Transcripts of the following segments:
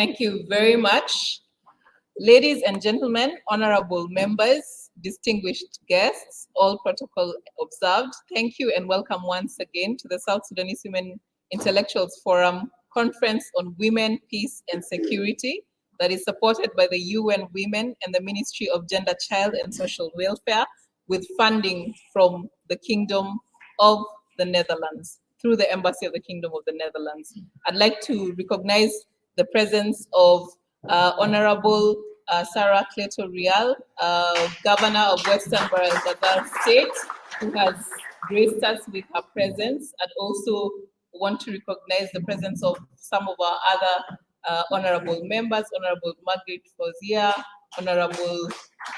Thank you very much. Ladies and gentlemen, honorable members, distinguished guests, all protocol observed, thank you and welcome once again to the South Sudanese Women Intellectuals Forum Conference on Women, Peace and Security that is supported by the UN Women and the Ministry of Gender, Child and Social Welfare with funding from the Kingdom of the Netherlands through the Embassy of the Kingdom of the Netherlands. I'd like to recognize the presence of Honorable Sarah Cleto Rial, Governor of Western Barazazar State, who has graced us with her presence. I'd also want to recognize the presence of some of our other honorable members, Honorable Margaret Fozia, Honorable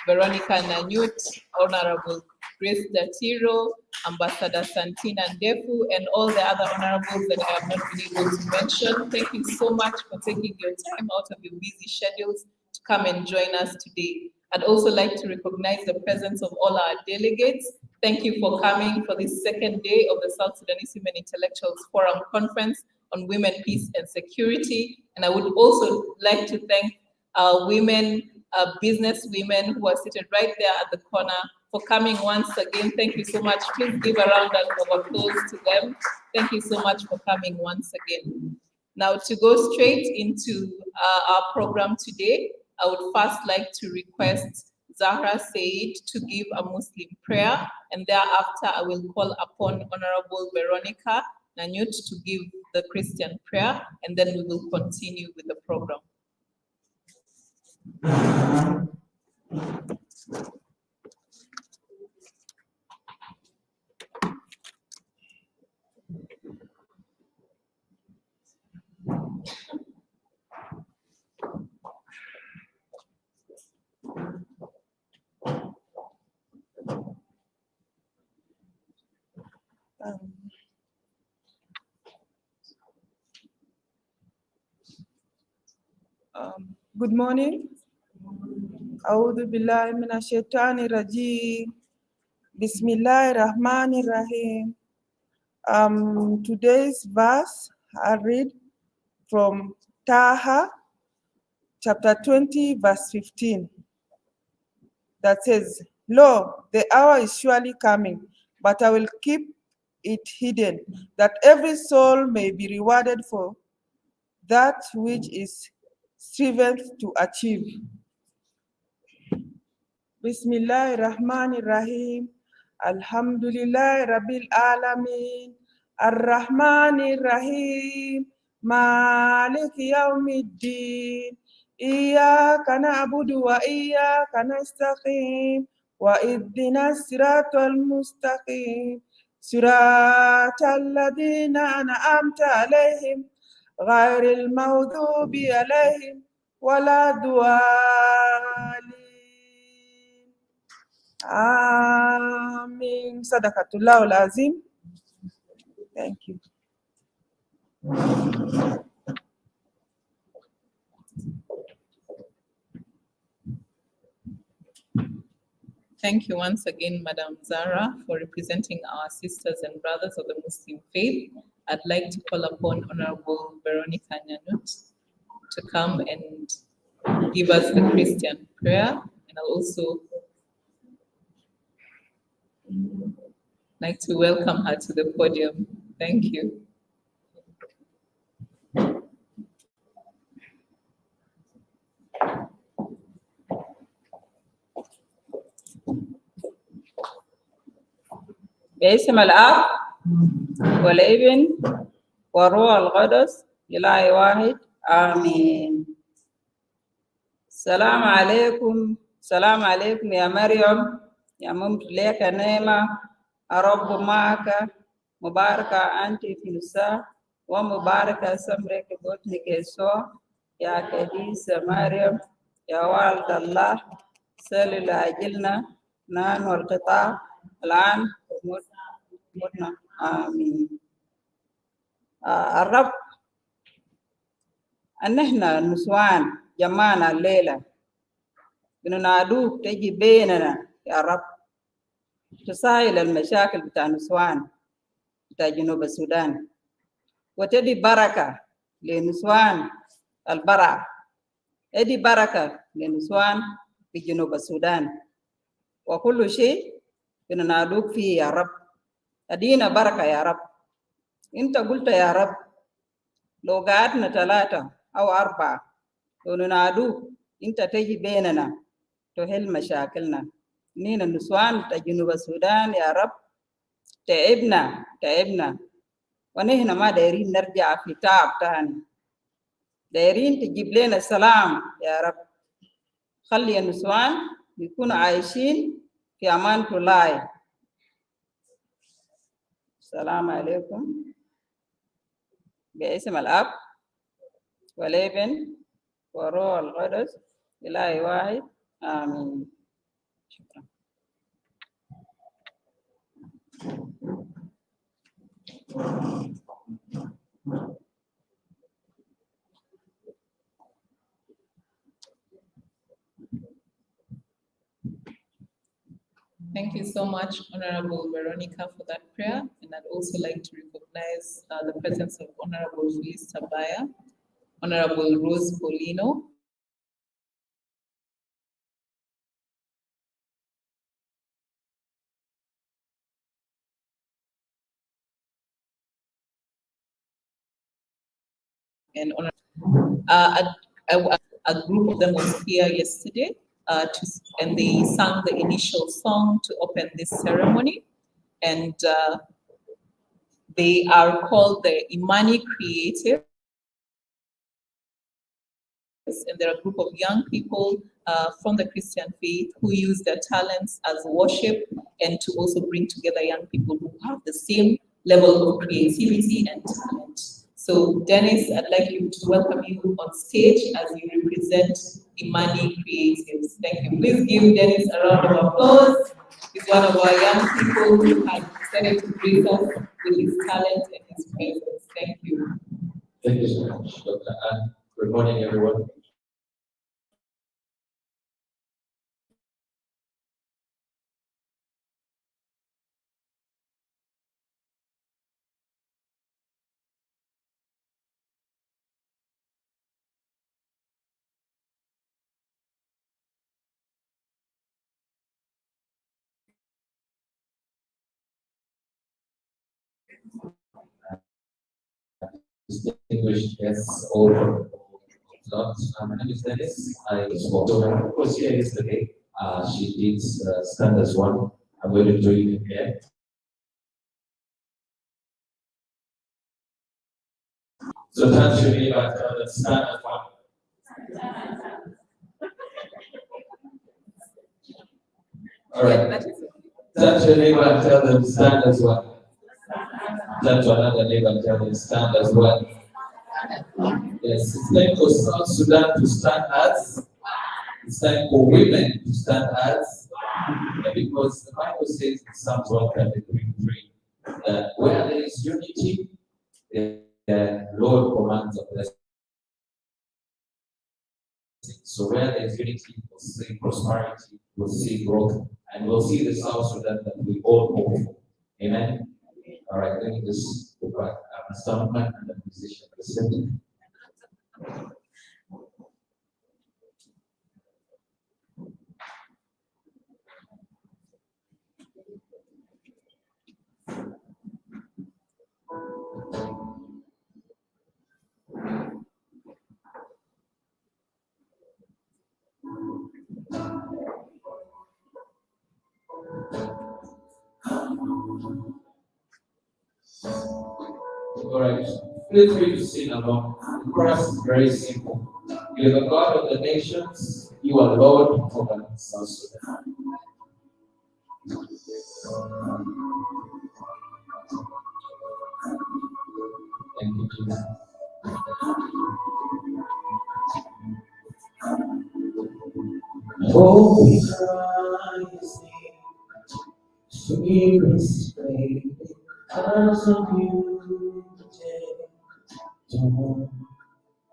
Veronica Nanyut, Honorable Grace Datiro, Ambassador Santina Ndefu, and all the other honorables that I have not been able to mention. Thank you so much for taking your time out of your busy schedules to come and join us today. I'd also like to recognize the presence of all our delegates. Thank you for coming for this second day of the South Sudanese Women Intellectuals Forum Conference on Women, Peace and Security. And I would also like to thank our women, business women who are seated right there at the corner for coming once again. Thank you so much. Please give a round of applause to them. Thank you so much for coming once again. Now to go straight into our program today, I would first like to request Zahra Said to give a Muslim prayer, and thereafter I will call upon Honorable Veronica Nanyut to give the Christian prayer, and then we will continue with the program. Good morning. A'udhu billahi minash shaitani rajim. Bismillahir Rahmanir Rahim. Today's verse I read from Taha, chapter 20, verse 15. That says, "Lo, the hour is surely coming, but I will keep it hidden, that every soul may be rewarded for that which is striven to achieve." Bismillahir Rahmanir Rahim. Alhamdulillah Rabbil Alamin. Ar-Rahmanir Rahim. Malik Yawmiddin. Iyyaka na'budu wa iyyaka nasta'in. Wa ihdinas siratal mustaqim. Siratal ladina an'amta alayhim. Ghairil maghdubi alayhim. Wala duwalin. Amin. Sadaqatullah al-Azim. Thank you. Thank you once again, Madam Zara, for representing our sisters and brothers of the Muslim faith. I'd like to call upon Honorable Veronica Nanyut to come and give us the Christian prayer. And I'll also like to welcome her to the podium. Thank you. باسم الآب والابن والروح القدس إله واحد آمين. السلام عليكم يا مريم يا ممتلئة نعمة الرب معك مباركة أنت في النساء ومباركة ثمرك بطنك يسوع يا قديسة مريم يا والد الله صل لأجلنا نحن والقطاع الآن وموتنا آمين. الرب أن احنا نسوان جمعنا الليلة بننادوك تجي بيننا يا رب تسهل المشاكل بتاع نسوان بتاع جنوب السودان وتدي بركة لنسوان البرع ادي بركة للنسوان في جنوب السودان، وكل شيء بننادوك فيه يا رب. أدينا بركة يا رب. انت قلت يا رب لو قعدنا 3 أو 4 لو ننادوك انت تجي بيننا تحل مشاكلنا. نينا النسوان تا جنوب السودان يا رب تعبنا ونحن ما دايرين نرجع في تعب تاني، دايرين تجيب لنا السلام يا رب. خلي النسوان يكونوا عايشين في أمان الله. السلام عليكم باسم الأب والابن والروح القدس إله واحد آمين. شكرا. Thank you so much, Honorable Veronica, for that prayer. And I'd also like to recognize the presence of Honorable Felice Tabaya, Honorable Rose Polino, and a group of them was here yesterday, and they sang the initial song to open this ceremony. And they are called the Imani Creatives. And they're a group of young people from the Christian faith who use their talents as worship and to also bring together young people who have the same level of creativity and talent. So Dennis, I'd like you to welcome you on stage as you represent Imani Creatives. Thank you. Please give Dennis a round of applause. He's one of our young people who has decided to grace us with his talent and his presence. Thank you. Thank you so much, Dr. Ann. Good morning, everyone. Distinguished guests, all my name is Dennis. I was here yesterday. She did stand as one. I'm going to join you here. So turn to your neighbor and tell them stand as one. All right. Turn to your neighbor and tell them stand as one. Turn to another neighbor and tell them stand as one. Yes, it's time for South Sudan to stand as. It's time for women to stand as. Because the Bible says in Psalms 133 that where there is unity, the Lord commands a blessing. So where there is unity, we'll see prosperity, we'll see growth, and we'll see the South Sudan that we all hope for. Amen. All right, let me just go back. I'm a soundman and a musician. Listen. All right, feel free to sing along. The chorus is very simple. You are the God of the nations, you are Lord over South Sudan. Thank you, Jesus. Oh, we cry, sweet restraint, because of you today.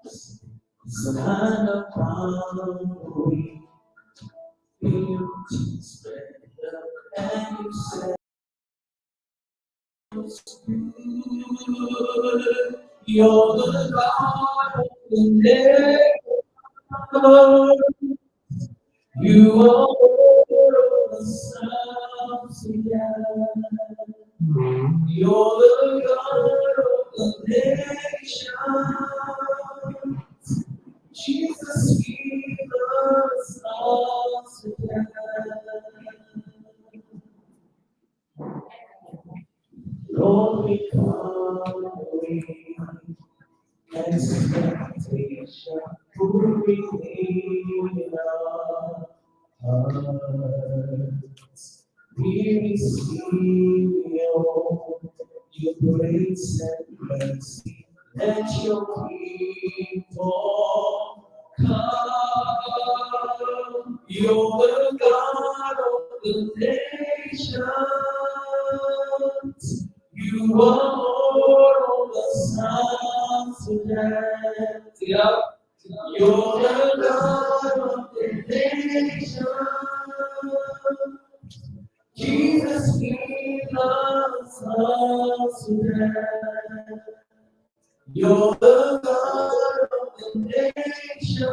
It's the kind of power we feel to spread up and you say, you're the God of the day. You are the South Sudan. You're the God of the nation. Jesus, give us South Sudan. Lord, we come expectation, moving in our hearts. We receive your grace and mercy. Let your people come. You're the God of the nations. You are Lord on the South Sudan. Yeah. You're the God of the nations. Jesus, give us South Sudan. You're the God of the nations.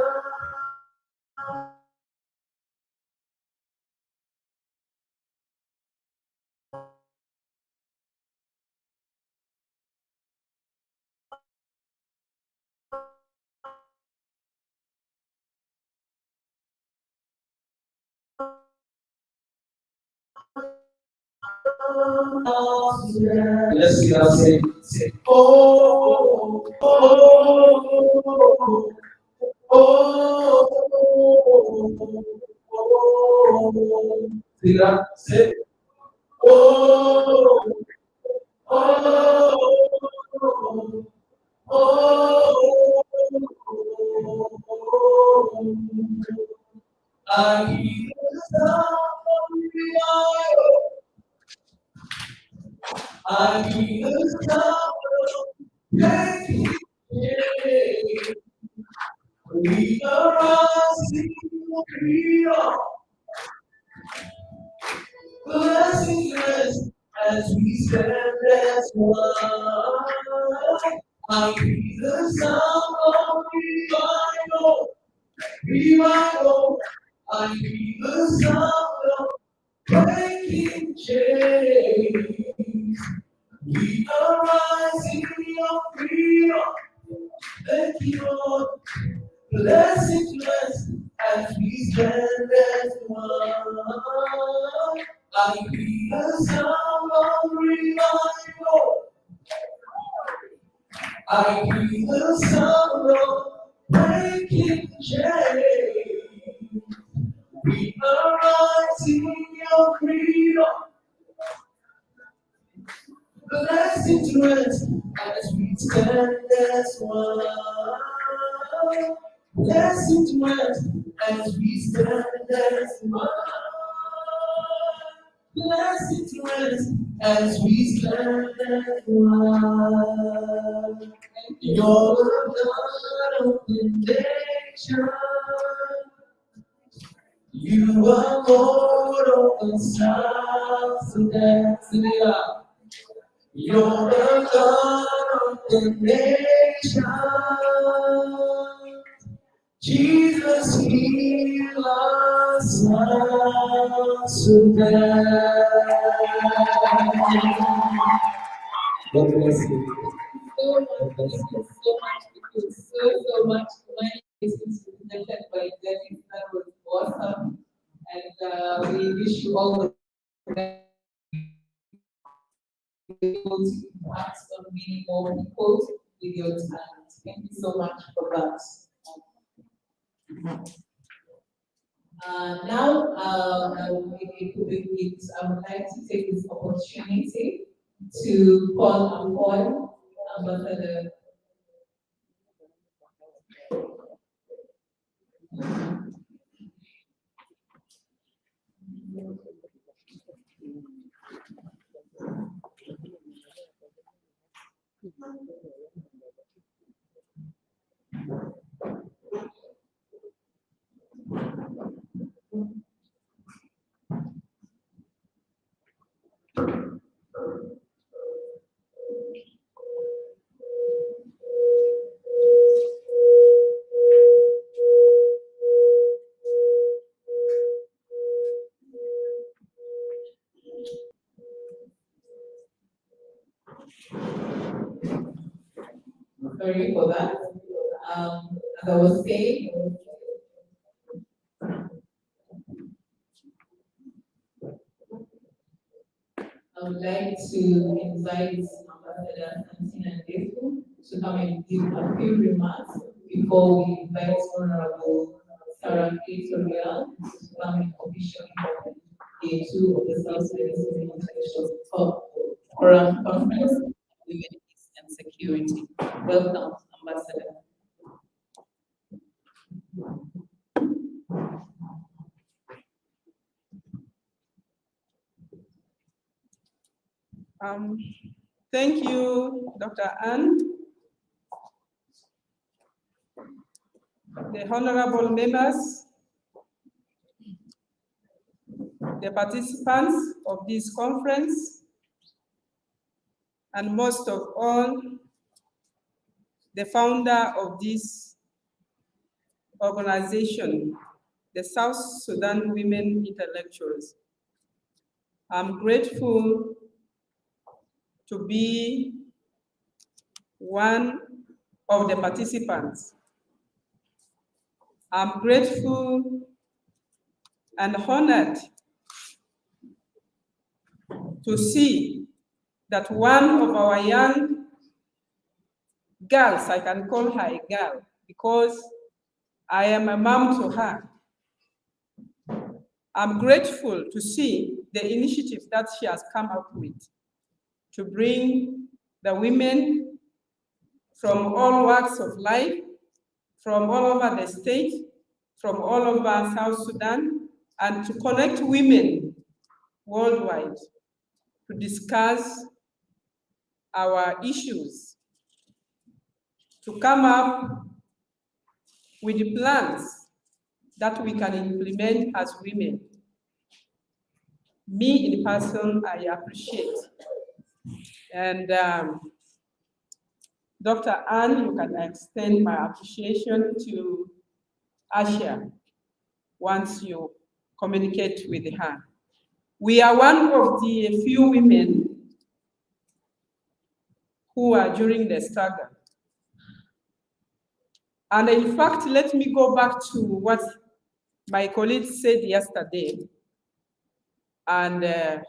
Let's see that say, oh, oh, oh, oh. See that? Say, oh, oh, oh, I hear the sound of revival. I hear the sound of making change. We arise in freedom, blessing rest as we stand as one. I hear the sound of revival, revival. I hear the sound of breaking chains. We arise in your freedom. Thank you, Lord. Blessed rest as we stand as one. I hear the sound of revival. I hear the sound of breaking chains. We arise in your freedom. Blessed rest as we stand as one. Blessed rest as we stand as one. Blessed rest as we stand as one. You're the God of the nation. You are Lord of the South Sudan. You're the God of the nation. Jesus, heal us, South Sudan. God bless you. So much, thank you so much. Thank you so much. My business presented by Dennis. That was awesome. And we wish you all the best. Able to impact on many more people with your talent. Thank you so much for that. Now, I would like to take this opportunity to call upon Ambassador Remy, for that. As I was saying, I would like to invite Ambassador Santina Ndefu to come and give a few remarks before we invite Honorable Sarah Real to come and officially open day 2 of the South Sudanese Women Intellectual Forum Conference, Women, Peace and Security. Welcome, Ambassador. Thank you, Dr. Ann. The honorable members, the participants of this conference, and most of all, the founder of this organization, the South Sudan Women Intellectuals. I'm grateful to be one of the participants. I'm grateful and honored to see that one of our young girls, I can call her a girl because I am a mom to her. I'm grateful to see the initiative that she has come up with to bring the women from all walks of life, from all over the state, from all over South Sudan, and to connect women worldwide to discuss our issues, to come up with plans that we can implement as women. Me in person, I appreciate. And Dr. Ann, you can extend my appreciation to Asha once you communicate with her. We are one of the few women who are during the struggle. And in fact, let me go back to what my colleague said yesterday. And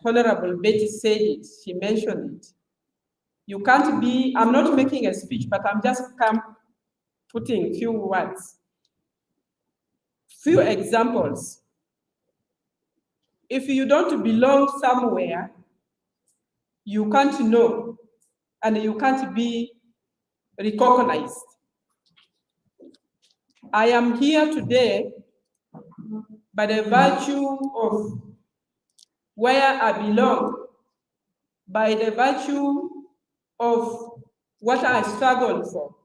Honorable Betty said it, she mentioned it. You can't be, I'm not making a speech, but I'm just putting few words, few examples. If you don't belong somewhere, you can't know, and you can't be recognized. I am here today by the virtue of where I belong, by the virtue of what I struggled for.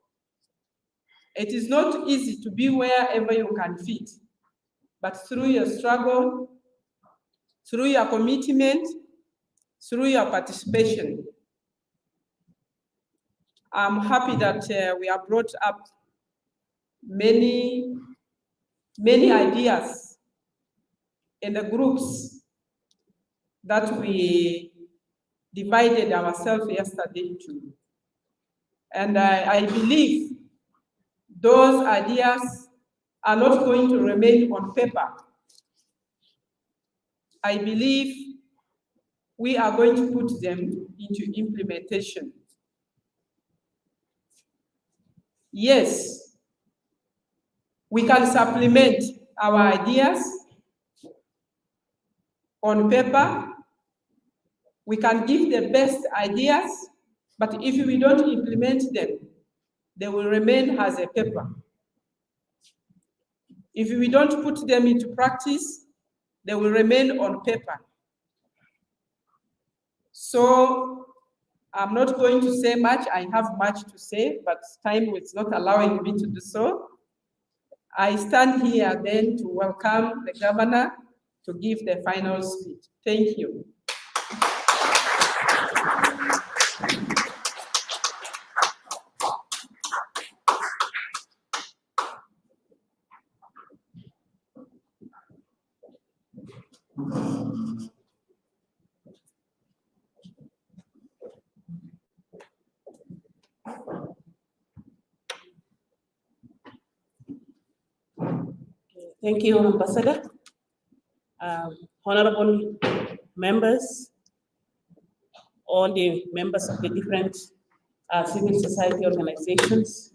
It is not easy to be wherever you can fit, but through your struggle, through your commitment, through your participation, I'm happy that we have brought up many ideas in the groups that we divided ourselves yesterday to. And I believe those ideas are not going to remain on paper. I believe we are going to put them into implementation. Yes, we can supplement our ideas on paper. We can give the best ideas, but if we don't implement them, they will remain as a paper. If we don't put them into practice, they will remain on paper. So I'm not going to say much. I have much to say, but time is not allowing me to do so. I stand here then to welcome the governor to give the final speech. Thank you. Thank you, Ambassador. Honorable members, all the members of the different civil society organizations.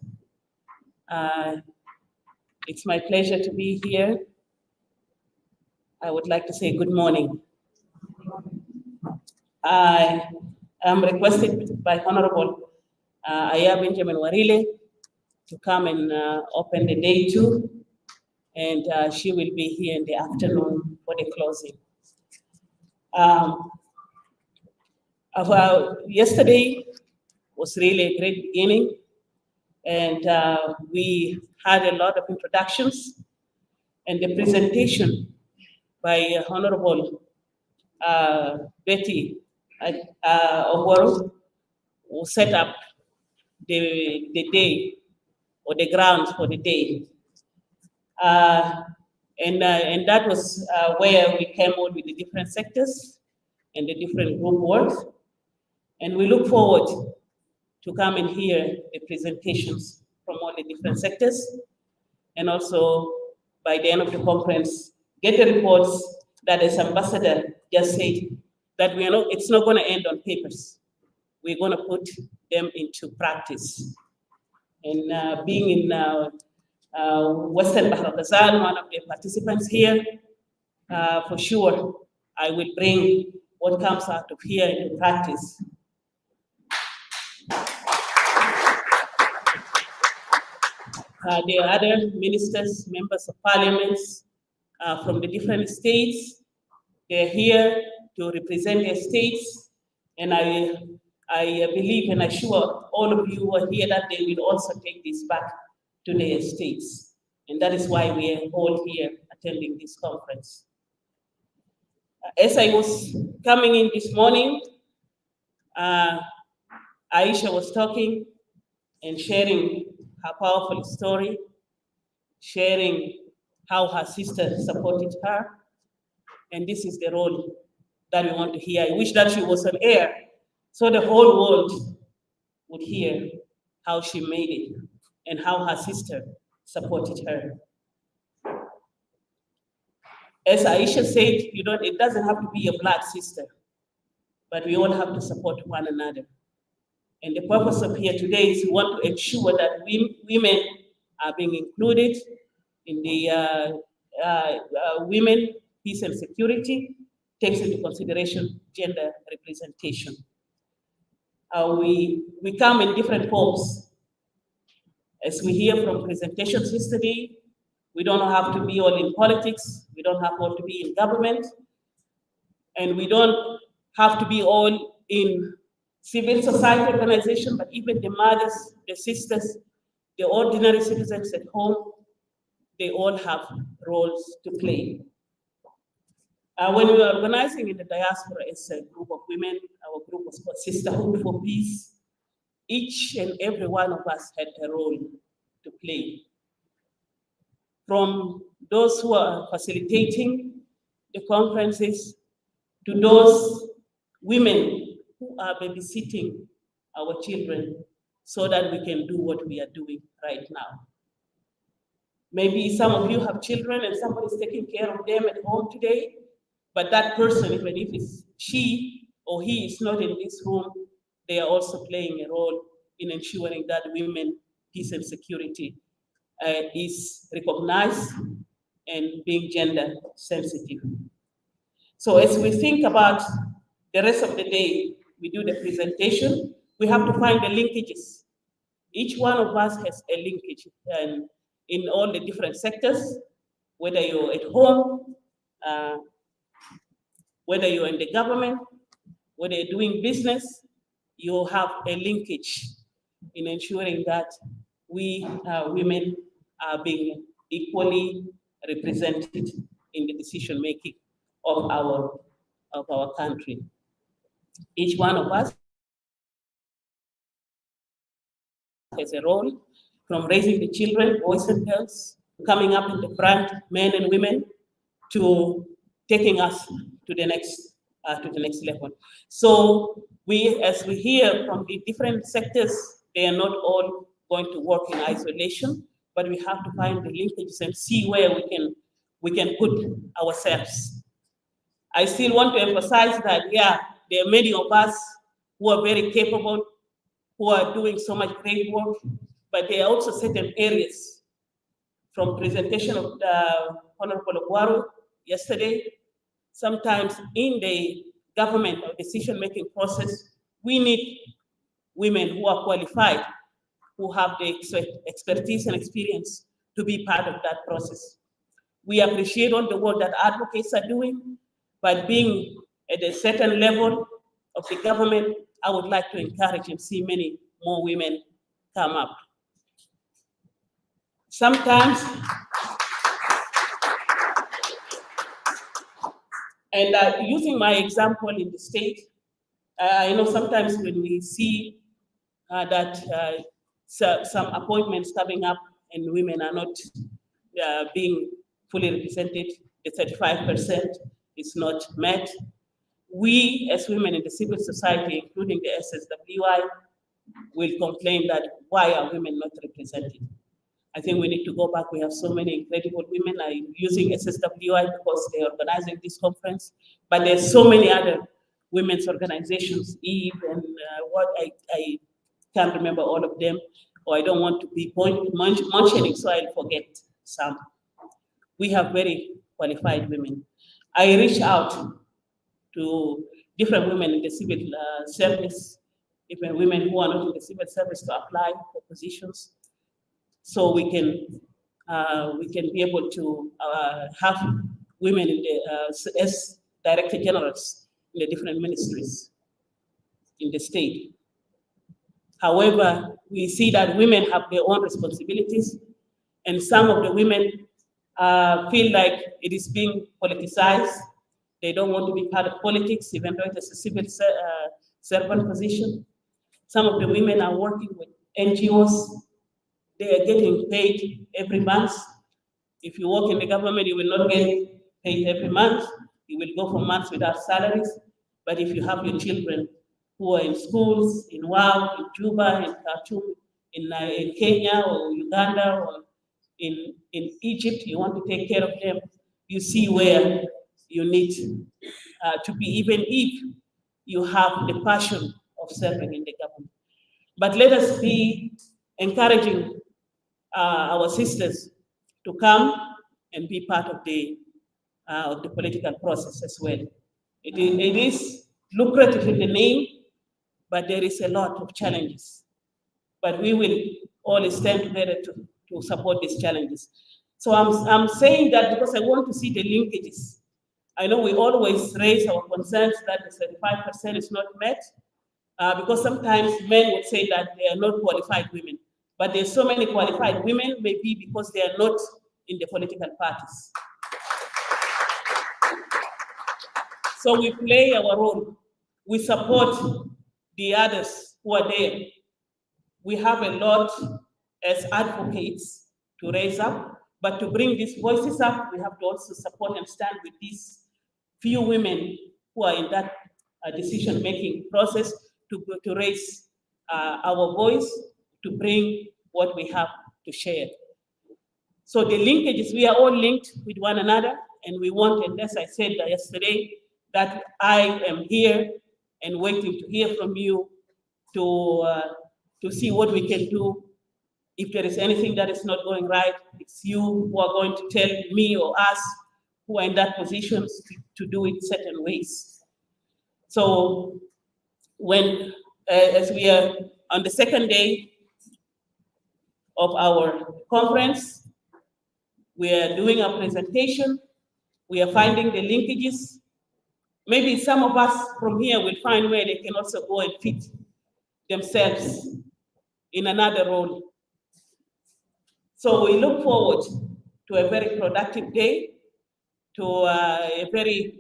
It's my pleasure to be here. I would like to say good morning. I am requested by Honorable Aya Benjamin Warile to come and open the day 2, and she will be here in the afternoon for the closing. Yesterday was really a great beginning, and we had a lot of introductions, and the presentation by Honorable Betty Oboro will set up the day or the grounds for the day. And that was where we came on with the different sectors and the different group works. And we look forward to come and hear the presentations from all the different sectors. And also, by the end of the conference, get the reports that as Ambassador just said, that it's not going to end on papers. We're going to put them into practice. And being in Western Bahar Ghazal, one of the participants here, for sure, I will bring what comes out of here into practice. The other ministers, members of parliaments from the different states, they're here to represent their states, and I believe and assure all of you who are here that they will also take this back to their states. And that is why we are all here attending this conference. As I was coming in this morning, Aisha was talking and sharing her powerful story, sharing how her sister supported her. And this is the role that we want to hear. I wish that she was on air so the whole world would hear how she made it and how her sister supported her. As Aisha said, it doesn't have to be a blood sister, but we all have to support one another. And the purpose of here today is we want to ensure that women are being included in the Women, Peace and Security, takes into consideration gender representation. We come in different forms. As we hear from presentations yesterday, we don't have to be all in politics, we don't have all to be in government, and we don't have to be all in civil society organization, but even the mothers, the sisters, the ordinary citizens at home, they all have roles to play. When we were organizing in the diaspora as a group of women, our group was called Sisterhood for Peace. Each and every one of us had a role to play. From those who are facilitating the conferences to those women who are babysitting our children so that we can do what we are doing right now. Maybe some of you have children and somebody's taking care of them at home today, but that person, even if it's she or he is not in this room, they are also playing a role in ensuring that women, peace and security is recognized and being gender sensitive. So as we think about the rest of the day, we do the presentation, we have to find the linkages. Each one of us has a linkage in all the different sectors, whether you're at home, whether you're in the government, whether you're doing business, you have a linkage in ensuring that we women are being equally represented in the decision making of our country. Each one of us has a role, from raising the children, boys and girls, coming up in the front, men and women, to taking us to the next level. So as we hear from the different sectors, they are not all going to work in isolation, but we have to find the linkages and see where we can we can put ourselves. I still want to emphasize that, yeah, there are many of us who are very capable, who are doing so much great work, but there are also certain areas from presentation of the Honorable Oguaro yesterday. Sometimes in the government or decision-making process, we need women who are qualified, who have the expertise and experience to be part of that process. We appreciate all the work that advocates are doing, but being at a certain level of the government, I would like to encourage and see many more women come up. Sometimes, and using my example in the state, I know sometimes when we see that some appointments coming up and women are not being fully represented, the 35% is not met. We as women in the civil society, including the SSWI, will complain that why are women not represented? I think we need to go back. We have so many incredible women. I'm using SSWI because they're organizing this conference, but there's so many other women's organizations, Eve and what I can't remember all of them, or I don't want to be mentioning, so I'll forget some. We have very qualified women. I reach out to different women in the civil service, even women who are not in the civil service, to apply for positions, so we can be able to have women in the as director generals in the different ministries in the state. However, we see that women have their own responsibilities, and some of the women feel like it is being politicized. They don't want to be part of politics, even though it is a civil servant position. Some of the women are working with NGOs. They are getting paid every month. If you work in the government, you will not get paid every month. You will go for months without salaries. But if you have your children who are in schools, in WAU, in Juba, in Khartoum, in Kenya or Uganda or in Egypt, you want to take care of them, you see where you need to be, even if you have the passion of serving in the government. But let us be encouraging our sisters to come and be part of the political process as well. It is lucrative in the name, but there is a lot of challenges. But we will all stand together to support these challenges. So I'm saying that because I want to see the linkages. I know we always raise our concerns that the 35% is not met, because sometimes men would say that they are not qualified women. But there's so many qualified women, maybe because they are not in the political parties. So we play our role. We support the others who are there. We have a lot as advocates to raise up, but to bring these voices up, we have to also support and stand with these few women who are in that decision-making process to raise our voice, to bring what we have to share. So the linkages, we are all linked with one another, and we want, and as I said yesterday, that I am here and waiting to hear from you to see what we can do. If there is anything that is not going right, it's you who are going to tell me or us who are in that position to do it certain ways. So when, as we are on the second day of our conference, we are doing a presentation, we are finding the linkages. Maybe some of us from here will find where they can also go and fit themselves in another role. So we look forward to a very productive day, to a very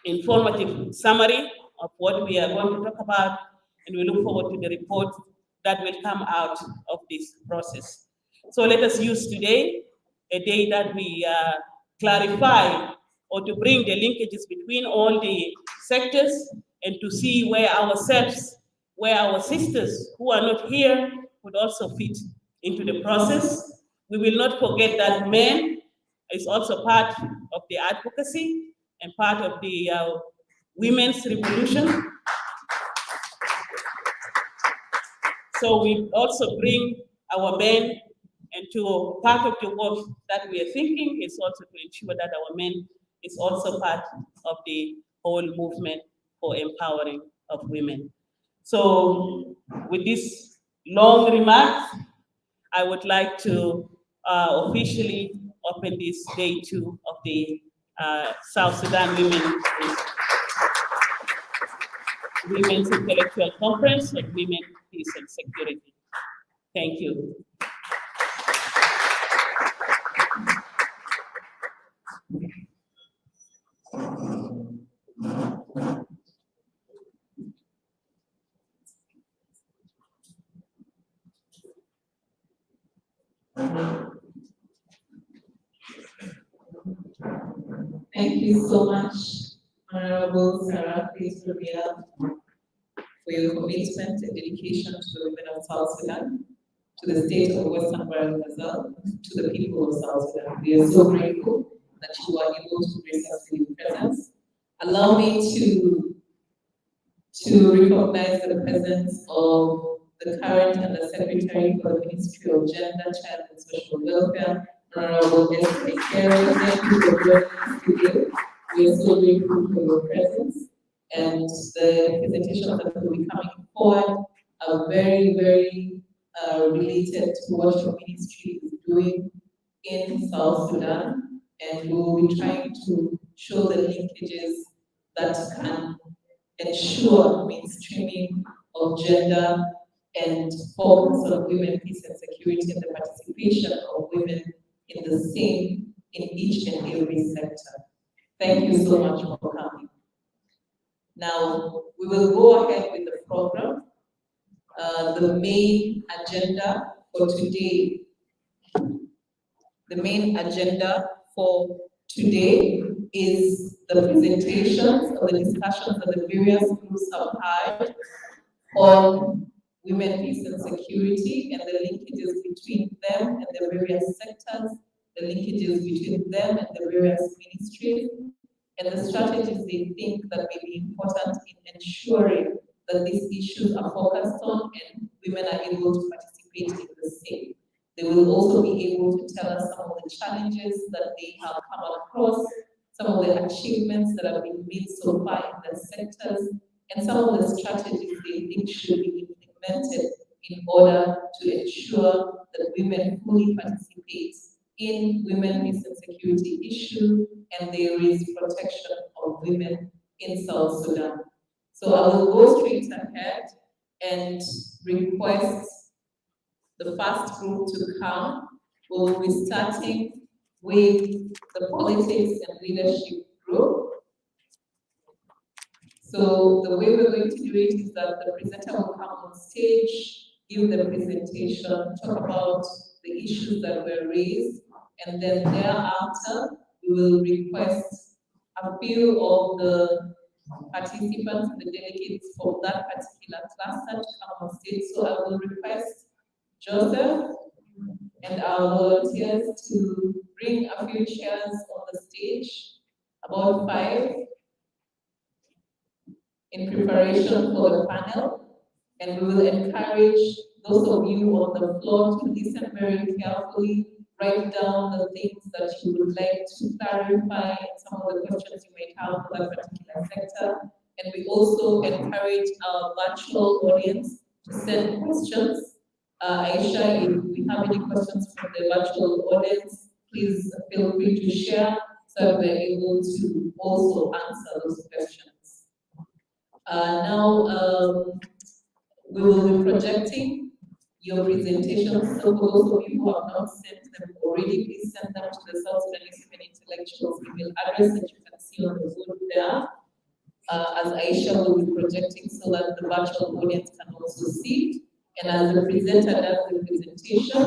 informative summary of what we are going to talk about, and we look forward to the report that will come out of this process. So let us use today, a day that we clarify or to bring the linkages between all the sectors and to see where ourselves, where our sisters who are not here would also fit into the process. We will not forget that men is also part of the advocacy and part of the women's revolution. So we also bring our men into part of the work that we are thinking is also to ensure that our men is also part of the whole movement for empowering of women. So with this long remarks, I would like to officially open this day 2 of the South Sudan Women's Intellectual Conference on Women, Peace and Security. Thank you. Thank you so much, Honorable Sarah Gabriel, for your commitment and dedication to the women of South Sudan, to the state of Western Barrel Gazelle, to the people of South Sudan. We are so grateful that you are able to grace us with your presence. Allow me to recognize the presence of the current and the Secretary for the Ministry of Gender, Child and Social Welfare, Honorable Sswi. Thank you for joining us today. We are so grateful for your presence, and the presentations that will be coming forward are very, very related to what your ministry is doing in South Sudan, and we will be trying to show the linkages that can ensure mainstreaming of gender and focus on women, peace and security, and the participation of women in each and every sector. Thank you so much for coming. Now, we will go ahead with the program. The main agenda for today, is the presentations or the discussions that the various groups have had on women, peace and security, and the linkages between them and the various sectors, the linkages between them and the various ministries, and the strategies they think that may be important in ensuring that these issues are focused on and women are able to participate in the same. They will also be able to tell us some of the challenges that they have come across, some of the achievements that have been made so far in their sectors, and some of the strategies they think should be implemented in order to ensure that women fully participate in women, peace and security issues, and there is protection of women in South Sudan. So I will go straight ahead and request the first group to come. We'll be starting with the politics and leadership group. So the way we're going to do it is that the presenter will come on stage, give the presentation, talk about the issues that were raised, and then thereafter we will request a few of the participants and the delegates from that particular cluster to come on stage. So I will request Joseph and our volunteers to bring a few chairs on the stage, about 5, in preparation for the panel, and we will encourage those of you on the floor to listen very carefully, write down the things that you would like to clarify and some of the questions you may have for that particular sector. And we also encourage our virtual audience to send questions. Aisha, if we have any questions from the virtual audience, please feel free to share so we're able to also answer those questions. Now, we will be projecting your presentations. So for those of you who have not sent them already, please send them to the South Sudanese Women Intellectuals email address that you can see on the board there. As Aisha will be projecting so that the virtual audience can also see it. And as the presenter does the presentation,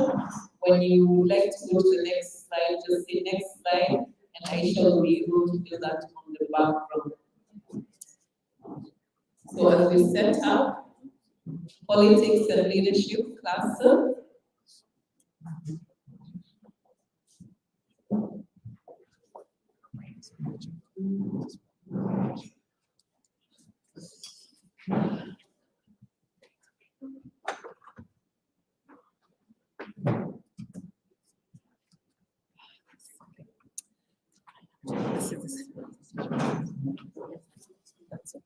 when you would like to go to the next slide, just say next slide, and Aisha will be able to do that on the background. So as we set up politics and leadership cluster, This is that's okay.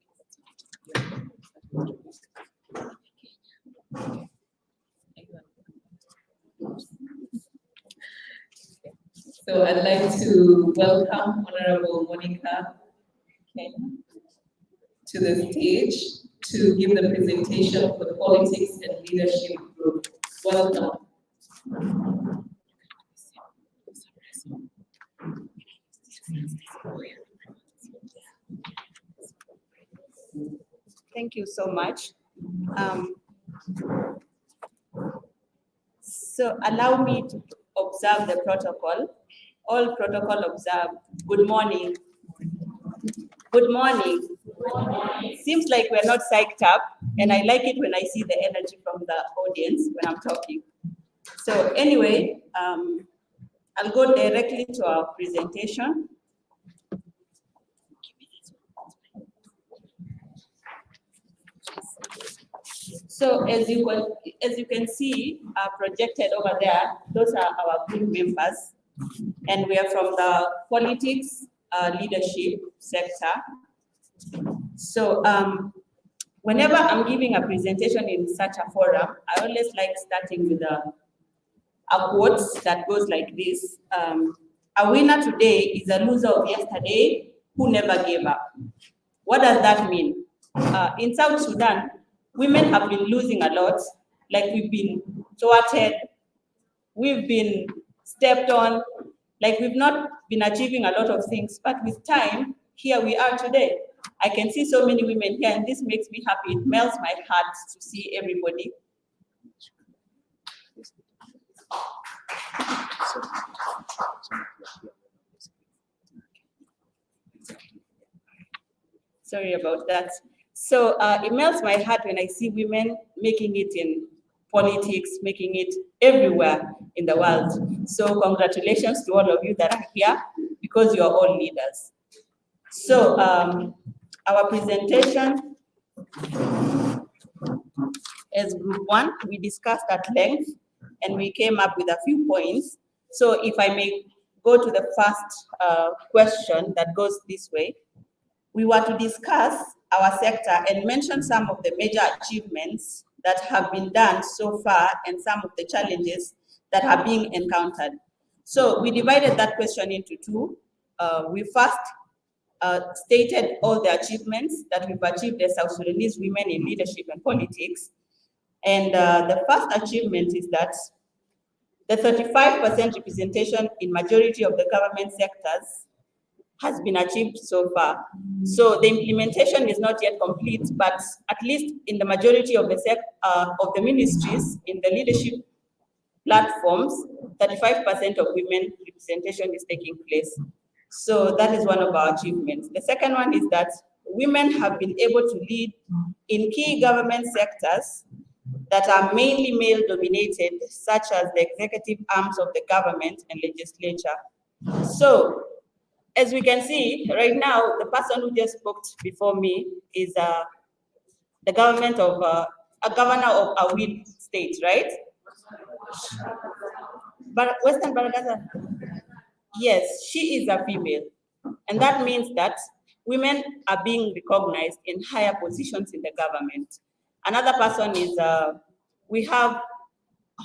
So I'd like to welcome Honorable Monica Kenya to the stage to give the presentation for the Politics and Leadership Group. Welcome. Thank you so much. So allow me to observe the protocol. All protocol observed. Good morning. Good morning. Seems like we're not psyched up, and I like it when I see the energy from the audience when I'm talking. So anyway, I'll go directly to our presentation. So as you can see, projected over there, those are our group members, and we are from the politics leadership sector. So whenever I'm giving a presentation in such a forum, I always like starting with a quote that goes like this: "A winner today is a loser of yesterday who never gave up." What does that mean? In South Sudan, women have been losing a lot, like we've been thwarted, we've been stepped on, like we've not been achieving a lot of things, but with time, here we are today. I can see so many women here, and this makes me happy. It melts my heart to see everybody. Sorry about that. So it melts my heart when I see women making it in politics, making it everywhere in the world. So congratulations to all of you that are here, because you are all leaders. So our presentation as group one, we discussed at length and we came up with a few points. So if I may go to the first question that goes this way. We were to discuss our sector and mention some of the major achievements that have been done so far and some of the challenges that are being encountered. So we divided that question into two. We first stated all the achievements that we've achieved as South Sudanese women in leadership and politics. And the first achievement is that the 35% representation in majority of the government sectors has been achieved so far. So the implementation is not yet complete, but at least in the majority of the ministries, in the leadership platforms, 35% of women representation is taking place. So that is one of our achievements. The second one is that women have been able to lead in key government sectors that are mainly male dominated, such as the executive arms of the government and legislature. So, as we can see, right now, the person who just spoke before me is the governor of a weed state, right? But Western Baragasa, yes, she is a female. And that means that women are being recognized in higher positions in the government. Another person is, we have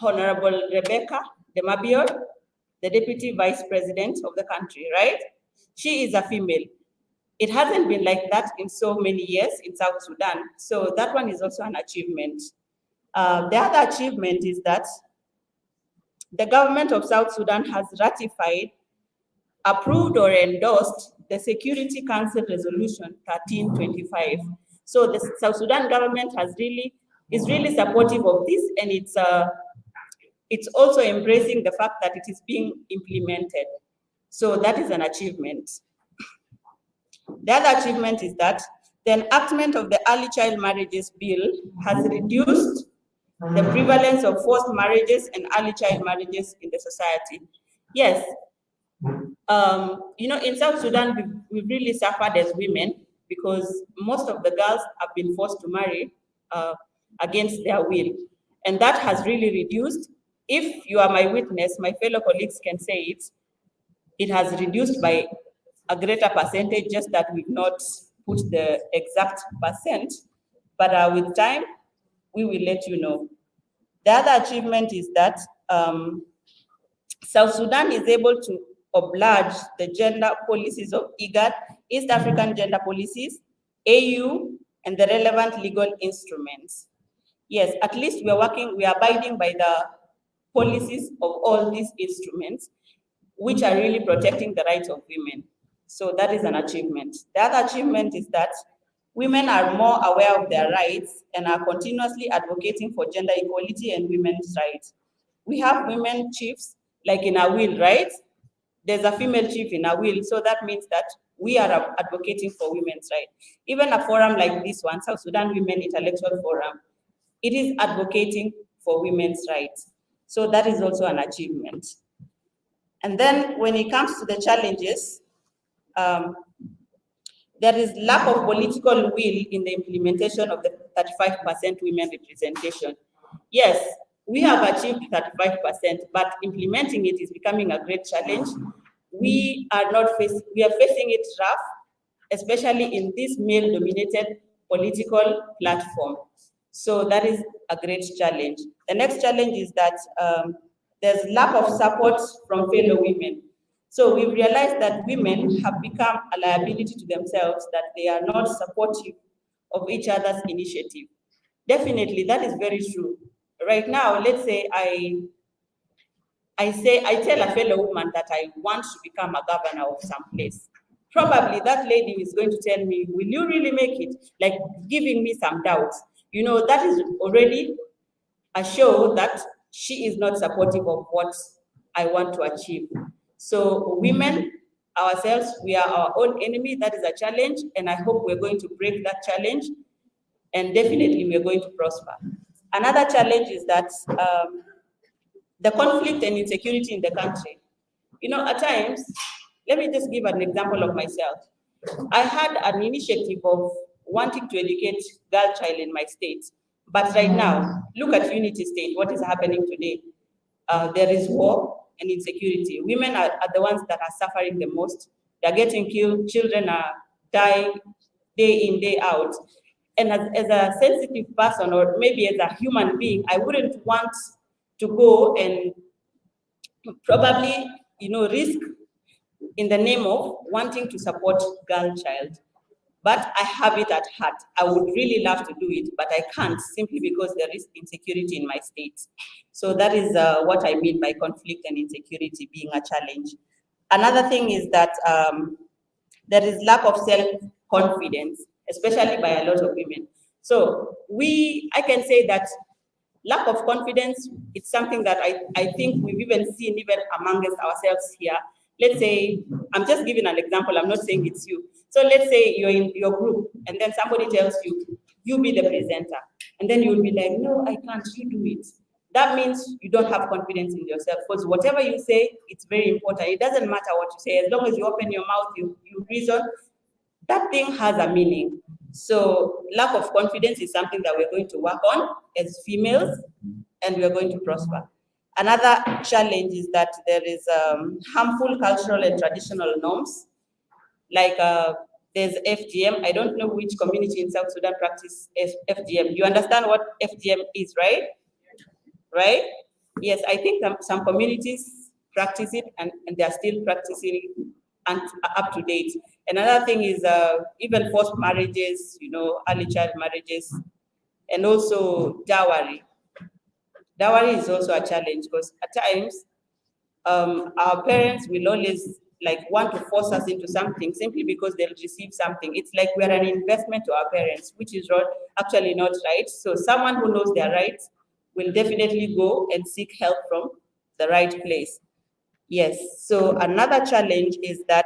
Honorable Rebecca Demabior, the Deputy Vice President of the country, right? She is a female. It hasn't been like that in so many years in South Sudan. So that one is also an achievement. The other achievement is that the government of South Sudan has ratified, approved or endorsed the Security Council Resolution 1325. So the South Sudan government is really supportive of this, and it's also embracing the fact that it is being implemented. So that is an achievement. The other achievement is that the enactment of the Early Child Marriages Bill has reduced the prevalence of forced marriages and early child marriages in the society. Yes, In South Sudan, we've really suffered as women because most of the girls have been forced to marry against their will. And that has really reduced. If you are my witness, my fellow colleagues can say it has reduced by a greater percentage, just that we've not put the exact percent. But with time, we will let you know. The other achievement is that South Sudan is able to oblige the gender policies of IGAD, East African Gender Policies, AU, and the relevant legal instruments. Yes, at least we are abiding by the policies of all these instruments, which are really protecting the rights of women. So that is an achievement. The other achievement is that women are more aware of their rights and are continuously advocating for gender equality and women's rights. We have women chiefs, like in Awil, right? There's a female chief in Awil, so that means that we are advocating for women's rights. Even a forum like this one, South Sudan Women Intellectual Forum, it is advocating for women's rights. So that is also an achievement. And then when it comes to the challenges, there is lack of political will in the implementation of the 35% women representation. Yes, we have achieved 35%, but implementing it is becoming a great challenge. We are facing it rough, especially in this male-dominated political platform. So that is a great challenge. The next challenge is that there's lack of support from fellow women. So we've realized that women have become a liability to themselves, that they are not supportive of each other's initiative. Definitely, that is very true. Right now, let's say I tell a fellow woman that I want to become a governor of some place. Probably that lady is going to tell me, will you really make it? Like giving me some doubts. That is already a show that she is not supportive of what I want to achieve. So women, ourselves, we are our own enemy. That is a challenge, and I hope we're going to break that challenge, and definitely we're going to prosper. Another challenge is that the conflict and insecurity in the country. At times, let me just give an example of myself. I had an initiative of wanting to educate girl child in my state. But right now, look at Unity State, what is happening today. There is war and insecurity. Women are the ones that are suffering the most. They're getting killed, children are dying day in, day out. And as a sensitive person, or maybe as a human being, I wouldn't want to go and probably, risk in the name of wanting to support girl child. But I have it at heart. I would really love to do it, but I can't simply because there is insecurity in my state. So that is what I mean by conflict and insecurity being a challenge. Another thing is that there is lack of self-confidence, especially by a lot of women. So I can say that lack of confidence, it's something that I think we've even seen even amongst ourselves here. Let's say, I'm just giving an example, I'm not saying it's you. So let's say you're in your group and then somebody tells you, you be the presenter. And then you'll be like, no, I can't, you do it. That means you don't have confidence in yourself, because whatever you say, it's very important. It doesn't matter what you say, as long as you open your mouth, you reason, that thing has a meaning. So lack of confidence is something that we're going to work on as females, and we're going to prosper. Another challenge is that there is harmful cultural and traditional norms, like there's FGM. I don't know which community in South Sudan practice FGM. You understand what FGM is, right? Right? Yes, I think some communities practice it, and they're still practicing it and up to date. Another thing is even forced marriages, early child marriages, and also dowry. Dowry is also a challenge because at times our parents will always want to force us into something simply because they'll receive something. It's like we're an investment to our parents, which is actually not right. So someone who knows their rights will definitely go and seek help from the right place. Yes, so another challenge is that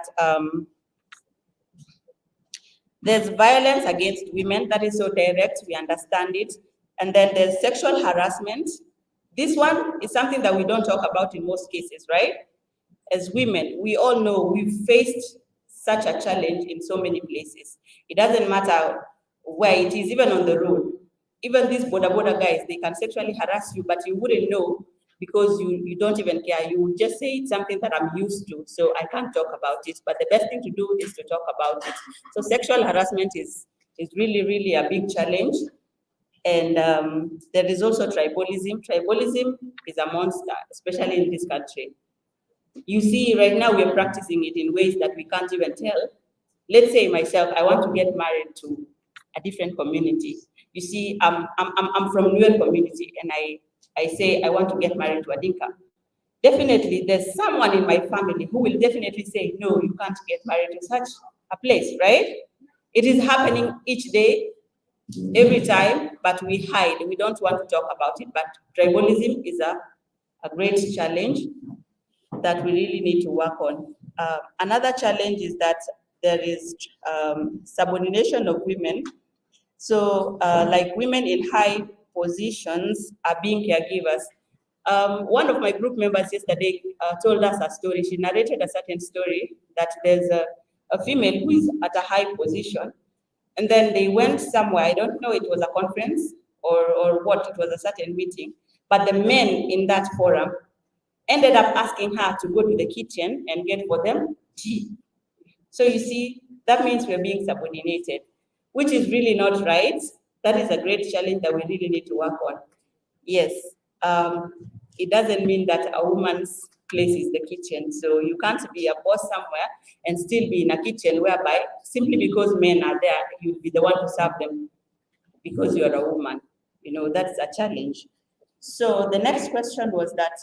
there's violence against women that is so direct, we understand it. And then there's sexual harassment. This one is something that we don't talk about in most cases, right? as women, we all know we've faced such a challenge in so many places. It doesn't matter where it is, even on the road. Even these border guys, they can sexually harass you, but you wouldn't know because you don't even care. You would just say it's something that I'm used to, so I can't talk about it. But the best thing to do is to talk about it. So sexual harassment is really, really a big challenge. And there is also tribalism. Tribalism is a monster, especially in this country. You see, right now we're practicing it in ways that we can't even tell. Let's say myself, I want to get married to a different community. You see, I'm from Nuer community, and I say I want to get married to a Dinka. Definitely, there's someone in my family who will definitely say, no, you can't get married to such a place, right? It is happening each day, every time, but we hide. We don't want to talk about it, but tribalism is a great challenge that we really need to work on. Another challenge is that there is subordination of women. So like women in high positions are being caregivers. One of my group members yesterday told us a story. She narrated a certain story that there's a female who is at a high position, and then they went somewhere. I don't know, it was a conference or what, it was a certain meeting, but the men in that forum ended up asking her to go to the kitchen and get for them tea. So you see, that means we're being subordinated, which is really not right. That is a great challenge that we really need to work on. Yes, it doesn't mean that a woman's place is the kitchen. So you can't be a boss somewhere and still be in a kitchen whereby simply because men are there, you'll be the one to serve them because you're a woman. You know, that's a challenge. So the next question was that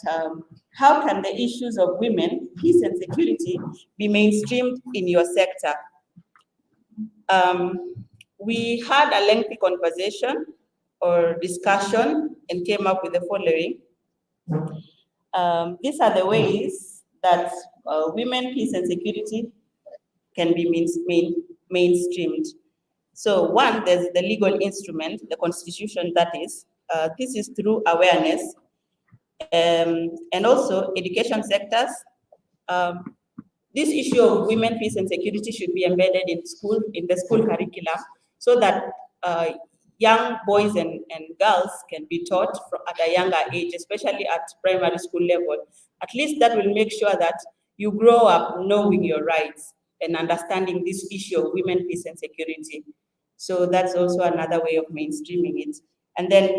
how can the issues of women, peace and security be mainstreamed in your sector? We had a lengthy conversation or discussion and came up with the following. These are the ways that women, peace and security can be mainstreamed. So one, there's the legal instrument, the constitution that is. This is through awareness and also education sectors. This issue of women, peace and security should be embedded in school, in the school curriculum, so that young boys and girls can be taught at a younger age, especially at primary school level. At least that will make sure that you grow up knowing your rights and understanding this issue of women, peace and security. So that's also another way of mainstreaming it. And then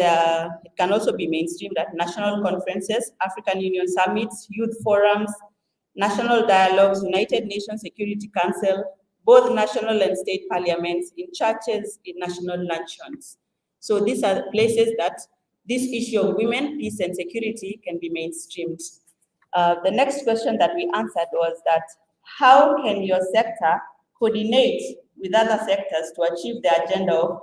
it can also be mainstreamed at national conferences, African Union summits, youth forums, national dialogues, United Nations Security Council, both national and state parliaments, in churches, in national luncheons. So these are places that this issue of women, peace and security can be mainstreamed. The next question that we answered was that how can your sector coordinate with other sectors to achieve the agenda of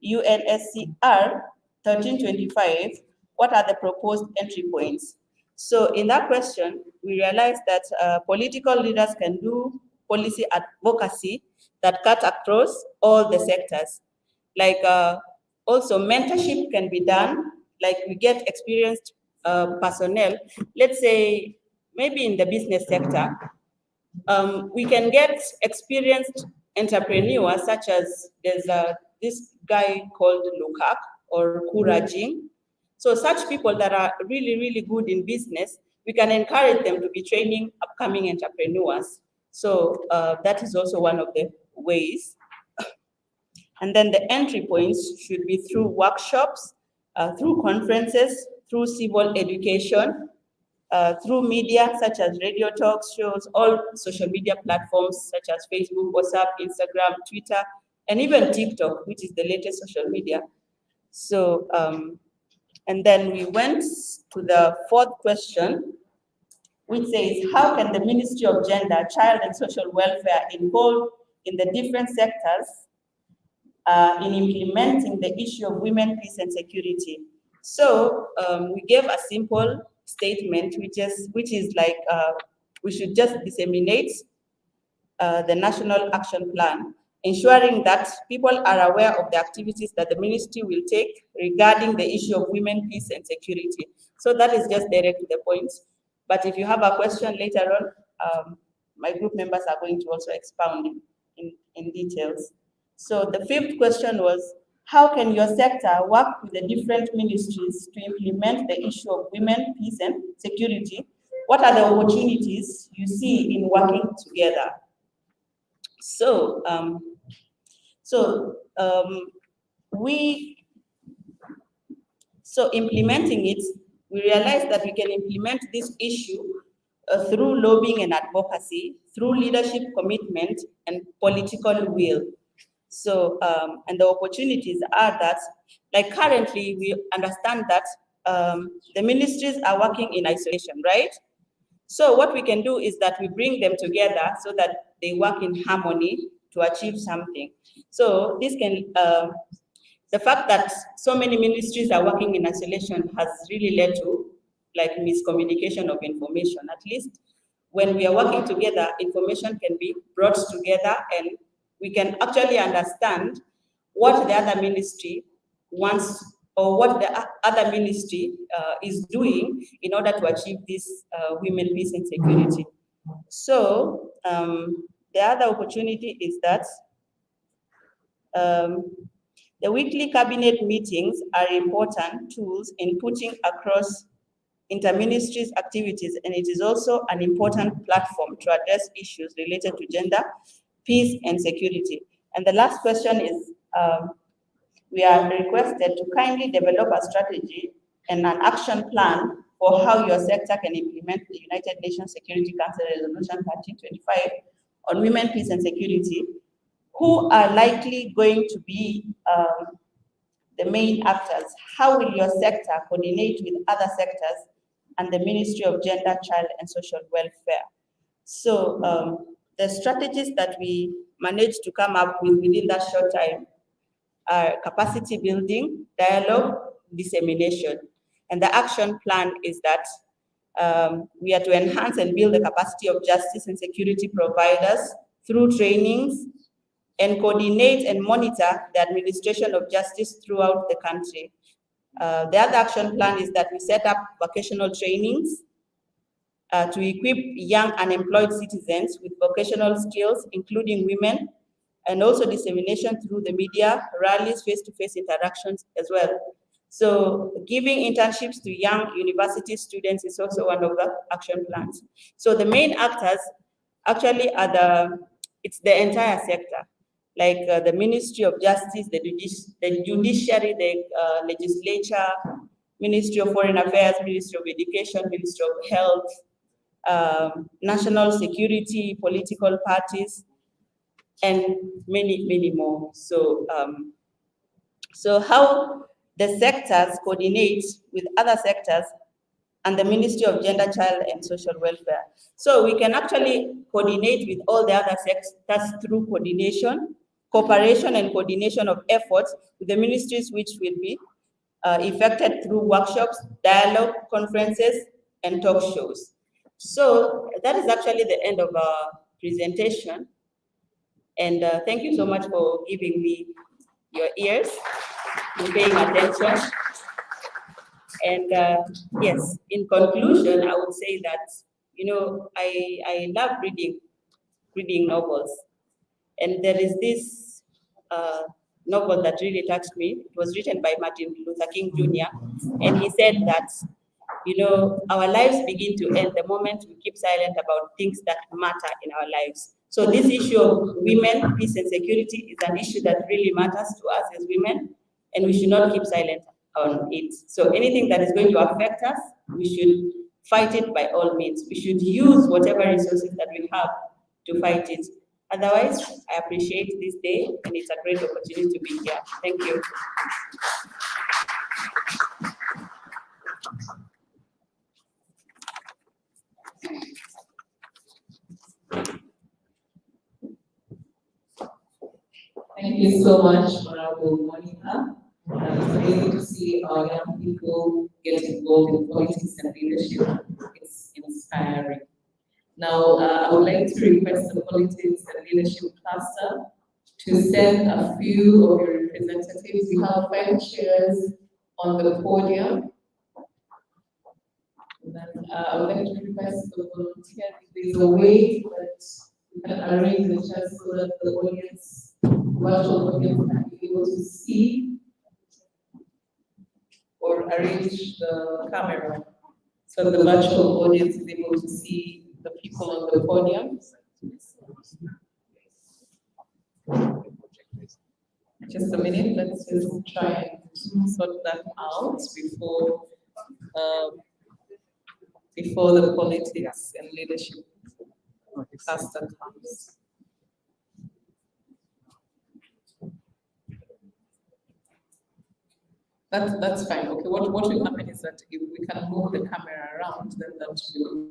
UNSCR 1325? What are the proposed entry points? So in that question, we realized that political leaders can do policy advocacy that cut across all the sectors. Like also mentorship can be done, like we get experienced personnel, let's say maybe in the business sector, we can get experienced entrepreneurs such as there's this guy called Lukak or Kurajing. So such people that are really, really good in business, we can encourage them to be training upcoming entrepreneurs. So that is also one of the ways. And then the entry points should be through workshops, through conferences, through civil education, through media such as radio talk shows, all social media platforms such as Facebook, WhatsApp, Instagram, Twitter, and even TikTok, which is the latest social media. So, and then we went to the fourth question, which says, how can the Ministry of Gender, Child and Social Welfare involve in the different sectors in implementing the issue of women, peace and security? So we gave a simple statement, which is like, we should just disseminate the National Action Plan, ensuring that people are aware of the activities that the ministry will take regarding the issue of women, peace and security. So that is just direct to the point. But if you have a question later on, my group members are going to also expound in details. So the fifth question was, how can your sector work with the different ministries to implement the issue of women, peace, and security? What are the opportunities you see in working together? So, implementing it, we realized that we can implement this issue through lobbying and advocacy, through leadership commitment and political will. So, and the opportunities are that, like currently, we understand that the ministries are working in isolation, right? So what we can do is that we bring them together so that they work in harmony to achieve something. So this can, the fact that so many ministries are working in isolation has really led to like miscommunication of information. At least when we are working together, information can be brought together and we can actually understand what the other ministry wants or what the other ministry is doing in order to achieve this women, peace, and security. So the other opportunity is that the weekly cabinet meetings are important tools in putting across interministries activities, and it is also an important platform to address issues related to gender, peace, and security. And the last question is, we are requested to kindly develop a strategy and an action plan for how your sector can implement the United Nations Security Council Resolution 1325 on women, peace, and security. Who are likely going to be the main actors? How will your sector coordinate with other sectors and the Ministry of Gender, Child, and Social Welfare? So the strategies that we managed to come up with within that short time are capacity building, dialogue, dissemination. And the action plan is that we are to enhance and build the capacity of justice and security providers through trainings and coordinate and monitor the administration of justice throughout the country. The other action plan is that we set up vocational trainings to equip young unemployed citizens with vocational skills, including women, and also dissemination through the media, rallies, face-to-face interactions as well. So giving internships to young university students is also one of the action plans. So the main actors actually are it's the entire sector, like the Ministry of Justice, the Judiciary, the Legislature, Ministry of Foreign Affairs, Ministry of Education, Ministry of Health, National Security, political parties, and many, many more. So, so how the sectors coordinate with other sectors and the Ministry of Gender, Child, and Social Welfare. So we can actually coordinate with all the other sectors through coordination, cooperation, and coordination of efforts with the ministries, which will be effected through workshops, dialogue, conferences, and talk shows. So that is actually the end of our presentation. And thank you so much for giving me your ears and paying attention. And yes, in conclusion, I would say that, you know, I love reading novels. And there is this novel that really touched me. It was written by Martin Luther King Jr. And he said that, you know, our lives begin to end the moment we keep silent about things that matter in our lives. So this issue of women, peace, and security is an issue that really matters to us as women, and we should not keep silent on it. So anything that is going to affect us, we should fight it by all means. We should use whatever resources that we have to fight it. Otherwise, I appreciate this day, and it's a great opportunity to be here. Thank you. Thank you so much, Honorable Monica. It's amazing to see our young people get involved in politics and leadership. It's inspiring. Now, I would like to request the politics and leadership cluster to send a few of your representatives. We have 5 chairs on the podium. And then I would like to request the volunteer if there's a way that we can arrange the chairs so that the audience, virtual audience, can be able to see or arrange the camera so the virtual audience is able to see the people on the podium. Just a minute, let's just try and sort that out before the politics and leadership cluster comes. That's fine. Okay, what will happen is that if we can move the camera around, then that will,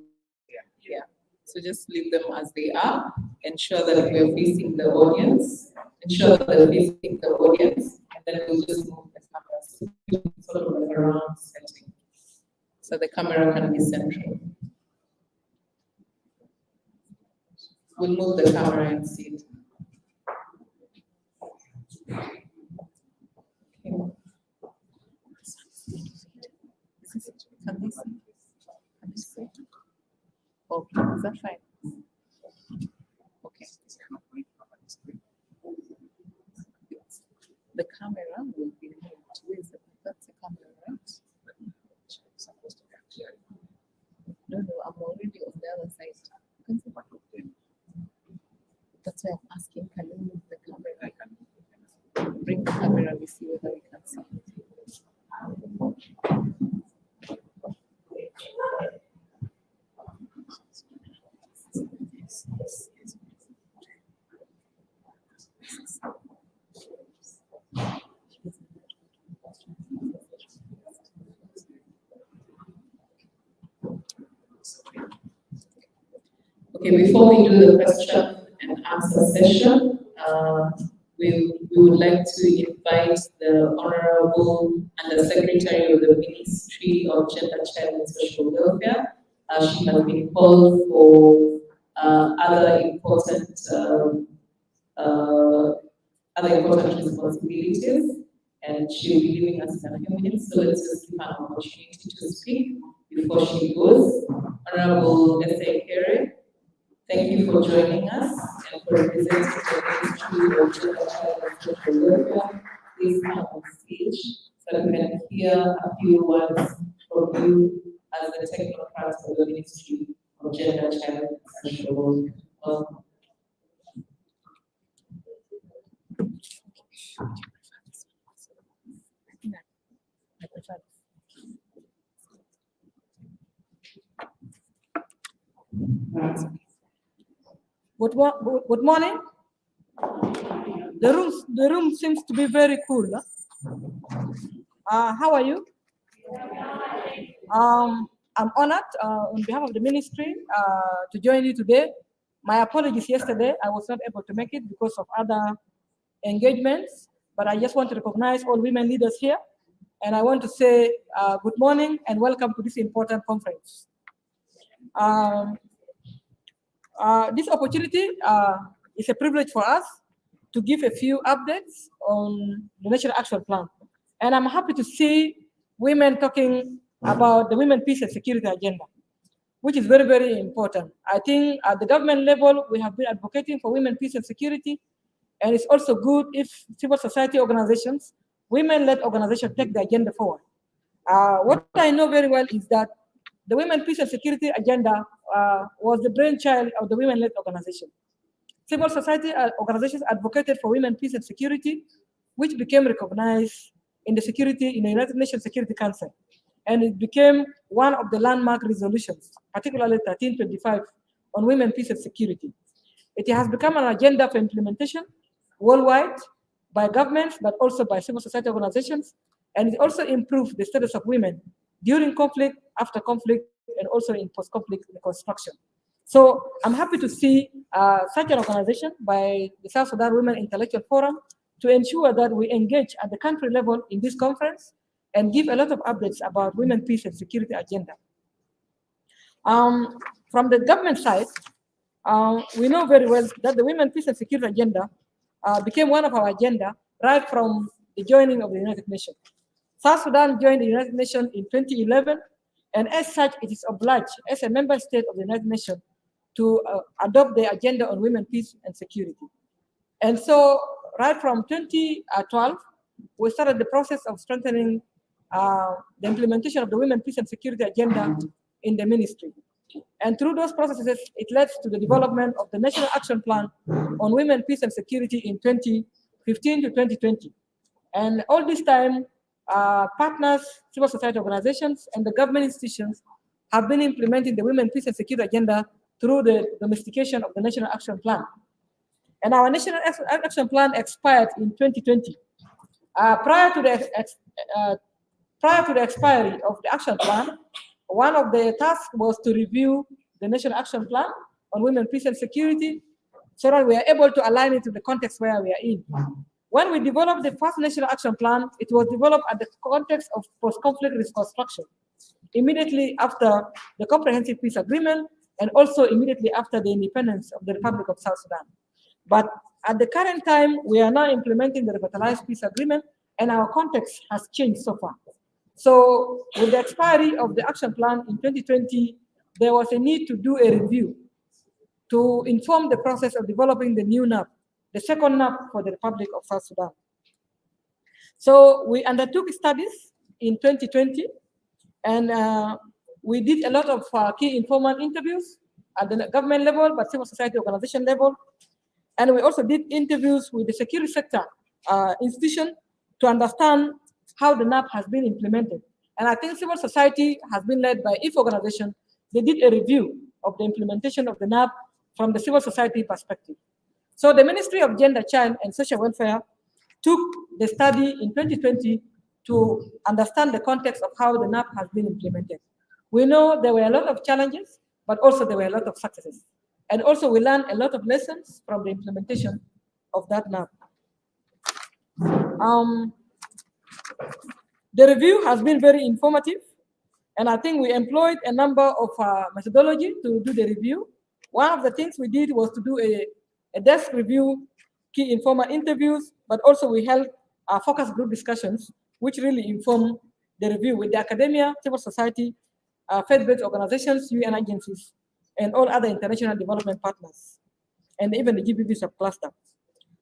yeah. So just leave them as they are. Ensure that we are facing the audience. Ensure that they're facing the audience, and then we'll just move the camera. So sort of like a round setting, so the camera can be central. We'll move the camera and see it. Okay. Can they see? Can they see? Okay, is that fine? Okay. The camera will be moved. That's the camera, right? No, I'm already on the other side. You can see. That's why I'm asking, can you move the camera? Bring the camera, we see whether we can see it. Okay, before we do the question and answer session, we would like to invite the Honorable Undersecretary of the Ministry of Gender, Child and Social Welfare. She has been called for other important responsibilities, and she will be giving us a few minutes. So let's just give her an opportunity to speak before she goes. Honorable Sswi, thank you for joining us and for representing the Ministry of Gender, Child and Social Welfare. Please come on stage so we can hear a few words from you as the technocrat of the Ministry of Gender, Child and Social Welfare. Welcome. Good morning. The room seems to be very cool. Huh? How are you? I'm honored on behalf of the ministry to join you today. My apologies yesterday. I was not able to make it because of other engagements, but I just want to recognize all women leaders here. And I want to say good morning and welcome to this important conference. This opportunity is a privilege for us to give a few updates on the National Action Plan. And I'm happy to see women talking about the Women, Peace and Security Agenda, which is very, very important. I think at the government level, we have been advocating for women, peace and security. And it's also good if civil society organizations, women-led organizations take the agenda forward. What I know very well is that the Women, Peace and Security Agenda was the brainchild of the women-led organization. Civil society organizations advocated for women, peace and security, which became recognized in the United Nations Security Council. And it became one of the landmark resolutions, particularly 1325 on women, peace and security. It has become an agenda for implementation worldwide by governments, but also by civil society organizations. And it also improved the status of women during conflict, after conflict, and also in post-conflict reconstruction. So I'm happy to see such an organization by the South Sudan Women Intellectual Forum to ensure that we engage at the country level in this conference and give a lot of updates about women, peace and security agenda. From the government side, we know very well that the Women, Peace and Security Agenda became one of our agenda right from the joining of the United Nations. South Sudan joined the United Nations in 2011, And as such, it is obliged as a member state of the United Nations to adopt the agenda on women, peace, and security. And so right from 2012, we started the process of strengthening the implementation of the women, peace, and security agenda in the ministry. And through those processes, it led to the development of the National Action Plan on Women, Peace, and Security in 2015 to 2020. And all this time, partners, civil society organizations, and the government institutions have been implementing the Women, Peace, and Security agenda through the domestication of the National Action Plan. And our National Action Plan expired in 2020. Prior to the expiry of the action plan, one of the tasks was to review the National Action Plan on Women, Peace, and Security so that we are able to align it to the context where we are in. When we developed the first National Action Plan, it was developed at the context of post-conflict reconstruction, immediately after the Comprehensive Peace Agreement and also immediately after the independence of the Republic of South Sudan. But at the current time, we are now implementing the Revitalized Peace Agreement, and our context has changed so far. So with the expiry of the action plan in 2020, there was a need to do a review to inform the process of developing the new NAP, the second NAP for the Republic of South Sudan. So we undertook studies in 2020, and we did a lot of key informal interviews at the government level, but civil society organization level. And we also did interviews with the security sector institution to understand how the NAP has been implemented. And I think civil society has been led by IF organization. They did a review of the implementation of the NAP from the civil society perspective. So the Ministry of Gender, Child, and Social Welfare took the study in 2020 to understand the context of how the NAP has been implemented. We know there were a lot of challenges, but also there were a lot of successes. And also we learned a lot of lessons from the implementation of that NAP. The review has been very informative, and I think we employed a number of methodology to do the review. One of the things we did was to do a desk review, key informal interviews, but also we held focus group discussions, which really informed the review with the academia, civil society, faith-based organizations, UN agencies, and all other international development partners, and even the GBV subcluster.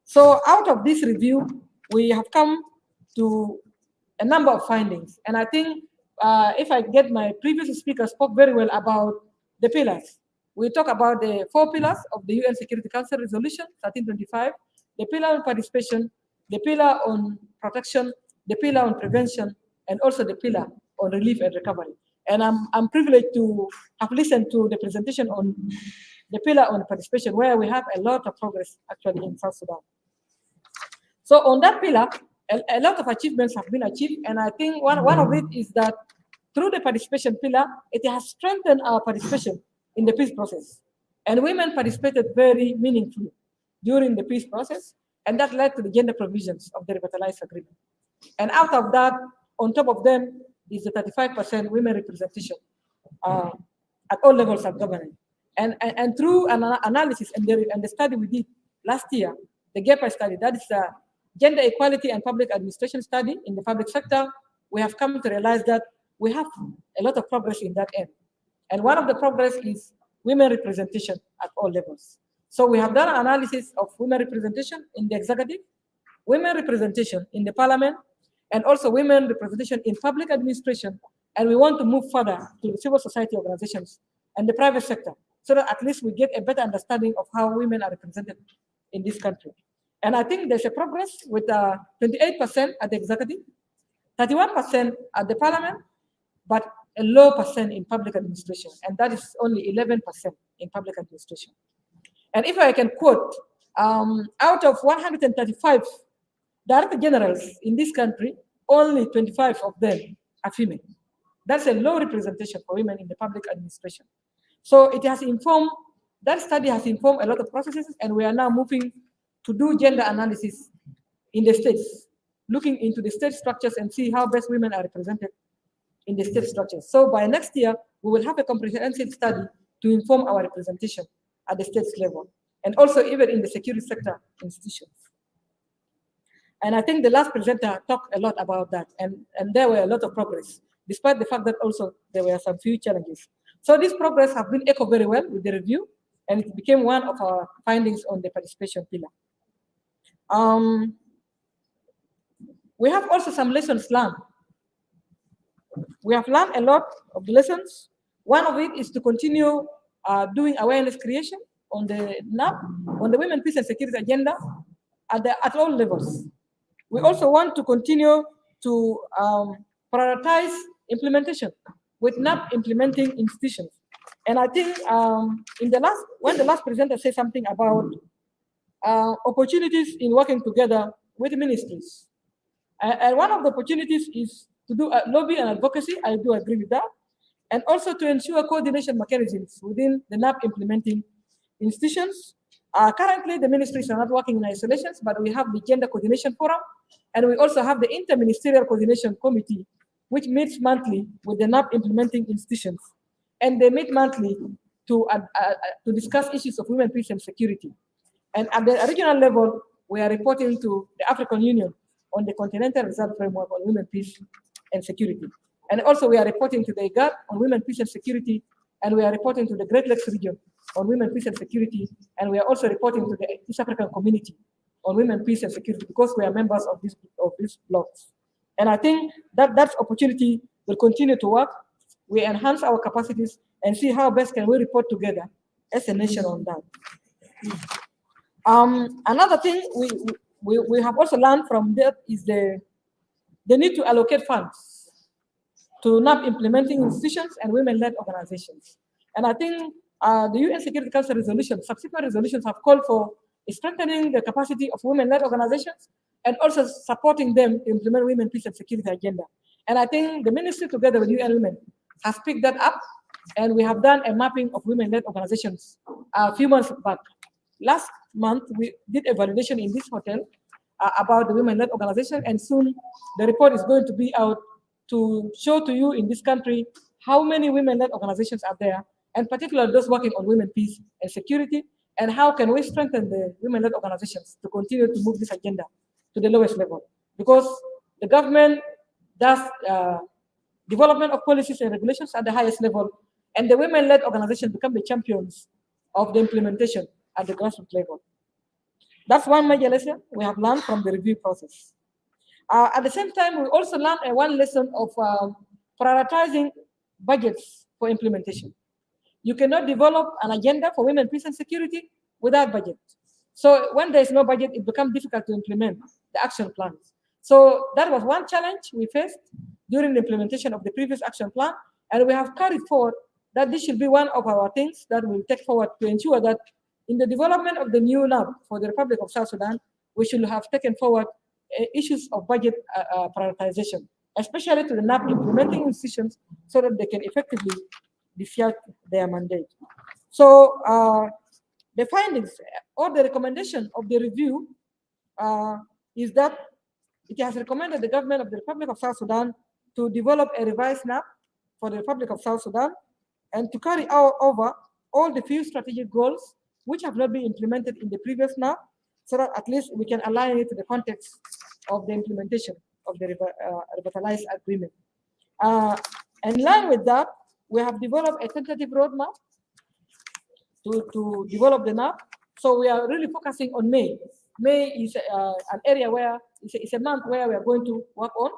So out of this review, we have come to a number of findings. And I think if I get my previous speaker spoke very well about the pillars. We talk about the 4 pillars of the UN Security Council Resolution 1325, the pillar on participation, the pillar on protection, the pillar on prevention, and also the pillar on relief and recovery. And I'm privileged to have listened to the presentation on the pillar on participation, where we have a lot of progress actually in South Sudan. So on that pillar, a lot of achievements have been achieved, and I think one of it is that through the participation pillar, it has strengthened our participation in the peace process. And women participated very meaningfully during the peace process, and that led to the gender provisions of the revitalized agreement. And out of that, on top of them, is the 35% women representation at all levels of government. And through an analysis and the study we did last year, the GEPA study, that is the Gender Equality and Public Administration study in the public sector, we have come to realize that we have a lot of progress in that end. And one of the progress is women representation at all levels. So we have done an analysis of women representation in the executive, women representation in the parliament, and also women representation in public administration. And we want to move further to civil society organizations and the private sector, so that at least we get a better understanding of how women are represented in this country. And I think there's a progress with 28% at the executive, 31% at the parliament, but a low percent in public administration. And that is only 11% in public administration. And if I can quote, out of 135 director generals in this country, only 25 of them are female. That's a low representation for women in the public administration. So it has informed, that study has informed a lot of processes, and we are now moving to do gender analysis in the states, looking into the state structures and see how best women are represented in the state structures. So by next year, we will have a comprehensive study to inform our representation at the states level, and also even in the security sector institutions. And I think the last presenter talked a lot about that, and there were a lot of progress. despite the fact that also there were some few challenges. So this progress has been echoed very well with the review, and it became one of our findings on the participation pillar. We have also some lessons learned. We have learned a lot of the lessons. One of it is to continue doing awareness creation on the NAP, on the Women, Peace and Security agenda at all levels. We also want to continue to prioritize implementation with NAP implementing institutions. And I think when the last presenter said something about opportunities in working together with ministries. And one of the opportunities is to do lobby and advocacy. I do agree with that. And also to ensure coordination mechanisms within the NAP implementing institutions. Currently, the ministries are not working in isolation, but we have the Gender Coordination Forum, and we also have the Interministerial Coordination Committee, which meets monthly with the NAP implementing institutions. And they meet monthly to discuss issues of women, peace, and security. And at the regional level, we are reporting to the African Union on the Continental Result Framework on Women, Peace, and Security. And also we are reporting to the IGAD on Women, Peace, and Security, and we are reporting to the Great Lakes region on Women, Peace, and Security, and we are also reporting to the East African Community on Women, Peace, and Security because we are members of these blocks. And I think that opportunity will continue to work. We enhance our capacities and see how best can we report together as a nation on that. Another thing we have also learned from that is the need to allocate funds to NAP implementing institutions and women-led organizations. And I think the UN Security Council resolution, subsequent resolutions have called for strengthening the capacity of women-led organizations and also supporting them to implement women, peace, and security agenda. And I think the ministry together with UN Women has picked that up, and we have done a mapping of women-led organizations a few months back. Last month, we did a validation in this hotel about the women-led organization, and soon the report is going to be out to show to you in this country how many women-led organizations are there, and particularly those working on women, peace, and security, and how can we strengthen the women-led organizations to continue to move this agenda to the lowest level. Because the government does development of policies and regulations at the highest level, and the women-led organizations become the champions of the implementation at the grassroots level. That's one major lesson we have learned from the review process. At the same time, we also learned one lesson of prioritizing budgets for implementation. You cannot develop an agenda for women, peace, and security without budget. So when there is no budget, it becomes difficult to implement the action plans. So that was one challenge we faced during the implementation of the previous action plan, and we have carried forward that this should be one of our things that we'll take forward to ensure that in the development of the new NAP for the Republic of South Sudan, we should have taken forward issues of budget prioritization, especially to the NAP implementing institutions so that they can effectively discharge their mandate. So the findings or the recommendation of the review is that it has recommended the government of the Republic of South Sudan to develop a revised NAP for the Republic of South Sudan and to carry over all the few strategic goals which have not been implemented in the previous NAP, so that at least we can align it to the context of the implementation of the revitalized agreement. In line with that, we have developed a tentative roadmap to develop the NAP. So we are really focusing on May. May is an area where it's a month where we are going to work on.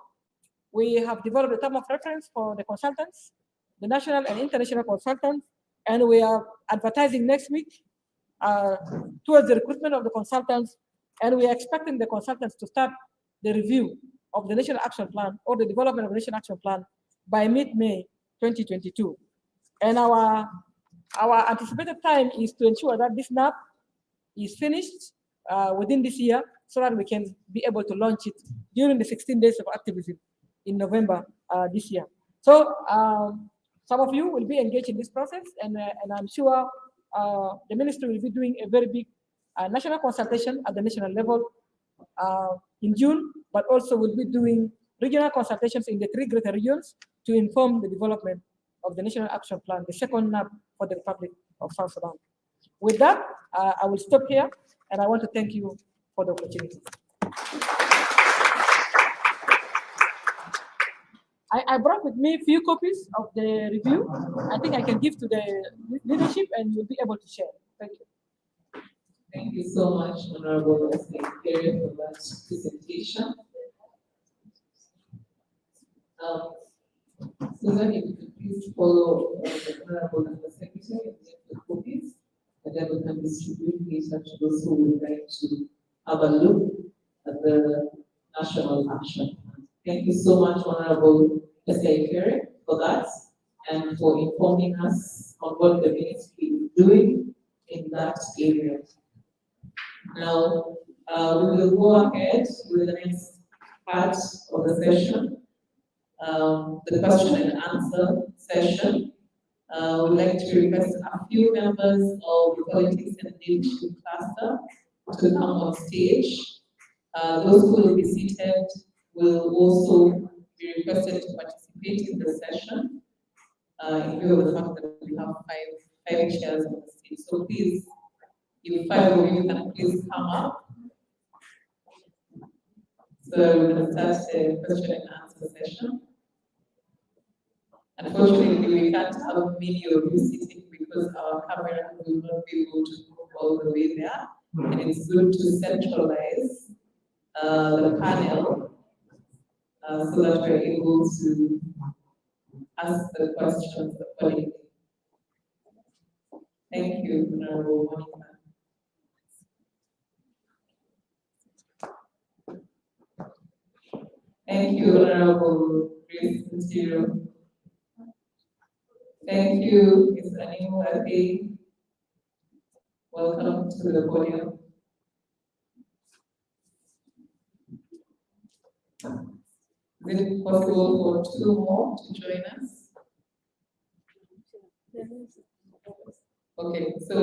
We have developed a term of reference for the consultants, the national and international consultants, and we are advertising next week towards the recruitment of the consultants, and we are expecting the consultants to start the review of the National Action Plan or the development of the National Action Plan by mid-May 2022. And our anticipated time is to ensure that this NAP is finished within this year so that we can be able to launch it during the 16 days of activism in November this year. So some of you will be engaged in this process, and I'm sure the ministry will be doing a very big national consultation at the national level in June, but also will be doing regional consultations in the 3 greater regions to inform the development of the National Action Plan, the second NAP for the Republic of South Sudan. With that, I will stop here, and I want to thank you for the opportunity. I brought with me a few copies of the review. I think I can give to the leadership and you'll be able to share. Thank you. Thank you so much, Honorable Secretary, for that presentation. Susan, if you could please follow the Honorable Secretary and get the copies, and then we can distribute these to those who would like to have a look at the National Action Plan. Thank you so much, Honorable Secretary, for that and for informing us on what the ministry is doing in that area. Now, we will go ahead with the next part of the session, the question and answer session. We'd like to request a few members of the Politics and Leadership Cluster to come on stage. Those who will be seated will also be requested to participate in the session in view of the fact that we have five chairs on the stage. So please, if 5 of you can please come up. So we can start the question and answer session. Unfortunately, we can't have many of you sitting because our camera will not be able to go all the way there. And it's good to centralize the panel so that we're able to ask the questions accordingly. Thank you, Honorable Monica. Thank you, Honorable Grace Material. Thank you, Ms. Animo Ade. Welcome to the podium. Is it possible for 2 more to join us? Okay, so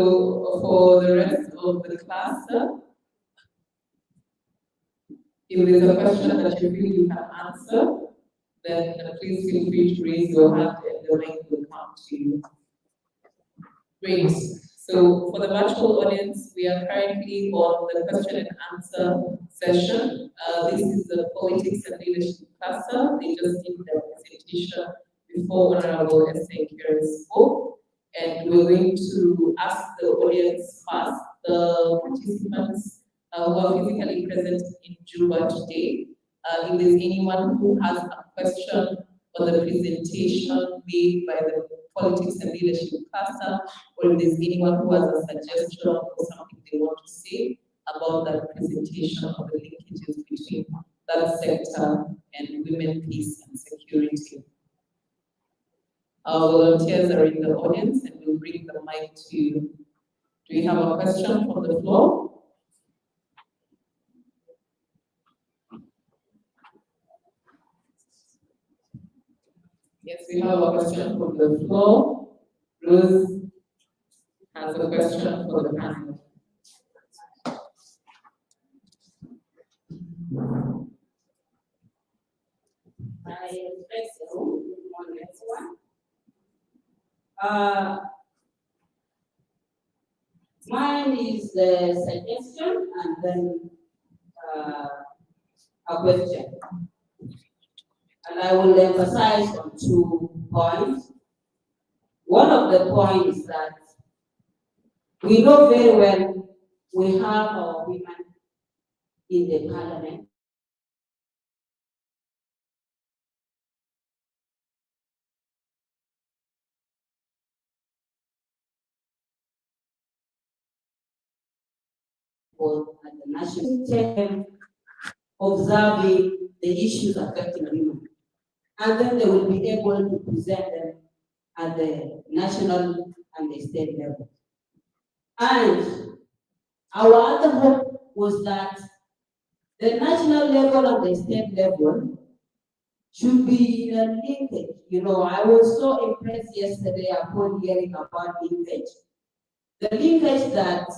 for the rest of the cluster, if there's a question that you feel you can answer, then please feel free to raise your hand and the mic will come to you. Great. So for the virtual audience, we are currently on the question and answer session. This is the Politics and Leadership Cluster. They just did their presentation before Honorable S.A. Kira spoke. And we're going to ask the audience first, the participants who are physically present in Juba today. If there's anyone who has a question on the presentation made by the Politics and Leadership Cluster, or if there's anyone who has a suggestion or something they want to say about that presentation of the linkages between that sector and women, peace and security. Our volunteers are in the audience and we'll bring the mic to you. Do we have a question from the floor? Yes, we have a question from the floor. Ruth has a question for the panel. Mine is the suggestion and then a question. And I will emphasize on 2 points. One of the points that we know very well we have our women in the parliament. At the national team, observing the issues affecting women. And then they will be able to present them at the national and the state level. And our other hope was that the national level and the state level should be in a linkage. You know, I was so impressed yesterday upon hearing about linkage. The linkage that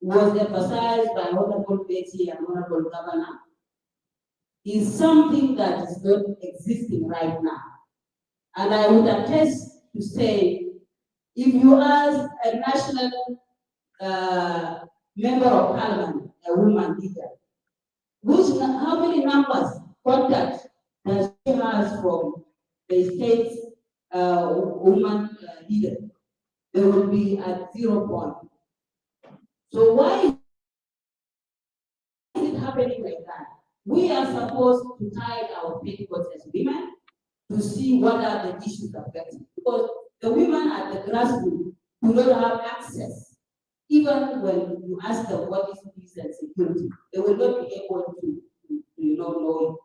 was emphasized by Honorable Betty and Honorable Governor is something that is not existing right now. And I would attest to say, if you ask a national member of parliament, a woman leader, how many numbers, contacts does she has from the state woman leader, they will be at 0 point. So why is it happening like that? We are supposed to tie our petticoats as women to see what are the issues affecting. Because the women at the grassroots do not have access. Even when you ask them what is peace and security, they will not be able to know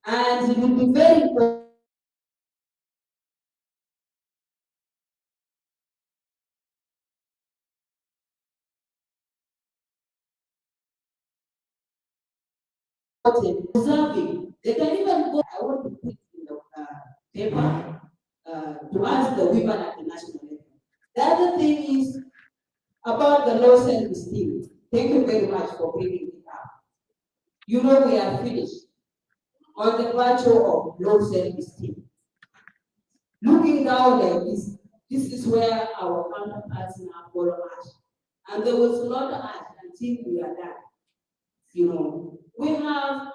it. And it will be very important observing. They can even go, I want to put in the paper to ask the women at the national level. The other thing is about the low self-esteem. Thank you very much for bringing it up. You know we are finished on the virtue of low self-esteem. Looking down like this is where our counterparts now follow us. And they will slaughter us until we are done. You know, we have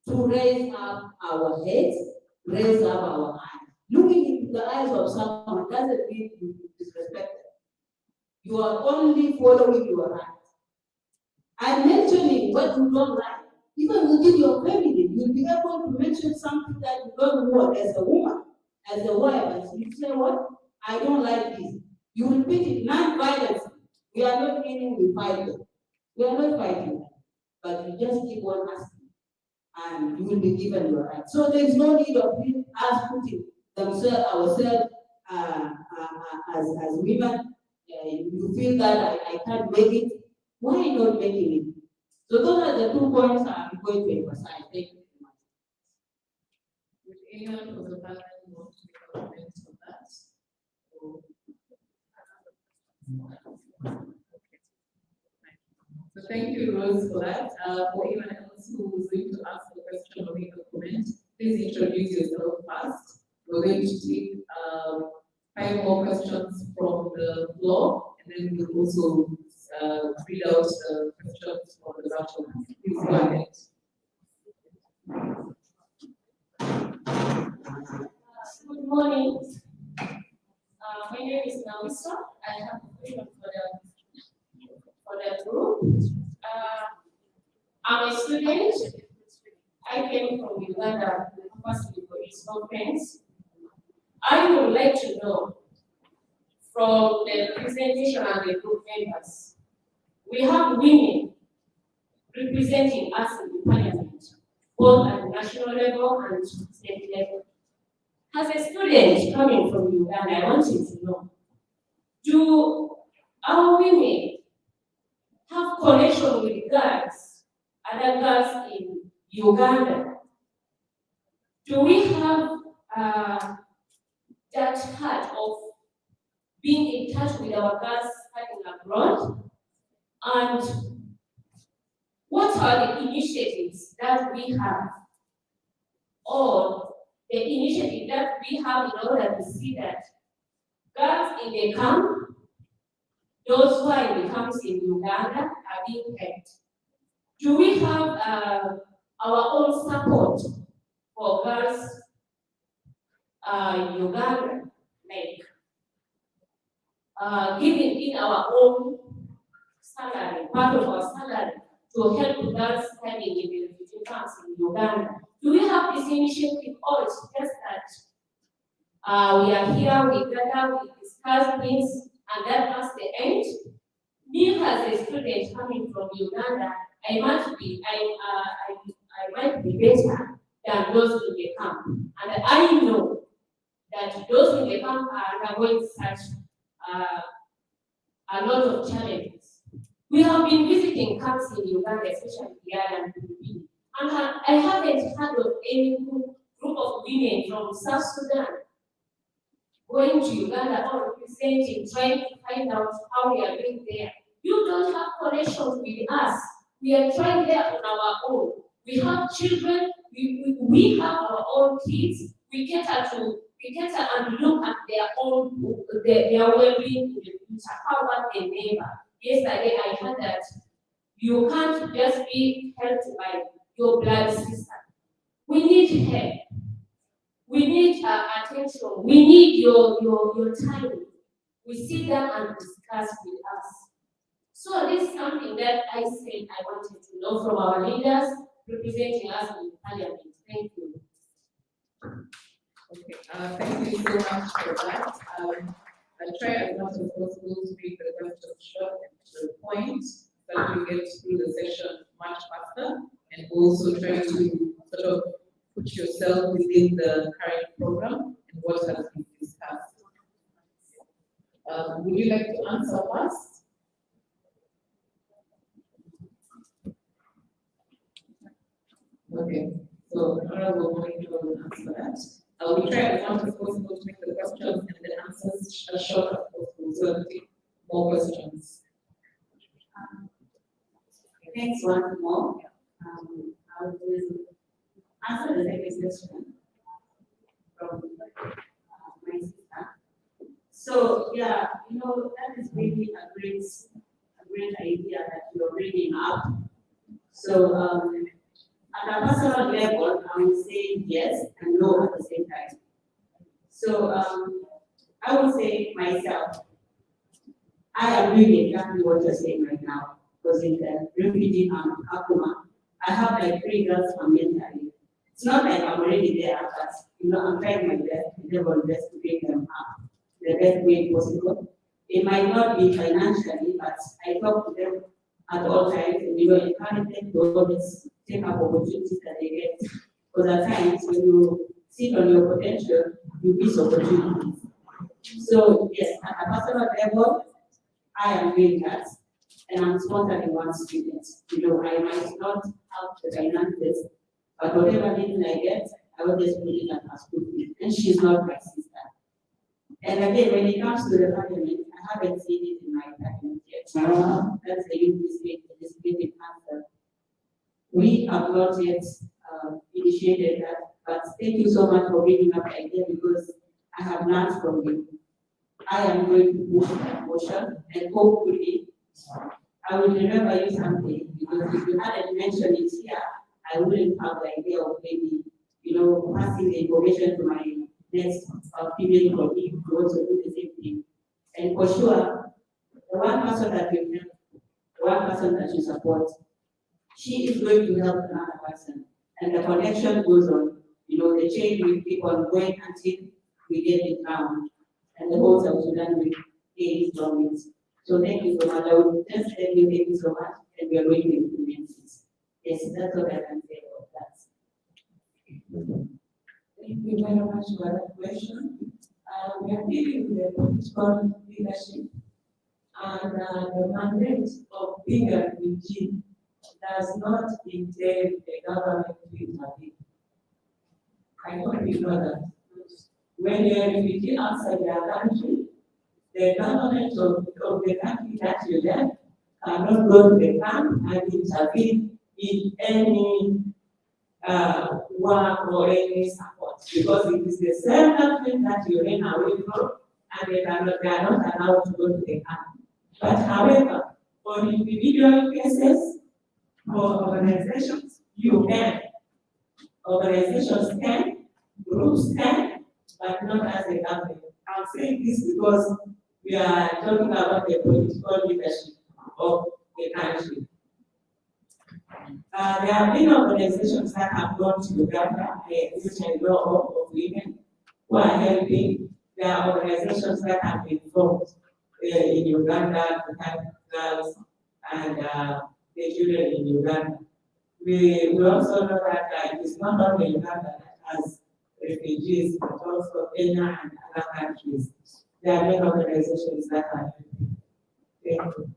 to raise up our heads, raise up our eyes. Looking into the eyes of someone doesn't mean you disrespect them. You are only following your right. And mentioning what you don't like, even within your family, you'll be able to mention something that you don't want as a woman, as a wife, and you say, what? I don't like this. You repeat it, non-violence. We are not meaning we fight them. We are not fighting them. But you just keep on asking, and you will be given your right. So there is no need of us putting ourselves as women. You feel that I can't make it. Why not making it? So those are the 2 points I'm going to emphasize. Thank you very much. Would anyone from the panel want to make a comment on that? So thank you, Rose, for that. For anyone else who is going to ask a question or make a comment, please introduce yourself first. We're going to take 5 more questions from the floor, and then we'll also read out questions from the virtual. Please go ahead. Good morning. My name is Nausa. I have a question for the group. I'm a student. I came from Uganda University for this conference. I would like to know from the presentation and the group members, we have women representing us in the parliament, both at the national level and state level. As a student coming from Uganda, I want you to know, do our women have connection with girls, other girls in Uganda? Do we have that heart of being in touch with our girls studying abroad? And what are the initiatives that we have, or the initiative that we have in order to see that girls in the camp, those who are in the camps in Uganda, are being kept? Do we have our own support for girls in Uganda, like giving in our own salary, part of our salary, to help girls studying in the refugee camps in Uganda? Do we have this initiative, or it's just that we are here, we gather, we discuss things, and that was the end? Me as a student coming from Uganda, I might be better than those in the camp. And I know that those in the camp are undergoing such a lot of challenges. We have been visiting camps in Uganda, especially Ghana and Philippines, and I haven't heard of any group of women from South Sudan going to Uganda or representing, trying to find out how we are doing there. You don't have connections with us. We are trying there on our own. We have children, we have our own kids. We cater and look at their own their well-being in the future. How about the neighbor? Yesterday I heard that you can't just be helped by your blood sister. We need help. We need attention. We need your time. We sit down and discuss with us. So this is something that I said I wanted to know from our leaders representing us in Parliament. Thank you. Okay, thank you so much for that. I'll try as much as possible to make the question short and to the point, so that we get through the session much faster, and also try to sort of put yourself within the current program and what has been discussed. Would you like to answer first? Okay, so Honorable Monitor will answer that. We try as much as possible to make the questions and the answers as short as possible so that we take more questions. Thanks once more. I will answer the second question from my sister. So yeah, that is really a great idea that you're bringing up. So at a personal level, I would say yes and no at the same time. So I would say myself, I agree with exactly what you're saying right now. Because in the refugee camp, Kakuma, I have like 3 girls from mentally. It's not like I'm already there, but I'm trying my best, endeavor best to bring them up the best way possible. It might not be financially, but I talk to them at all times and encourage them to always take up opportunities that they get. Because at times when you sit on your potential, you miss opportunities. So yes, at a personal level, I am doing that. And I'm sponsoring one student. I might not have the finances, but whatever little I get, I will just put it at her school fee. And she's not my sister. And again, when it comes to the parliament, I haven't seen it in my parliament yet. That's the youth participating answer. We have not yet initiated that, but thank you so much for bringing up the idea because I have learned from you. I am going to push that motion and hopefully I will remember you someday because if you hadn't mentioned it here, I wouldn't have the idea of maybe, passing the information to my next female colleague who also do the same thing. And for sure, the one person that you help, the one person that you support, she is going to help another person. And the connection goes on. The chain will keep on going until we get it down. And the whole South Sudan will gain from it. So thank you so much. I would just tell you thank you so much, and we are going to implement this. Yes, that's what I can say about that. Thank you very much for that question. We are dealing with the political leadership, and the mandate of being a refugee does not entail the government to intervene. I hope you know that. When you're a refugee outside your country, the government of the country that you left cannot go to the camp and intervene in any work or any support because it is the same country that you ran away from and they are not allowed to go to the camp. But however, for individual cases or organizations, you can. Organizations can, groups can, but not as a government. I'm saying this because we are talking about the political leadership of the country. There have been organizations that have gone to Uganda, which I know of women who are helping. There are organizations that have been formed in Uganda to help girls and the children in Uganda. We also know that it is not only Uganda that has refugees, but also Kenya and other countries. There are many organizations that are helping. Thank you.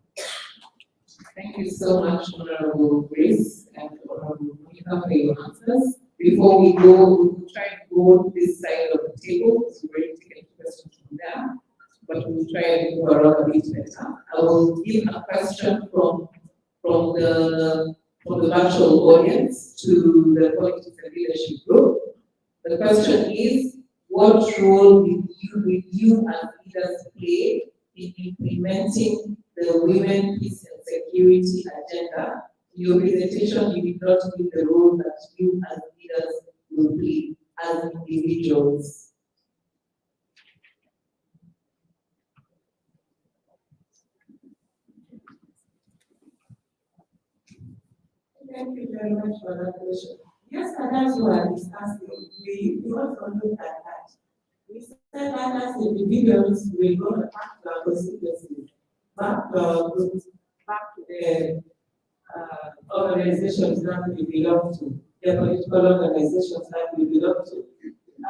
Thank you so much, Honorable Grace and Honorable Monica, for your answers. Before we go, we will try and go this side of the table. So we're ready to get questions from there, but we'll try and move around a bit better. I will give a question from the virtual audience to the Politics and Leadership Group. The question is, what role will you as leaders play in implementing the Women, Peace and Security agenda? In your presentation, you did not give the role that you as leaders will play as in individuals. Thank you very much for that question. Yes, and as we are discussing, we also look at that. We said that as individuals, we go back to our constituencies, back to our groups, back to the organizations that we belong to, the political organizations that we belong to,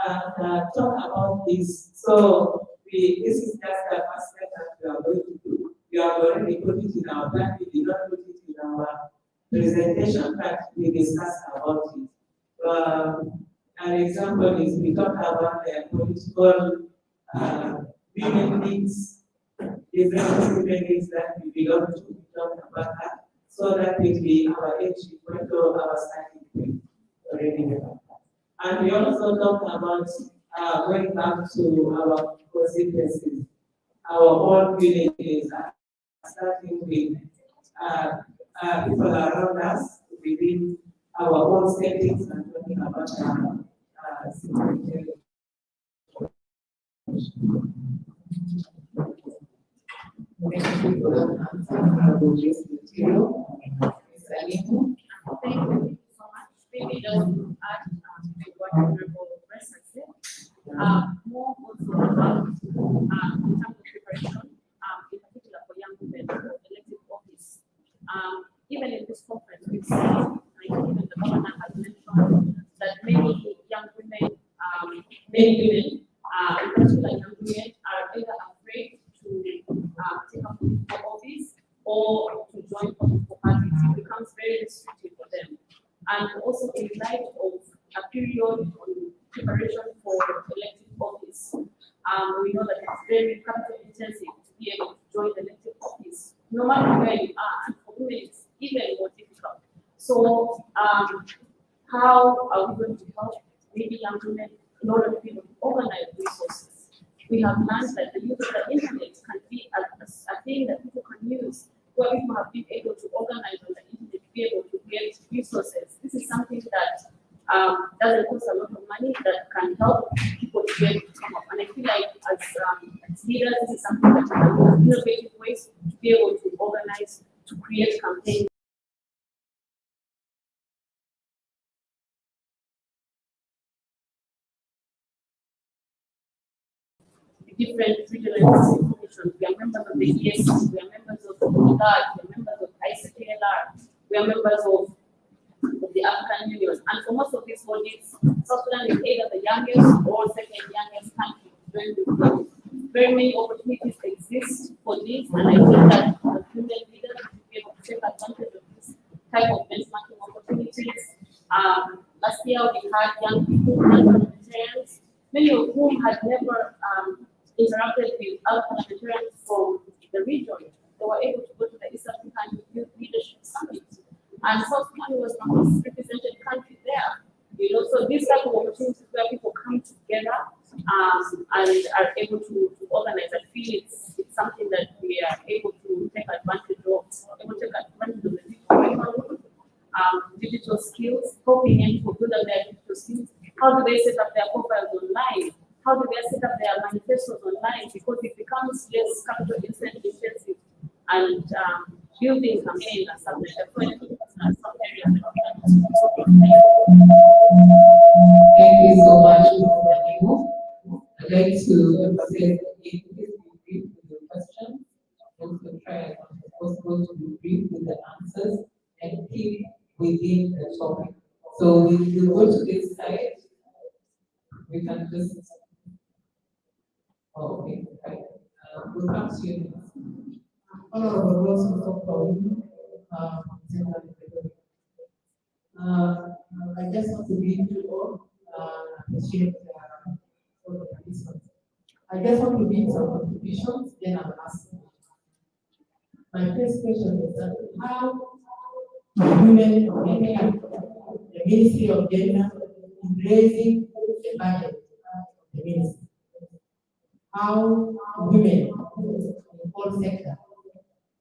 and talk about this. So this is just the first step that we are going to do. We have already put it in our plan, we did not put it in our presentation, but we discussed about it. An example is we talk about the political women leagues, different women leagues that we belong to, we talk about that, so that will be our entry point or our starting point already. And we also talk about going back to our constituencies, our own villages, starting with people around us within our own settings and talking about security. Thank you for that answer. This material. Thank you so much. Maybe just to add to what Honorable President said, more also about in terms of preparation, in particular for young women for elective office. Even in this conference, we've seen, like even the governor has mentioned that many young women, many women, in particular young women, are either afraid to take up political office or to join political parties. It becomes very restrictive for them. And also in light of a period of preparation for elective office, we know that it's very capital intensive to be able to join the elective office, no matter where you are, and for women it's even more difficult. So how are we going to help maybe young women in order to be able to organize resources? We have learned that the use of the internet can be a thing that people can use, where people have been able to organize on the internet to be able to get resources. This is something that doesn't cost a lot of money, that can help people to get to come up. And I feel like as leaders, this is something that we can use innovative ways to be able to organize, to create campaigns. Different regional institutions. We are members of the ES, we are members of the GAD, we are members of ICTLR, we are members of the African Union. And for most of these bodies, South Sudan is either the youngest or second youngest country to join the group. Very many opportunities exist for this, and I think that as women leaders will be able to take advantage of this type of benchmarking opportunities. Last year we had young people, young parliamentarians, many of whom had never interacted with other parliamentarians from the region. They were able to go to the East African Youth Leadership Summit. And South Sudan was the most represented country there. So these type of opportunities where people come together and are able to organize, I feel it's something that we are able to take advantage of, digital skills, helping them to build up their digital skills. How do they set up their profiles online? How do they set up their manifestos online? Because it becomes less capital intensive and building campaigns and stuff like that. Thank you so much, Mr. Nemo. I'd like to emphasize that please be brief with your questions. Also try as much as possible to be brief with the answers and keep within the topic. So we will go to this side. We can just, okay, right. We'll come to you next. Honorable Wilson, I just want to read you all, appreciate all the participants. I just want to read some contributions, then I'll ask. My first question is that how women in the Ministry of Gender is raising the budget of the ministry? How women in all sectors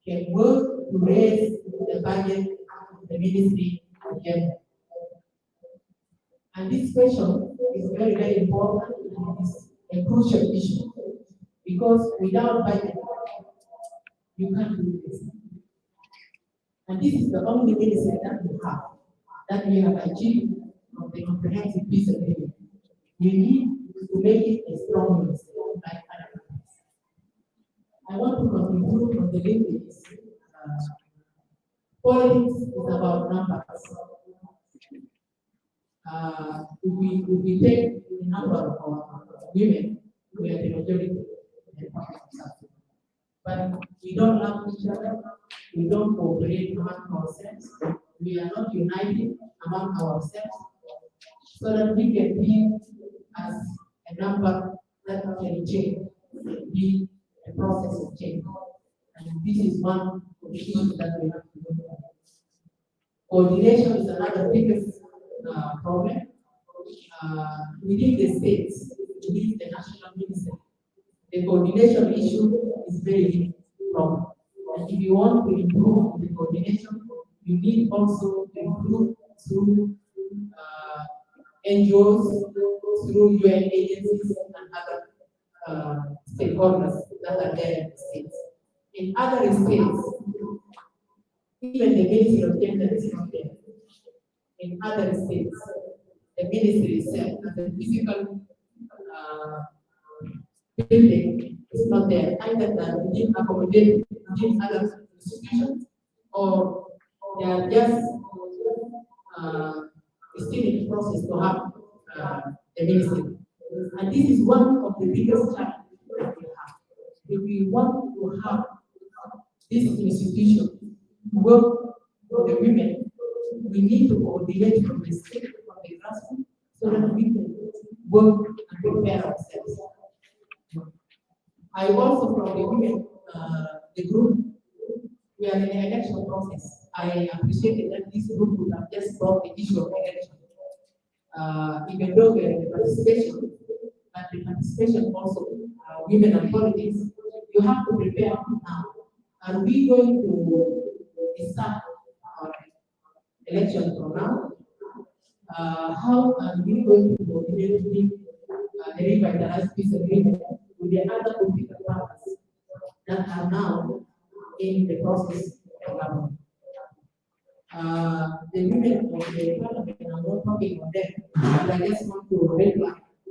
can work to raise the budget of the Ministry of Gender? And this question is very, very important, and it is a crucial issue because without budget, you can't do this. And this is the only medicine that we have achieved from the comprehensive peace agreement. We need to make it a strong medicine like other countries. I want to conclude from the limits. Politics is about numbers. If we take the number of women, we are the majority in the public sector. But we don't love each other, we don't cooperate among ourselves, we are not united among ourselves, so that we can be as a number that can change, be a process of change. And this is one of the issues that we have to do. Coordination is another biggest problem. Within the states, within the national ministry, the coordination issue is very big problem. And if you want to improve the coordination, you need also to improve through NGOs, through UN agencies and other stakeholders that are there in the states. In other states, even the Ministry of Gender is not there. In other states, the ministry itself and the physical building is not there. Either that we didn't accommodate within other institutions, or they are just still in the process to have the ministry. And this is one of the biggest challenges that we have. If we want to have this institution work for the women, we need to coordinate from the state, from the grassroots, so that we can work and prepare ourselves. I also, from the women, the group, we are in the election process. I appreciated that this group would have just brought the issue of election. Even though we are in the participation, but the participation also, women and politics, you have to prepare now. Are we going to start our election from now? How are we going to coordinate with the revitalized peace agreement with the other political parties that are now in the process of government? The women of the parliament, I'm not talking on them, but I just want to reply to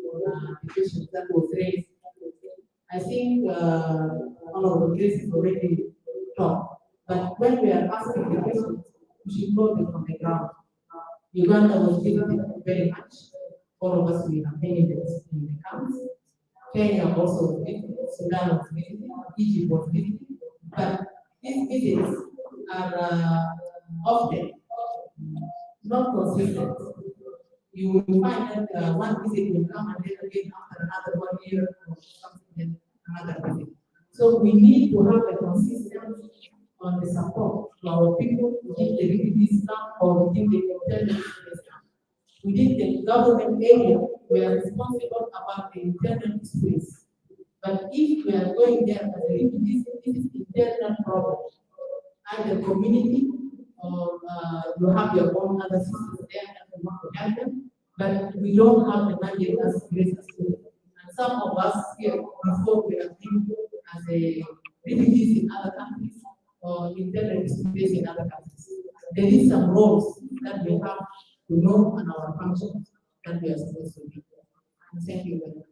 the questions that was raised. I think Honorable Grace has already talked, but when we are asking the questions, we should go from the ground. Uganda was visited very much. All of us, we have many visits in the camps. Kenya also was visited, Sudan was visited, Egypt was visited. But these visits are often not consistent. You will find that one visit will come and then again after another 1 year or something, then another visit. So we need to have a consistency on the support to our people within the refugees camp or within the internal camp. Within the government area, we are responsible about the internal space. But if we are going there as a refugees, this is internal problem. Either community or you have your own other systems there that you want to help them, but we don't have the mandate as Grace as well. And some of us here before we have been as a refugees in other countries or internal space in other countries. There is some roles that we have to know and our functions that we are supposed to do. And thank you very much.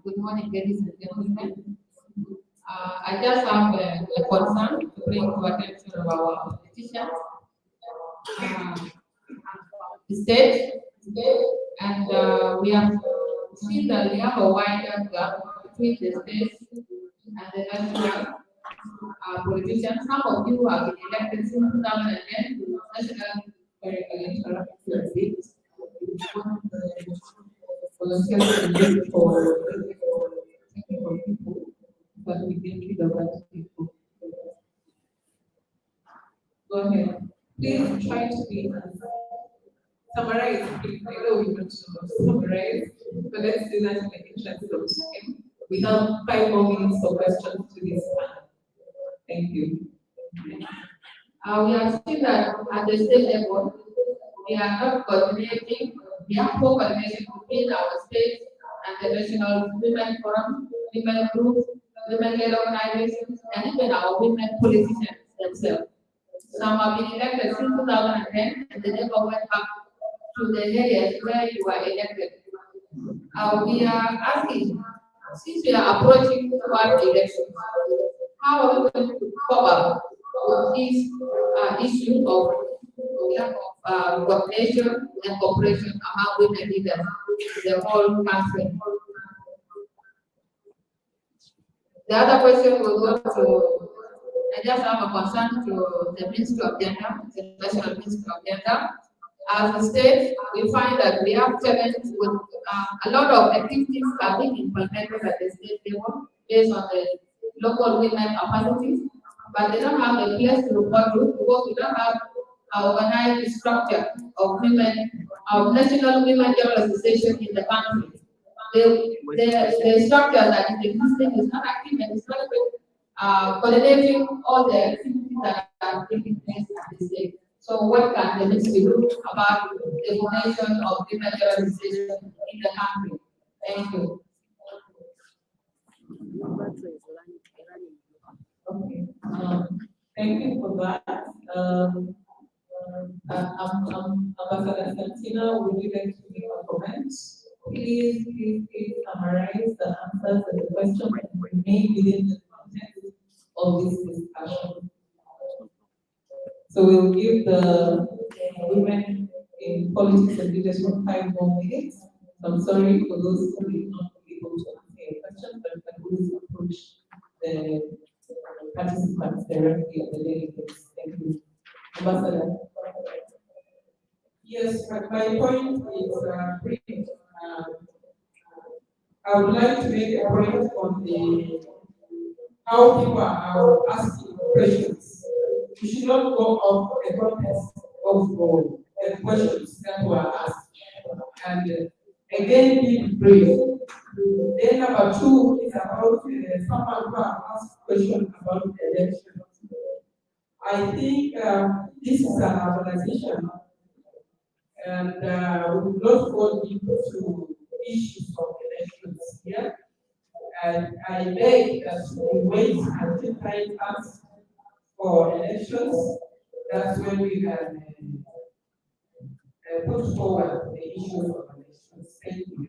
Good morning, ladies and gentlemen. I just have a concern to bring to attention of our politicians. State, and we have seen that we have a wider gap between the state and the national politicians. Some of you have been elected since 2010 to national electoral seats. Volunteers for technical people, but we didn't give the right people. Go ahead. Please try to be summarize. I know we want to summarize, but let's do that in the interest of time. We have 5 more minutes for questions to this panel. Thank you. We have seen that at the state level, we are not coordinating, we have poor coordination between our state and the national women forum, women groups, women-led organizations, and even our women politicians themselves. Some have been elected since 2010, and they never went back to the areas where you were elected. We are asking, since we are approaching toward elections, how are we going to cover with this issue of lack of coordination and cooperation among women leaders in the whole country? The other question will go to, I just have a concern to the Ministry of Gender, the National Ministry of Gender. As a state, we find that we have challenges with a lot of activities are being implemented at the state level based on the local women capacities, but they don't have a place to report to because we don't have an organized structure of women, of national women gender association in the country. The structure that is existing is not active and it's not coordinating all the activities that are taking place at the state. So what can the ministry do about the formation of women gender association in the country? Thank you. Okay. Thank you for that. Ambassador Santina, would you like to make a comment? Please summarize the answers and the questions and remain within the context of this discussion. So we'll give the women in politics and leadership 5 more minutes. I'm sorry for those who did not be able to answer your questions, but I will approach the participants directly at the delegates. Thank you. Ambassador. Yes, my point is brief. I would like to make a point on the how people are asking questions. We should not go off the context of the questions that were asked. And again, be brief. Then number 2 is about someone who has asked questions about the election. I think this is an organization, and we will not go into issues of elections here. And I beg that we wait until time comes for elections. That's when we can put forward the issues of elections. Thank you.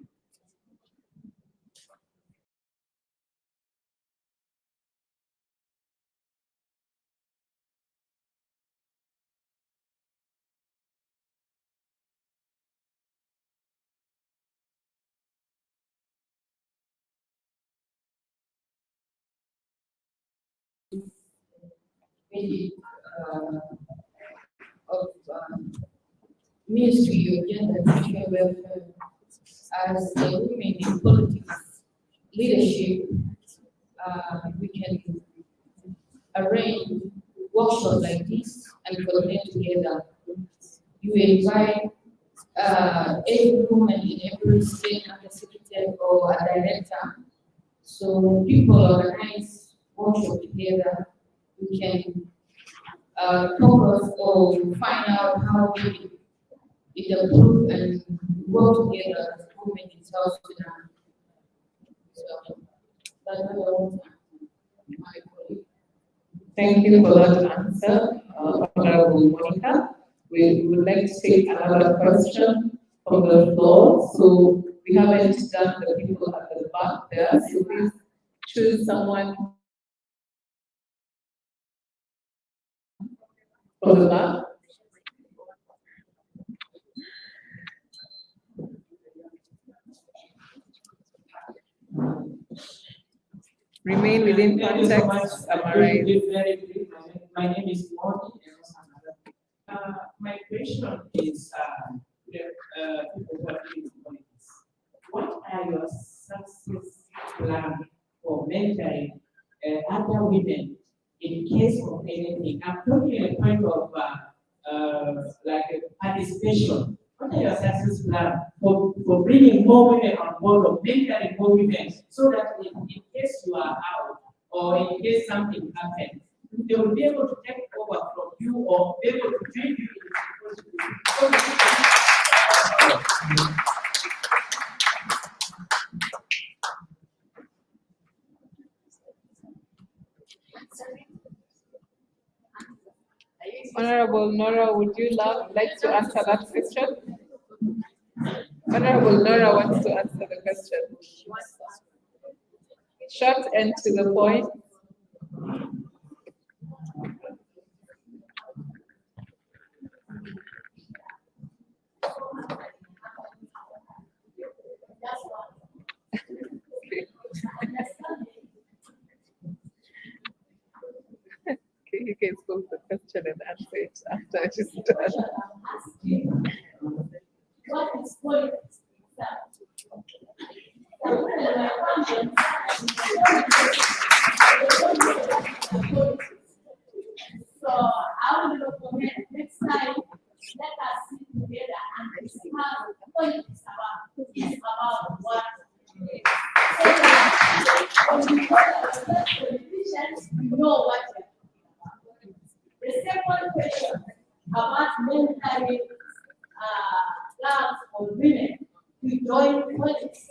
Of Ministry of Gender and Sexual Welfare as the women in politics leadership, we can arrange workshops like this and coordinate together. You invite every woman in every state and a secretary or a director. So when people organize workshops together, we can focus or find out how we improve and work together as women in South Sudan. So that's what my colleague. Thank you for that answer, Honorable Monica. We would like to take another question from the floor. So we haven't done the people at the back there. So please choose someone from the back. Remain within context. Very brief. My name is Moni. My question is people who are in politics. What are your success plans for mentoring other women in case of anything? I'm talking a point of like a participation. What are your success plans for bringing more women on board or mentoring more women so that in case you are out or in case something happens, they will be able to take over from you or able to train you in the Honorable Nora, would you like to answer that question? Honorable Nora wants to answer the question. Short and to the point. Okay, you can pose the question and answer it after it is done. What is politics? So I will recommend next time, let us sit together and discuss politics about what. So that when we politicians, we know what we're talking about. The second question about mentoring girls or women to join politics.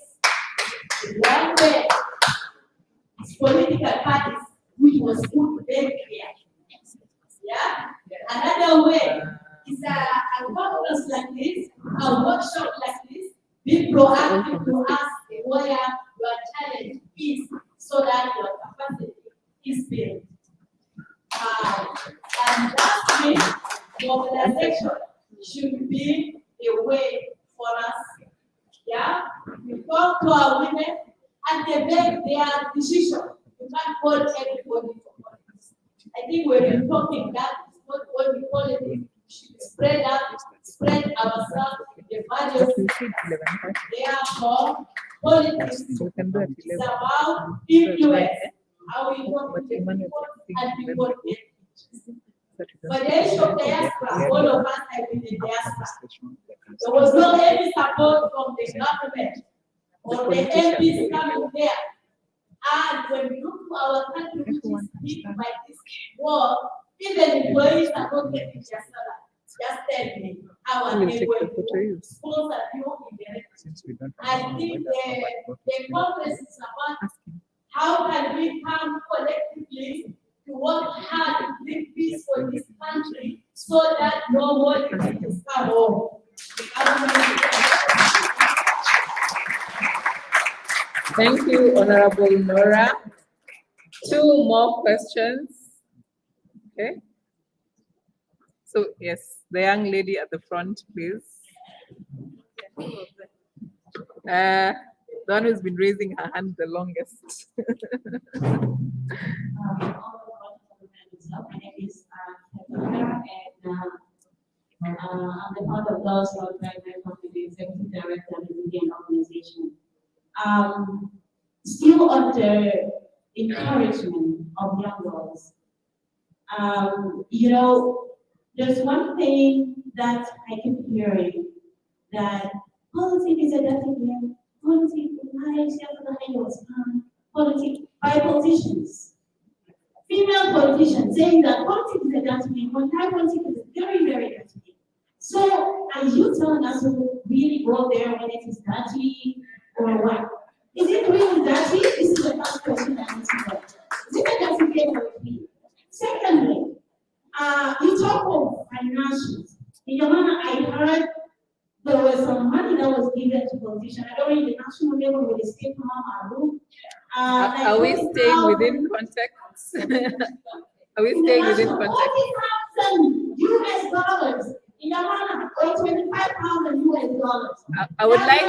One way is political parties, which was put very clear. Yeah? Another way is a conference like this, a workshop like this, be proactive to ask where your challenge is so that your capacity is built. And lastly, mobilization should be a way for us. Yeah? We talk to our women and they make their decision. You can't call everybody for politics. I think when we're talking that is not only politics, we should spread ourselves, the values. Therefore, politics is about influence, how we talk to people and people get. But the issue of diaspora, all of us have been in diaspora. There was no any support from the government or the MPs coming there. And when we look to our country, which is hit by this war, even employees are not getting their salary. Just tell me how are they going to sponsor you in the election? I think the conference is about how can we come collectively to work hard to bring peace for this country so that no more diseases come home. Thank you, Honorable Nora. Two more questions. Okay. So, yes, the young lady at the front, please. The one who's been raising her hand the longest. My name is Katina, and I'm the part of those who are graduated from the Executive Director of the Indian Organization. Still on the encouragement of young girls, you know, there's one thing that I keep hearing, that politics is a dirty game, politics by politicians. Female politicians saying that politics is a dirty game, when Thai politics is a very, very dirty game. So are you telling us to really go there when it is dirty or what? Is it really dirty? This is the first question I need to know. Is it a dirty game for me? Secondly, you talk of financials. In Yamana, I heard there was some money that was given to politicians. I don't know the national level or the state room. Are we staying within context? Are we staying within context? $40,000 US in Yamana, or 25,000 US dollars. I would like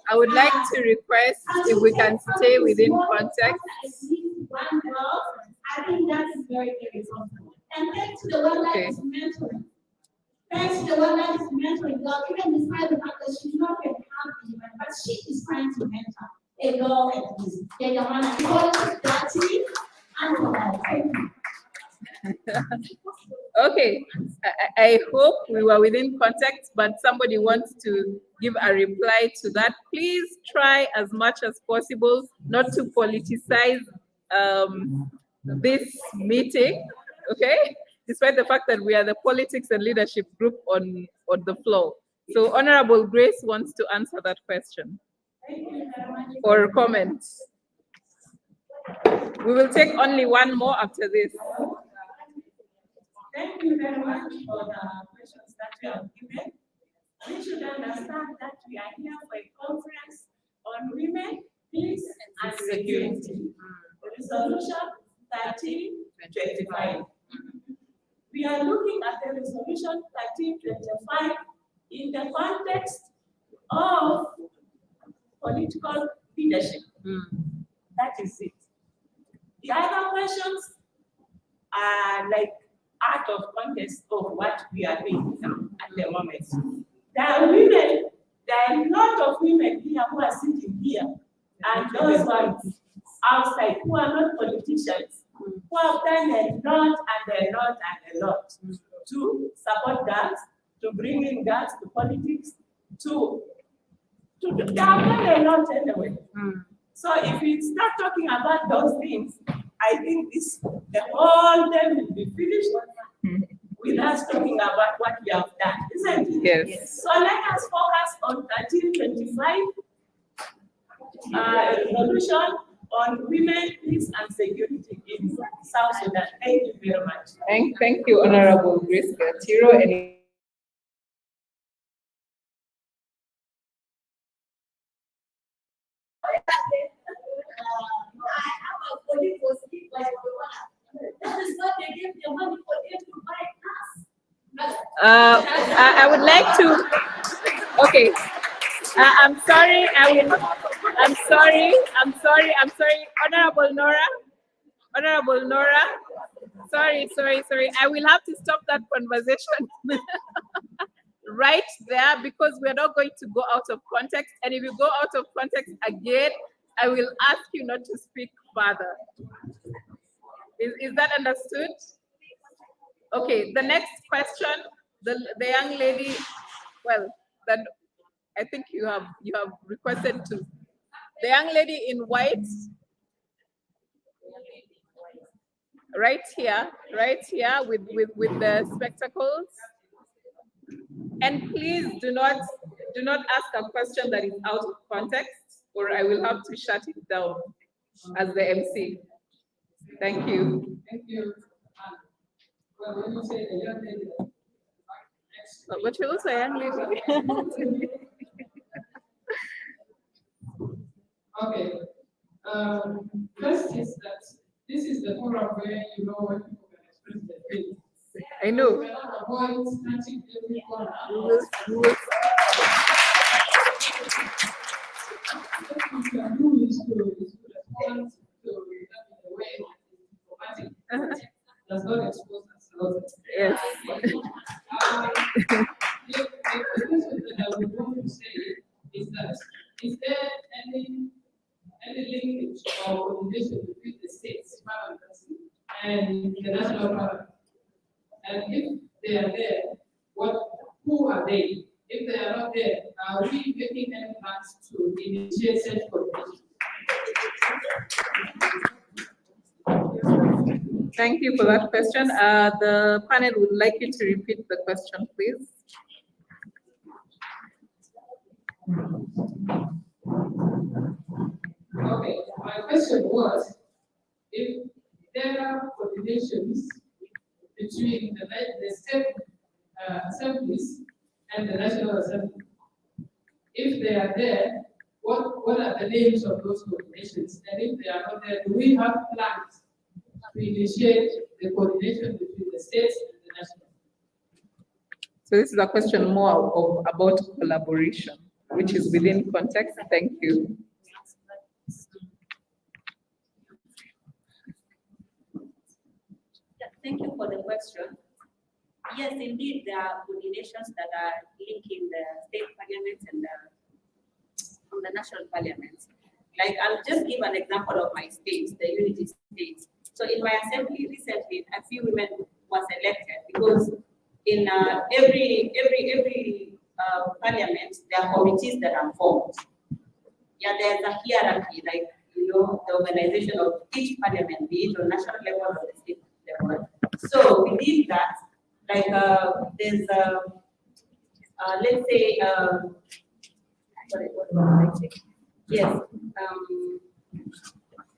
I would like to request if we can stay within context. I think that is very, very comfortable. And thanks to the one that is mentoring. Thanks to the one that is mentoring girl, even despite the fact that she's not very happy, but she is trying to mentor a girl like this. And the one that is and Okay, I hope we were within context, but somebody wants to give a reply to that. Please try as much as possible not to politicize this meeting, okay? Despite the fact that we are the politics and leadership group on the floor. So Honorable Grace wants to answer that question or comments. We will take only one more after this. Thank you very much for the questions that you have given. We should understand that we are here for a conference on women, peace, and security. Resolution 1325. We are looking at the resolution 1325 in the context of political leadership. That is it. The other questions are like out of context of what we are doing now at the moment. There are women, there are a lot of women here who are sitting here, and those ones outside who are not politicians, who have done a lot and a lot and a lot to support girls, to bring in girls to politics, they have done a lot anyway. So if we start talking about those things, I think the whole day will be finished with us talking about what we have done, isn't it? Yes. So let us focus on 1325, resolution on women, peace, and security in South Sudan. Thank you very much. Thank you, Honorable Grace Gatiro. And I would like to, okay. I'm sorry, I'm sorry, Honorable Nora, sorry, I will have to stop that conversation right there because we're not going to go out of context, and if you go out of context again, I will ask you not to speak further. Is that understood? Okay, the next question, the young lady, well, then I think you have requested to. The young lady in white, right here with the spectacles. And please do not ask a question that is out of context, or I will have to shut it down as the MC. Thank you. Thank you. Well, when you say a young lady, but you're also a young lady. Okay. First is that this is the forum where you know when people can express their feelings. I know. We cannot avoid snatching every corner. What we can do is to respond to the way diplomatic does not expose ourselves. Yes. The question that I would want to say is that is there any linkage or coordination between the states parliaments and the national parliament? And if they are there, who are they? If they are not there, are we making any plans to initiate such coordination? Thank you for that question. The panel would like you to repeat the question, please. Okay, my question was, if there are coordinations between the state assemblies and the National Assembly, if they are there, what are the names of those coordinations? And if they are not there, do we have plans to initiate the coordination between the states and the national? So this is a question more about collaboration, which is within context. Thank you. Thank you for the question. Yes, indeed, there are coordinations that are linking the state parliaments and the national parliaments. Like, I'll just give an example of my state, the Unity State. So in my assembly recently, a few women was elected because in every parliament, there are committees that are formed. Yeah, there's a hierarchy, like, the organization of each parliament, be it on national level or the state level. So within that, like there's let's say sorry, what am I saying? Yes,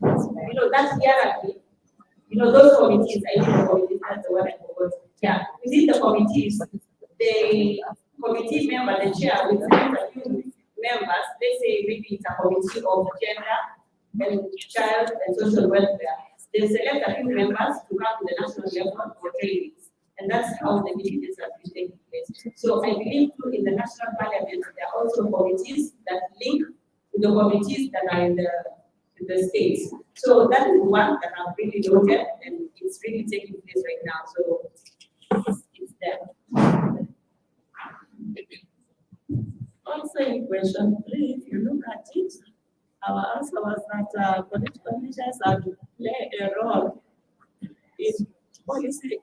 that hierarchy. Those committees, I think the committees, that's the one I forgot. Yeah, within the committees, the committee member, the chair, will select a few members. Let's say maybe it's a committee of gender and child and social welfare. They select a few members to come to the national level for trainings. And that's how the meetings have been taking place. So I believe too in the national parliament, there are also committees that link to the committees that are in the states. So that is one that I've really noted, and it's really taking place right now. So it's there. Also in question 3, if you look at it, our answer was that political leaders are to play a role in policy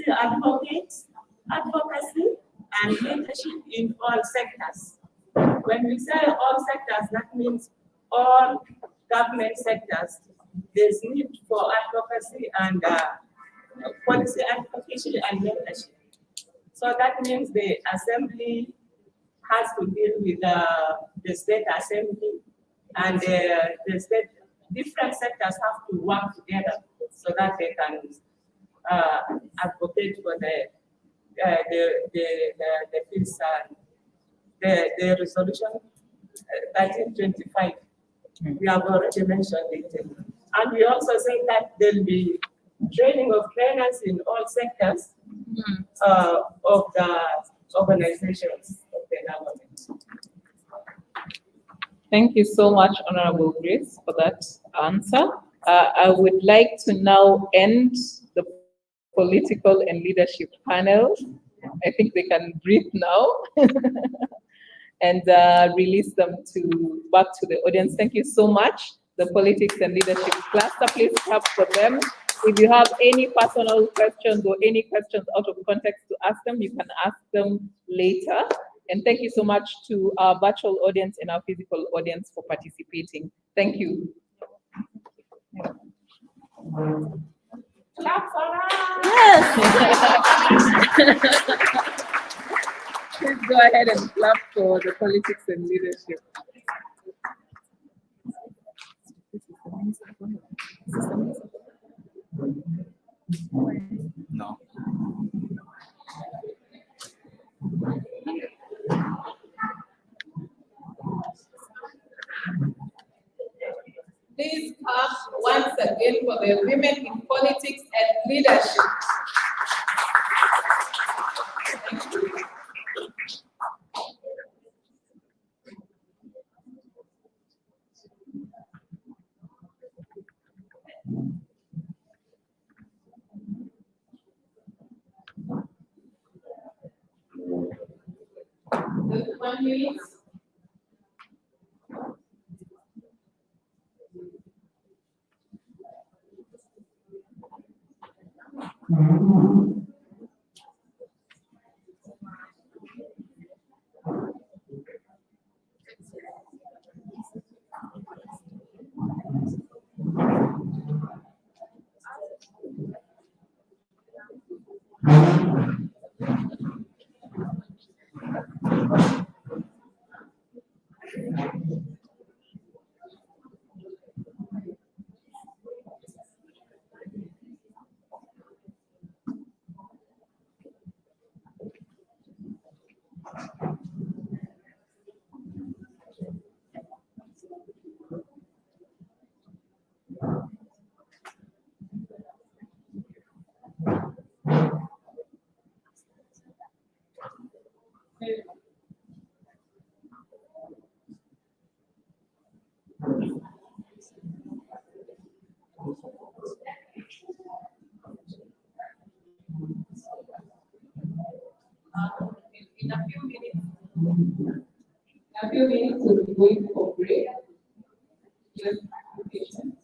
advocacy, and leadership in all sectors. When we say all sectors, that means all government sectors. There's need for advocacy and policy advocacy and leadership. So that means the assembly has to deal with the state assembly, and the state, different sectors have to work together so that they can advocate for the peace and the resolution 1325. We have already mentioned it. And we also say that there'll be training of trainers in all sectors of the organizations of the government. Thank you so much, Honorable Grace, for that answer. I would like to now end the political and leadership panel. I think they can breathe now and release them back to the audience. Thank you so much. The politics and leadership cluster, please clap for them. If you have any personal questions or any questions out of context to ask them, you can ask them later. And thank you so much to our virtual audience and our physical audience for participating. Thank you. Clap for us! Yes! Please go ahead and clap for the politics and leadership. No. Please clap once again for the women in politics and leadership. Thank you. Just 1 minute. In a few minutes, we'll be going for break. Just be patient.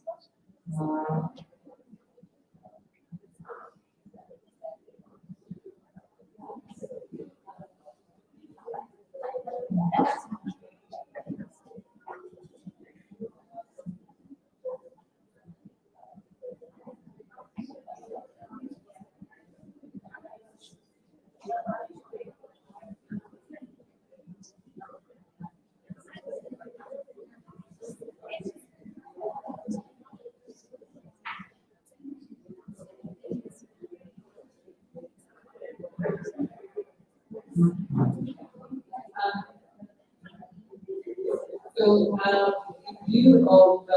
in view of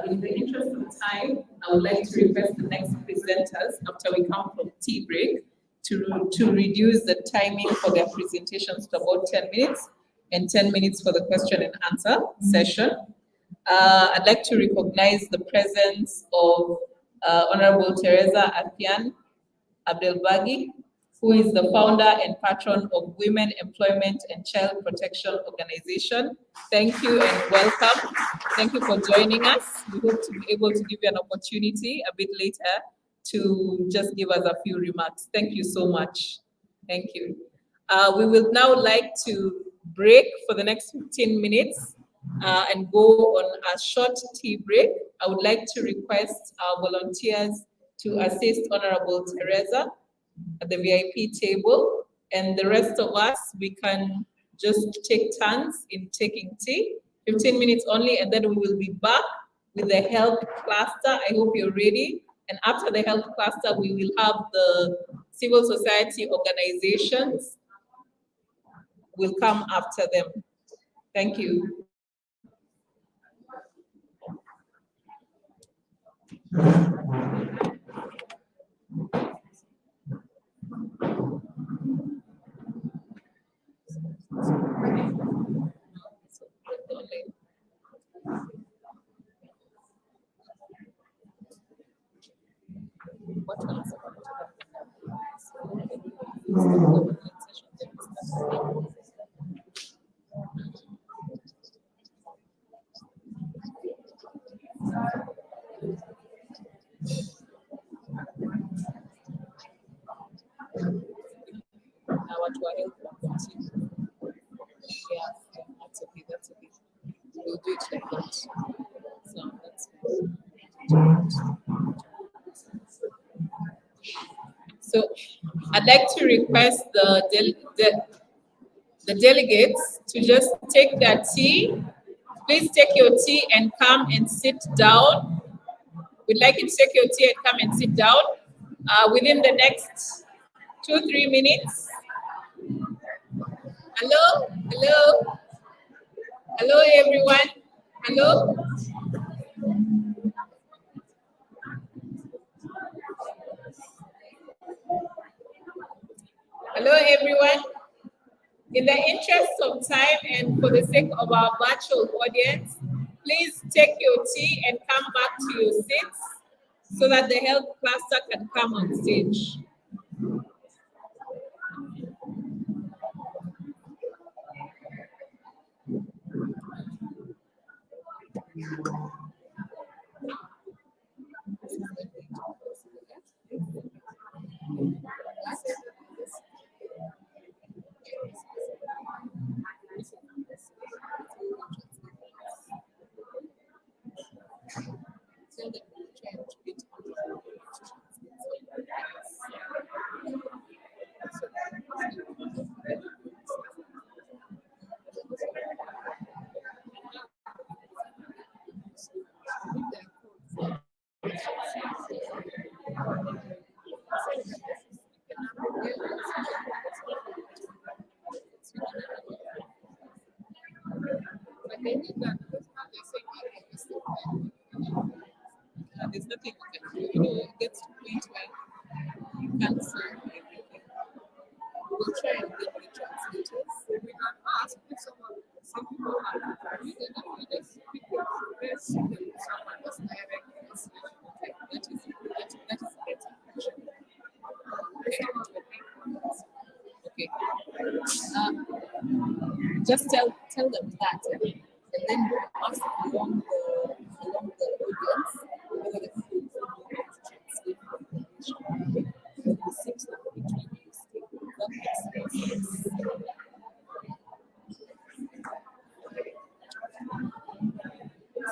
in the interest of time, I would like to request the next presenters after we come from tea break to reduce the timing for their presentations to about 10 minutes and 10 minutes for the question and answer session. I'd like to recognize the presence of Honorable Teresa Athian Abdelbagi, who is the founder and patron of Women Employment and Child Protection Organization. Thank you and welcome. Thank you for joining us. We hope to be able to give you an opportunity a bit later to just give us a few remarks. Thank you so much. Thank you. We will now like to break for the next 15 minutes and go on a short tea break. I would like to request our volunteers to assist Honorable Teresa at the VIP table, and the rest of us, we can just take turns in taking tea, 15 minutes only, and then we will be back with the health cluster. I hope you're ready. And after the health cluster, we will have the civil society organizations will come after them. Thank you. Yeah, that's okay, that's okay. We'll do it like that. So that's So I'd like to request the delegates to just take their tea. Please take your tea and come and sit down. We'd like you to take your tea and come and sit down within the next 2-3 minutes. Hello, hello, hello everyone. Hello. Hello everyone. In the interest of time and for the sake of our virtual audience, please take your tea and come back to your seats so that the health cluster can come on stage. There's nothing you can do. You know, it gets to a point where you can't solve everything. We'll try and get the translators. We can ask if some people are reading and just request someone just direct translation. Okay, that is better. Okay. Just tell them that, and then ask along the audience whether the people who translate the 6 of which we use. That makes sense.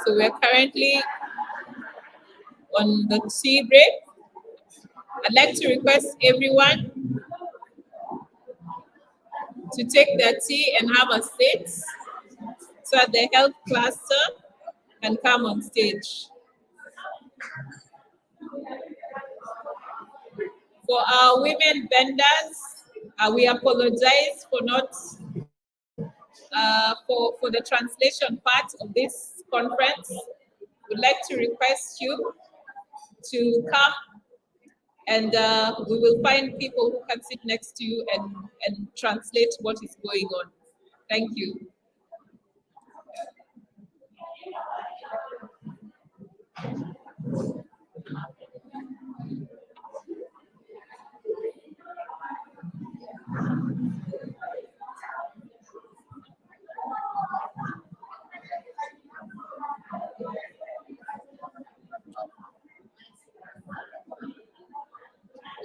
So we're currently on the tea break. I'd like to request everyone to take their tea and have a seat so that the health cluster can come on stage. For our women vendors, we apologize for not for the translation part of this conference. We'd like to request you to come, and we will find people who can sit next to you and translate what is going on. Thank you.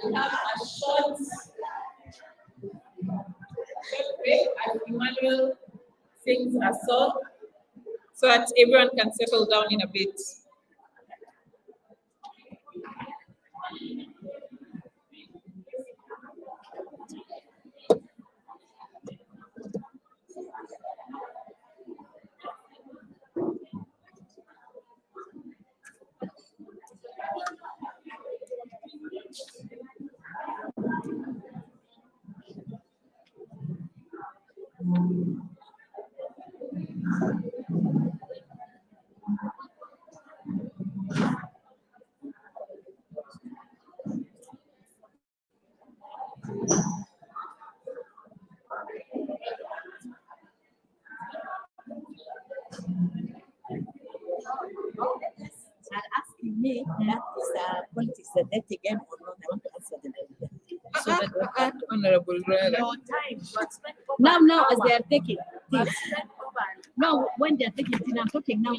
We have a short break as Emmanuel sings a song so that everyone can settle down in a bit. Are asking me that is politics a dirty game or not? I want to answer them. So that Honorable Rera. no time. Now, as they are taking this. No, when they are taking this, I'm talking now.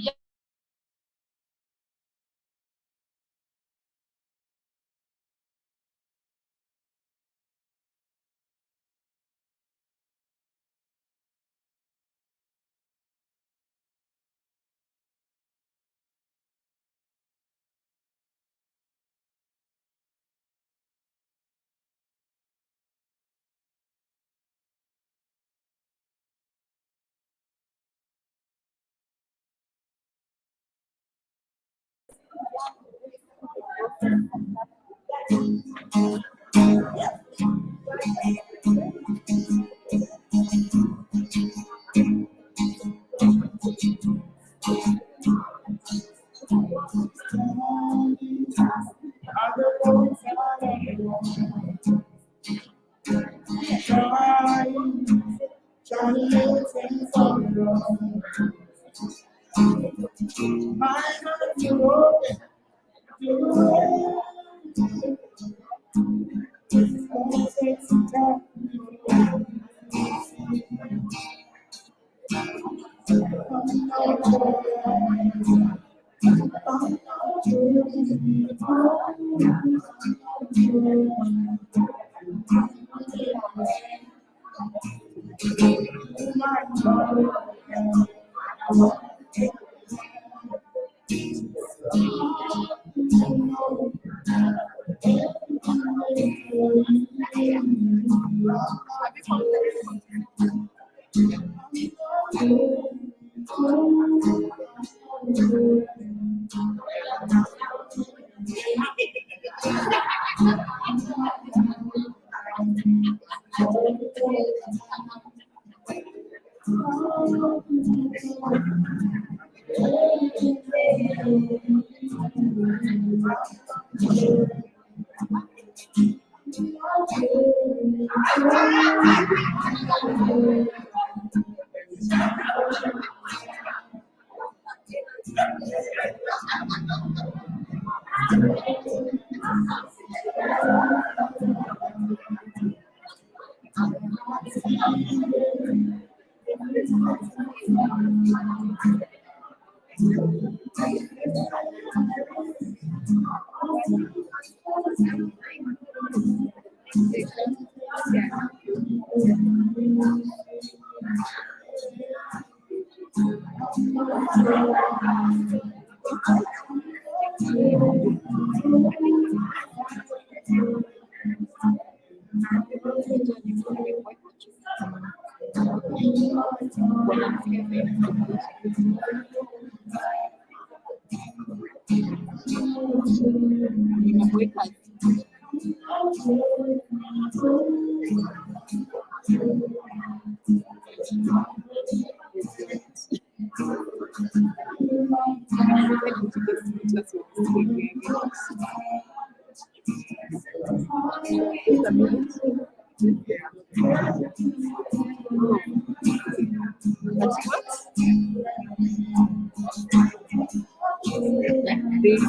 There's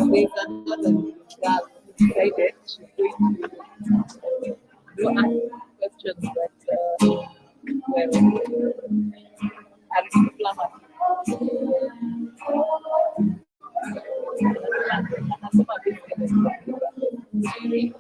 another girl decided she's going to ask questions that well, are inflammatory. Anasema basically,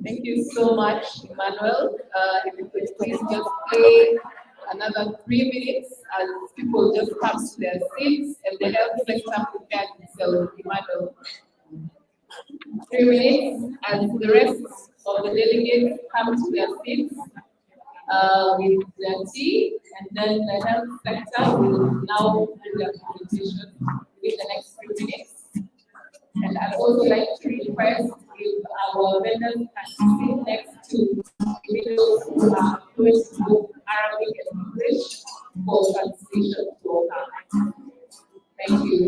thank you so much, Emmanuel. If you could please just play another 3 minutes as people just come to their seats and the health sector prepares itself. Emmanuel. 3 minutes as the rest of the delegates come to their seats with their tea, and then the health sector will now do their presentation in the next 3 minutes. And I'd also like to request if our vendors can sit next to individuals who are fluent in both Arabic and English for translation to occur. Thank you.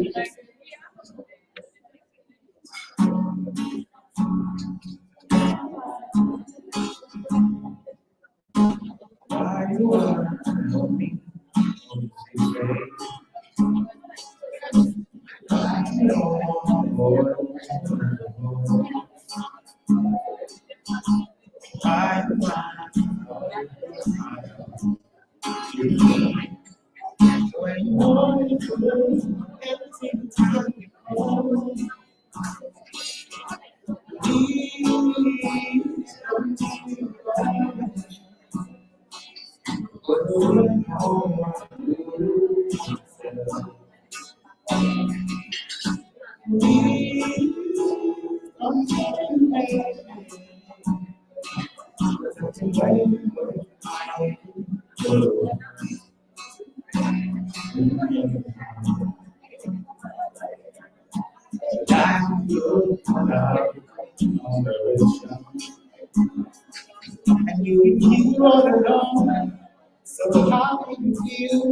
You all alone. So how can you feel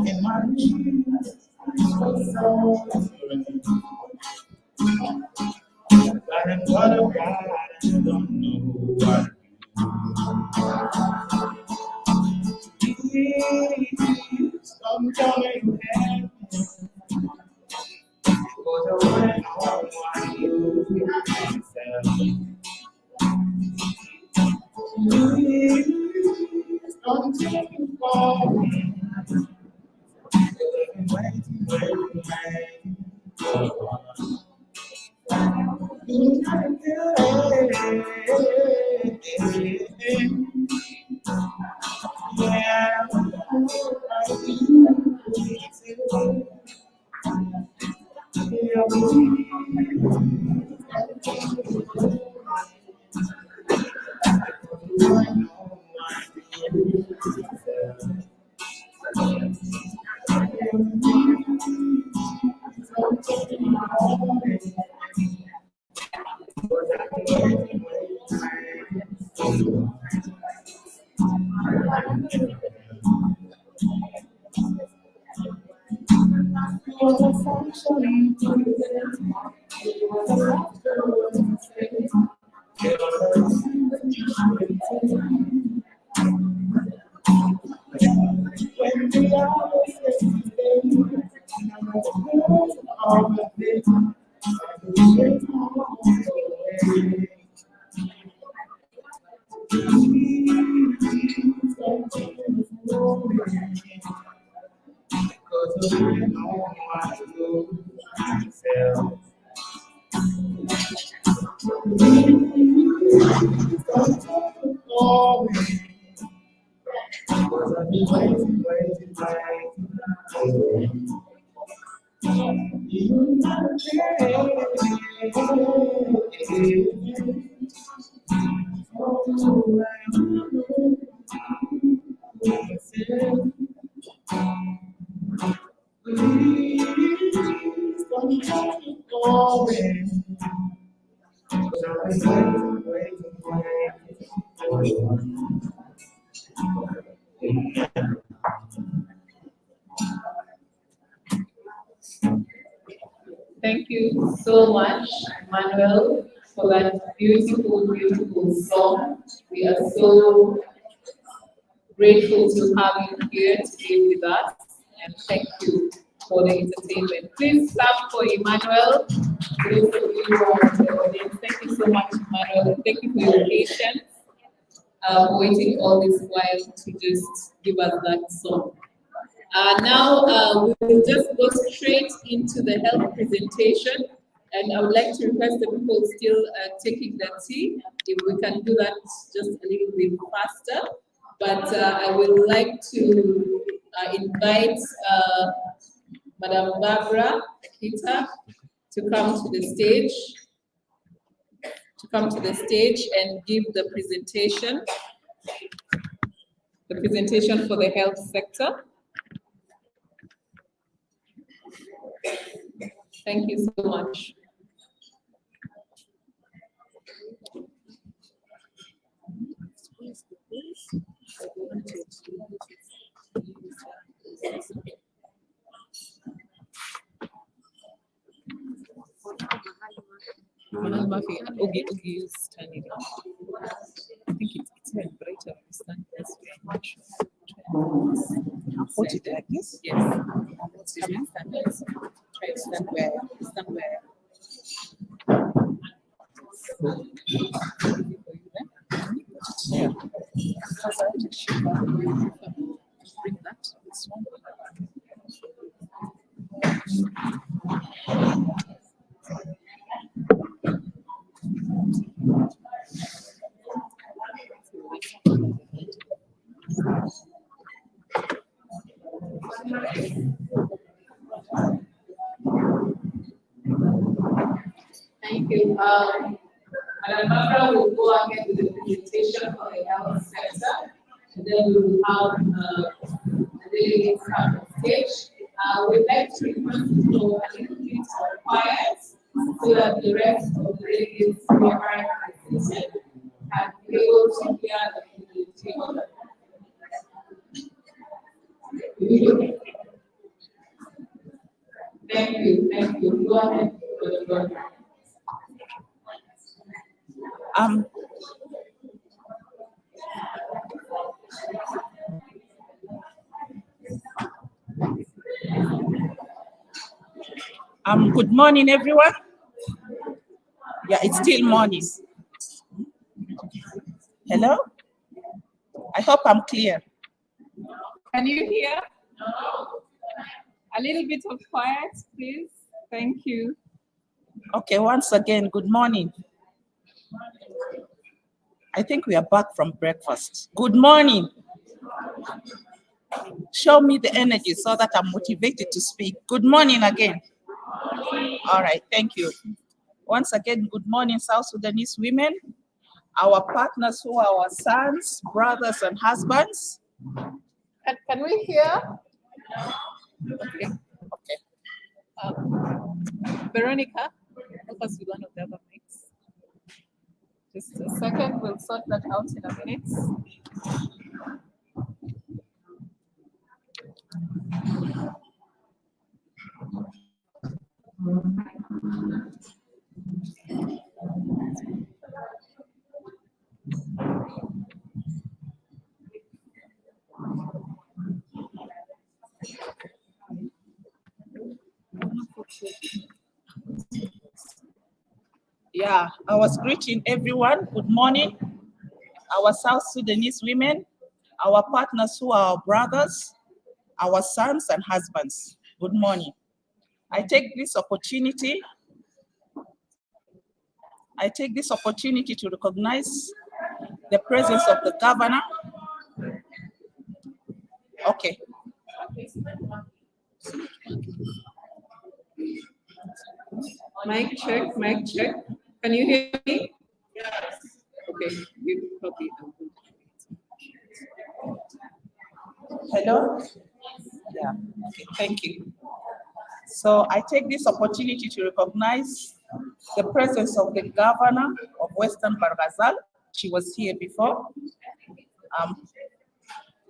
in my dreams? But I'm what about I don't know what please don't tell me that. Cause I wanna know why you please don't take me for me. Thank you so much, Manuel, for that beautiful, beautiful song. We are so grateful to have you here today with us, and thank you for the entertainment. Please clap for Emmanuel. Those of you who are in the audience, thank you so much, Emmanuel. Thank you for your patience, waiting all this while to just give us that song. Now we will just go straight into the health presentation, and I would like to request the people still taking their tea, if we can do that just a little bit faster. But I would like to invite Madam Barbara Akita to come to the stage, and give the presentation for the health sector. Thank you so much. Okay, is turning it. I think it's very brighter. Stand this way. Put it like this? Yes. Stand this. Try to stand where. Yeah. Bring that. This one. Thank you. Madam Barbara will go ahead with the presentation for the health sector, and then we will have the delegates come on stage. We'd like to request you to go a little bit quiet so that the rest of the delegates who are seated can hear Thank you, thank you. Go ahead. Good morning, everyone. Yeah, it's still morning. Hello? I hope I'm clear. Can you hear? A little bit of quiet, please. Thank you. Okay, once again, good morning. I think we are back from breakfast. Good morning. Show me the energy so that I'm motivated to speak. Good morning again. All right, thank you. Once again, good morning, South Sudanese women, our partners who are our sons, brothers, and husbands. Can we hear? Okay. Veronica, help us with one of the other mics. Just a second, we'll sort that out in a minute. Yeah, I was greeting everyone. Good morning. Our South Sudanese women, our partners who are our brothers, our sons and husbands. Good morning. I take this opportunity to recognize the presence of the governor. Okay. Mic check, mic check. Can you hear me? Yes. Okay, you probably. Hello? Yeah, okay, thank you. So I take this opportunity to recognize the presence of the governor of Western Barghazal. She was here before.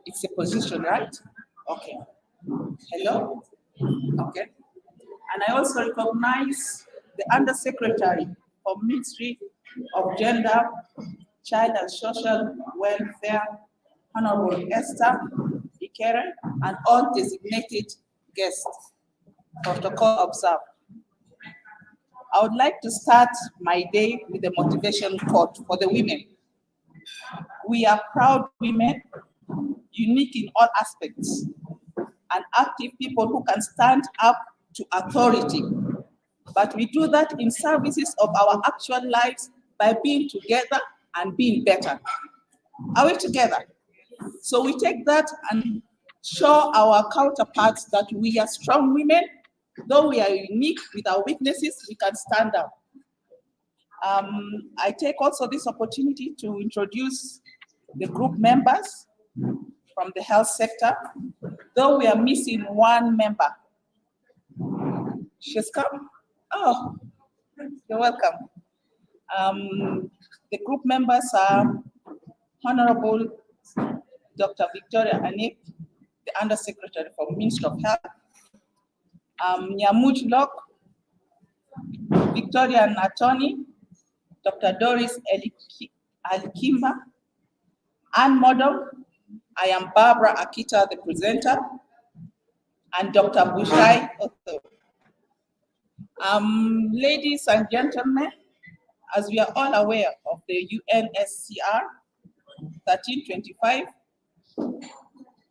It's a position, right? Okay. Hello? Okay. And I also recognize the Undersecretary for Ministry of Gender, Child and Social Welfare, Honorable Esther Ikere, and all designated guests. Protocol observed. I would like to start my day with a motivation quote for the women. We are proud women, unique in all aspects, and active people who can stand up to authority. But we do that in services of our actual lives by being together and being better. Are we together? So we take that and show our counterparts that we are strong women. Though we are unique with our weaknesses, we can stand up. I take also this opportunity to introduce the group members from the health sector, though we are missing one member. She's come? Oh, you're welcome. The group members are Honorable Dr. Victoria Anik, the Undersecretary for Ministry of Health, Nyamuj Lok, Victoria Natoni, Dr. Doris Alikimba, Ann Modom, I am Barbara Akita, the presenter, and Dr. Bushai Otho. Ladies and gentlemen, as we are all aware of the UNSCR 1325,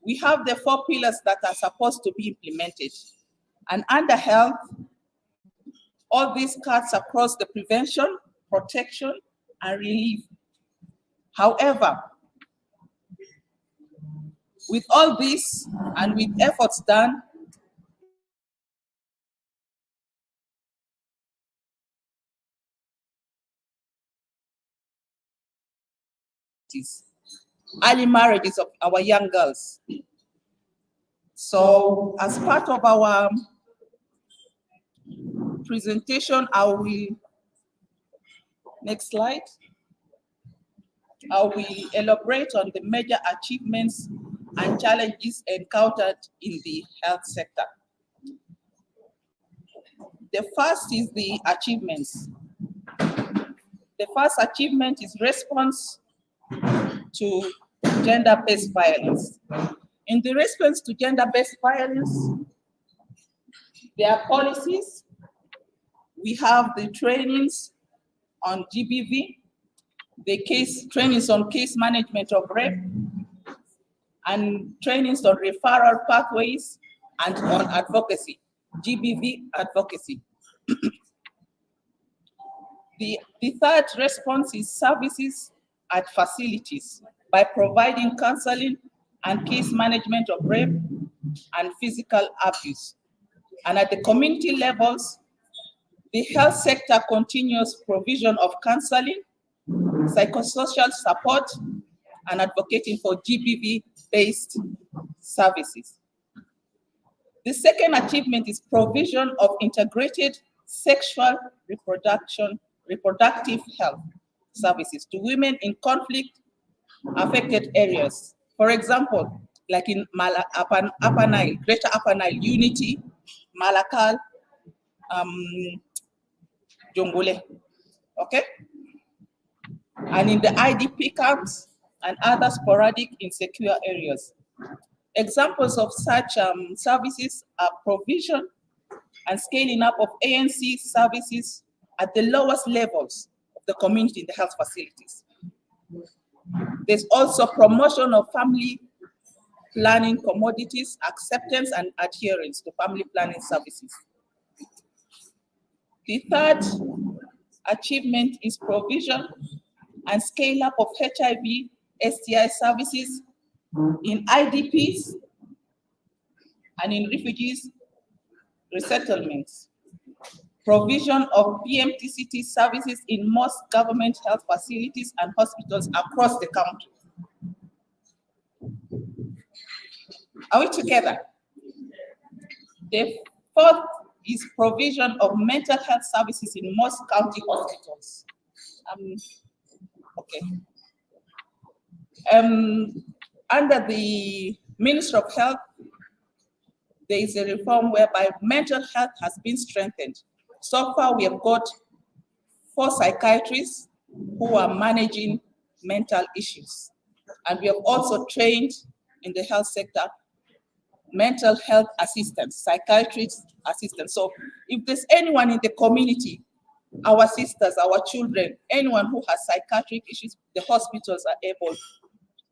we have the 4 pillars that are supposed to be implemented. And under health, all these cuts across the prevention, protection, and relief. However, with all this and with efforts done, early marriages of our young girls. So as part of our presentation, I will, next slide. I will elaborate on the major achievements and challenges encountered in the health sector. The first is the achievements. The first achievement is response to gender-based violence. In the response to gender-based violence, there are policies. We have the trainings on GBV, the trainings on case management of rape, and trainings on referral pathways and on advocacy, GBV advocacy. The third response is services at facilities by providing counseling and case management of rape and physical abuse. And at the community levels, the health sector continues provision of counseling, psychosocial support, and advocating for GBV-based services. The second achievement is provision of integrated sexual reproductive health services to women in conflict-affected areas. For example, like in Upper Nile, Greater Upper Nile, Unity, Malakal, Jongole, okay? And in the IDP camps and other sporadic insecure areas. Examples of such services are provision and scaling up of ANC services at the lowest levels of the community in the health facilities. There's also promotion of family planning commodities, acceptance and adherence to family planning services. The third achievement is provision and scale up of HIV, STI services in IDPs and in refugees resettlements. Provision of PMTCT services in most government health facilities and hospitals across the country. Are we together? The fourth is provision of mental health services in most county hospitals. Under the Ministry of Health, there is a reform whereby mental health has been strengthened. So far, we have got 4 psychiatrists who are managing mental issues. And we have also trained in the health sector mental health assistants, psychiatrist assistants. So if there's anyone in the community, our sisters, our children, anyone who has psychiatric issues, the hospitals are able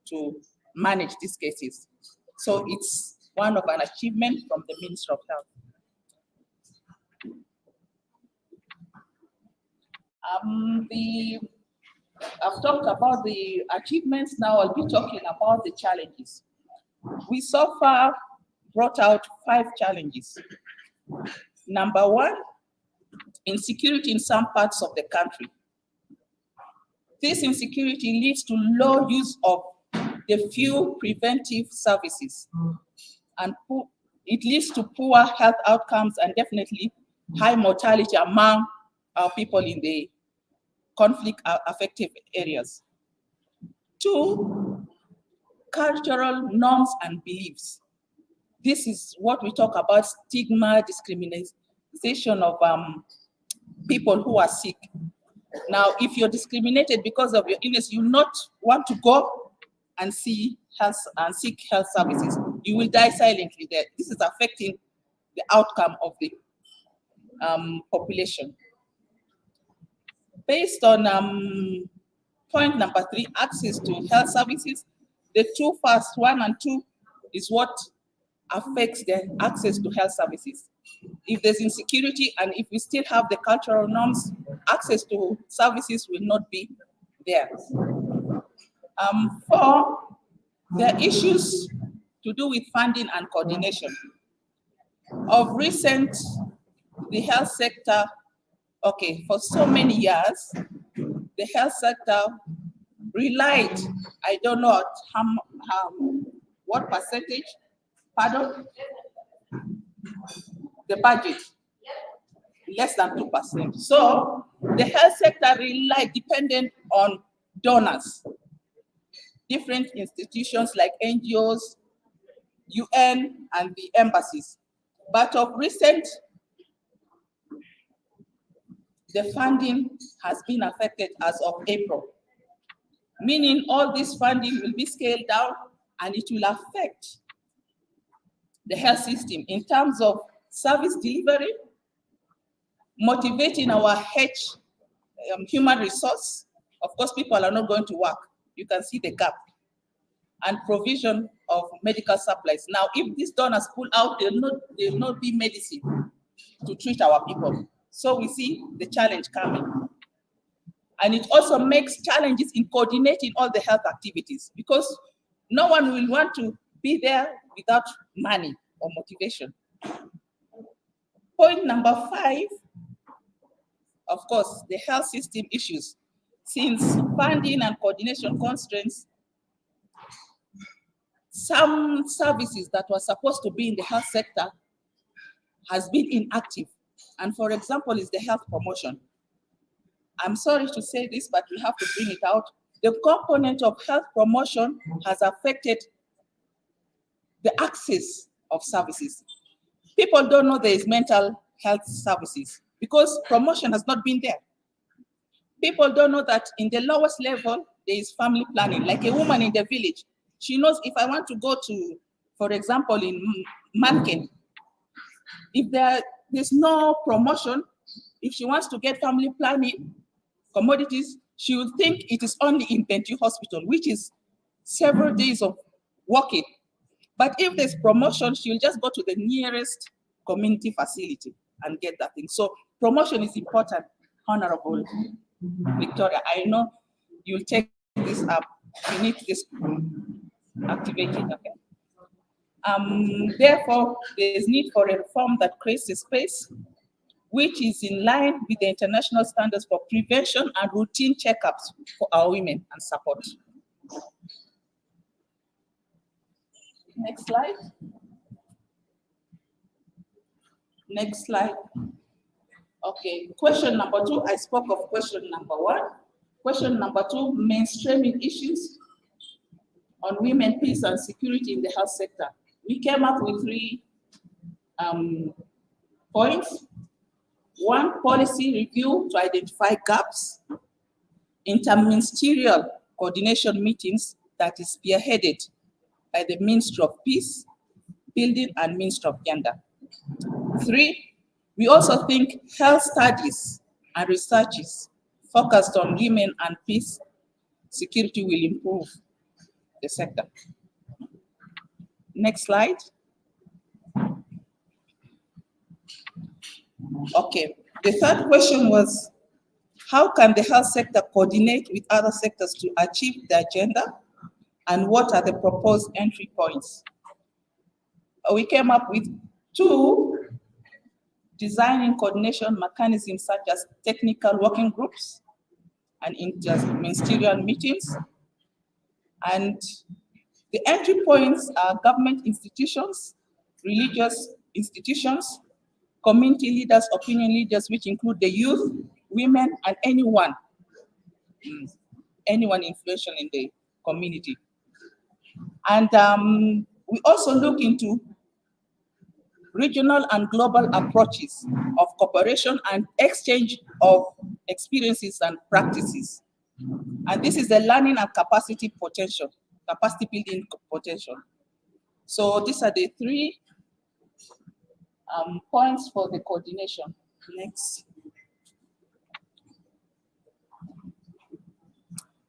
to manage these cases. So it's one of an achievement from the Ministry of Health. I've talked about the achievements, now I'll be talking about the challenges. We so far brought out 5 challenges. Number 1, insecurity in some parts of the country. This insecurity leads to low use of the few preventive services, and it leads to poor health outcomes and definitely high mortality among our people in the conflict-affected areas. 2, cultural norms and beliefs. This is what we talk about: stigma, discrimination of people who are sick. Now, if you're discriminated because of your illness, you not want to go and seek health services. You will die silently there. This is affecting the outcome of the population. Based on point number 3, access to health services, the 2 first, 1 and 2, is what affects the access to health services. If there's insecurity and if we still have the cultural norms, access to services will not be there. 4, there are issues to do with funding and coordination. Of recent, the health sector, for so many years, the health sector relied, I don't know what percentage, pardon? The budget, less than 2%. So the health sector dependent on donors different institutions like NGOs, UN, and the embassies. But of recent, the funding has been affected as of April, meaning all this funding will be scaled down and it will affect the health system in terms of service delivery, motivating our human resource. Of course, people are not going to work. You can see the gap. And provision of medical supplies. Now, if these donors pull out, there will not be medicine to treat our people. So we see the challenge coming. And it also makes challenges in coordinating all the health activities because no one will want to be there without money or motivation. Point number 5, of course, the health system issues. Since funding and coordination constraints, some services that were supposed to be in the health sector has been inactive. And for example, is the health promotion. I'm sorry to say this, but we have to bring it out. The component of health promotion has affected the access of services. People don't know there is mental health services because promotion has not been there. People don't know that in the lowest level, there is family planning. Like a woman in the village, she knows if I want to go to, for example, in Mankin, if there's no promotion, if she wants to get family planning commodities, she would think it is only in Bentiu Hospital, which is several days of walking. But if there's promotion, she'll just go to the nearest community facility and get that thing. So promotion is important, Honorable Victoria. I know you'll take this up. You need this activated. Okay. Therefore, there is need for a reform that creates a space which is in line with the international standards for prevention and routine checkups for our women and support. Next slide. Next slide. Okay, question number 2, I spoke of question number 1. Question number 2, mainstreaming issues on women, peace and security in the health sector. We came up with 3 points. 1, policy review to identify gaps, interministerial coordination meetings that is spearheaded by the Ministry of Peace, Building and Ministry of Gender. 3, we also think health studies and researches focused on women and peace security will improve the sector. Next slide. Okay, the third question was, how can the health sector coordinate with other sectors to achieve the agenda? And what are the proposed entry points? We came up with 2, designing coordination mechanisms such as technical working groups and interministerial meetings. And the entry points are government institutions, religious institutions, community leaders, opinion leaders, which include the youth, women, and anyone influential in the community. And we also look into regional and global approaches of cooperation and exchange of experiences and practices. And this is the learning and capacity building potential. So these are the 3 points for the coordination. Next.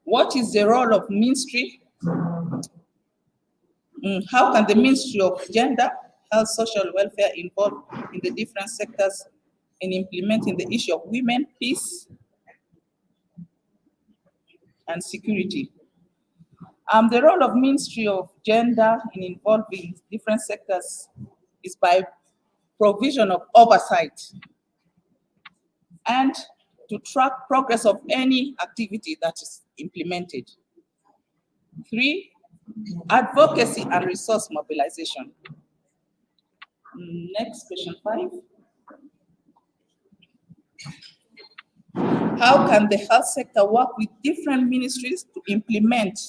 What is the role of ministry? How can the Ministry of Gender, Health, Social Welfare involve in the different sectors in implementing the issue of women, peace, and security? The role of Ministry of Gender in involving different sectors is by provision of oversight and to track progress of any activity that is implemented. 3, advocacy and resource mobilization. Next, question 5. How can the health sector work with different ministries to implement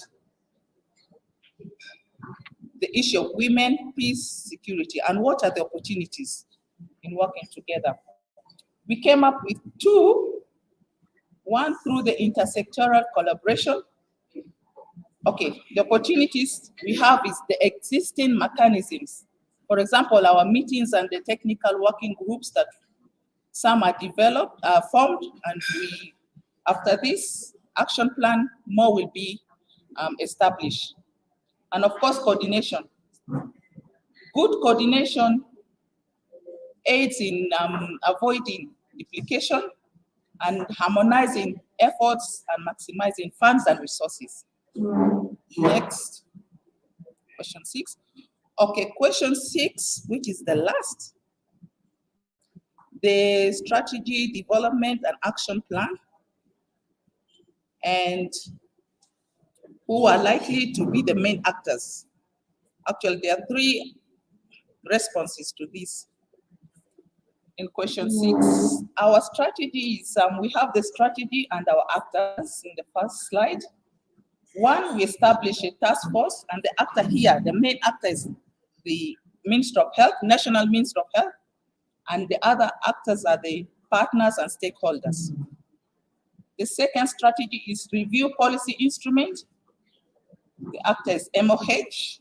the issue of women, peace, security, and what are the opportunities in working together. We came up with two, one through the intersectoral collaboration. Okay, the opportunities we have is the existing mechanisms. For example, our meetings and the technical working groups that some are developed, are formed, and after this action plan, more will be established. And of course, coordination. Good coordination aids in avoiding duplication and harmonizing efforts and maximizing funds and resources. Next, question 6. Okay, question 6, which is the last. The strategy, development, and action plan, and who are likely to be the main actors. Actually, there are 3 responses to this. In question 6, our strategy is, we have the strategy and our actors in the first slide. 1, we establish a task force, and the actor here, the main actor is the Ministry of Health, National Ministry of Health, and the other actors are the partners and stakeholders. The second strategy is review policy instrument. The actor is MOH,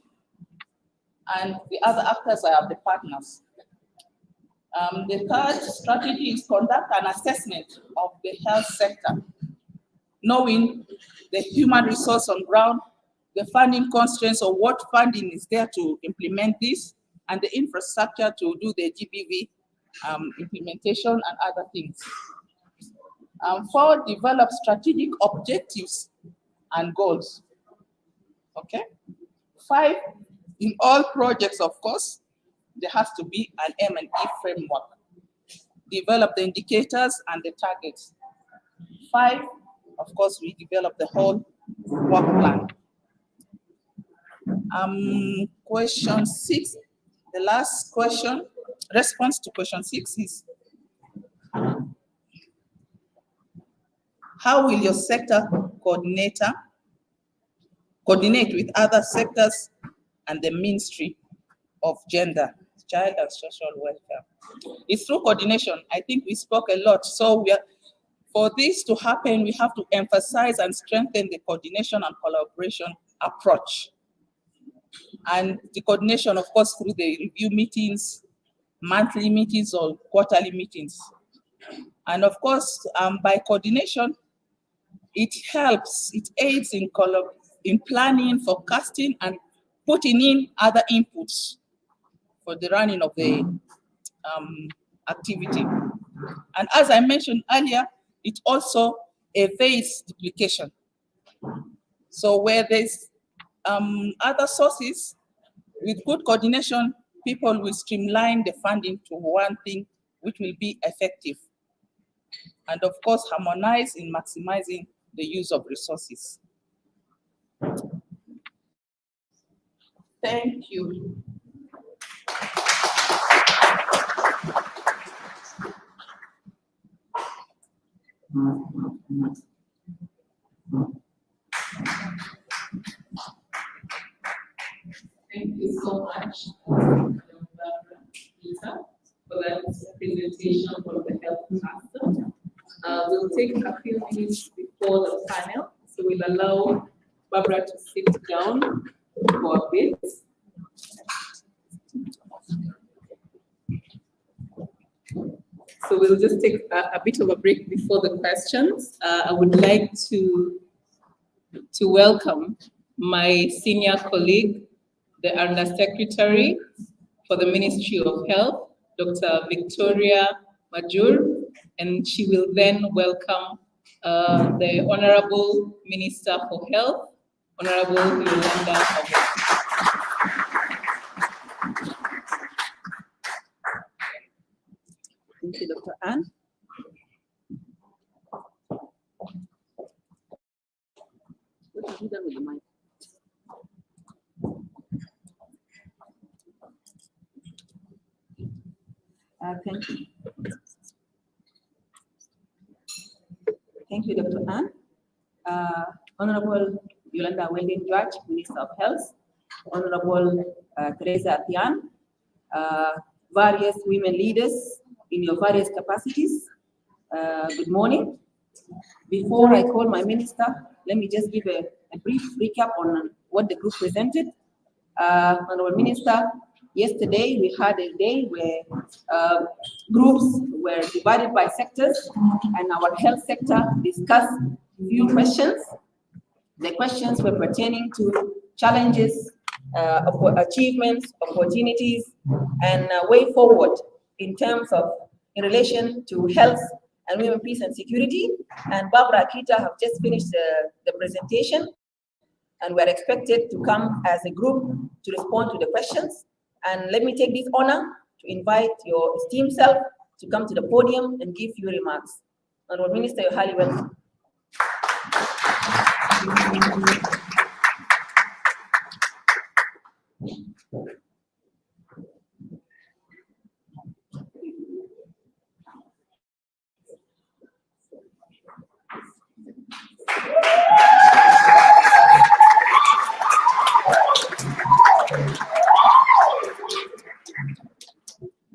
and the other actors are the partners. The third strategy is conduct an assessment of the health sector, knowing the human resource on ground, the funding constraints of what funding is there to implement this, and the infrastructure to do the GBV implementation and other things. 4, develop strategic objectives and goals. Okay. 5, in all projects, of course, there has to be an M&E framework. Develop the indicators and the targets. 5, of course, we develop the whole work plan. Question 6, the last question, response to question 6 is, how will your sector coordinator coordinate with other sectors and the Ministry of Gender, Child and Social Welfare? It's through coordination. I think we spoke a lot. So for this to happen, we have to emphasize and strengthen the coordination and collaboration approach. And the coordination, of course, through the review meetings, monthly meetings or quarterly meetings. And of course, by coordination, it helps, it aids in planning, forecasting, and putting in other inputs for the running of the activity. And as I mentioned earlier, it also evades duplication. So where there's other sources, with good coordination, people will streamline the funding to one thing which will be effective. And of course, harmonize in maximizing the use of resources. Thank you. Thank you so much, Madam Peter, for that presentation from the health sector. We'll take a few minutes before the panel, so we'll allow Barbara to sit down for a bit. So we'll just take a bit of a break before the questions. I would like to welcome my senior colleague, the Undersecretary for the Ministry of Health, Dr. Victoria Majur, and she will then welcome the Honorable Minister for Health, Honorable Yolanda Howard. Thank you, Dr. Anne. What have you done with the mic? Thank you. Thank you, Dr. Anne. Honorable Yolanda Welding Judge, Minister of Health, Honorable Teresa Atian, various women leaders in your various capacities. Good morning. Before I call my minister, let me just give a brief recap on what the group presented. Honorable Minister, yesterday we had a day where groups were divided by sectors, and our health sector discussed a few questions. The questions were pertaining to challenges, achievements, opportunities, and way forward in terms of in relation to health and women, peace and security. And Barbara Akita have just finished the presentation, and we're expected to come as a group to respond to the questions. And let me take this honor to invite your esteemed self to come to the podium and give few remarks. Honorable Minister, you're highly welcome.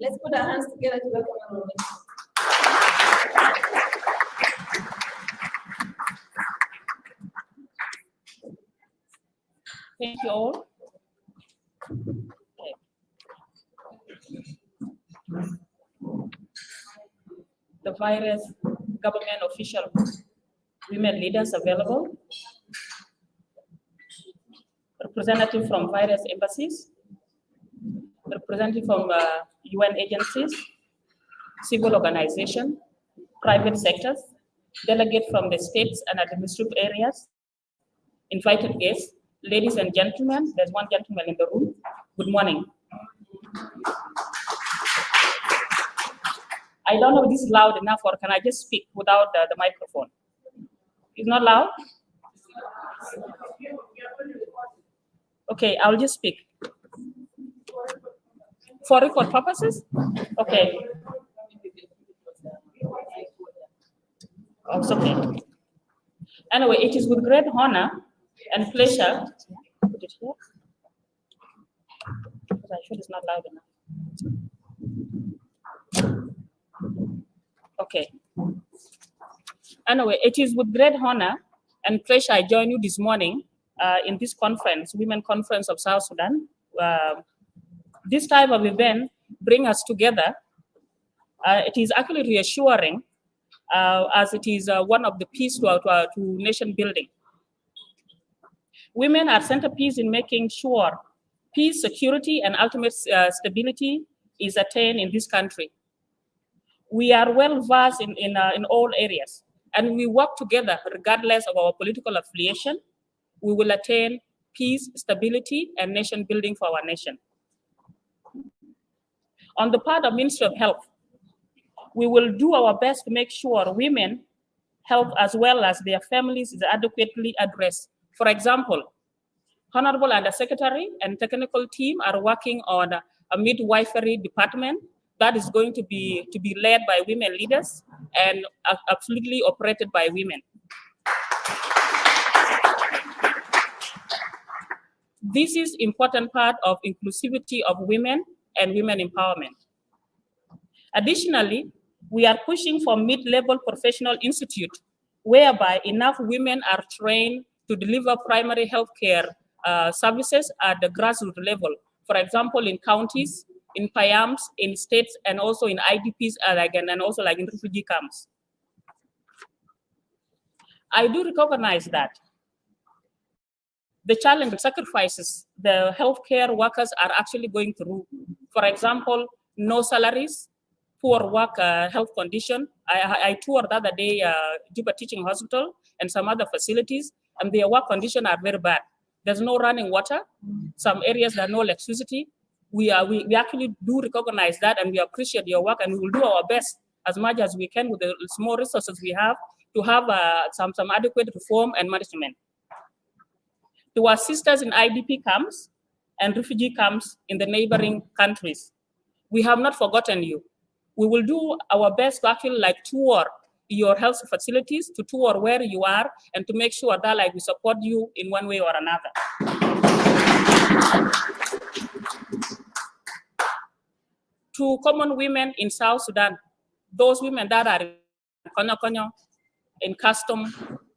Let's put our hands together to welcome Honorable Minister. Thank you all. The various government official women leaders available, representative from various embassies, representative from UN agencies, civil organization, private sectors, delegate from the states and administrative areas, invited guests, ladies and gentlemen, there's one gentleman in the room. Good morning. I don't know if this is loud enough, or can I just speak without the microphone? It's not loud? Okay, I'll just speak. For record purposes? Okay. Oh, it's okay. Anyway, it is with great honor and pleasure. Put it here. Because I'm sure it's not loud enough. Okay. Anyway, it is with great honor and pleasure I join you this morning in this conference, Women Conference of South Sudan. This type of event brings us together. It is actually reassuring as it is one of the keys to nation building. Women are centerpiece in making sure peace, security, and ultimate stability is attained in this country. We are well versed in all areas, and we work together regardless of our political affiliation. We will attain peace, stability, and nation building for our nation. On the part of Ministry of Health, we will do our best to make sure women health as well as their families is adequately addressed. For example, Honorable Undersecretary and technical team are working on a midwifery department that is going to be led by women leaders and absolutely operated by women. This is important part of inclusivity of women and women empowerment. Additionally, we are pushing for mid-level professional institute whereby enough women are trained to deliver primary health care services at the grassroots level. For example, in counties, in PAYAMs, in states, and also in IDPs, and also like in refugee camps. I do recognize that the challenge and sacrifices the healthcare workers are actually going through. For example, no salaries, poor work health condition. I toured the other day Juba Teaching Hospital and some other facilities, and their work conditions are very bad. There's no running water. Some areas there are no electricity. We actually do recognize that, and we appreciate your work, and we will do our best as much as we can with the small resources we have to have some adequate reform and management. To our sisters in IDP camps and refugee camps in the neighboring countries, we have not forgotten you. We will do our best to actually like tour your health facilities, to tour where you are, and to make sure that like we support you in one way or another. To common women in South Sudan, those women that are in Konyo, in custom,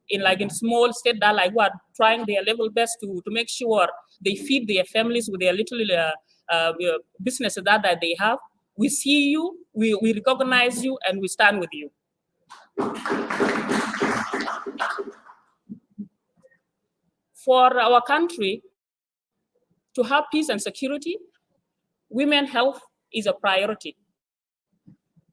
in small state that who are trying their level best to make sure they feed their families with their little businesses that they have. We see you, we recognize you, and we stand with you. For our country to have peace and security, women's health is a priority.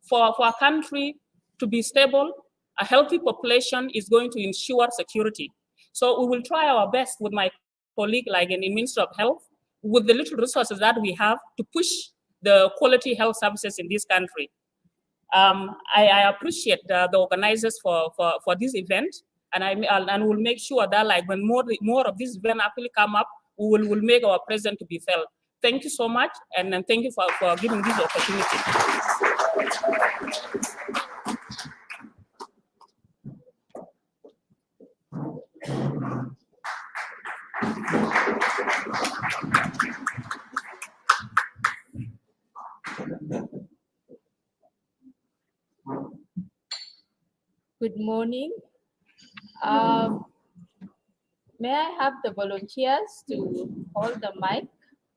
For our country to be stable, a healthy population is going to ensure security. So we will try our best with my colleague, in the Ministry of Health, with the little resources that we have to push the quality health services in this country. I appreciate the organizers for this event, and we'll make sure that when more of this event actually come up, we will make our presence to be felt. Thank you so much, and thank you for giving this opportunity. Good morning. May I have the volunteers to hold the mic,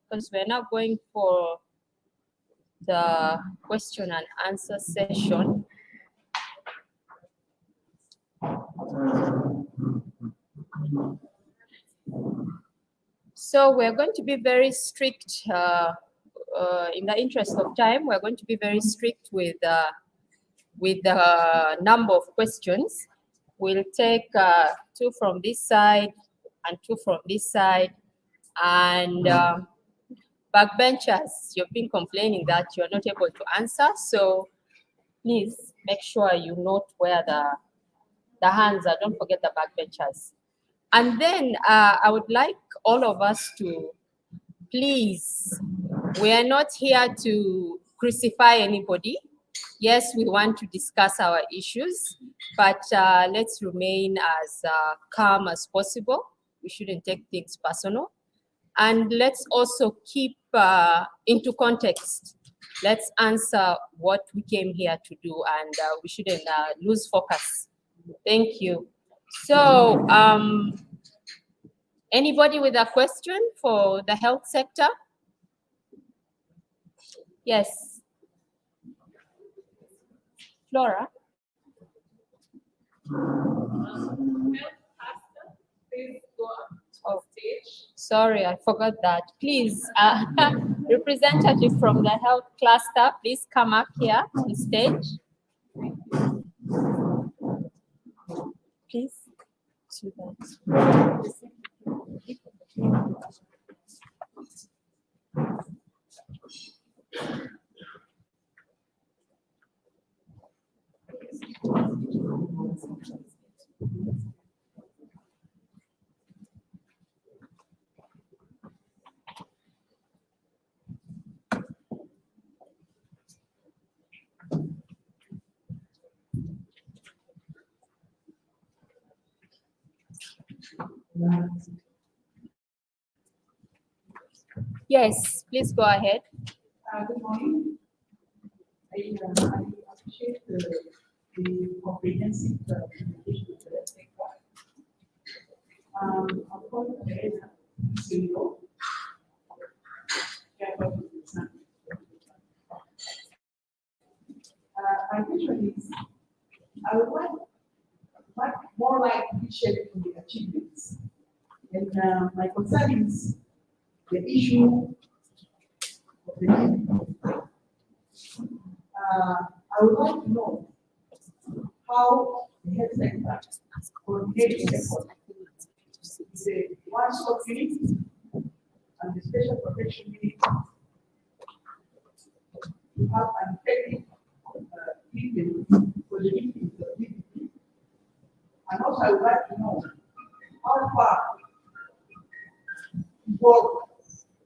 because we're now going for the question and answer session. So we're going to be very strict, in the interest of time, we're going to be very strict with the number of questions. We'll take 2 from this side and 2 from this side. And backbenchers, you've been complaining that you're not able to answer. So please make sure you note where the hands are. Don't forget the backbenchers. And then I would like all of us to please, we are not here to crucify anybody. Yes, we want to discuss our issues, but let's remain as calm as possible. We shouldn't take things personal. And let's also keep into context. Let's answer what we came here to do, and we shouldn't lose focus. Thank you. So, anybody with a question for the health sector? Yes. Flora? Oh, sorry, I forgot that. Please, representative from the health cluster, please come up here on stage. Please. Yes, please go ahead. Good morning. I appreciate the comprehensive presentation of the sector. I'm calling Elena CEO. My question is, I would like more like appreciate the achievements. And my concern is the issue of the people. I would like to know how the health sector coordinates efforts with the one-stop unit and the special protection unit to have an effective treatment for the victims of DPP. And also, I would like to know how far involved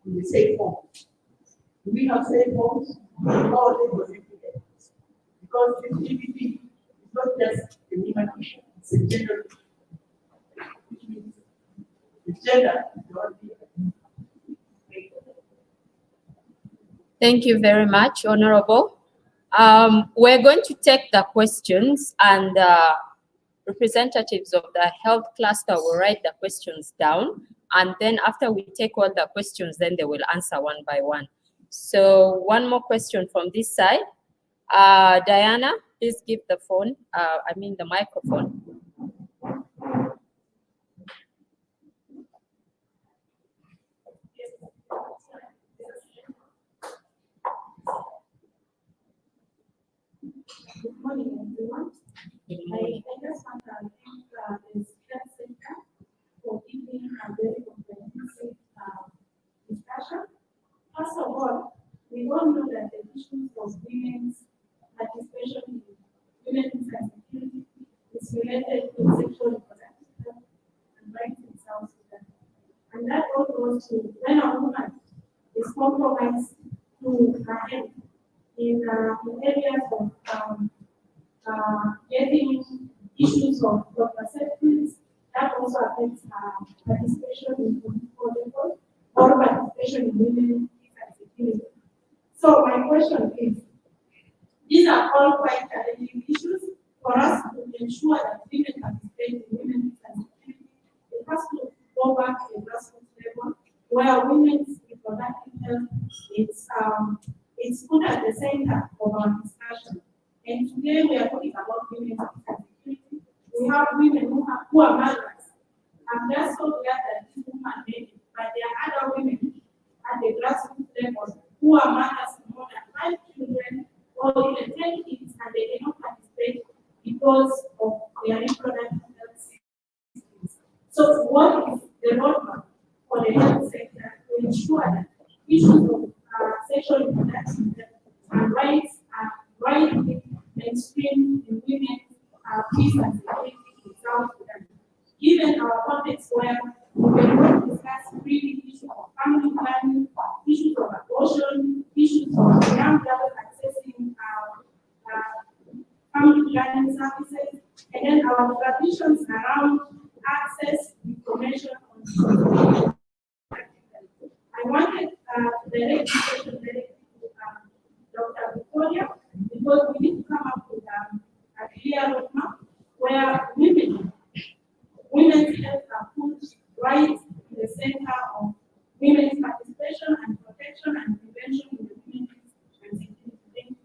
in the safe homes. Do we have safe homes? How are they connected? Because this DPP is not just a human issue, it's a gender issue, which means the gender is not the Thank you very much, Honorable. We're going to take the questions, and representatives of the health cluster will write the questions down. And then after we take all the questions, then they will answer one by one. So one more question from this side. Diana, please give the phone, the microphone. Good morning, everyone. I just want to thank the Health Center for giving a very comprehensive discussion. First of all, we all know that the issues of women's participation in women's and security is related to sexual reproductive health and rights in South Sudan. And that all goes to when a woman is compromised to her health in areas of getting issues of contraceptives, that also affects participation in political or participation in women and security. So my question is, these are all quite challenging issues for us to ensure that women participate in women and security. It has to go back to the grassroots level where women's reproductive health is put at the center of our discussion. And today we are talking about women and security. We have women who are mothers. And that's so glad that this woman made it. But there are other women at the grassroots level who are mothers of more than 5 children or even 10 kids, and they cannot participate because of their reproductive health systems. So what is the roadmap for the health sector to ensure that issues of sexual reproductive health and rights are rightly mainstream in women peace and security in South Sudan? Given our context where we cannot discuss really issues of family planning, issues of abortion, issues of young girls accessing family planning services, and then our traditions around access information on I wanted to direct the question directly to Dr. Victoria, because we need to come up with a clear roadmap where women's health are put right in the center of women's participation and protection and prevention in the community and security.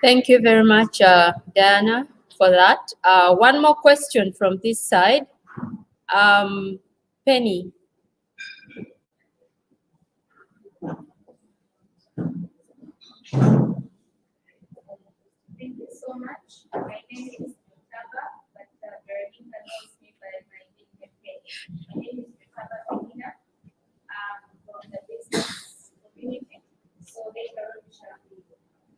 Thank you very much, Diana, for that. One more question from this side. Penny. Thank you so much. My name is Mutaba, but Veronica knows me by my nickname Penny. My name is Mutaba Penina from the business community. So later on, we shall be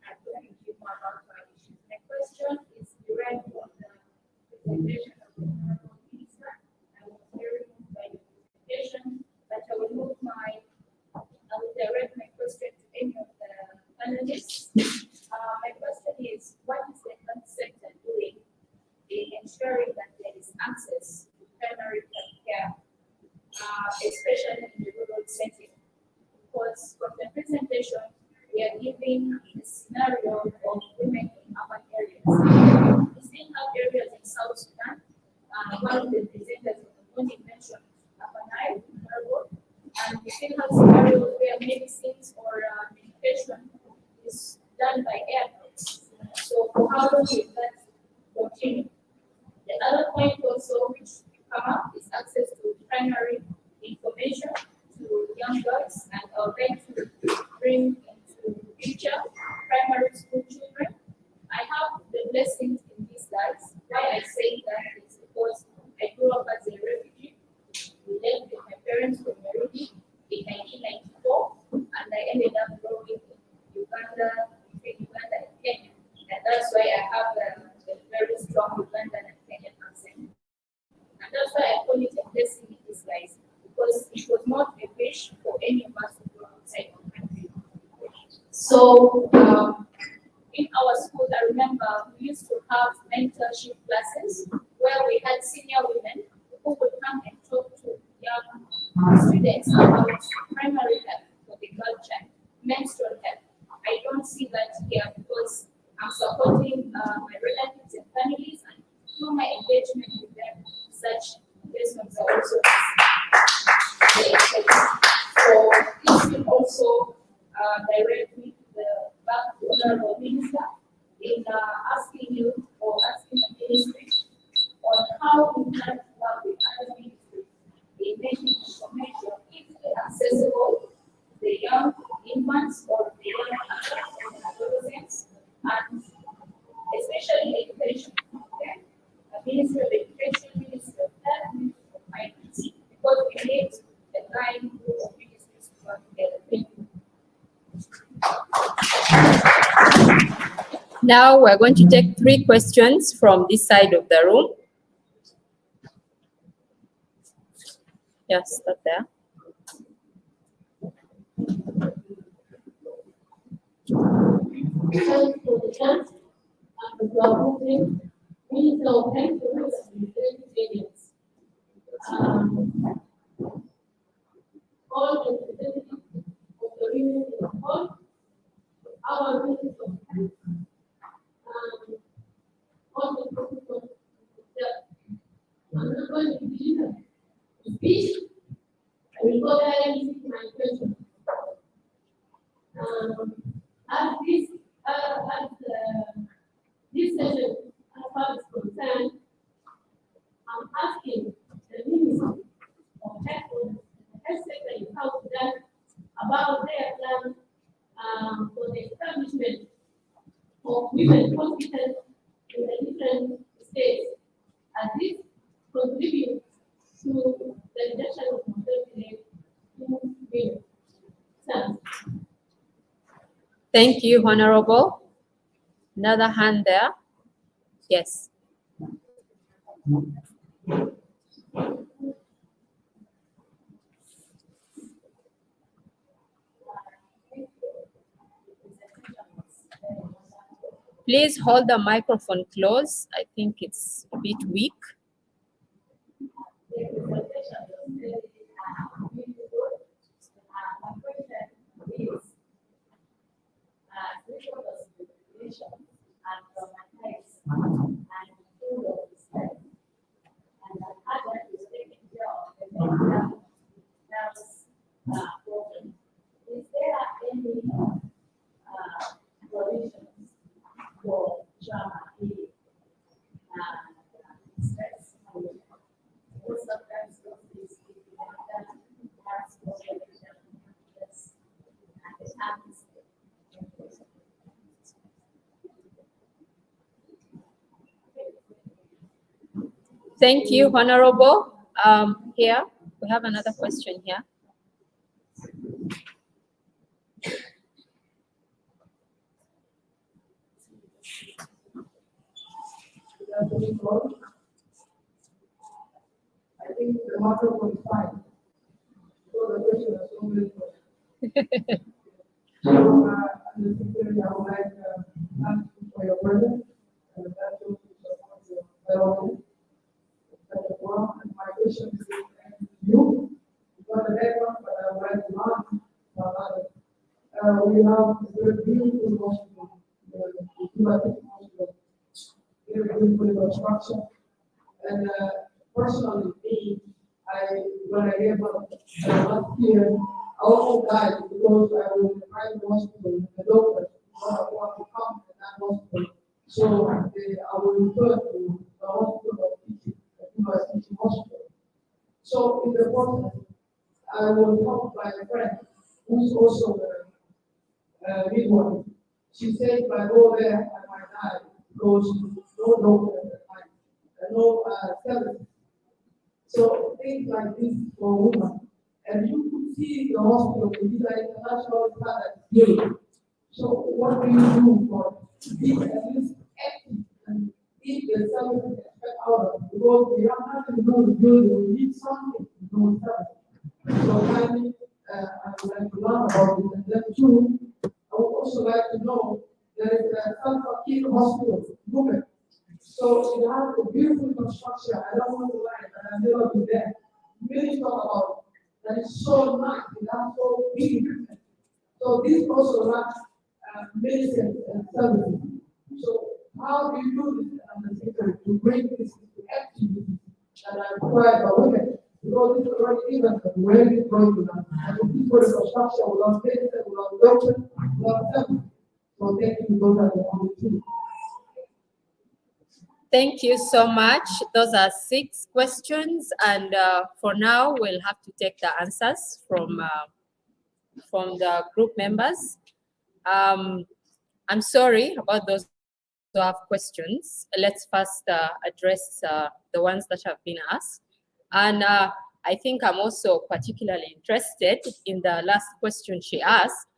talking to you more about our issues. My question is derived from the presentation of the Honorable Minister. I was very moved by the presentation, but I will direct my question to any of the panelists. My question is, what is the health sector doing in ensuring that there is access to primary health care, especially in the rural setting? Because from the presentation, we are giving the scenario of women in urban areas. We still have areas in South Sudan. One of the presenters of the morning mentioned Upper Nile, and we still have scenarios where medicines or medication is done by airports. So how long will that continue? The other point also which come up is access to primary information to young girls, and I would like to bring into the picture primary school children. I have the blessings in these slides. Why I say that is because I grew up as a refugee. We left with my parents from Nairobi in 1994, and I ended up growing in Uganda, and Kenya. And that's why I have a very strong Ugandan and Kenyan accent. And that's why I call it a blessing in disguise, because it was not a wish for any of us to go outside the country. So in our school, I remember we used to have mentorship classes where we had senior women who would come and talk to young students about primary health for the girl child, menstrual health, questions are also so this will also direct me to the back to Honorable Minister in asking you or asking the ministry on how we can work with other ministries in making information easily accessible to the young infants or the young adolescents, and especially education. Okay? The Ministry of Education, Ministry of Health, Ministry of Finance, because we need a line of ministries to work together. Thank you. Now we're going to take 3 questions from this side of the room. Yes, start there. Thanks for the chance and for approving Minister of Health and Resilience. All the representatives of the women in the hall, our Minister of Health, all the people of the I'm not going to begin the speech. I will go directly to my question. This session, as far as concerned, I'm asking the Ministry of Health and Health Sector in South Sudan about their plan for the establishment of women hospitals in the different states, as this contributes to the reduction of mortality in women. Thanks. Thank you, Honorable. Another hand there. Yes. Please hold the microphone close. I think it's a bit weak. Is there any provisions for trauma stress? Because sometimes those things Thank you, Honorable. Here, we have another question here. I think the microphone is fine. So the question is so many questions. So, Secretary, I would like to thank you for your presence and thank you for your development. And my question is to you. You've got the background, but I would like to ask about it. We have a very beautiful hospital, the Cuba Hospital, very beautiful construction. And personally, me, when I gave up last year, I almost died because I was in a private hospital and the doctor don't want to come to that hospital. So I was referred to the hospital of teaching, the Cuba Teaching Hospital. So in the process, I was helped by a friend who's also a midwife. She said, if I go there, I might die because no doctor at the time, no service. So things like this for women. And you could see the hospital, it is an international standard here. So what do you do for be at least active and keep the services out of it? Because we have nothing to do with building, we need something to do with service. So finally, I would like to learn about it. And then two, I would also like to know there is a San hospital, women. So it has a beautiful construction. I don't want to lie, but I've never been there. Really talk about it. That is so nice. It has so big. So this also has medicine and services. So how do you do this to bring this to activity and are required by women. Because this is already even when it's going to them. And the people in construction will not take it, will not doctor, will not them. So thank you, those are the only two. Thank you so much. Those are 6 questions, and for now, we'll have to take the answers from the group members. I'm sorry about those who have questions. Let's first address the ones that have been asked. And I think I'm also particularly interested in the last question she asked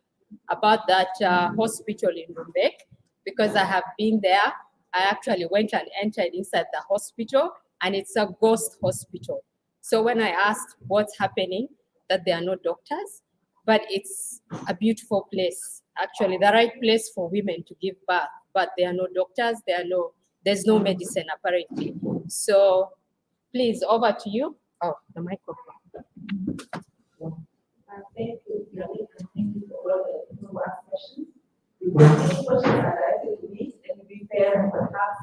about that hospital in Rumbek, because I have been there. I actually went and entered inside the hospital, and it's a ghost hospital. So when I asked what's happening, that there are no doctors, but it's a beautiful place, actually the right place for women to give birth, but there are no doctors, there's no medicine apparently. So please, over to you. Oh, the microphone. Thank you, Kelly, and thank you for all the people who asked questions. Any questions are directed to me, let me be fair and perhaps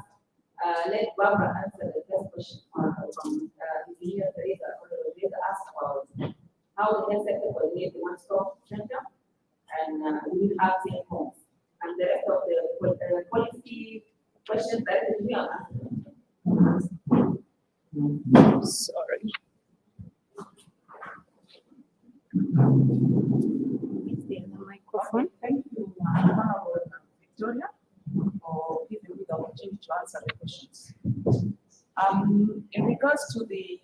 let Barbara answer the first question from Engineer Teresa, who asked about how the health sector coordinates the one-stop center, and we will have same homes. And the rest of the policy questions directed to me, I'll answer. Sorry. Microphone. Thank you, Honorable Victoria, for giving me the opportunity to answer the questions. In regards to the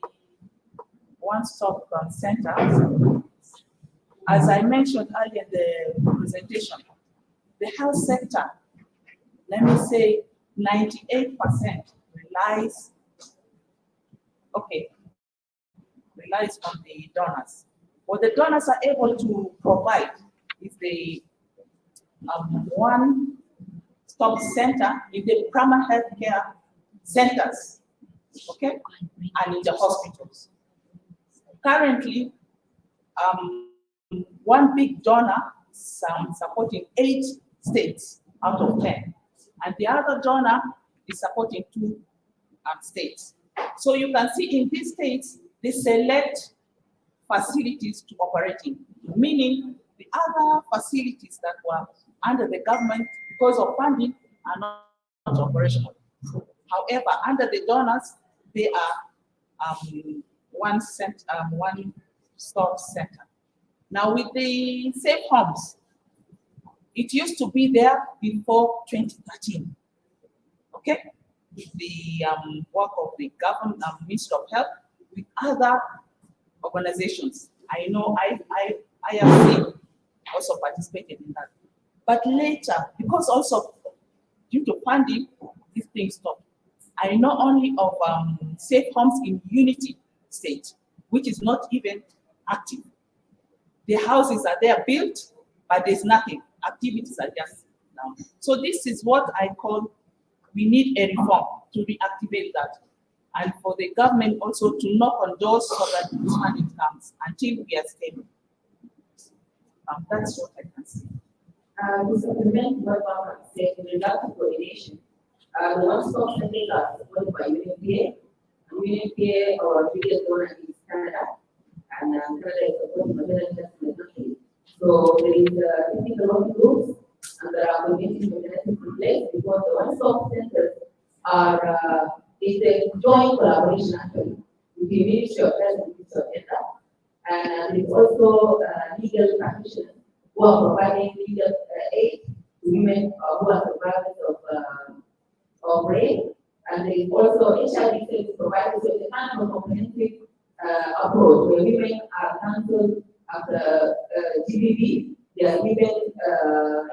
one-stop center, as I mentioned earlier in the presentation, the health sector, let me say 98% relies on the donors. What the donors are able to provide is the one-stop center in the primary health care centers, okay, and in the hospitals. Currently, one big donor is supporting 8 states out of 10, and the other donor is supporting 2 states. So you can see in these states, they select facilities to operate in, meaning the other facilities that were under the government because of funding are not operational. However, under the donors, they are one-stop center. Now with the safe homes, it used to be there before 2013. Okay, the work of the government, Ministry of Health, with other organizations. I know I have also participated in that. But later, because also due to funding, this thing stopped. I know only of safe homes in Unity State, which is not even active. The houses are there built, but there's nothing. Activities are just now. So this is what I call, we need a reform to reactivate that. And for the government also to knock on doors so that this funding comes until we are stable. That's what I can say. To supplement what Barbara said in regard to coordination, the one-stop centers are supported by UNFPA. UNFPA or previous donor is Canada, and Canada is supporting Magellan just in the country. So there is technical working groups, and there are coordination mechanisms in place because the one-stop centers are is a joint collaboration actually with the Ministry of Health and Ministry of Gender, and there is also legal practitioners who are providing legal aid to women who are survivors of rape, and there is also HIV service provided. So it's a kind of comprehensive approach where women are counseled after GBV, they are given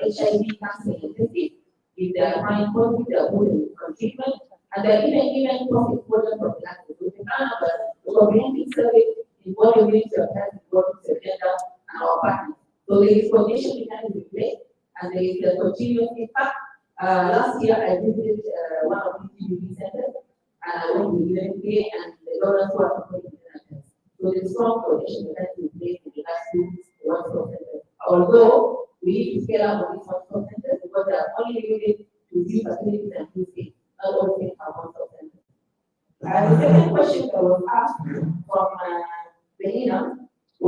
HIV counseling and testing. If they are trying positive, they are put on treatment, and they are even post-exposure prophylaxis. So it's a kind of a comprehensive service involving Ministry of Health, Ministry of Gender, and our partners. So there is coordination mechanism in place, and there is a continuous impact. Last year, I visited one of these GBV centers, and I went to the UNFPA and the donors who are supporting the. So there is strong coordination mechanism in place in regards to one-stop centers. Although we need to scale up on these one-stop centers because they are only limited to few facilities and few states, not all states are one-stop centers. The second question that was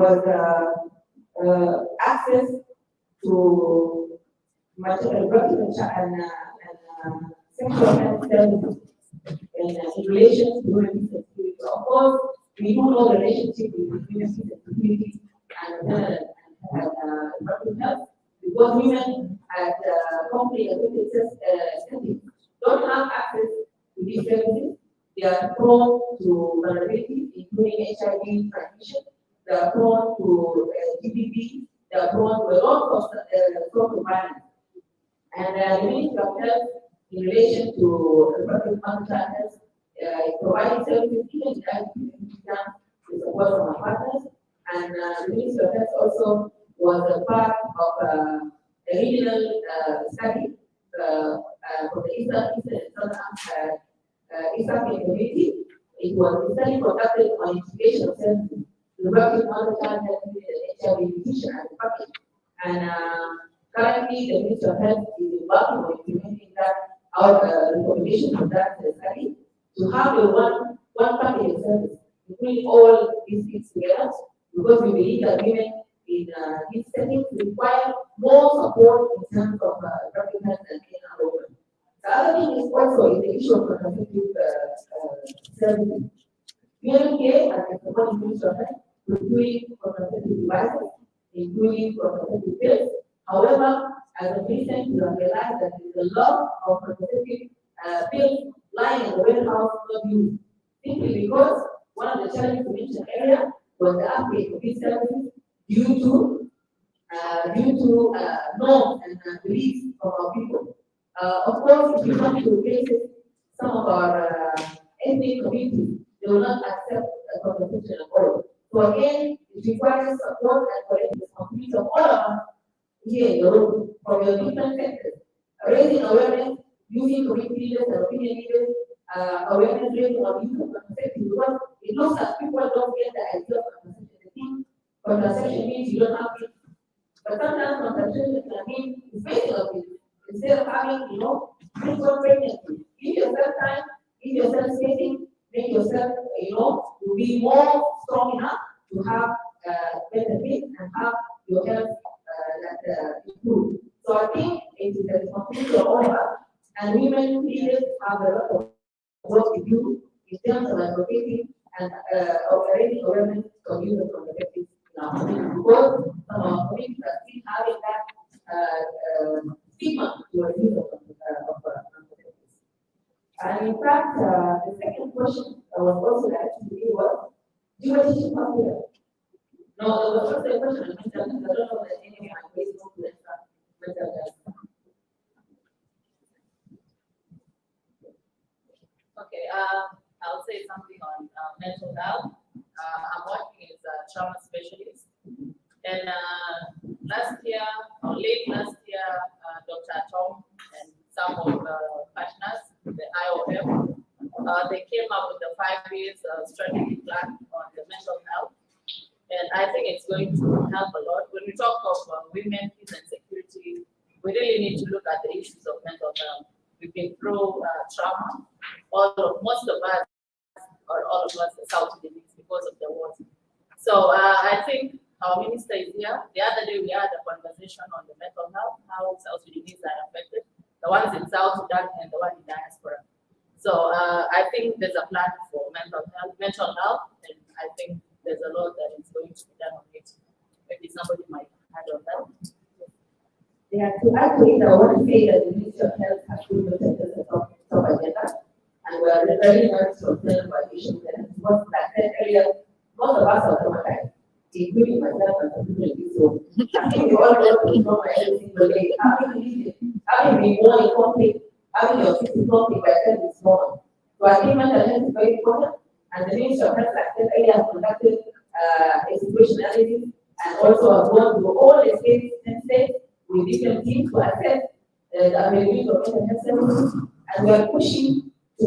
was access to reproductive and sexual health services in relation to women's security. Of course, we do know the relationship between women's security and reproductive health, because women at conflict settings don't have access to these services. They are prone to vulnerability, including HIV transmission. They are prone to GBV. They are prone to a lot of violence. And the Ministry of Health, in relation to reproductive health, providing services even with support from our partners. And the Ministry of Health also was a part of a regional study for the East African community. It was a study conducted on integration of services, reproductive health, HIV nutrition, and package. And currently, the Ministry of Health is working on implementing that our recommendation of that study to have a one package of service, including all these things together, because we believe that women in these settings require more support in terms of reproductive health and women. The other thing is also the issue of contraceptive services. UNK and the Support Ministry of Health including contraceptive devices, including contraceptive pills. However, as of recent, we have realized that there is a lot of contraceptive pills lying in the warehouse not used, simply because one of the challenges we mentioned earlier was the uptake of these services due to norms and beliefs from our people. Of course, if you come to places, some of our ethnic communities, they will not accept contraception at all. So again, it requires support and collective responsibility of all of us here in the room, from your different sectors, raising awareness, using community leaders and opinion leaders, awareness raising of use of contraception, because it looks like people don't get the idea of contraception. They think contraception means you don't have it, but sometimes contraception means it's based on it. Instead of having, frequent pregnancy, give yourself time, give yourself spacing, make yourself, to be more strong enough to have better fit and have your health improve. So I think it is the responsibility of all of us, and women leaders have a lot of work to do in terms of advocating and raising awareness of use of contraceptives in our community, because some of our communities are still having that stigma towards use of contraceptives. And in fact, the second question I was also asked to you was, do you want to teach here? No, there was also a question on mental health. I don't know that any of my Facebook will answer mental health. Okay, I'll say something on mental health. I'm working as a trauma specialist, and last year, or late last year, Dr. Tom and some of the partners, the IOM, they came up with a 5 years strategy plan on the mental health. And I think it's going to help a lot. When we talk of women, peace and security, we really need to look at the issues of mental health. We've been through trauma. Most of us, or all of us, are South Sudanese because of the wars. So I think our minister is here. The other day we had a conversation on the mental health, how South Sudanese are affected, the ones in South Sudan and the one in diaspora. So I think there's a plan for mental health, and I think there's a lot that is going to be done on it. Maybe somebody might add on that. Yeah, to add to it, I want to say that the Ministry of Health has put the sectors at top agenda, and we are very much concerned by issues that, what I said earlier, most of us are traumatized, including myself and people in this room. I think we all want to trauma every single day. Having been born in conflict, having your kids in conflict by yourself is normal. So I think mental health is very important. And the Ministry of Health, like I said earlier, has conducted a situation analysis and also has gone to all the states with different teams to assess the availability of mental health services. And we are pushing to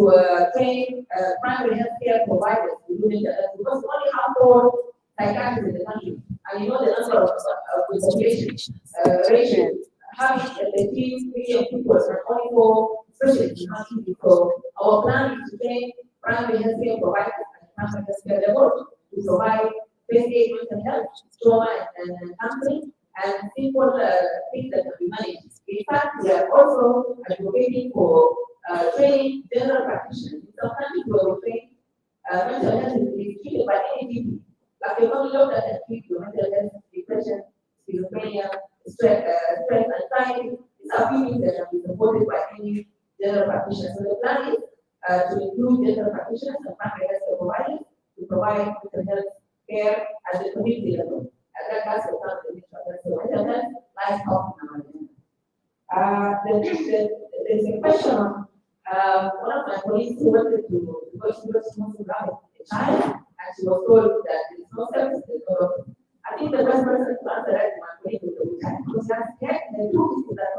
train primary health care providers to do mental health, because we only have 4 psychiatrists in the country. And you know the number of population ratio. Having 13 million people and only 4 specialists in the country. So our plan is to train primary health care providers and primary health care levels to provide first aid, mental health, trauma and counseling, and simple things that can be managed. In fact, we are also advocating for training general practitioners. In some countries where we train mental health is treated by any GP. Like the only doctor that treats your mental health, depression, schizophrenia, stress, anxiety. These are feelings that can be supported by any general practitioner. So the plan is to include general practitioners and primary health providers to provide mental health care at the community level. And that's the plan that we try. So mental health lies up in our agenda. There's a question on one of my colleagues who wanted to, because she was supposed to have a child, and she was told that there is no service, there's no doctor. I think the best person to answer that is my colleague with the child, because that's the truth is that.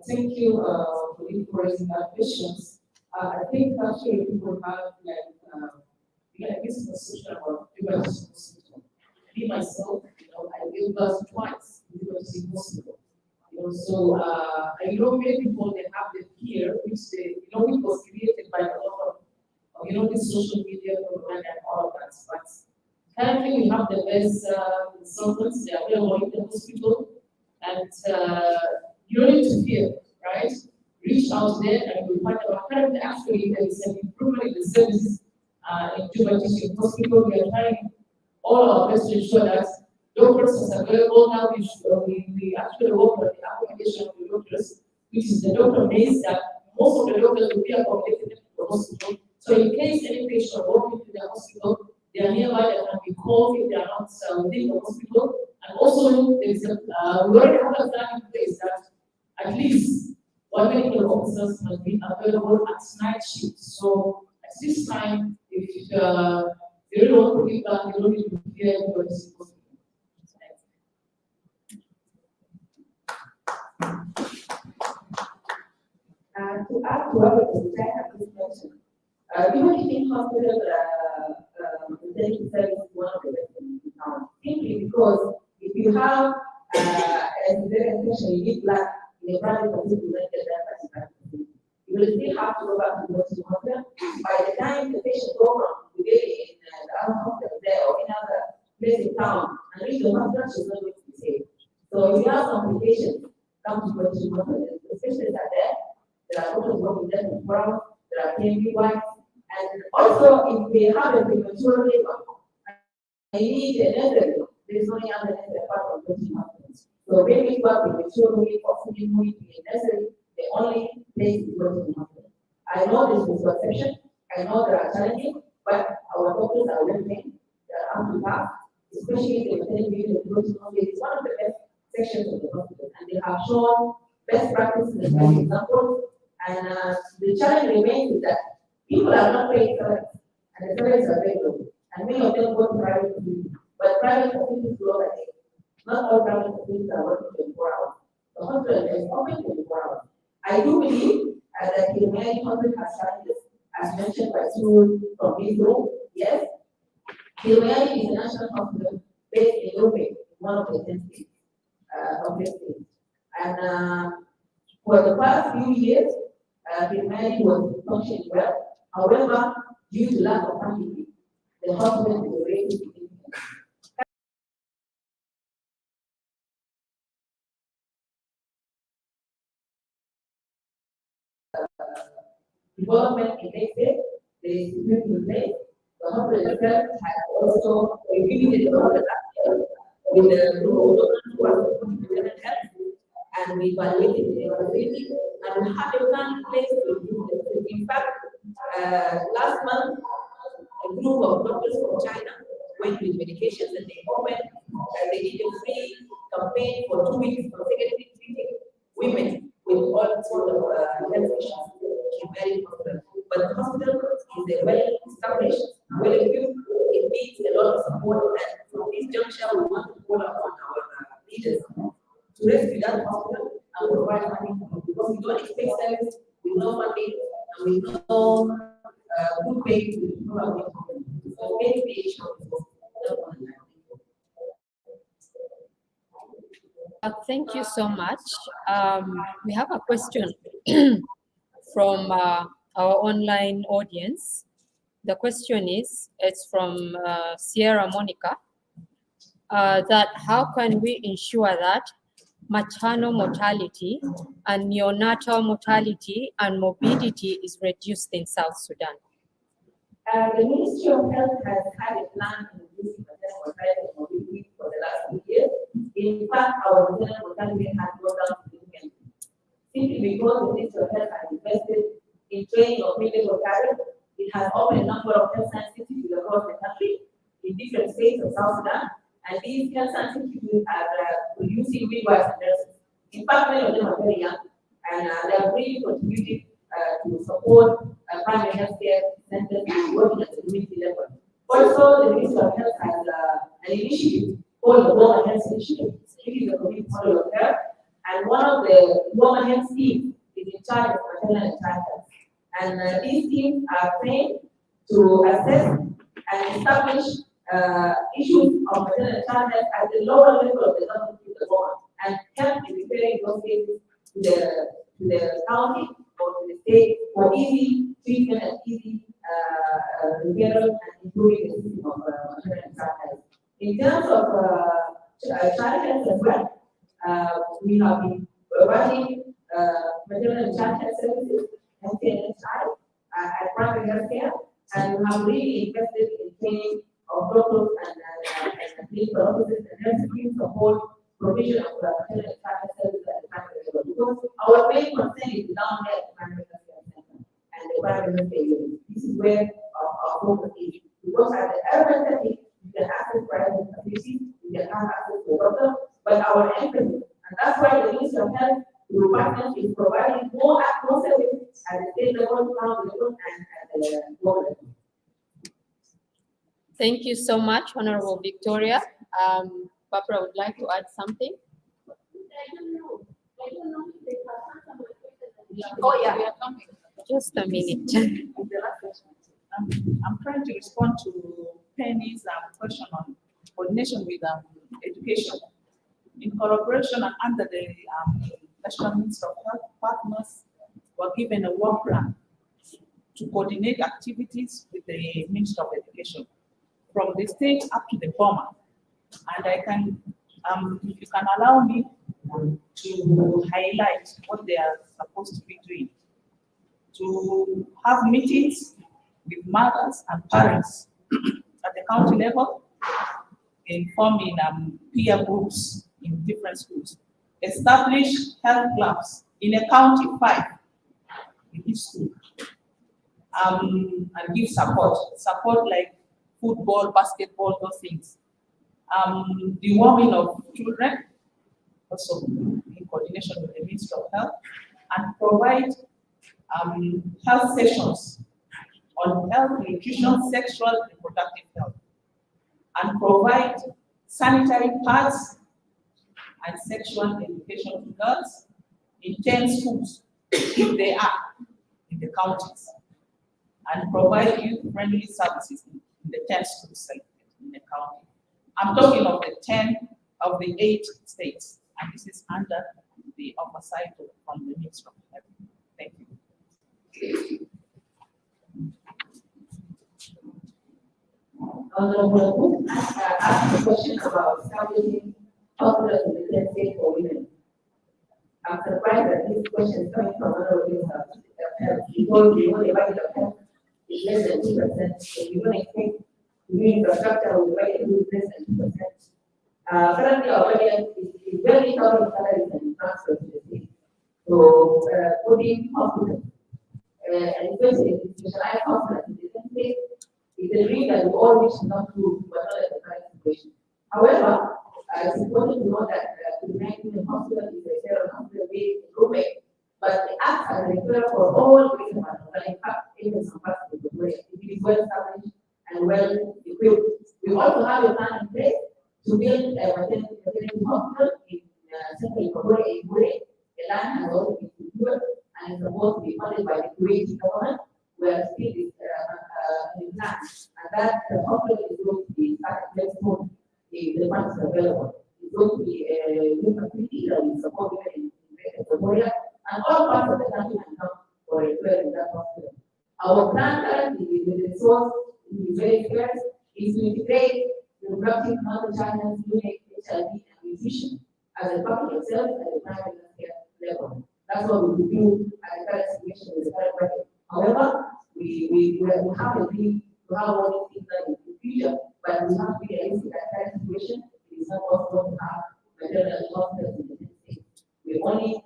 Thank you for raising that questions. I think actually people have like this conversation about liberty hospital. Me myself, I gave birth twice in liberty hospital. So I know many people they have the fear which they which was created by a lot of this social media propaganda and all of that. But currently we have the best consultants, they are available in the hospital, and you don't need to fear, right? Reach out there and you'll find out. Currently, actually, there is an improvement in the services in Juba Teaching Hospital. We are trying all our best to ensure that doctors are available now. We actually work on the accommodation of the doctors, which is the doctor base that most of the doctors will be accommodated in the hospital. So in case any patient walking to the hospital, they are nearby, they can be called if they are not within the hospital. And also, there is we already have a plan in place that at least one medical officers must be available at night shift. So at this time, if you really want to give back, you don't need to fear what is supposed to be. To add to what was said at this question, even teaching hospital intensive service is one of the best things in town. Simply because if you have a session, you need blood in a private facility, you will still have to go back to the hospital. By the time the patient goes from the day in the other hospital there or in other place in town and reach the hospital, she's not going to be safe. So if you have complications, come to the hospital. The specialists are there. There are doctors working there in front. There are KMB wives. And also, if they have a premature labor, I need a nursery. There is only other nursery apart from the hospital. So when we work with maturely, possibly moving to a nursery, the only place is working hospital. I know this is misconception. I know there are challenges, but our doctors are well trained. They are up to task, especially the maternity unit of the hospital. It's one of the best sections of the hospital, and they have shown best practices and best examples. And the challenge remains is that people are not paying salaries, and the salaries are very low. And many of them go to private facilities, but private facilities go like this. Not all private facilities are working 24 hours. The hospital is open 24 hours. I do believe that the Humanity Hospital has challenges, as mentioned by Sswi from this room. Yes, the Humanity is a national hospital based in Europe, one of the 10 states of the state. And for the past few years, the Humanity was functioning well. However, due to lack of funding, the hospital is raising significantly. Development in next day, there is security in place. The hospital itself has also reviewed the hospital with the group of doctors who are supposed to present health, and we evaluated the availability, and we have a plan in place to improve the facility. In fact, last month, a group of doctors from China went with medications and they opened, they did a free campaign for 2 weeks consecutively treating women with all sorts of health issues in very hospital. But the hospital is a well-established, well-equipped, it needs a lot of support, and from this juncture we want to call upon our leaders to rescue that hospital and provide funding because we don't expect service with no funding and with no good pay to the people of the company. So maybe the issue Thank you so much. We have a question from our online audience. The question is, it's from Sierra Monica, that how can we ensure that maternal mortality and neonatal mortality and morbidity is reduced in South Sudan? The Ministry of Health has had a plan to reduce maternal mortality and morbidity for the last 2 years. In fact, our maternal mortality has gone down significantly, simply because the Ministry of Health has invested in training of medical cadre. It has opened a number of health science institutes across the country in different states of South Sudan, and these health science institutes are producing midwives and nurses. In fact, many of them are very young, and they are really contributing to support primary health care centers working at the community level. Also, the Ministry of Health has an initiative called the Women Health Initiative. It is a community model of care, and one of the Women Health teams is in charge of maternal and child health. And these teams are trained to assess and establish issues of maternal and child health at the lower level of the government to the woman, and help in preparing those cases to the county or to the state for easy treatment and easy referral and improving the system of maternal and child health. In terms of child health as well, we have been providing maternal and child health services, healthcare and child at primary health care, and we have really invested in training of doctors and clinical officers and nurses to support provision of maternal and child health services at the primary level. Because our main concern is down there at the primary health care center and the primary health care unit. This is where our focus is. Because at the urban setting, you can access private facilities, you can have access to a doctor, but our emphasis, and that's why the Ministry of Health through partners is providing more services at the state level, county level, and at the global level. Thank you so much, Honorable Victoria. Barbara would like to add something. Oh, yeah. Just a minute. I'm trying to respond to Penny's question on coordination with education. In collaboration and under the National Ministry of Health, partners were given a work plan to coordinate activities with the Ministry of Education from the state up to the former. And I can, if you can allow me to highlight what they are supposed to be doing. To have meetings with mothers and parents at the county level, informing peer groups in different schools. Establish health clubs in a county 5 in each school. And give support like football, basketball, those things. Deworming of children, also in coordination with the Ministry of Health, and provide health sessions on health, nutrition, sexual and reproductive health, and provide sanitary pads and sexual education to girls in 10 schools, if they are in the counties, and provide youth-friendly services in the 10 schools selected in the county. I'm talking of the 10 of the 8 states, and this is under the oversight from the Ministry of Health. Thank you. Honorable asked a question about establishing hospitals in the 10 states for women. I'm surprised that this question is coming from Honorable Health, because the budget of health is less than 2%, so we don't expect new infrastructure will be less than 2%. Currently, our budget is very covered salaries and transfers to the state. So, putting hospitals, and especially specialized hospitals in the 10 states, is a dream that we all wish not to, but not at the current situation. However, it's important to know that the United Hospital is a federal hospital based in Rome, but it acts as a referral for all regional hospitals. In fact, even some parts of the way it is well established and well equipped. We also have a plan in place to build a maternity hospital in Central Equatoria in Gure. The land has also been secured and is supposed to be funded by the Kuwaiti government, where still is in plan. And that hospital is going to be started very soon if the funds are available. It's going to be a new facility that will support women in Equatoria, and all parts of the country can come for a referral in that hospital. Our plan currently with the resource is very scarce is to integrate the reproductive health channels, unit, HIV, and nutrition as a public health service at the primary healthcare level. That's what we will do at the current situation with the current budget. However, we have a dream to have all these things done in the future, but we have to be realistic at the current situation. It is not possible to have maternal hospitals in the United States. We're only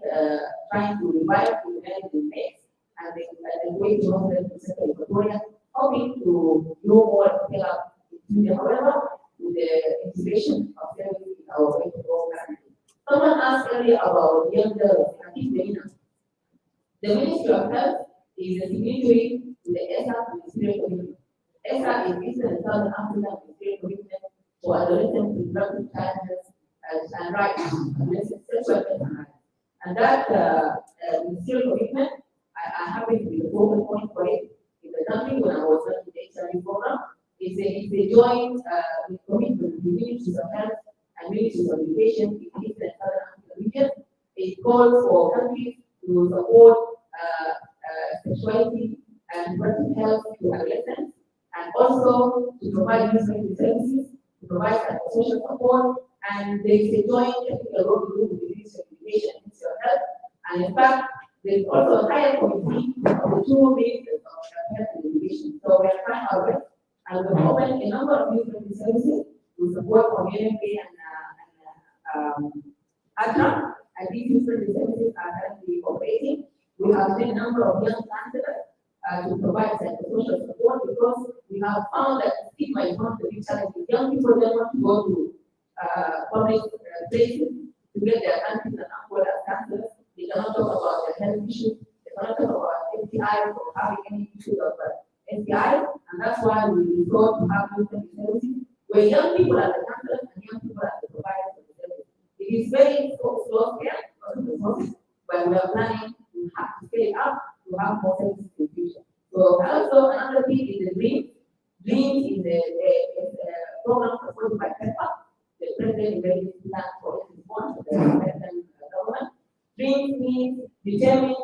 trying to revive the United States and the way to hospitals in Central Equatoria, hoping to know more and scale up in the however, with the integration of services in our way to go currently. Someone asked earlier about young girls. I think the Ministry of Health is a signatory to the ESA Ministerial Commitment. ESA is Eastern and Southern African Ministerial Commitment for adolescent reproductive child health and rights, adolescent sexual health and rights. And that ministerial commitment, I happen to be the focal point for it in the country when I was running the HIV program. It's a joint commitment with the Ministries of Health and Ministries of Education in the Eastern and Southern African region. It calls for countries to support sexuality and reproductive health to adolescents, and also to provide youth services, to provide social support, and there is a joint technical role to do with the Ministry of Education and Ministry of Health. And in fact, there is also a higher committee of the two ministers of health and education. So we are trying our best, and we have opened a number of youth services to support community and ADRA, and these youth services are currently operating. We have seen a number of young counselors to provide psychosocial support because we have found that stigma is one of the big challenges. Young people don't want to go to public places to get their aunties and uncles as counselors. They cannot talk about their health issues. They cannot talk about STIs or having any issues of STIs, and that's why we resort to have youth services where young people are the counselors and young people are the providers of the service. It is very slow scale because of the resources, but we are planning to have to scale it up to have more services in the future. So also another thing is the dream. Dream is a program supported by PEPA, the President Emergency Plan for Response of the American government. Dream means determined,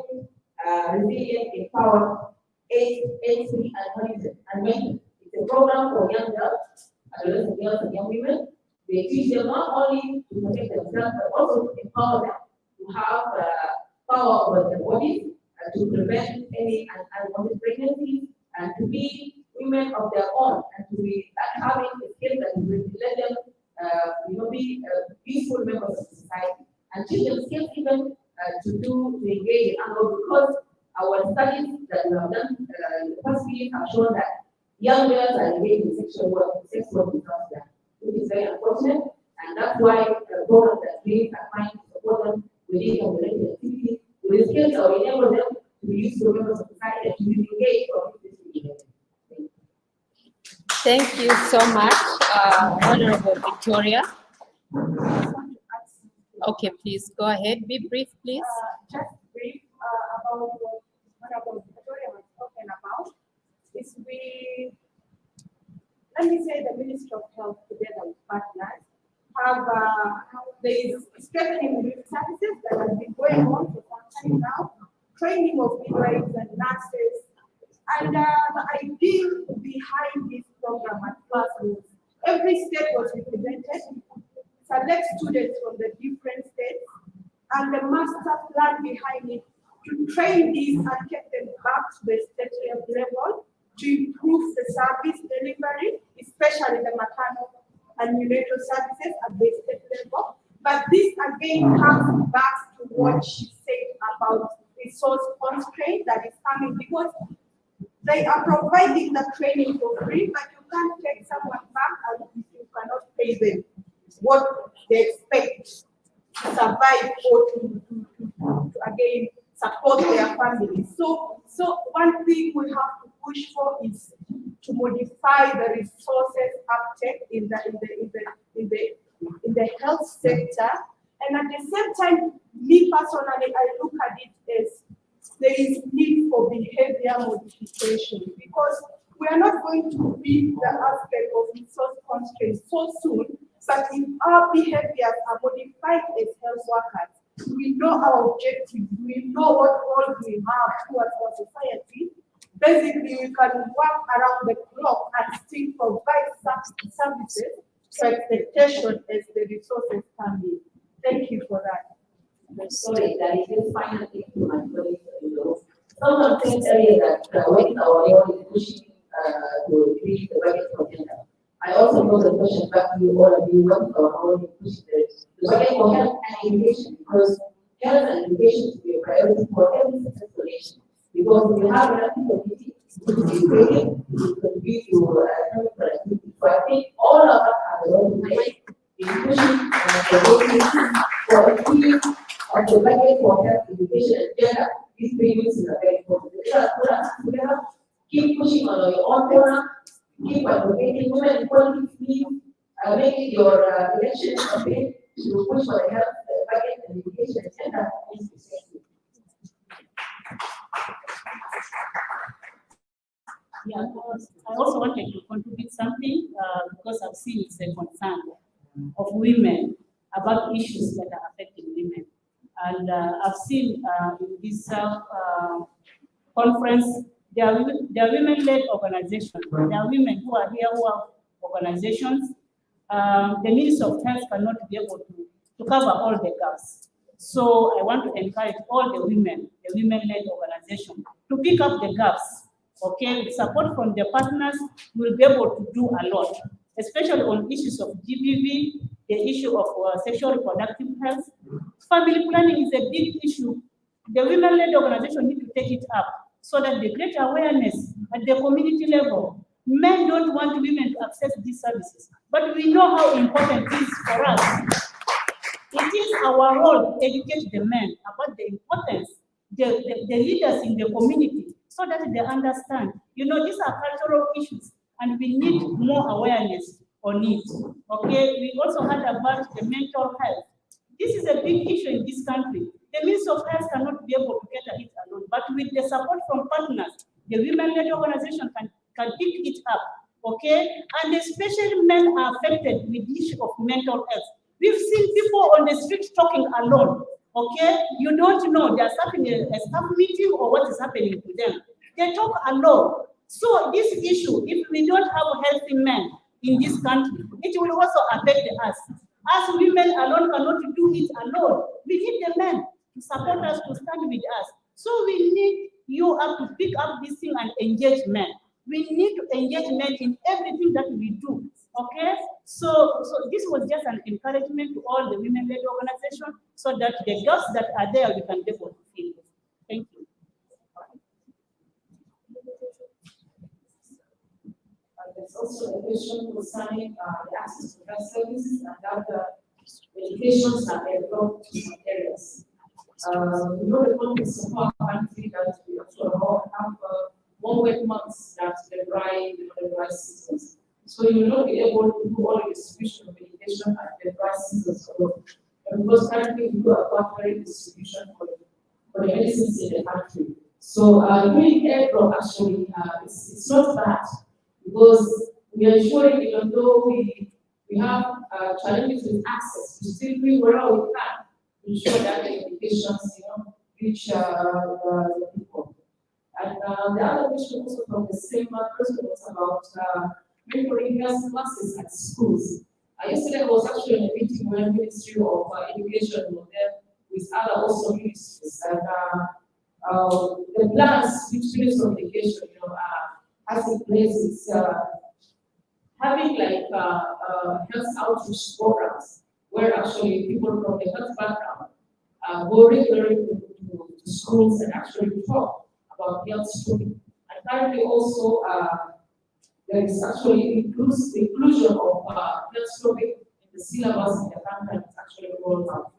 resilient, empowered, age-free, and mental. It's a program for young girls, adolescent girls and young women. They teach them not only to protect themselves, but also to empower them to have power over their bodies, to prevent any unwanted pregnancies, and to be women of their own, and to be having the skills that will let them, be peaceful members of society, and teach them skills even to engage in anger, because our studies that we have done in the past few years have shown that young girls are engaged in sexual work because that, which is very unfortunate, and that's why the programs that we are trying to support them with these related activities, with the skills that will enable them to be useful members of society and to be engaged for this behavior. Thank you so much, Honorable Victoria. Okay, please go ahead. Be brief, please. Just brief about what Honorable Victoria was talking about. Is let me say the Ministry of Health together with partners have there is strengthening of services that has been going on for some time now, training of midwives and nurses, and the idea behind this program at classrooms. Every state was represented, select students from the different states, and the master plan behind it to train these and get them back to the state level to improve the service delivery, especially the maternal and neonatal services at the state level. But this again comes back to what she said about resource constraint that is coming, because they are providing the training for free, but you can't take someone back and you cannot pay them what they expect to survive or to again support their families. So one thing we have to push for is to modify the resources uptake in the health sector, and at the same time, me personally, I look at it as there is need for behavior modification, because we are not going to beat the aspect of resource constraints so soon, but if our behaviors are modified as health workers, we know our objectives, we know what role we have towards our society, Basically, we can work around the clock and still provide services to expectation as the resources come in. Thank you for that. Sorry, that is just final thing to my colleague. Someone said earlier that when our role is pushing to increase the budget for gender. I also know the question back to you, all of you, what is our role in pushing the budget for health and education, because health and education should be a priority for every successful nation. Because we have enough community to be created, to contribute to economic productivity. So I think all of us have a role to play in pushing for increase of the budget for health, education, and gender. These three things are very important. Let us put us together, keep pushing on your own corner, keep advocating women equality, make it your election campaign to push for the health, budget, and education, and gender. Yeah, I also wanted to contribute something because I've seen it's a concern of women about issues that are affecting women. And I've seen in this conference, there are women-led organizations. There are women who are here who have organizations. The Ministry of Health cannot be able to cover all the gaps. So I want to encourage all the women-led organizations to pick up the gaps. Okay, with support from their partners, we'll be able to do a lot, especially on issues of GBV, the issue of sexual reproductive health. Family planning is a big issue. The women-led organization need to take it up so that they create awareness at the community level. Men don't want women to access these services, but we know how important it is for us. It is our role to educate the men about the importance, the leaders in the community, so that they understand. You know, these are cultural issues, and we need more awareness on it. Okay, we also heard about the mental health. This is a big issue in this country. The Ministry of Health cannot be able to cater it alone, but with the support from partners, the women-led organization can pick it up. Okay, and especially men are affected with the issue of mental health. We've seen people on the street talking alone. Okay, you don't know there's happening a staff meeting or what is happening to them. They talk alone. So this issue, if we don't have healthy men in this country, it will also affect us. As women alone cannot do it alone. We need the men to support us, to stand with us. So we need you up to pick up this thing and engage men. We need to engage men in everything that we do. Okay, so this was just an encouragement to all the women-led organizations, so that the gaps that are there we can be able to fill. Thank you. There's also a question concerning the access to health services and that medications are developed to some areas. We know the context of our country that we also have more wet months than the dry seasons. So you will not be able to do all the distribution of medication at the dry seasons alone. Because currently we do a quarterly distribution for the medicines in the country. So doing airdrop actually it's not bad, because we are ensuring, even though we have challenges with access, we still do whatever we can to ensure that the medications reach the people. And the other question also from the same person was about mentoring health classes at schools. Yesterday I was actually in a meeting where the Ministry of Education was there with other also ministries, and the plans which Ministry of Education has in place is having like health outreach programs where actually people from the health background go regularly to schools and actually talk about health story. And currently also there is actually inclusion of health story in the syllabus in the country. It's actually rolled out.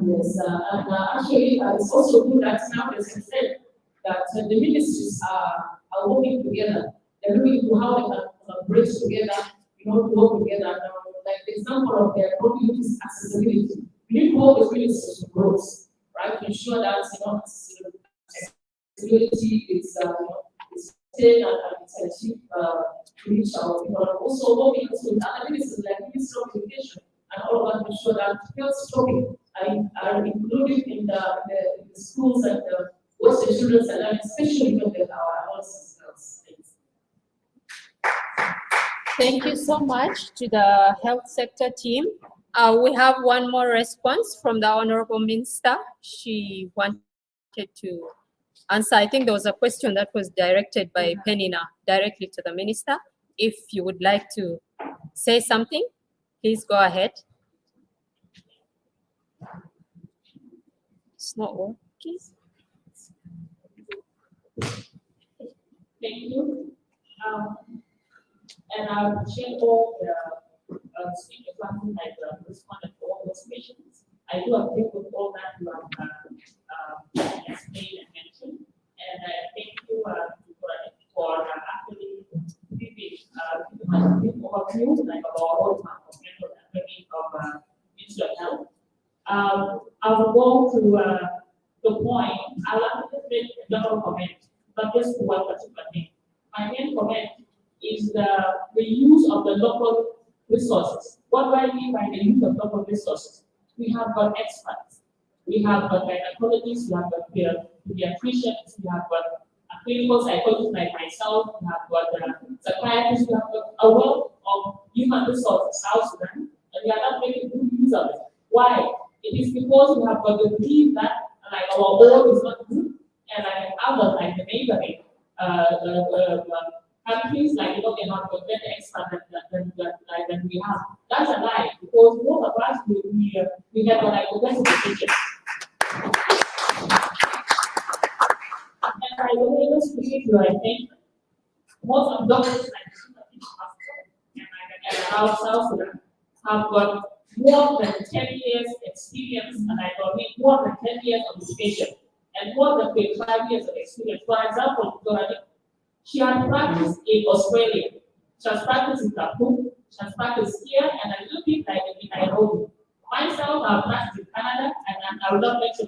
Yes, and actually it's also good that now there's a trend that the ministries are working together. They're looking to how they can collaborate together, to work together. Like the example of their community accessibility. We need to work with ministries to grow, right? To ensure that accessibility is staying and it's achieved to reach our people. And also working with other ministries like Ministry of Education and all of that to ensure that health stories are included in the schools and what the children are learning, especially when they are our nurses. Thank you so much to the health sector team. We have one more response from the Honorable Minister. She wanted to answer. I think there was a question that was directed by Penina directly to the Minister. If you would like to say something, please go ahead. It's not working. Thank you. And I appreciate all the speakers who have responded to all those questions. I do agree with all that you have explained and mentioned. And thank you for actually giving a brief overview like about all the mental and well-being of mental health. I will go to the point. I'll have to make a general comment, not just one particular thing. My main comment is the use of the local resources. What do I mean by the use of local resources? We have got experts. We have got gynecologists, we have got pediatricians, we have got clinical psychologists like myself, we have got psychiatrists, we have got a wealth of human resources in South Sudan, and we are not making good use of it. Why? It is because we have got the belief that like our own is not good, and like others, like the neighboring countries, like they have got better experts than we have. That's a lie, because most of us we have like the best education. And I will just believe you, I think most of doctors like around South Sudan have got more than 10 years experience, and I mean more than 10 years of education, and more than 25 years of experience. For example, she had practiced in Australia, she has practiced in Khartoum, she has practiced here, and a little bit like in Nairobi. Myself, I've practiced in Canada, and I will not mention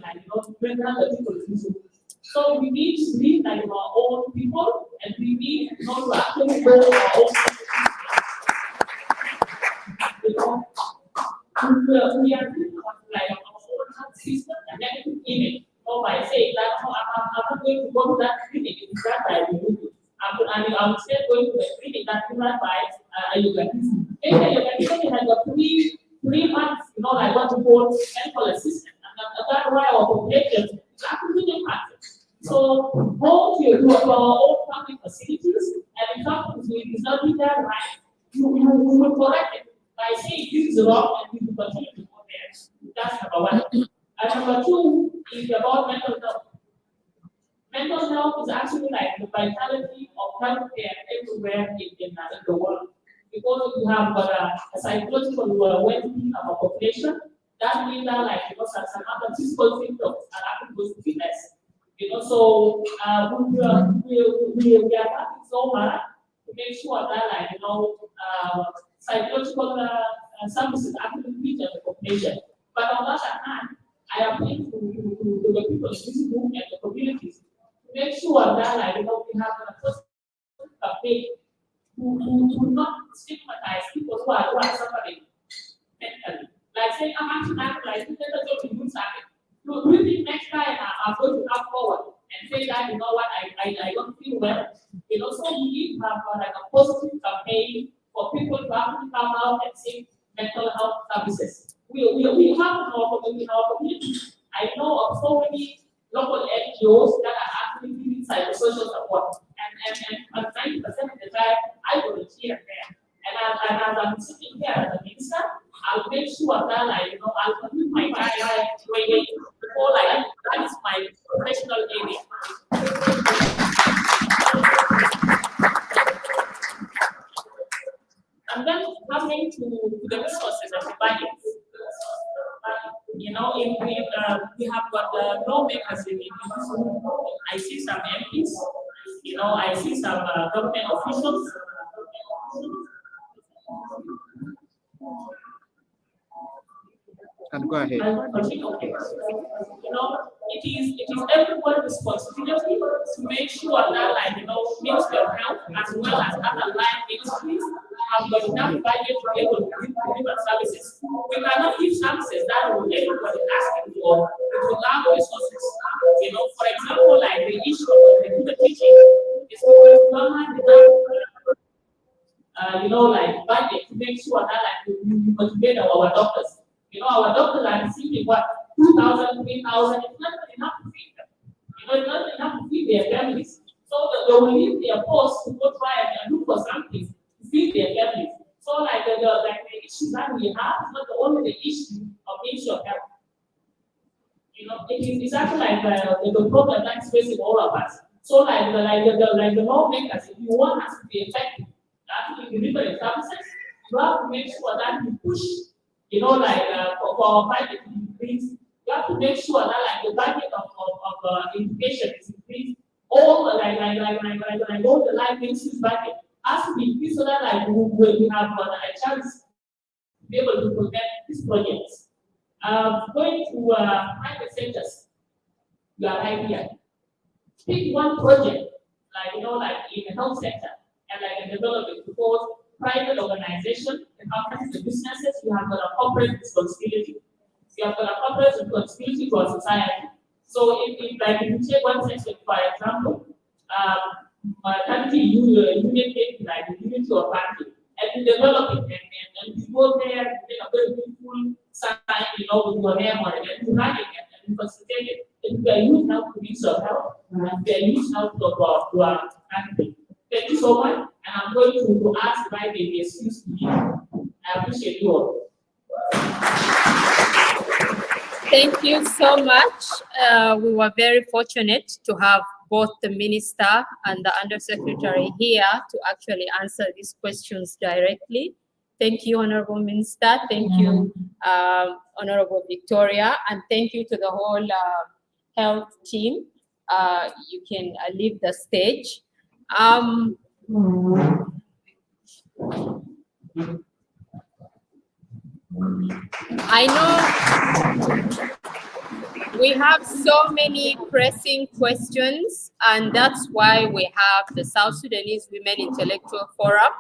bring other people into. So we need to live like our own people, and we need not to actually go our own. We are like our own system and negative image. So by saying that, I'm not going to go to that clinic, it's that I will do. I'm still going to the clinic that you advise yoga. Yoga has got three months, like what we call medical assistant. And that's why our population is actually impacted. So go to our own public facilities, and if something is not being done right, you will correct it by saying this is wrong, and we will continue to go there. That's number one. And number two is about mental health. Mental health is actually like the vitality of healthcare everywhere in the world. Because we have a psychological well-being of our population, that means that like some other physical symptoms are actually going to be less. So we are working so hard to make sure that psychological services actually reach the population. But on the other hand, I appeal to the people in this room and the communities to make sure that we have a first campaign to not stigmatize people who are suffering mentally. Like saying, I'm actually not like you never go to do something. Do you think next time I'm going to come forward and say that you know what I don't feel well? So we need to have like a positive campaign for people to actually come out and seek mental health services. We have in our community. I know of so many local NGOs that are actually giving psychosocial support, and 90% of the time I volunteer there. And as I'm sitting here as a minister, I'll make sure that I'll complete my guideline way before that is my professional area. And then coming to the resources and the budgets. We have got the lawmakers in this room. I see some MPs, I see some government officials. And go ahead. It is everyone's responsibility to make sure that Ministry of Health as well as other line ministries have got enough budget to be able to deliver services. We cannot give services that everybody asking for without resources. You know, for example, like the issue of the teaching is because government you know, like budget to make sure that like we motivate our doctors. You know, our doctors are receiving what 2,000, 3,000. It's not enough to feed them. You know, it's not enough to feed their families. So they will leave their posts to go try and look for something to feed their families. So like the issue that we have is not only the issue of health. You know, it's actually like the problem that's facing all of us. So like the lawmakers, if you want us to be effective, actually deliver the services, you have to make sure that you push, you know, like for our budget to increase. You have to make sure that like the budget of education is increased. All all the life ministries budget has to be increased so that like we have a chance to be able to protect these projects. Going to private sectors, you are right here. Pick one project, like you know, like in the health sector, and like develop it because private organization, the companies, the businesses, you have got a corporate responsibility. You have got a corporate responsibility to our society. So if you take one section, for example, country unit like the unity of country, and you develop it and you go there, you make a very beautiful sign, you know, with your name on it, and you run it and you facilitate it. And we are used now to reach your health, and we are used now to our country. Thank you so much, and I'm going to ask if I may be excused to you. I appreciate you all. Thank you so much. We were very fortunate to have both the minister and the undersecretary here to actually answer these questions directly. Thank you, Honorable Minister. Thank you, Honorable Victoria, and thank you to the whole health team. You can leave the stage. I know we have so many pressing questions, and that's why we have the South Sudanese Women Intellectual Forum.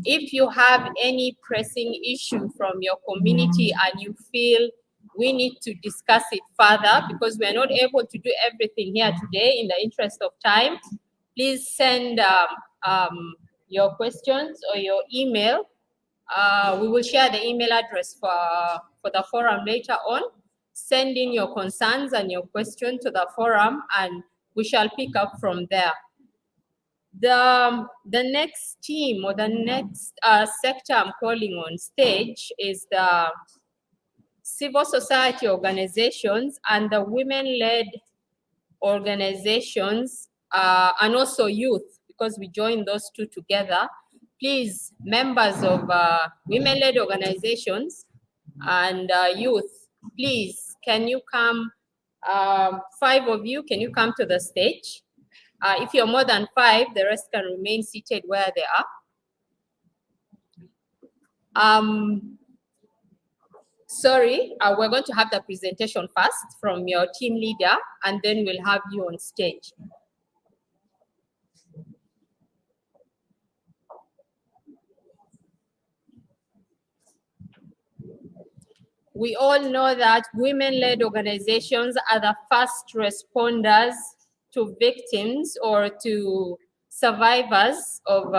If you have any pressing issue from your community and you feel we need to discuss it further because we're not able to do everything here today in the interest of time, please send your questions or your email. We will share the email address for the forum later on. Send in your concerns and your question to the forum and we shall pick up from there. The next team or the next sector I'm calling on stage is the civil society organizations and the women-led organizations and also youth, because we join those two together. Please, members of women-led organizations and youth, please, can you come, 5 of you, can you come to the stage? If you're more than 5, the rest can remain seated where they are. Sorry, we're going to have the presentation first from your team leader, and then we'll have you on stage. We all know that women-led organizations are the first responders to victims or to survivors of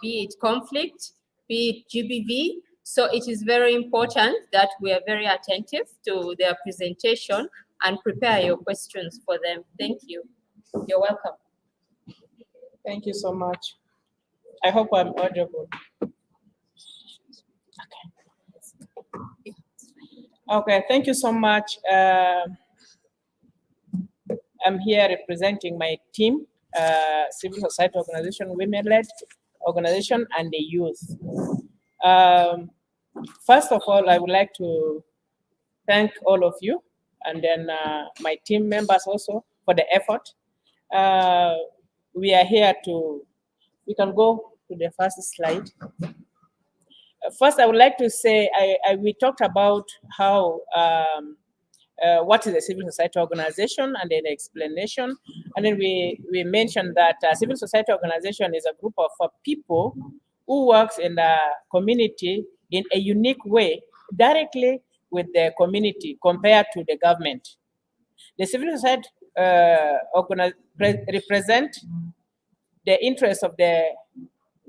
be it conflict, be it GBV. So it is very important that we are very attentive to their presentation and prepare your questions for them. Thank you. You're welcome. Thank you so much. I hope I'm audible. Okay, thank you so much. I'm here representing my team, civil society organization, women-led organization, and the youth. First of all, I would like to thank all of you, and then my team members also for the effort. We are here to, we can go to the first slide. First, I would like to say, we talked about how, what is a civil society organization and then the explanation. And then we mentioned that a civil society organization is a group of people who works in the community in a unique way, directly with the community compared to the government. The civil society represent the interests of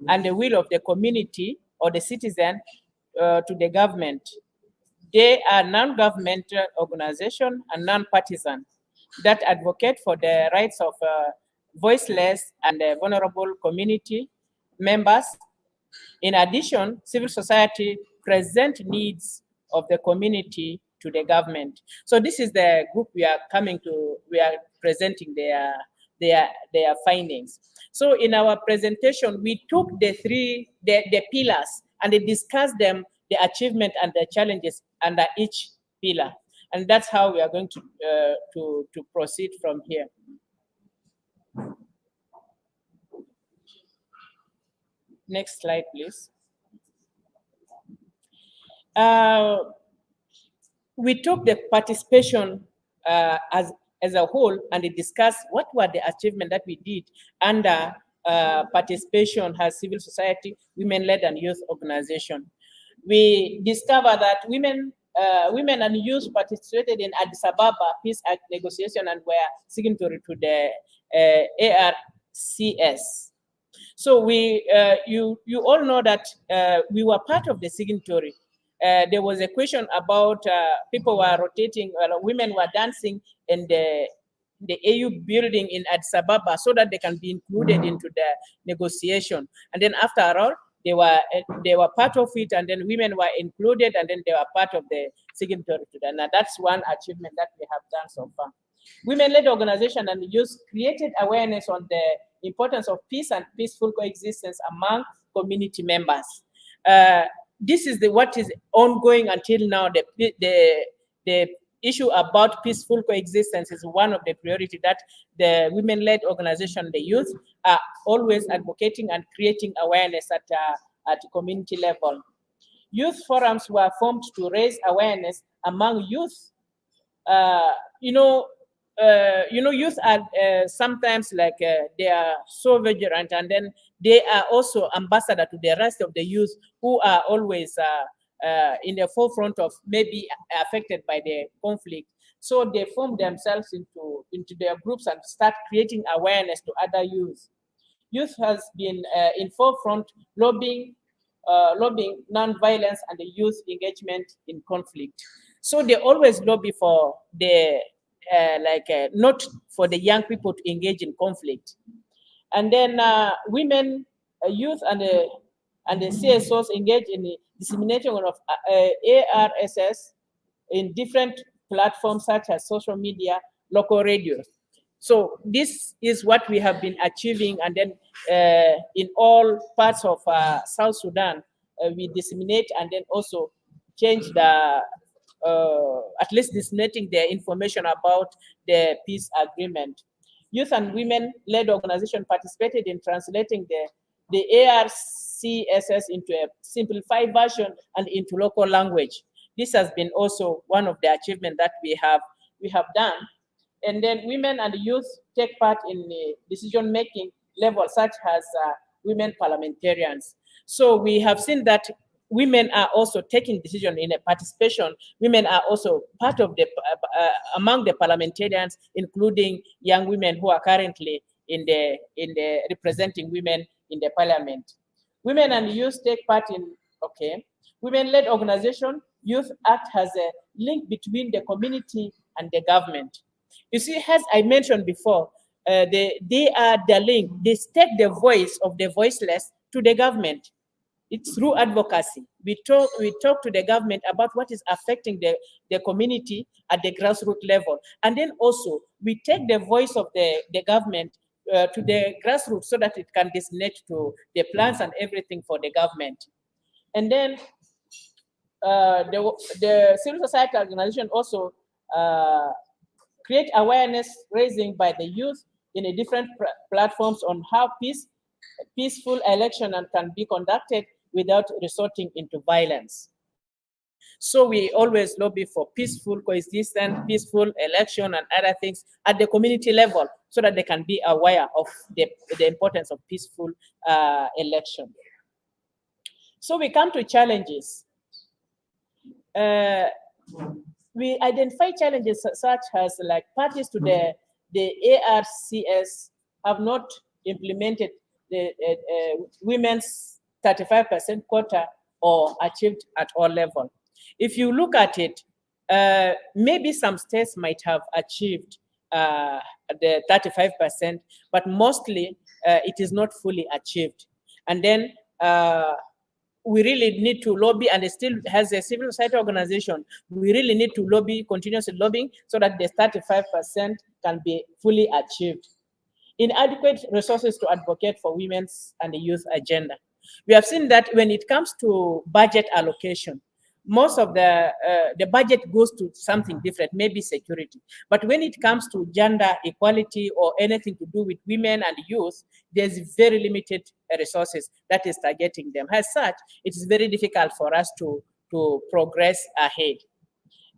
and the will of the community or the citizen to the government. They are non-governmental organization and non-partisan that advocate for the rights of voiceless and vulnerable community members. In addition, civil society present needs of the community to the government. So this is the group we are presenting their findings. So in our presentation, we took the pillars and they discussed them, the achievement and the challenges under each pillar. And that's how we are going to proceed from here. Next slide, please. We took the participation as a whole and we discussed what were the achievements that we did under participation as civil society, women-led and youth organization. We discovered that women and youth participated in Addis Ababa Peace Act negotiation and were signatory to the ARCS. So you all know that we were part of the signatory. There was a question about people were rotating, women were dancing in the AU building in Addis Ababa so that they can be included into the negotiation. And then after all, they were part of it, and then women were included, and then they were part of the signatory to that. And that's one achievement that we have done so far. Women-led organization and youth created awareness on the importance of peace and peaceful coexistence among community members. This is what is ongoing until now. The issue about peaceful coexistence is one of the priority that the women-led organization, the youth, are always advocating and creating awareness at community level. Youth forums were formed to raise awareness among youth. Youth are sometimes like they are so vigilant, and then they are also ambassador to the rest of the youth who are always in the forefront of maybe affected by the conflict. So they form themselves into their groups and start creating awareness to other youth. Youth has been in forefront lobbying non-violence and the youth engagement in conflict. So they always lobby for the not for the young people to engage in conflict. And then women, youth, and the CSOs engage in the dissemination of ARSS in different platforms such as social media, local radios. So this is what we have been achieving, and then in all parts of South Sudan, we disseminate and then also change the at least disseminating the information about the peace agreement. Youth and women-led organization participated in translating the ARCSS into a simplified version and into local language. This has been also one of the achievements that we have done. And then women and youth take part in the decision-making level, such as women parliamentarians. So we have seen that women are also taking decision in a participation. Women are also part of the among the parliamentarians, including young women who are currently in the representing women in the parliament. Women and youth take part in women-led organization. Youth act as a link between the community and the government. You see, as I mentioned before, they are the link. They take the voice of the voiceless to the government. It's through advocacy. We talk to the government about what is affecting the community at the grassroots level. And then also, we take the voice of the government to the grassroots so that it can disseminate to the plans and everything for the government. And then the civil society organization also create awareness raising by the youth in a different platforms on how peaceful election can be conducted without resorting into violence. So we always lobby for peaceful coexistence, peaceful election and other things at the community level so that they can be aware of the importance of peaceful election. So we come to challenges. We identify challenges such as like parties to the ARCS have not implemented the women's 35% quota or achieved at all level. If you look at it, maybe some states might have achieved the 35%, but mostly it is not fully achieved. And then we really need to lobby, and it still has a civil society organization. We really need to lobby, continuously lobbying, so that the 35% can be fully achieved. Inadequate resources to advocate for women's and the youth agenda. We have seen that when it comes to budget allocation, most of the budget goes to something different, maybe security. But when it comes to gender equality or anything to do with women and youth, there's very limited resources that is targeting them. As such, it is very difficult for us to progress ahead.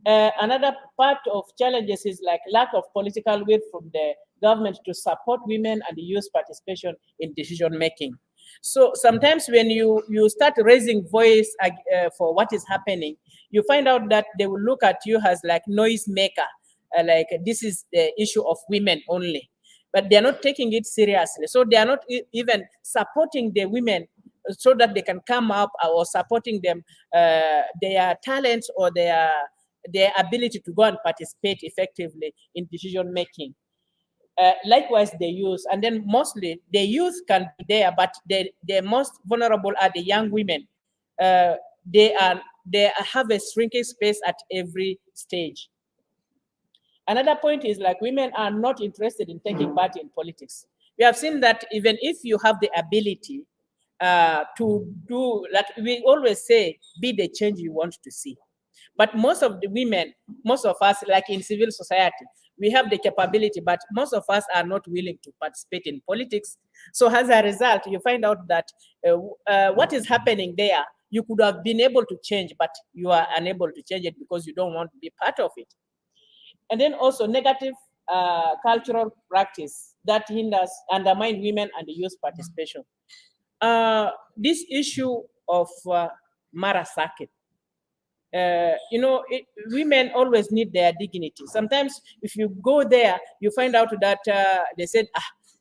Another part of challenges is like lack of political will from the government to support women and youth participation in decision making. So sometimes when you start raising voice for what is happening, you find out that they will look at you as like noise maker, like this is the issue of women only, but they're not taking it seriously. So they are not even supporting the women so that they can come up, or supporting them, their talents or their ability to go and participate effectively in decision making. Likewise, the youth, and then mostly the youth can be there, but the most vulnerable are the young women. They have a shrinking space at every stage. Another point is like women are not interested in taking part in politics. We have seen that even if you have the ability to do, like we always say, be the change you want to see. But most of the women, most of us, like in civil society, we have the capability, but most of us are not willing to participate in politics. So as a result, you find out that what is happening there, you could have been able to change, but you are unable to change it because you don't want to be part of it. And then also negative cultural practice that hinders, undermine women and youth participation. This issue of Marasake, women always need their dignity. Sometimes if you go there, you find out that they said,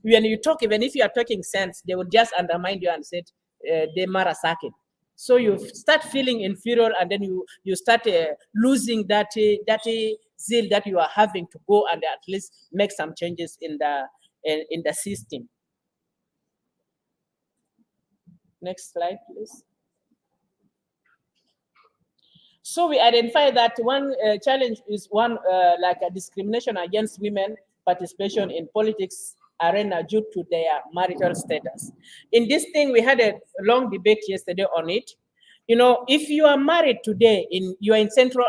when you talk, even if you are talking sense, they will just undermine you and say, they Marasake. So you start feeling inferior, and then you start losing that zeal that you are having to go and at least make some changes in the system. Next slide, please. So we identify that one challenge is one like a discrimination against women participation in politics arena due to their marital status. In this thing, we had a long debate yesterday on it. If you are married today, you are in Central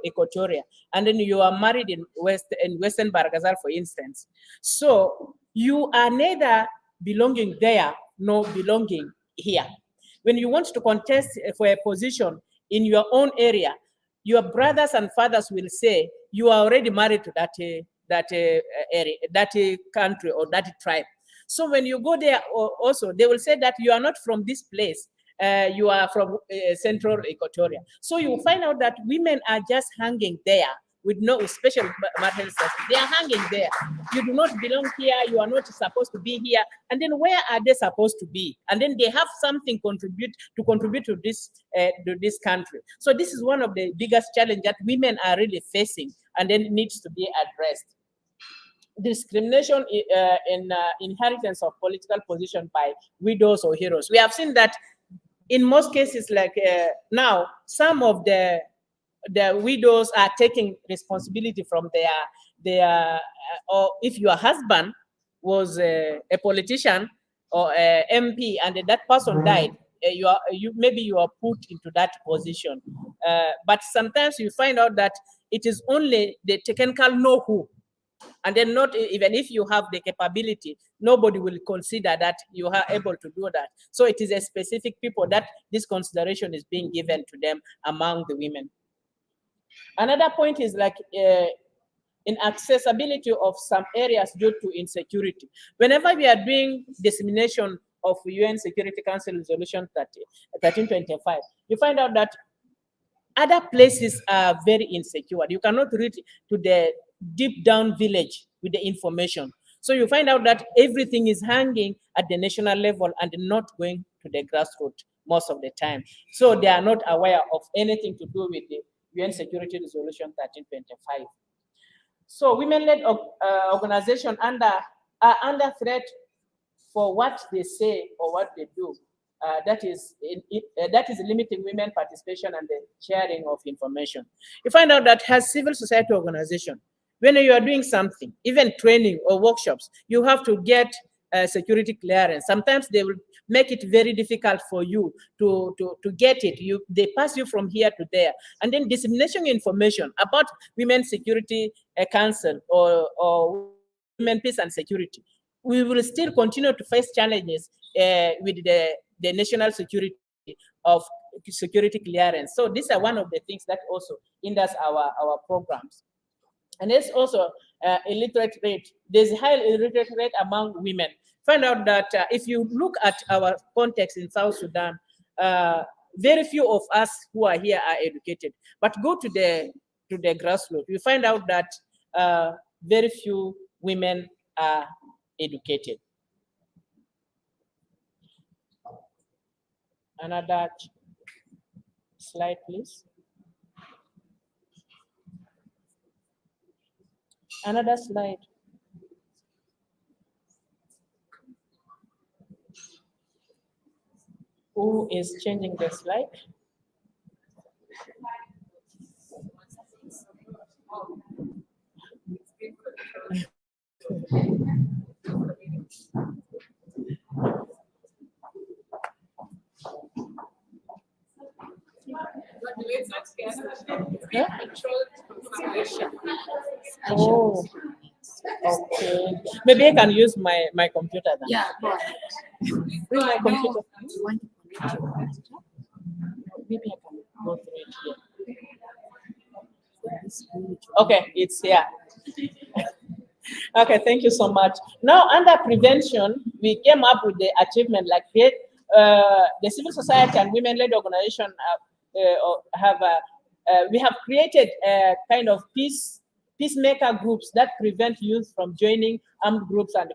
Equatoria, and then you are married in Western Baragazal, for instance. So you are neither belonging there nor belonging here. When you want to contest for a position in your own area, your brothers and fathers will say you are already married to that area, that country, or that tribe. So when you go there, also they will say that you are not from this place. You are from Central Equatoria. So you find out that women are just hanging there with no special marital status. They are hanging there. You do not belong here. You are not supposed to be here. And then where are they supposed to be? And then they have something to contribute to this country. So this is one of the biggest challenges that women are really facing, and then needs to be addressed. Discrimination in inheritance of political position by widows or heroes. We have seen that in most cases, like now, some of the widows are taking responsibility from their or if your husband was a politician or a MP and that person died, maybe you are put into that position. But sometimes you find out that it is only the technical know-who, and then not even if you have the capability, nobody will consider that you are able to do that. So it is a specific people that this consideration is being given to them among the women. Another point is like inaccessibility of some areas due to insecurity. Whenever we are doing dissemination of UN Security Council Resolution 1325, you find out that other places are very insecure. You cannot reach to the deep down village with the information. So you find out that everything is hanging at the national level and not going to the grassroots most of the time. So they are not aware of anything to do with the UN Security Resolution 1325. So women-led organization are under threat for what they say or what they do. That is limiting women participation and the sharing of information. You find out that as civil society organization, when you are doing something, even training or workshops, you have to get security clearance. Sometimes they will make it very difficult for you to get it. They pass you from here to there. And then dissemination information about Women's Security Council or Women Peace and Security. We will still continue to face challenges with the national security of security clearance. So these are one of the things that also hinders our programs. And there's also illiterate rate. There's a high illiterate rate among women. Find out that if you look at our context in South Sudan, very few of us who are here are educated. But go to the grassroots, you find out that very few women are educated. Another slide, please. Another slide. Who is changing the slide? Oh, okay. Maybe I can use my computer then. Yeah, go ahead. Bring my computer. You want to connect your computer? Maybe I can go through it here. Okay, it's here. Okay, thank you so much. Now, under prevention, we came up with the achievement like this. The civil society and women-led organization we have created a kind of peacemaker groups that prevent youth from joining armed groups at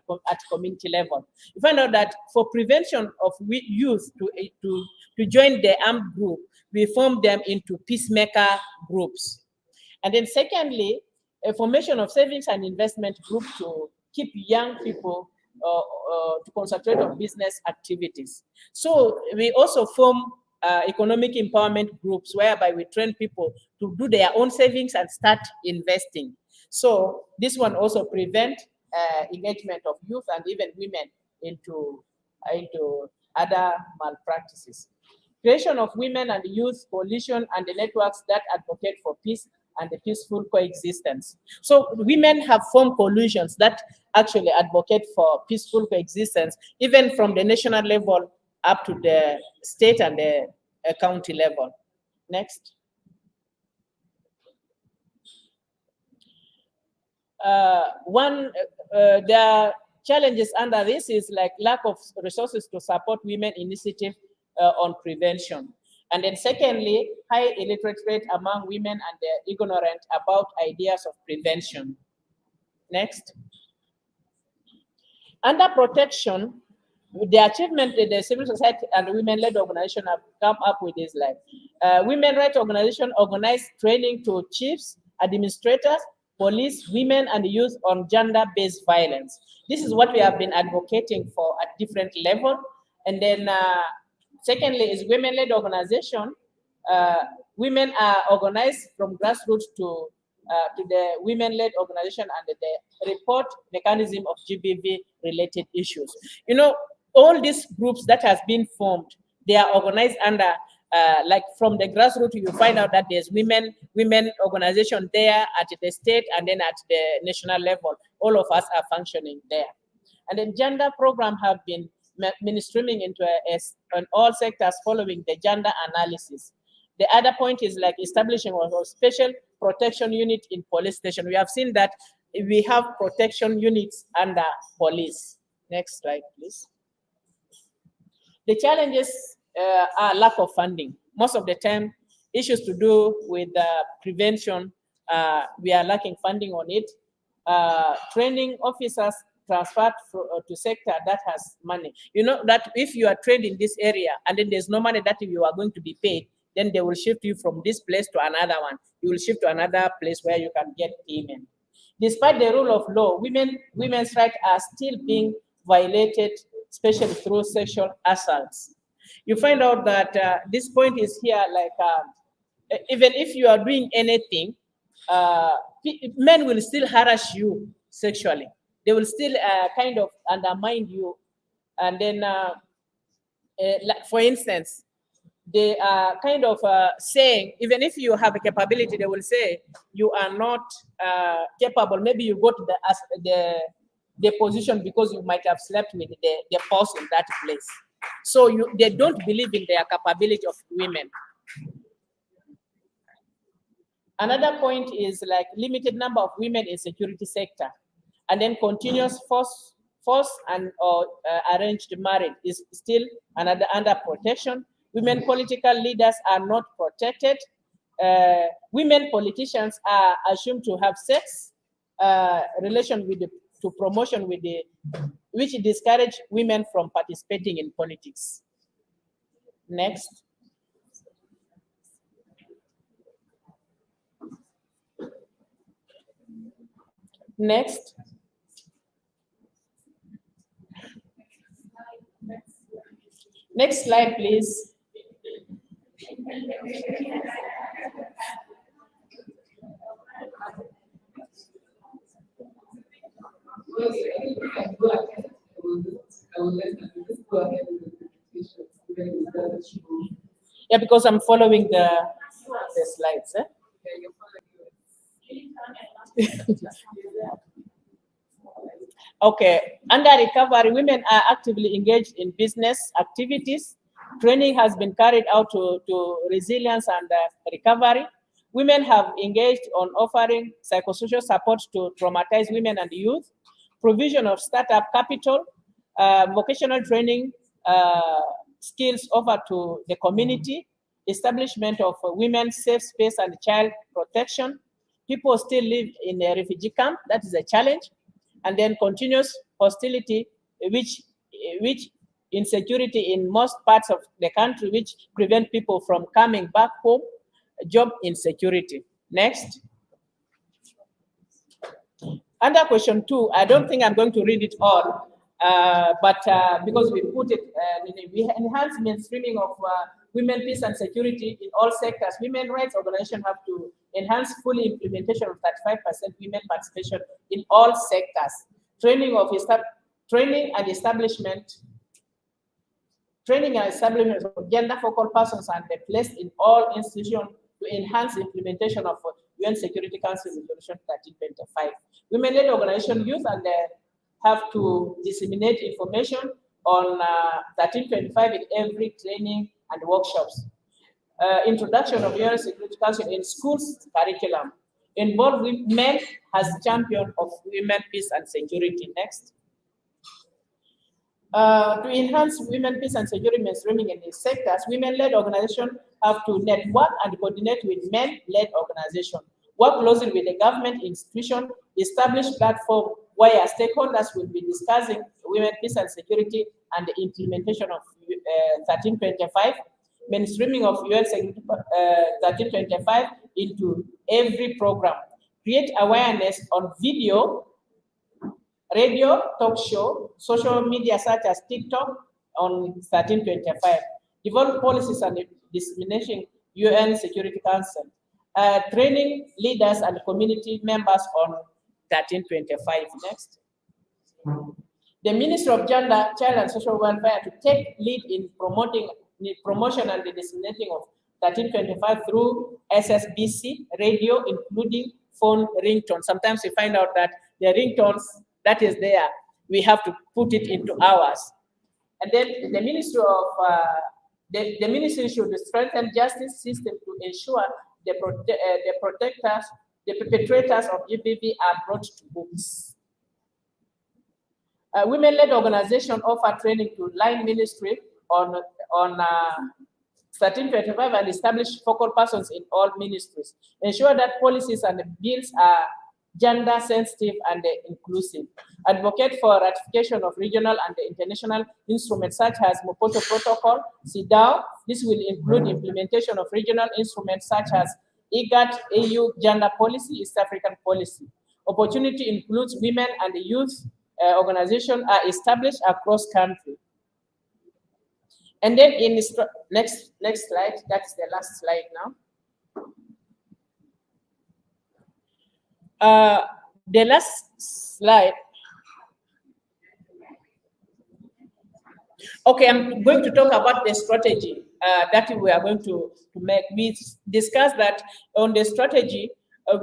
community level. You find out that for prevention of youth to join the armed group, we form them into peacemaker groups. And then secondly, a formation of savings and investment group to keep young people to concentrate on business activities. So we also form economic empowerment groups whereby we train people to do their own savings and start investing. So this one also prevent engagement of youth and even women into other malpractices. Creation of women and youth coalition and the networks that advocate for peace and the peaceful coexistence. So women have formed coalitions that actually advocate for peaceful coexistence, even from the national level up to the state and the county level. Next. The challenges under this is like lack of resources to support women initiative on prevention. And then secondly, high illiterate rate among women and they're ignorant about ideas of prevention. Next. Under protection, the achievement that the civil society and women-led organization have come up with is like women rights organization organize training to chiefs, administrators, police, women, and youth on gender-based violence. This is what we have been advocating for at different levels. And then secondly is women-led organization. Women are organized from grassroots to the women-led organization and the report mechanism of GBV-related issues. You know, all these groups that has been formed, they are organized under, like from the grassroots, you find out that there's women organization there at the state and then at the national level. All of us are functioning there. And then gender program have been mainstreaming into all sectors following the gender analysis. The other point is like establishing a special protection unit in police station. We have seen that we have protection units under police. Next slide, please. The challenges are lack of funding. Most of the time, issues to do with prevention we are lacking funding on it. Training officers transferred to sector that has money. You know that if you are trained in this area and then there's no money that you are going to be paid, then they will shift you from this place to another one. You will shift to another place where you can get payment. Despite the rule of law, women's rights are still being violated, especially through sexual assaults. You find out that this point is here, like even if you are doing anything, men will still harass you sexually. They will still kind of undermine you. And then, like for instance, they are kind of saying, even if you have a capability, they will say you are not capable. Maybe you go to the position because you might have slept with the boss in that place. So they don't believe in their capability of women. Another point is like limited number of women in security sector, and then continuous force and arranged marriage is still another under protection. Women political leaders are not protected. Women politicians are assumed to have sex relation with to promotion with which discourage women from participating in politics. Next. Next. Next slide, please. Yeah, because I'm following the slides. Eh? Okay, under recovery, women are actively engaged in business activities. Training has been carried out to resilience and recovery. Women have engaged on offering psychosocial support to traumatized women and youth, provision of startup capital, vocational training skills offered to the community, establishment of women's safe space and child protection. People still live in a refugee camp, that is a challenge. And then continuous hostility, which insecurity in most parts of the country, which prevent people from coming back home, job insecurity. Next. Under question 2, I don't think I'm going to read it all, but because we put it, we enhance mainstreaming of women, peace and security in all sectors. Women rights organizations have to enhance fully implementation of 35% women participation in all sectors. Training and establishment of gender focal persons and the place in all institutions to enhance implementation of UN Security Council Resolution 1325. Women-led organizations use and have to disseminate information on 1325 in every training and workshops. Introduction of UN Security Council in schools curriculum. Involve men as champion of women, peace and security. Next. To enhance women, peace and security mainstreaming in these sectors, women-led organizations have to network and coordinate with men-led organizations, work closely with the government institution, establish platform where stakeholders will be discussing women, peace and security and the implementation of 1325, mainstreaming of UN 1325 into every program, create awareness on video, radio, talk show, social media such as TikTok on 1325. Develop policies and dissemination UN Security Council. Training leaders and community members on 1325. Next. The Ministry of Gender, Child and Social Welfare to take lead in promotion and the disseminating of 1325 through SSBC radio, including phone ringtones. Sometimes we find out that the ringtones that is there, we have to put it into ours. And then the Ministry of the Ministry should strengthen justice system to ensure the perpetrators of GBV are brought to books. Women-led organization offer training to line ministry on 1325, and establish focal persons in all ministries. Ensure that policies and bills are gender sensitive and inclusive. Advocate for ratification of regional and international instruments such as Mopoto Protocol, CEDAW. This will include implementation of regional instruments such as IGAT, AU Gender Policy, East African Policy. Opportunity includes women and youth organizations are established across country. And then in this next slide, that's the last slide now. The last slide. Okay, I'm going to talk about the strategy that we are going to make. We discussed that on the strategy,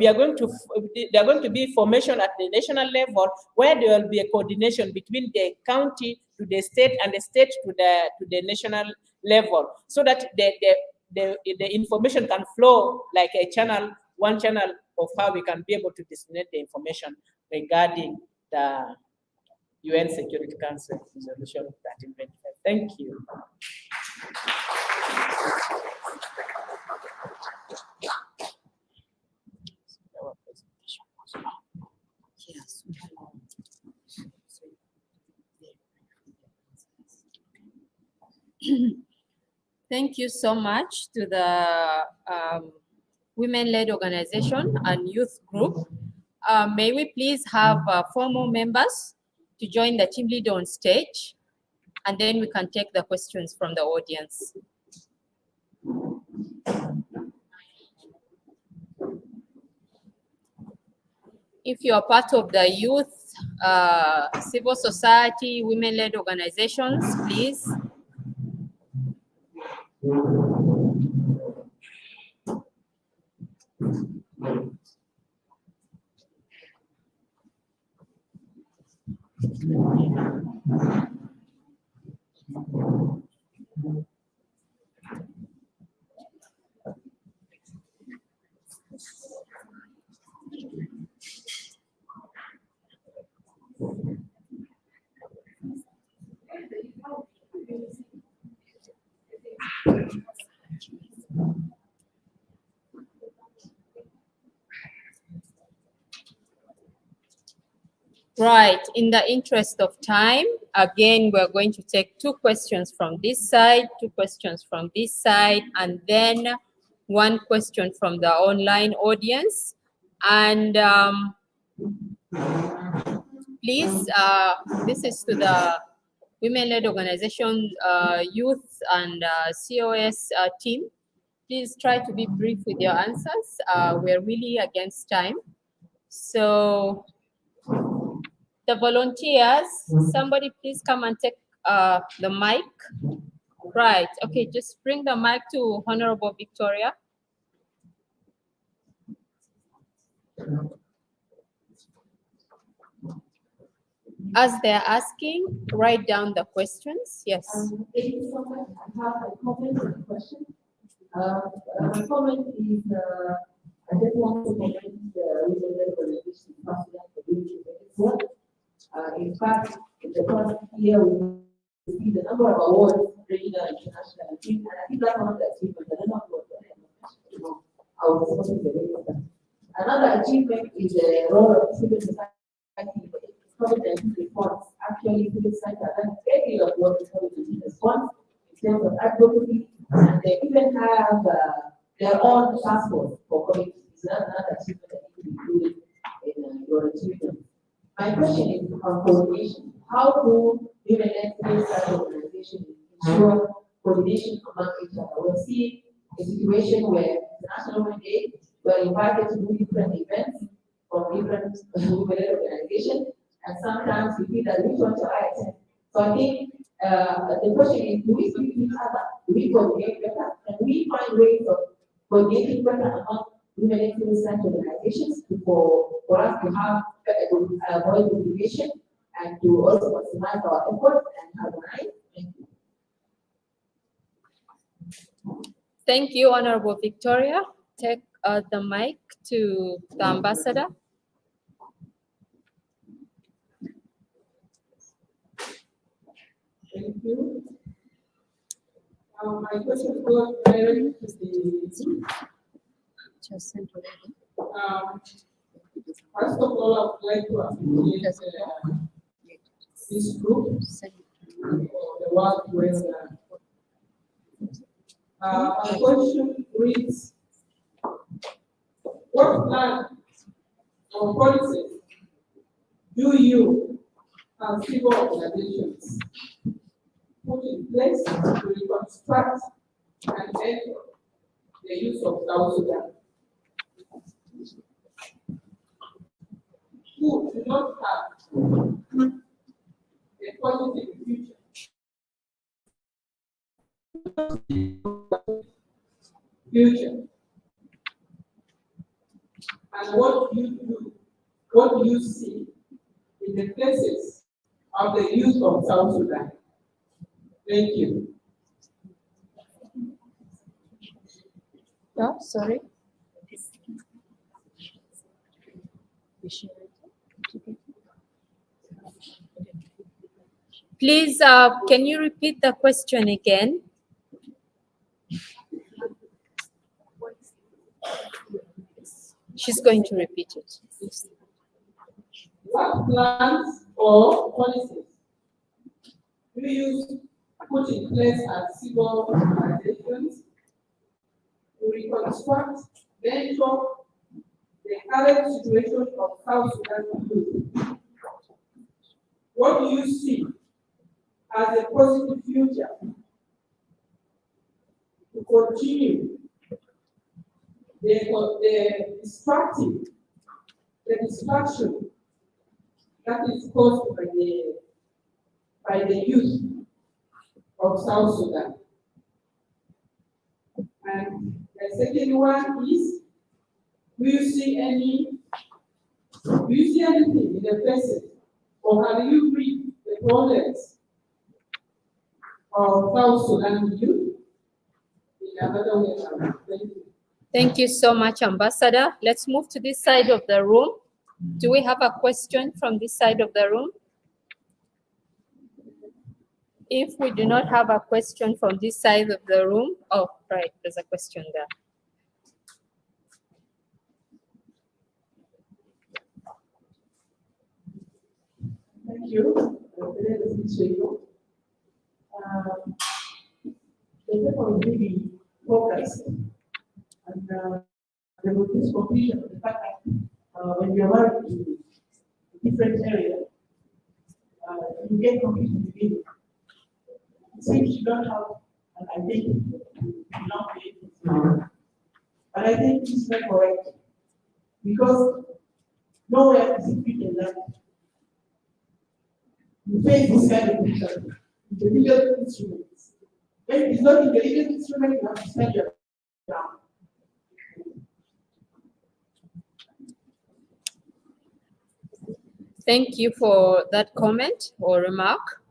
there are going to be formation at the national level where there will be a coordination between the county to the state and the state to the national level, so that the information can flow like a channel, one channel of how we can be able to disseminate the information regarding the UN Security Council Resolution 1325. Thank you. Thank you so much to the women-led organization and youth group. May we please have 4 more members to join the team leader on stage, and then we can take the questions from the audience. If you are part of the youth, civil society, women-led organizations, please. Right, in the interest of time, again, we're going to take 2 questions from this side, 2 questions from this side, and then 1 question from the online audience. And please, this is to the women-led organization, youth and COS team. Please try to be brief with your answers. We're really against time. So, the volunteers, somebody please come and take the mic. Right, okay, just bring the mic to Honorable Victoria. As they're asking, write down the questions. Yes. Thank you so much. I have a comment and a question. My comment is, I just want to commend the women-led organization for doing tremendous work. In fact, in the past year, we received a number of awards, regional and international. And I think that's one of the achievements. I don't know what I was supposed to say. Another achievement is the role of civil society in COVID-19 response. Actually, civil society has done a great deal of work in COVID-19 response in terms of advocacy, and they even have their own task force for COVID. So that's another achievement that needs to be included in your achievement. My question is on coordination. How do women-led civil society organizations ensure coordination among each other? We'll see a situation where the National Women Day, we're invited to do different events from different women-led organizations, and sometimes we feel that which one should I attend? So I think the question is, do we speak to each other? Do we coordinate better? Can we find ways of coordinating better among women-led civil society organizations for us to have avoid motivation and to also maximize our efforts and harmonize? Thank you. Thank you, Honorable Victoria. Take the mic to the ambassador. Thank you. My question goes directly to first of all, I would like to appreciate this group for the work well done. My question reads, what plan or policies do you and civil organizations put in place to reconstruct and end the use of South Sudan, who do not have a positive future? And what do you do? What do you see in the places of the youth of South Sudan? Thank you. No, sorry. Please, can you repeat the question again? She's going to repeat it. What plans or policies do you put in place as civil organizations to reconstruct, mentor the current situation of South Sudan youth? What do you see as a positive future to continue the destruction that is caused by the youth of South Sudan? And the second one is, do you see anything in the present, or have you read the problems of South Sudan youth in another way around? Thank you. Thank you so much, Ambassador. Let's move to this side of the room. Do we have a question from this side of the room? If we do not have a question from this side of the room, oh, right, there's a question there. Thank you. My name is Sswi. The people really focused, and there was this confusion of the fact that when you're working in a different area, you get confused in the beginning. It seems you don't have an identity, you belong to it. But I think this is not correct, because nowhere is it written that you face this kind of picture with the legal instruments. When it's not in the legal instrument, you have to stand your ground. Thank you for that comment or remark.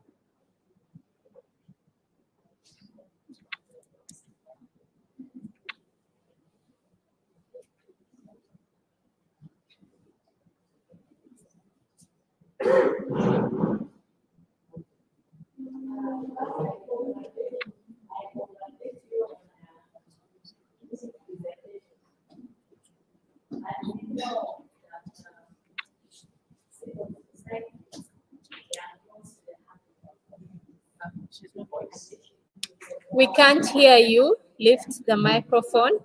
We can't hear you. Lift the microphone.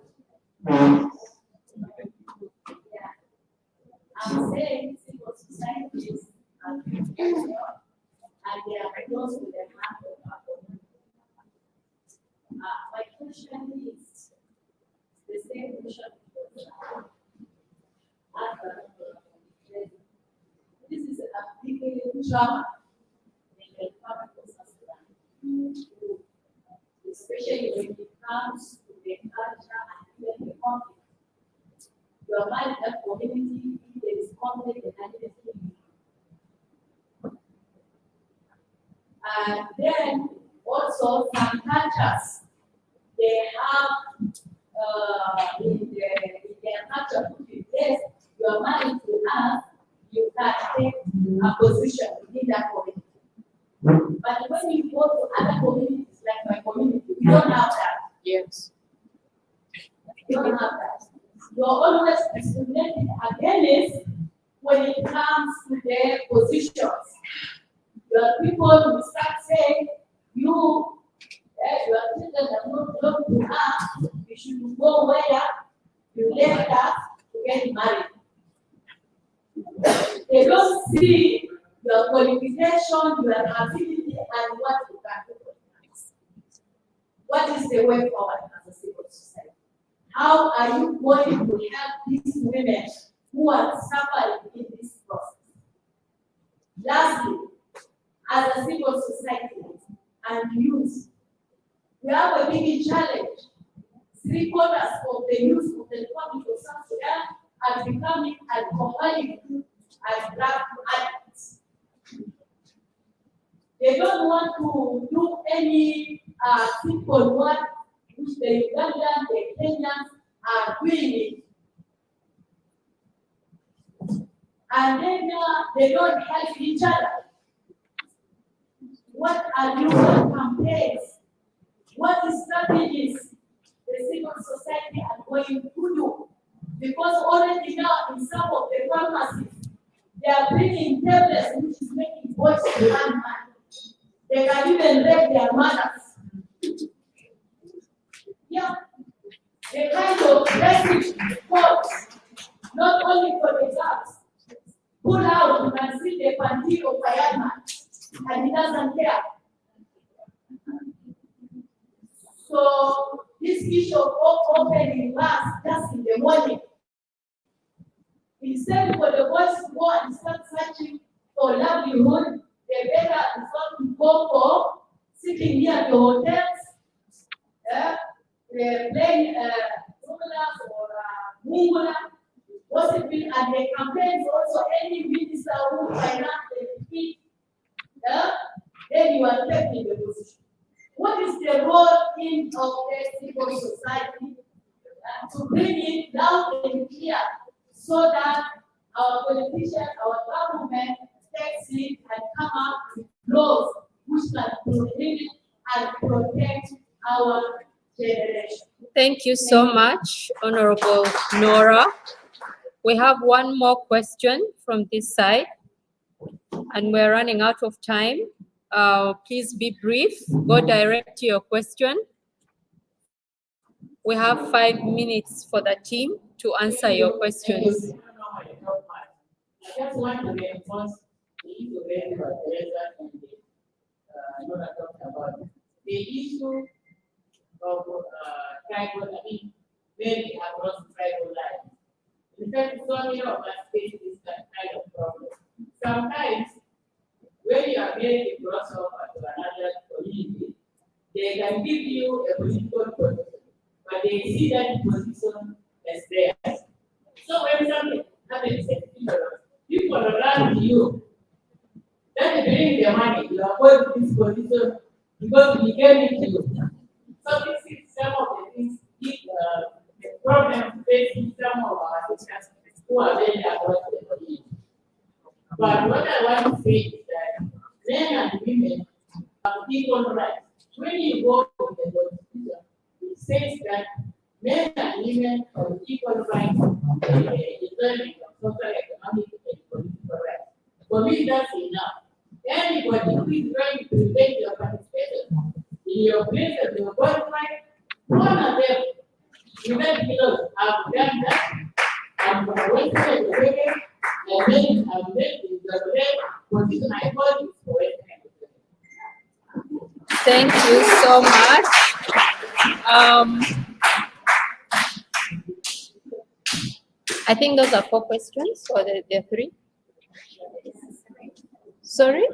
I'm saying civil societies and they are close to the heart of our community. My question is the same question. This is a big trauma in the family of South Sudan, especially when it comes to the culture and even the conflict. You are married that community, if there is conflict and identity. And then also some cultures, they have in their culture put in place, you are married to us, you can take a position within that community. But when you go to other communities, like my community, we You don't have that. Yes. You don't have that. You're always discriminated against when it comes to their positions. There are people who start saying, your children are not belong to us, you should go where you left us to get married. They don't see your qualification, your ability, and what you can do. What is the way forward as a civil society? How are you going to help these women who are suffering in this process? Lastly, as a civil society and youth, we have a big challenge. 3/4 of the youth of the Republic of South Sudan are becoming alcoholic and drug addicts. They don't want to do any simple work which the Ugandans, the Kenyans are doing it. And then they don't help each other. What are your campaigns? What strategies the civil society are going to do? Because already now in some of the pharmacies, they are bringing tablets which is making boys to run mad. They can even rape their mothers. Yeah. The kind of basic codes, not only for the girls. Pull out, you can see the panty of a young man, and he doesn't care. So this issue of opening bars just in the morning, instead for the boys to go and start searching for livelihood, they better resort to go for sitting near the hotels, playing or mungula, gossiping, and the campaigns also any minister who finance the defeat, then you are taking the position. What is the role of the civil society to bring it down and clear so that our politicians, our government takes it and come up with laws which can prohibit and protect our generation? Thank you so much, Honorable Nora. We have one more question from this side, and we're running out of time. Please be brief. Go direct to your question. We have 5 minutes for the team to answer your questions. I just want to reinforce the issue raised by Teresa and Nora talked about the issue of tribal, maybe across tribal lines. In fact, so many of us face this kind of problem. Sometimes, when you are made a crossover to another community, they can give you a political position, but they see that position as theirs. So when something happens, people run to you. Then they bring their money, you avoid this position because we gave it to you. So this is some of the things, the problem facing some of our teachers who are very across the community. But what I want to say is that men and women have equal rights. When you go to the Constitution, it says that men and women have equal rights in learning of social, economic, and political rights. For me, that's enough. Anybody who is trying to prevent your participation in your place of your birthright, honor them. Even because I've done that, I'm from the Western Education, and then I've made the position I hold is for Western Education. Thank you so much. I think those are 4 questions, or there are 3? Sorry?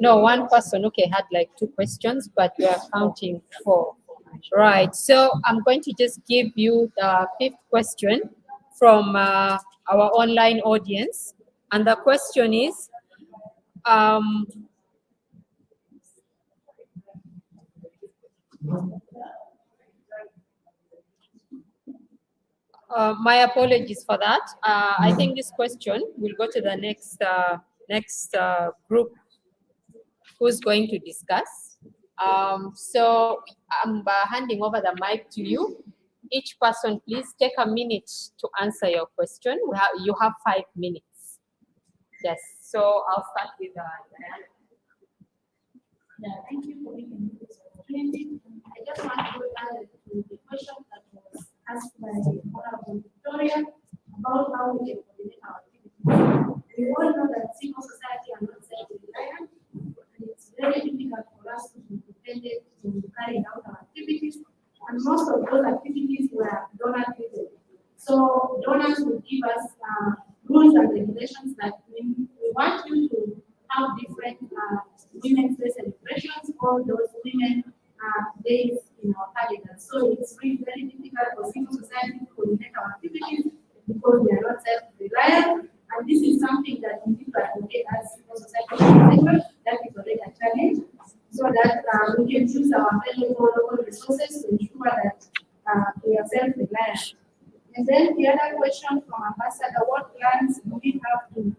No, one person, okay, had like 2 questions, but we are counting 4. Right, so I'm going to just give you the 5th question from our online audience. And the question is, my apologies for that. I think this question will go to the next group who's going to discuss. So I'm handing over the mic to you. Each person, please take a minute to answer your question. You have 5 minutes. Yes, so I'll start with Diana. Yeah, thank you for giving me this opportunity. I just want to add to the question that was asked by Honorable Victoria about how we can coordinate our activities. We all know that civil society are not self-reliant, and it's very difficult for us to be dependent to carry out our activities, and most of those activities were donor-driven. So donors will give us rules and regulations that we want you to have different Women's Day celebrations, all those women days in our calendar. So it's really very difficult for civil society to coordinate our activities because we are not self-reliant. And this is something that we need to advocate as civil society. That is already a challenge. So that we can use our available local resources to ensure that we are self-reliant. And then the other question from Ambassador, what plans do we have to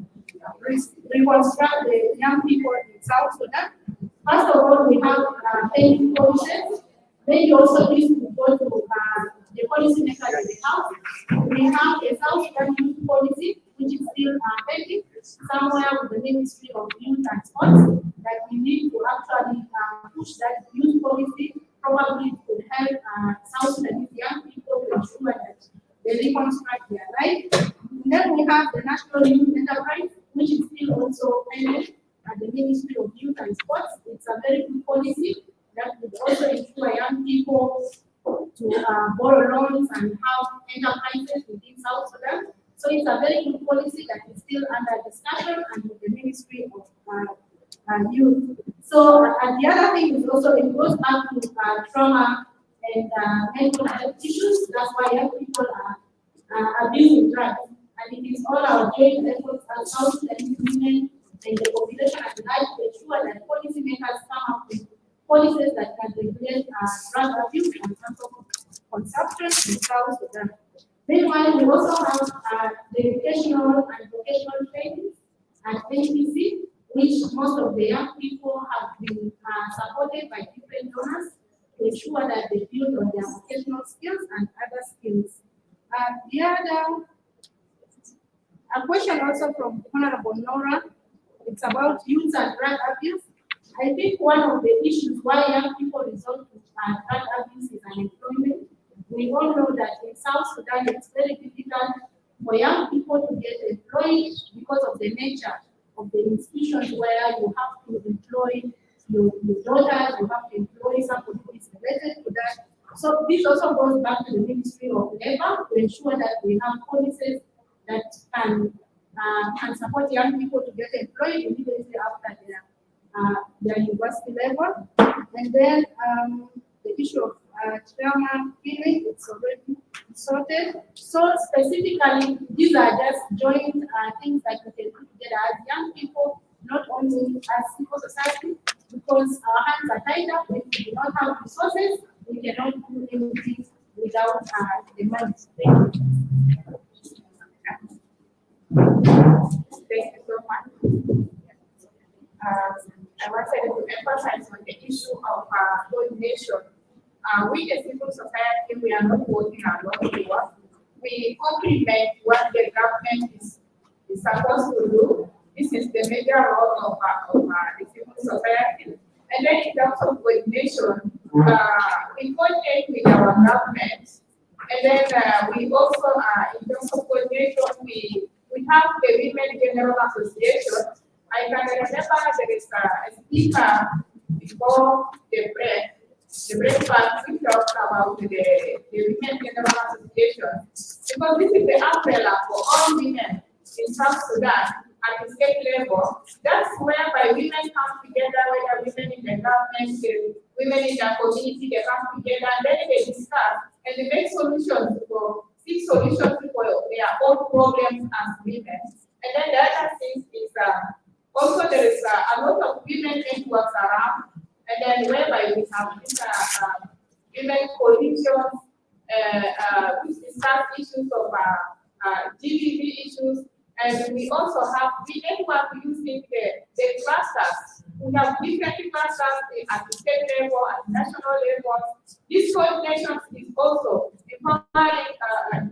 reconstruct the young people in South Sudan? First of all, we have pending policies. Then you also need to go to the policy makers in the house. We have a South Sudan youth policy, which is still pending somewhere with the Ministry of Youth and Sports, that we need to actually push that youth policy. Probably it could help South Sudanese young people to ensure that they reconstruct their life. And then we have the National Youth Enterprise, which is still also pending at the Ministry of Youth and Sports. It's a very good policy that would also ensure young people to borrow loans and have enterprises within South Sudan. So it's a very good policy that is still under discussion and with the Ministry of Youth. So the other thing is also it goes back to trauma and mental health issues. That's why young people are abusing drugs. And it is all our joint efforts as South Sudanese women and the population at large to ensure that policymakers come up with policies that can regulate drug abuse and alcohol consumption in South Sudan. Meanwhile, we also have the educational and vocational training and NPC, which most of the young people have been supported by different donors to ensure that they build on their vocational skills and other skills. The other a question also from Honorable Nora, it's about youth and drug abuse. I think one of the issues why young people resort to drug abuse is unemployment. We all know that in South Sudan it's very difficult for young people to get employed because of the nature of the institutions where you have to employ your daughters, you have to employ somebody who is related to that. So this also goes back to the Ministry of Labor to ensure that we have policies that can support young people to get employed immediately after their university level. And then the issue of trauma healing, it's already sorted. So specifically, these are just joint things that we can put together as young people, not only as civil society, because our hands are tied up. If we do not have resources, we cannot do anything without the money. Thank you. Thank you so much. I wanted to emphasize on the issue of coordination. We as civil society, we are not working alone. We complement what the government is supposed to do. This is the major role of the civil society. And then in terms of coordination, we coordinate with our government. And then we also, in terms of coordination, we have the Women General Association. I can remember there is a speaker before the breakfast, we talked about the Women General Association. Because this is the umbrella for all women in South Sudan at the state level. That's whereby women come together, whether women in the government, women in the community, they come together and then they discuss and they make solutions seek solutions for their own problems as women. And then the other thing is also there is a lot of women networks around, and then whereby we have these women coalitions which discuss issues of GBV issues, and we also have we network using the clusters. We have different departments at the state level, at national level. This coordination is also empowering,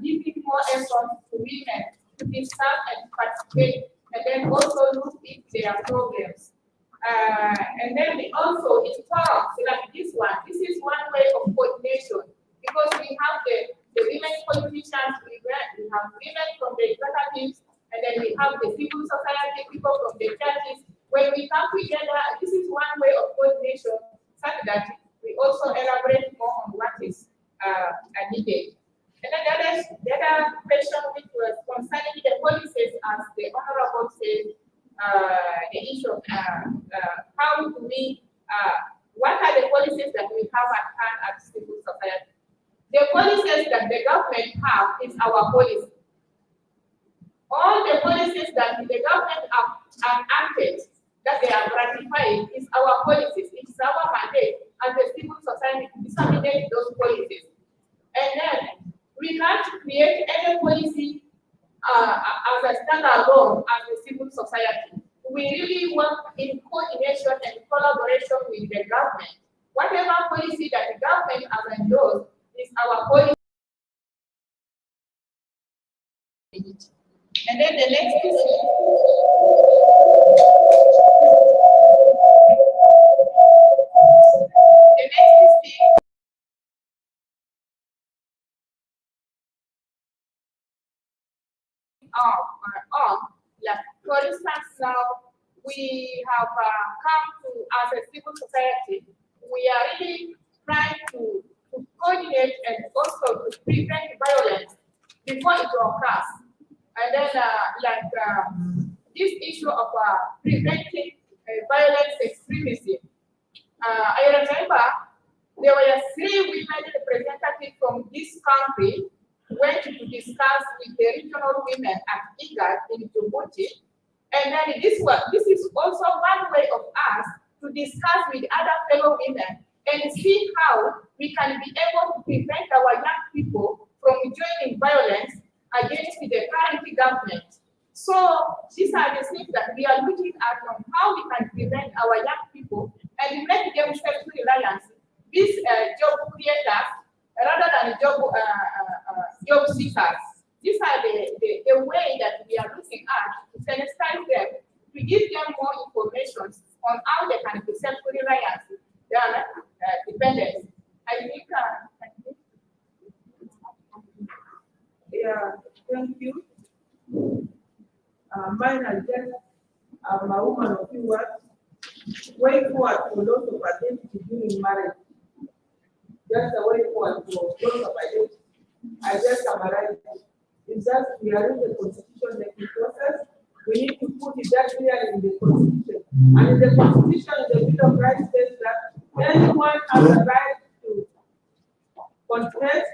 giving more effort to women to discuss and participate, and then also look into their problems. And then we also in forums like this one. This is one way of coordination because we have the women politicians, we have women from the executives, and then we have the civil society people from the churches. When we come together, this is one way of coordination, such that we also elaborate more on what is needed. And then the other question which was concerning the policies, as the Honorable said, the issue of how do we, what are the policies that we have at hand at civil society? The policies that the government have is our policy. All the policies that the government have acted, that they are ratifying, is our policies. It's our mandate as a civil society to disseminate those policies. And then we can't create any policy as a standalone as a civil society. We really work in coordination and collaboration with the government. Whatever policy that the government has endorsed is our policy. And then the next is like for instance now we have come to as a civil society, we are really trying to coordinate and also to prevent violence before it occurs. And then this issue of preventing violence extremism. I remember there were 3 women representatives from this country went to discuss with the regional women at IGAD in Djibouti. And then this is also one way of us to discuss with other fellow women and see how we can be able to prevent our young people from joining violence against the current government. So these are the things that we are looking at on how we can prevent our young people and make them self-reliant. These job creators rather than job seekers. These are the way that we are looking at to sensitize them, to give them more information on how they can be self-reliant, their dependence. I think, yeah, thank you. Mine are just a woman of few words. Way forward for loss of identity during marriage. Just a way forward for loss of identity. I just summarize it. It's just we are in the constitution making process. We need to put it that clear in the constitution. And in the constitution, the Bill of Rights says that anyone has the right to contest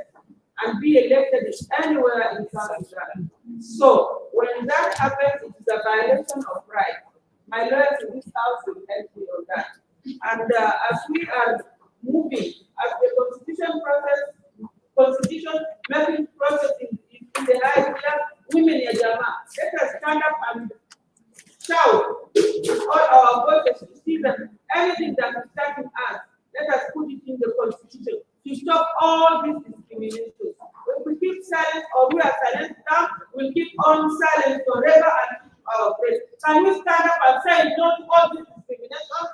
and be elected anywhere in South Sudan. So when that happens, it is a violation of rights. My lawyers in this house will help me on that. And as we are moving, as the constitution making process in the right, women in Jama, let us stand up and shout all our voices to see that anything that is starting us, let us put it in the constitution to stop all these discriminations. If we keep silent or we are silent now, we'll keep on silent forever and keep our breath. Can we stand up and say no to all these discriminations?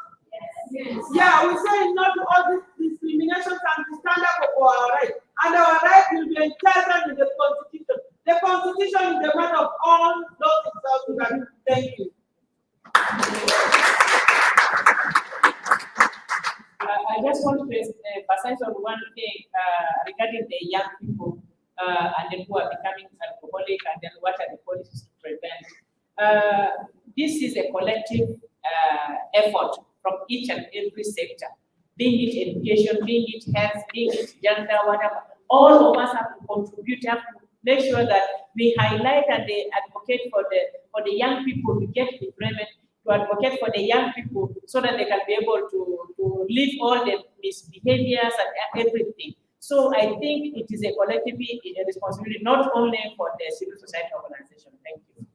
Yes. Yeah, we say no to all these discriminations and to stand up for our rights. And our rights will be enshrined in the constitution. The constitution is the matter of all those in South Sudan. Thank you. I just want to emphasize on one thing regarding the young people and then who are becoming alcoholic, and then what are the policies to prevent. This is a collective effort from each and every sector, being it education, being it health, being it gender, whatever. All of us have to contribute, have to make sure that we highlight and they advocate for the young people to get employment, to advocate for the young people so that they can be able to leave all the misbehaviors and everything. So I think it is a collective responsibility, not only for the civil society organization. Thank you.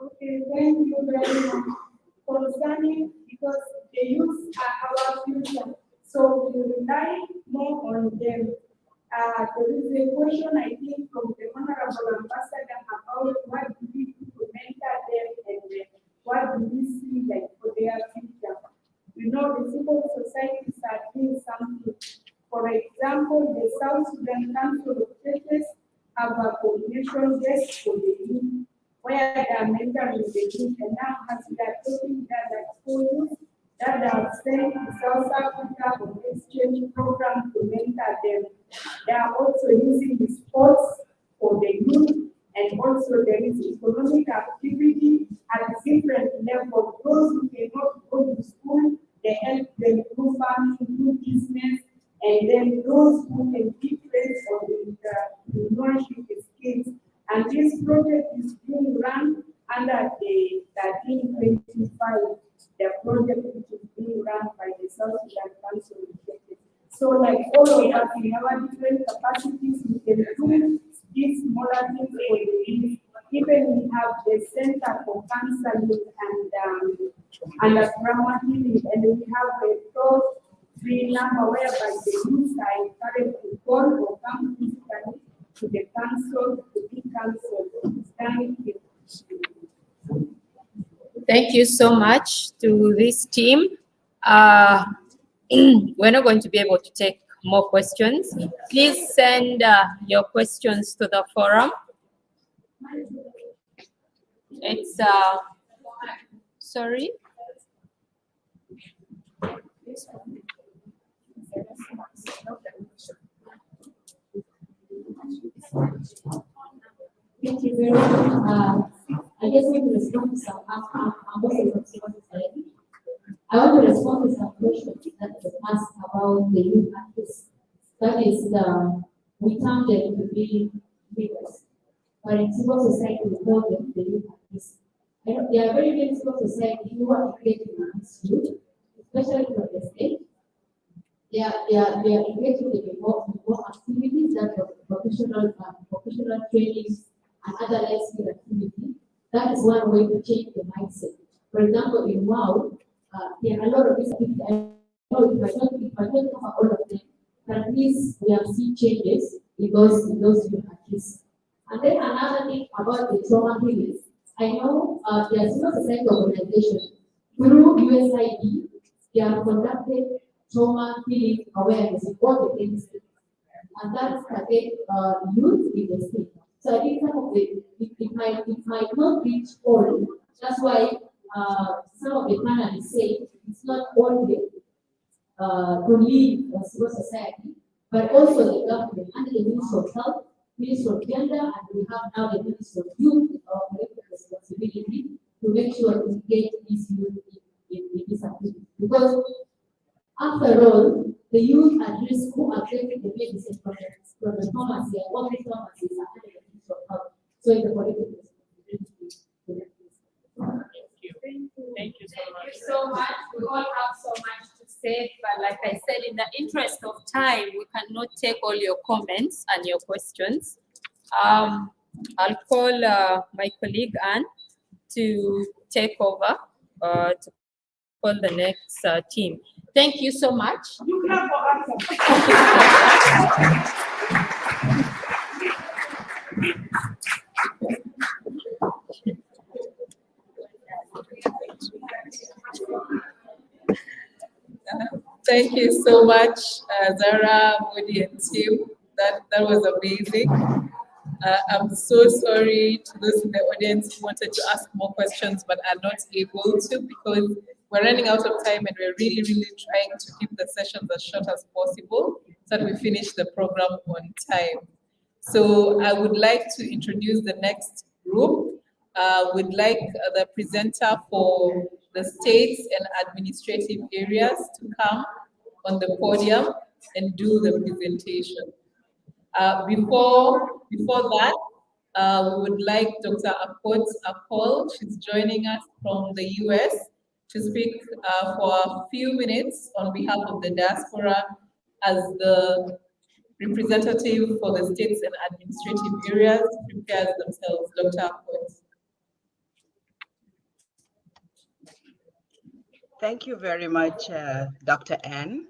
Okay, thank you very much. concerning because the youth are our future, so we rely more on them. There is a question I think from the Honorable Ambassador about what do we do to mentor them and what do we see like for their future. You know, the civil societies are doing something. For example, the South Sudan Council of Churches have a coordination desk for the youth, where they are mentoring the youth, and now as we are talking that for youth that are sent to South Africa for exchange program to mentor them. They are also using the sports for the youth, and also there is economic activity at different levels. Those who cannot go to school, they help them do farming, do business, and then those who can keep trace of the entrepreneurship skills. And this project is being run under the 1325, the project which is being run by the South Sudan Council of Churches. So like all of us in our different capacities, we can do these smaller things for the youth. Even we have the Center for Counseling and trauma healing, and we have a toll-free number whereby the youth are encouraged to call or come physically to the council to be counseled. Thank you. Thank you so much to this team. We're not going to be able to take more questions. Please send your questions to the forum. It's, sorry? Thank you very much. I guess we can respond to some, I want to respond to some questions that was asked about the youth artists. That is, we term them to be leaders, but in civil society we call them the youth artists. They are very many civil society who are engaging in this youth, especially from the state. They are engaging in more activities that are professional trainings and other life skill activities. That is one way to change the mindset. For example, in WOW, there are a lot of these activities. I know if I don't cover all of them, but at least we have seen changes in those youth artists. And then another thing about the trauma healings. I know there are civil society organizations through USID, they have conducted trauma healing awareness in all the industries. And that's again youth in the state. So I think some of it might not reach all. That's why some of the panelists say it's not only to lead civil society, but also the government under the Ministry of Health, Ministry of Gender, and we have now the Ministry of Youth, collective responsibility to make sure to engage these youth in this activity. Because after all, the youth at risk who are taking the medicine from the pharmacy and all these pharmacies are under the Ministry of Health. So it's a collective responsibility. Thank you so much. We all have so much to say, but like I said, in the interest of time, we cannot take all your comments and your questions. I'll call my colleague Anne to take over to call the next team. Thank you so much. You clap for Thank you so much, Zara, Modi, and team. That was amazing. I'm so sorry to those in the audience who wanted to ask more questions but are not able to, because we're running out of time and we're really, really trying to keep the sessions as short as possible so that we finish the program on time. So I would like to introduce the next group. We'd like the presenter for the states and administrative areas to come on the podium and do the presentation. Before that, we would like Dr. Akot Akol, she's joining us from the US, to speak for a few minutes on behalf of the diaspora as the representative for the states and administrative areas prepares themselves. Dr. Akot. Thank you very much, Dr. Ann,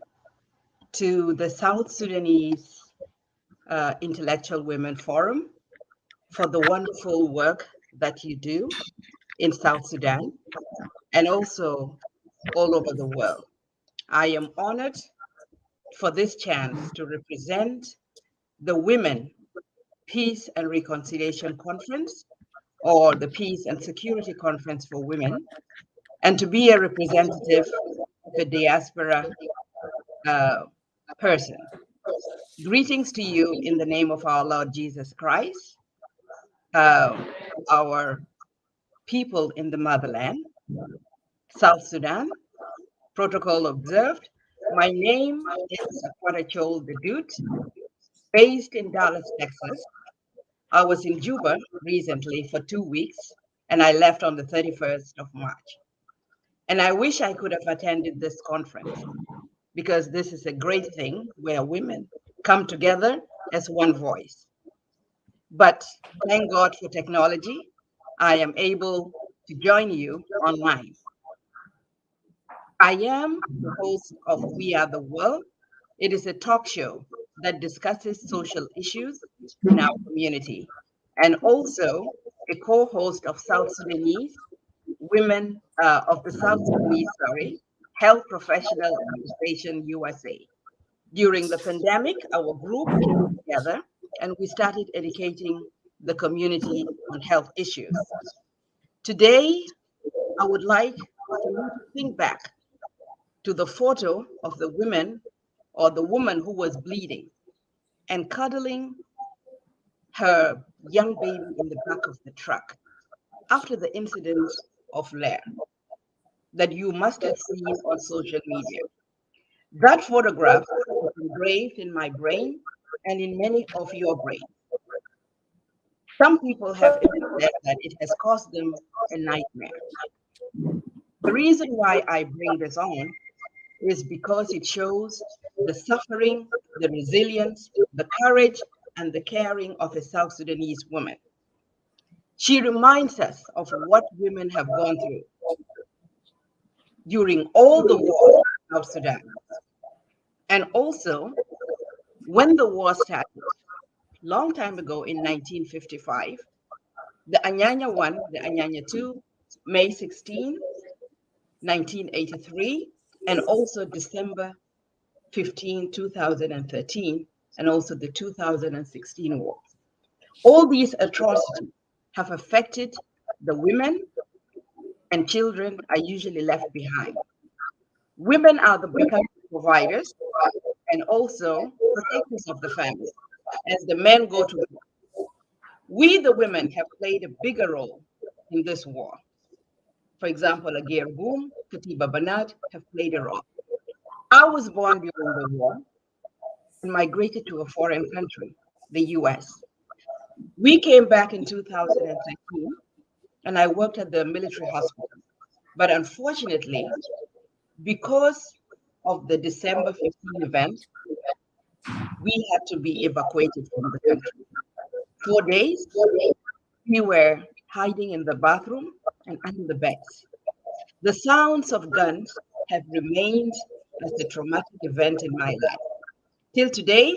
to the South Sudanese Intellectual Women Forum for the wonderful work that you do in South Sudan and also all over the world. I am honored for this chance to represent the Women Peace and Reconciliation Conference, or the Peace and Security Conference for Women, and to be a representative of a diaspora person. Greetings to you in the name of our Lord Jesus Christ, our people in the motherland, South Sudan, protocol observed. My name is Aquarachol the Dude, based in Dallas, Texas. I was in Juba recently for 2 weeks, and I left on the 31st of March. And I wish I could have attended this conference because this is a great thing where women come together as one voice. But thank God for technology, I am able to join you online. I am the host of We Are the World. It is a talk show that discusses social issues in our community, and also a co-host of South Sudanese Women of the South Sudanese, Health Professional Association USA. During the pandemic, our group came together and we started educating the community on health issues. Today, I would like for you to think back to the photo of the women or the woman who was bleeding and cuddling her young baby in the back of the truck after the incident of Lair that you must have seen on social media. That photograph is engraved in my brain and in many of your brains. Some people have even said that it has caused them a nightmare. The reason why I bring this on is because it shows the suffering, the resilience, the courage, and the caring of a South Sudanese woman. She reminds us of what women have gone through during all the wars in South Sudan. And also, when the war started, long time ago in 1955, the Anyanya 1, the Anyanya 2, May 16, 1983, and also December 15, 2013, and also the 2016 war. All these atrocities have affected the women, and children are usually left behind. Women are the becoming providers and also protectors of the family as the men go to war. We, the women, have played a bigger role in this war. For example, Agir Boom, Katiba Banat have played a role. I was born during the war and migrated to a foreign country, the US. We came back in 2013 and I worked at the military hospital. But unfortunately, because of the December 15 event, we had to be evacuated from the country. 4 days, we were hiding in the bathroom and under the beds. The sounds of guns have remained as a traumatic event in my life. Till today,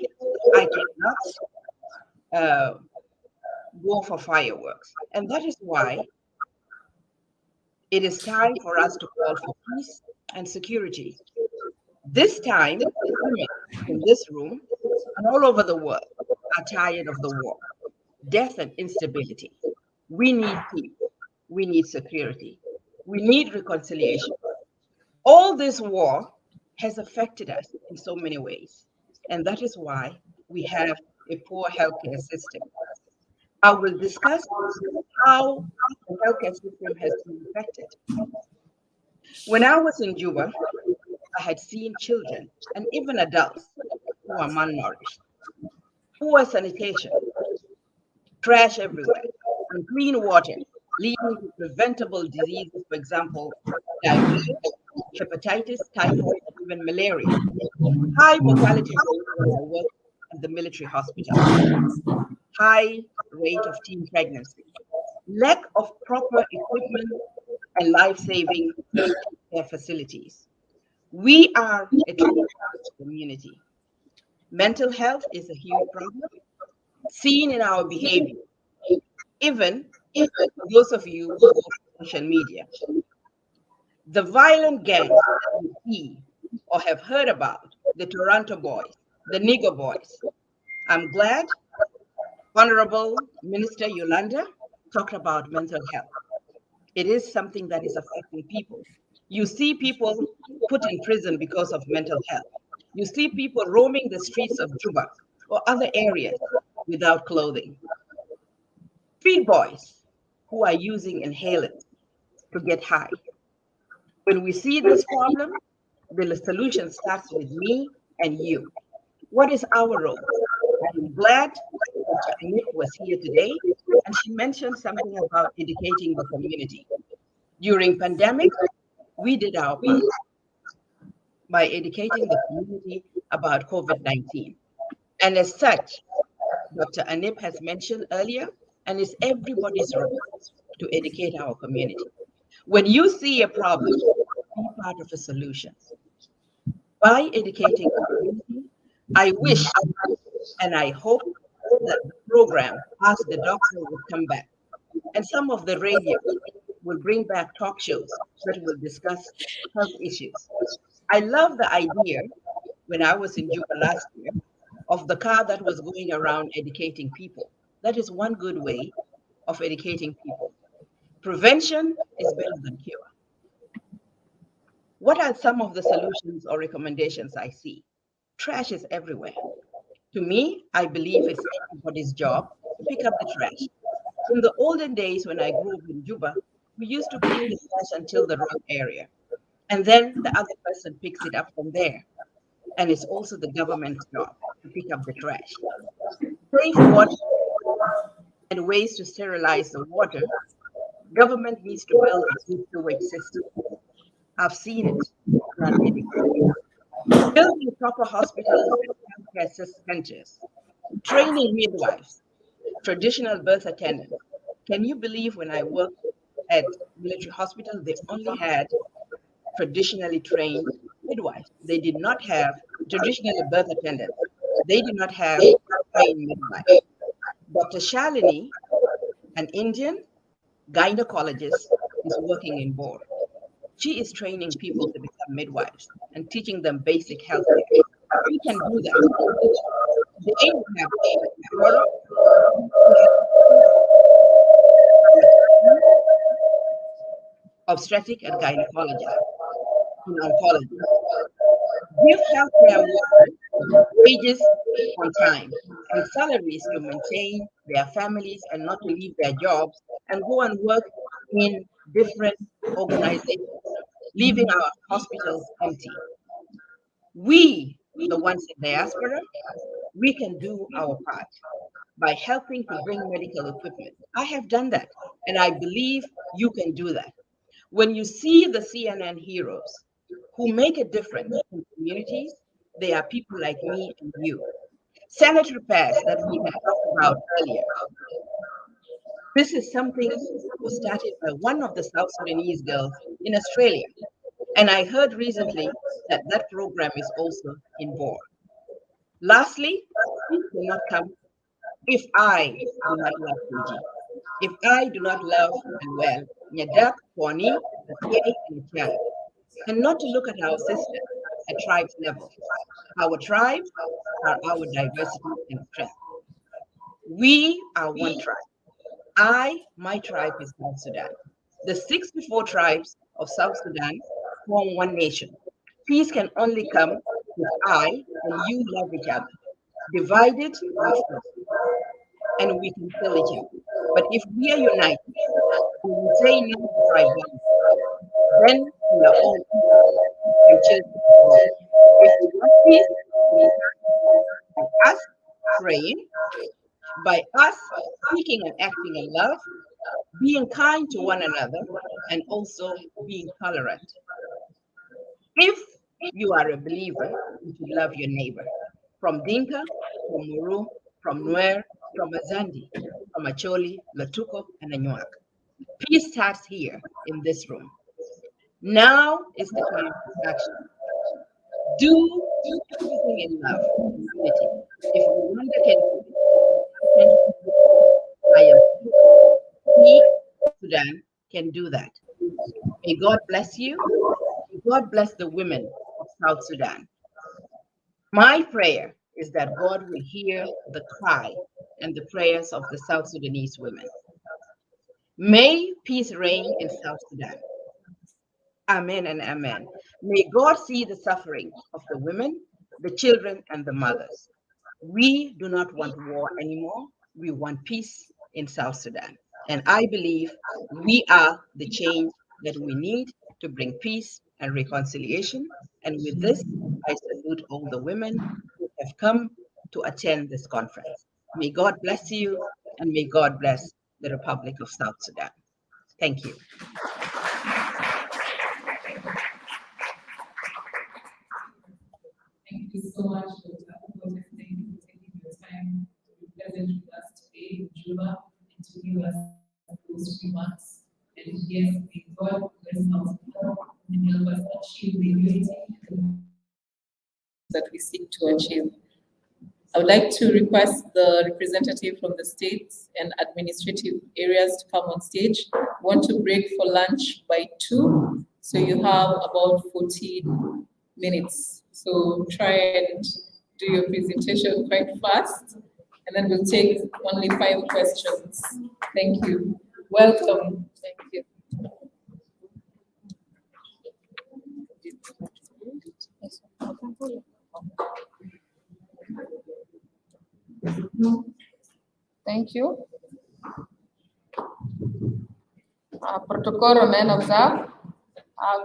I cannot go for fireworks. And that is why it is time for us to call for peace and security. This time, women in this room and all over the world are tired of the war, death and instability. We need peace. We need security. We need reconciliation. All this war has affected us in so many ways. And that is why we have a poor healthcare system. I will discuss how the healthcare system has been affected. When I was in Juba, I had seen children and even adults who are malnourished, poor sanitation, trash everywhere, unclean water, leading to preventable diseases, for example, diarrhea, hepatitis, typhoid, and even malaria. High mortality rate when I worked at the military hospital. High rate of teen pregnancy. Lack of proper equipment and life-saving care facilities. We are a true community. Mental health is a huge problem seen in our behavior, even for those of you who go to social media. The violent gangs that you see or have heard about, the Toronto boys, the nigger boys. I'm glad Honorable Minister Yolanda talked about mental health. It is something that is affecting people. You see people put in prison because of mental health. You see people roaming the streets of Juba or other areas without clothing. Street boys who are using inhalants to get high. When we see this problem, the solution starts with me and you. What is our role? I'm glad Dr. Anit was here today, and she mentioned something about educating the community. During pandemic, we did our part by educating the community about COVID-19. And as such, Dr. Anip has mentioned earlier, and it's everybody's role to educate our community. When you see a problem, be part of a solution. By educating the community, I wish and I hope that the program, Ask the Doctor, will come back. And some of the radio will bring back talk shows that will discuss health issues. I love the idea when I was in Juba last year of the car that was going around educating people. That is one good way of educating people. Prevention is better than cure. What are some of the solutions or recommendations I see? Trash is everywhere. To me, I believe it's everybody's job to pick up the trash. In the olden days when I grew up in Juba, we used to bring the trash until the wrong area. And then the other person picks it up from there. And it's also the government's job to pick up the trash. Safe water and ways to sterilize the water. Government needs to build a good sewage system. I've seen it run many times. Building proper hospitals and healthcare centers. Training midwives, traditional birth attendants. Can you believe when I worked at military hospital, they only had traditionally trained midwives. They did not have traditional birth attendants. They did not have trained midwives. Dr. Shalini, an Indian gynecologist, is working in Bor. She is training people to become midwives and teaching them basic health care. We can do that. They have obstetric and gynecologist in oncology. Give healthcare workers wages on time and salaries to maintain their families and not to leave their jobs and go and work in different organizations, leaving our hospitals empty. We, the ones in diaspora, we can do our part by helping to bring medical equipment. I have done that, and I believe you can do that. When you see the CNN heroes who make a difference in communities, they are people like me and you. Senate repairs that we had talked about earlier. This is something that was started by one of the South Sudanese girls in Australia. And I heard recently that that program is also in Bor. Lastly, peace cannot come if I do not love Fiji. If I do not love and well, Nyadak, Kwani, Atiai, and Atiai. And not to look at our system at tribes level. Our tribes are our diversity and strength. We are one tribe. My tribe is South Sudan. The 64 tribes of South Sudan form one nation. Peace can only come if I and you love each other. Divided, we fall, and we can kill each other. But if we are united, and we say no to tribalism, then we are all equal and children of God. If we want peace, we by us praying, by us speaking and acting in love, being kind to one another, and also being tolerant. If you are a believer, you should love your neighbor. From Dinka, from Muru, from Nuer, from Azandi, from Acholi, Latuko, and Anuak. Peace starts here in this room. Now is the time for action. Do everything in love and unity. If Rwanda can do it, I can do it. I am sure we, Sudan, can do that. May God bless you. May God bless the women of South Sudan. My prayer is that God will hear the cry and the prayers of the South Sudanese women. May peace reign in South Sudan. Amen and amen. May God see the suffering of the women, the children, and the mothers. We do not want war anymore. We want peace in South Sudan. And I believe we are the change that we need to bring peace and reconciliation. And with this, I salute all the women who have come to attend this conference. May God bless you, and may God bless the Republic of South Sudan. Thank you. Thank you so much, Dr. Thank you for taking your time to be present with us today in Juba and to give us those remarks. And yes, may God bless us all and help us achieve the unity that we seek to achieve. I would like to request the representative from the states and administrative areas to come on stage. We want to break for lunch by 2, so you have about 14 minutes. So try and do your presentation quite fast, and then we'll take only 5 questions. Thank you. Welcome. Thank you. Thank you. Protocol remain observed.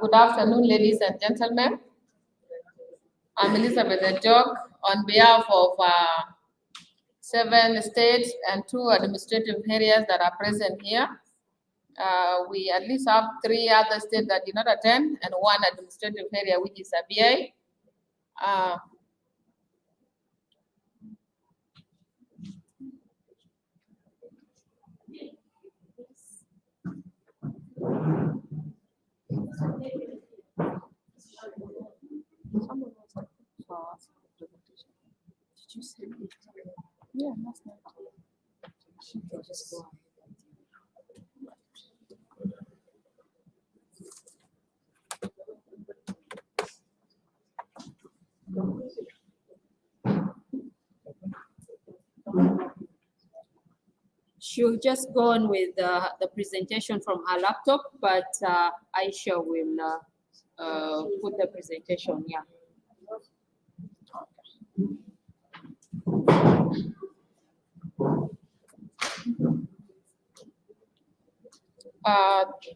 Good afternoon, ladies and gentlemen. I'm Elizabeth Ejok on behalf of 7 states and 2 administrative areas that are present here. We at least have 3 other states that did not attend and 1 administrative area, which is ABA. Did you say it? Yeah, last night. She can just go on. She'll just go on with the presentation from her laptop, but Aisha will put the presentation here.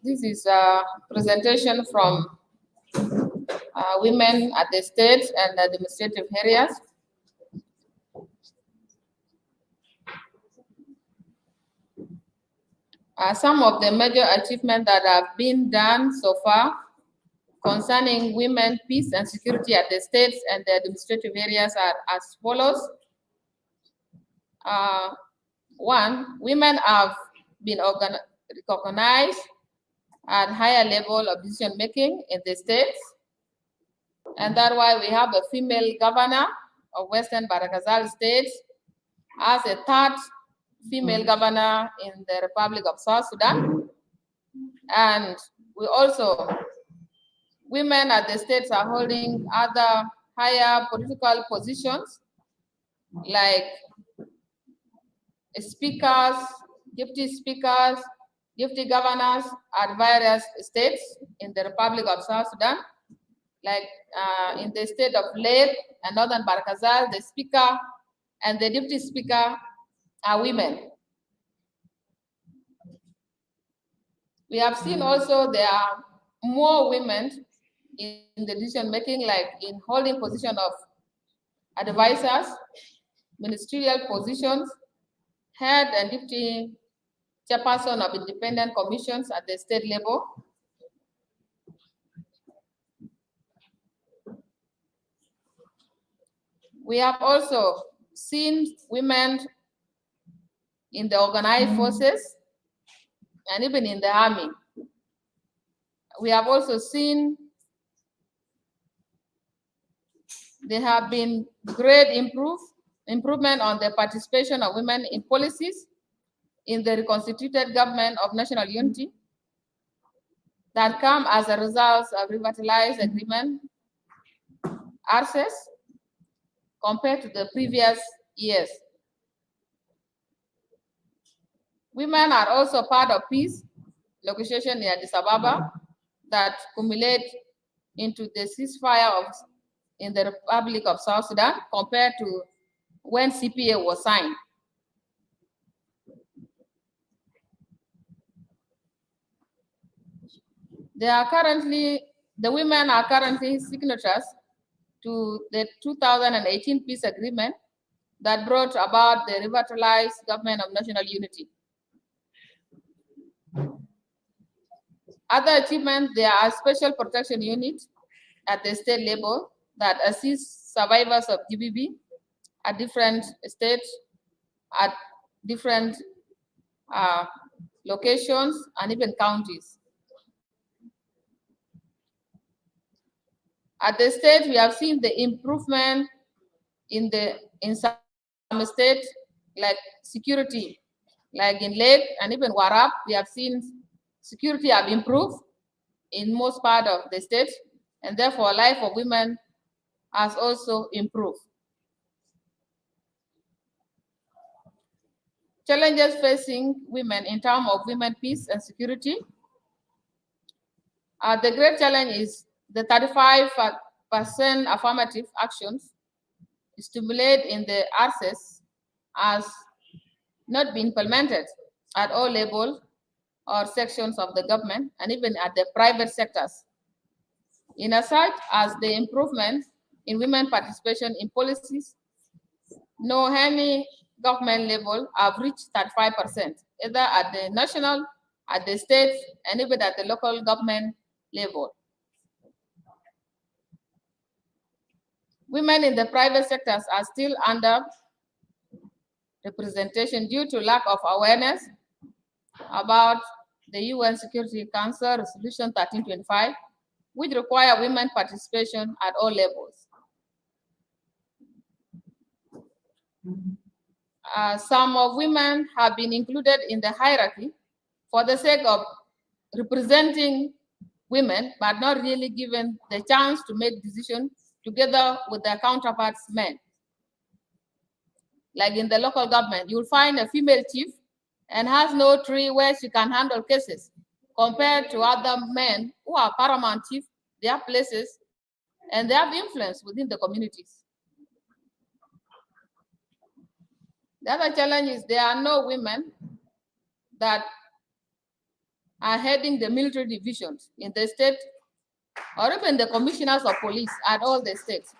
This is a presentation from women at the states and administrative areas. Some of the major achievements that have been done so far concerning women, peace, and security at the states and the administrative areas are as follows. 1, women have been recognized at higher level of decision making in the states, and that's why we have a female governor of Western Barakazal states as a 3rd female governor in the Republic of South Sudan. And we also, women at the states are holding other higher political positions like speakers, deputy speakers, deputy governors at various states in the Republic of South Sudan. Like in the state of Leyte and Northern Barakazal, the speaker and the deputy speaker are women. We have seen also there are more women in the decision making, like in holding position of advisors, ministerial positions, head and deputy chairperson of independent commissions at the state level. We have also seen women in the organized forces and even in the army. We have also seen there have been great improvement on the participation of women in policies in the reconstituted government of national unity that come as a result of revitalized agreement access compared to the previous years. Women are also part of peace negotiation in Addis Ababa that culminate into the ceasefire in the Republic of South Sudan compared to when CPA was signed. The women are currently signatories to the 2018 peace agreement that brought about the revitalized government of national unity. Other achievements, there are special protection units at the state level that assist survivors of GBV at different states, at different locations, and even counties. At the state, we have seen the improvement in some states, like security, like in Lake and even Warab, we have seen security have improved in most part of the state, and therefore life of women has also improved. Challenges facing women in terms of women peace and security. The great challenge is the 35% affirmative actions stimulated in the access has not been implemented at all levels or sections of the government and even at the private sectors. In as such as the improvement in women participation in policies, no any government level have reached 35%, either at the national, at the state, and even at the local government level. Women in the private sectors are still under representation due to lack of awareness about the UN Security Council Resolution 1325, which require women participation at all levels. Some of women have been included in the hierarchy for the sake of representing women, but not really given the chance to make decisions together with their counterparts men. Like in the local government, you'll find a female chief and has no tree where she can handle cases compared to other men who are paramount chief, they have places and they have influence within the communities. The other challenge is there are no women that are heading the military divisions in the state or even the commissioners of police at all the states.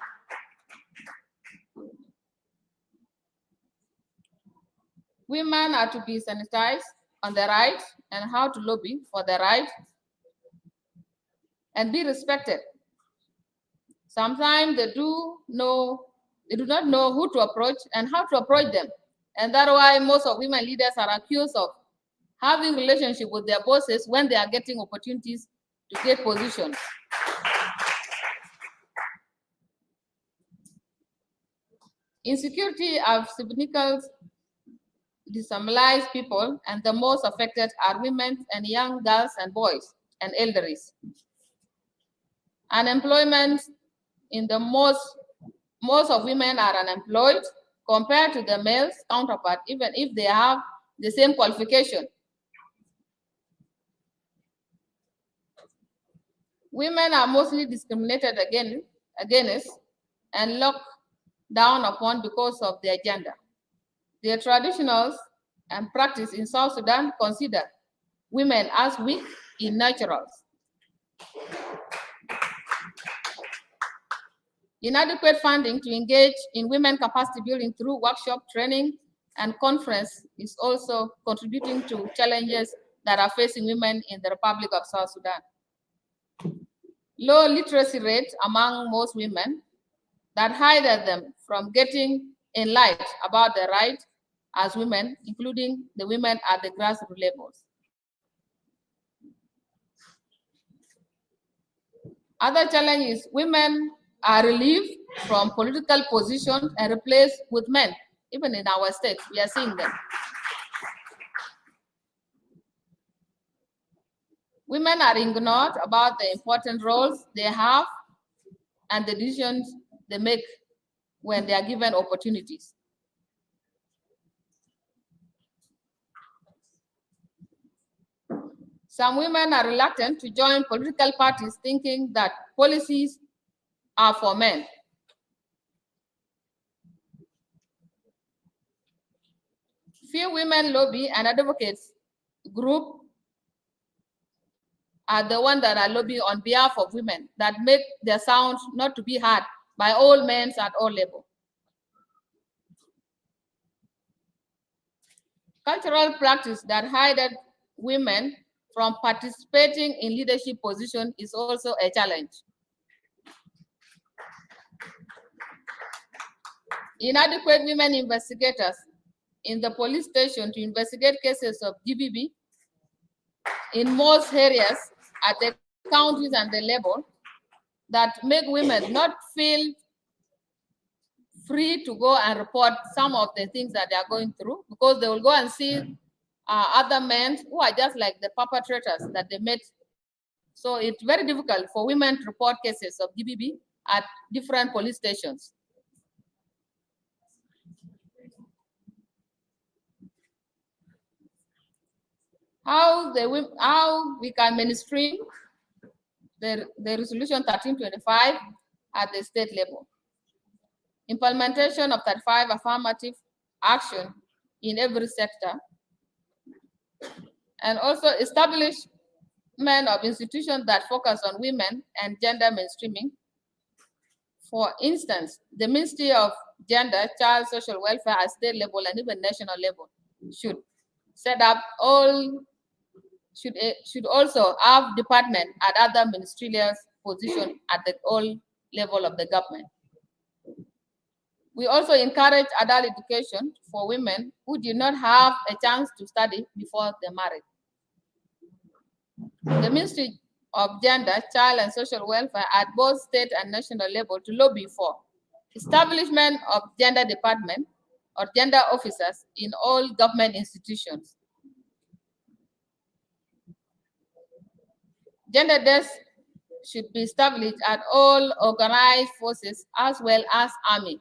Women are to be sensitized on their rights and how to lobby for their rights and be respected. Sometimes they do not know who to approach and how to approach them. And that's why most of women leaders are accused of having relationship with their bosses when they are getting opportunities to get positions. Insecurity have significantly destabilized people, and the most affected are women and young girls and boys and elderly. Unemployment in the most of women are unemployed compared to the males counterpart, even if they have the same qualification. Women are mostly discriminated against and looked down upon because of their gender. Their traditionals and practice in South Sudan consider women as weak in naturals. Inadequate funding to engage in women capacity building through workshop training and conference is also contributing to challenges that are facing women in the Republic of South Sudan. Low literacy rate among most women that hinder them from getting enlightened about their rights as women, including the women at the grassroots levels. Other challenge is women are relieved from political positions and replaced with men. Even in our state, we are seeing them. Women are ignored about the important roles they have and the decisions they make when they are given opportunities. Some women are reluctant to join political parties thinking that policies are for men. Few women lobby and advocates group are the ones that are lobbying on behalf of women that make their sound not to be heard by all men at all levels. Cultural practice that hided women from participating in leadership positions is also a challenge. Inadequate women investigators in the police station to investigate cases of GBV in most areas at the counties and the level that make women not feel free to go and report some of the things that they are going through, because they will go and see other men who are just like the perpetrators that they met. So it's very difficult for women to report cases of GBV at different police stations. How we can mainstream the resolution 1325 at the state level. Implementation of 35 affirmative action in every sector, and also establishment of institutions that focus on women and gender mainstreaming. For instance, the Ministry of Gender, Child, Social Welfare at state level and even national level should set up should also have department at other ministerial positions at the all level of the government. We also encourage adult education for women who did not have a chance to study before they married. The Ministry of Gender, Child and Social Welfare at both state and national level to lobby for establishment of gender department or gender officers in all government institutions. Gender desk should be established at all organized forces as well as army.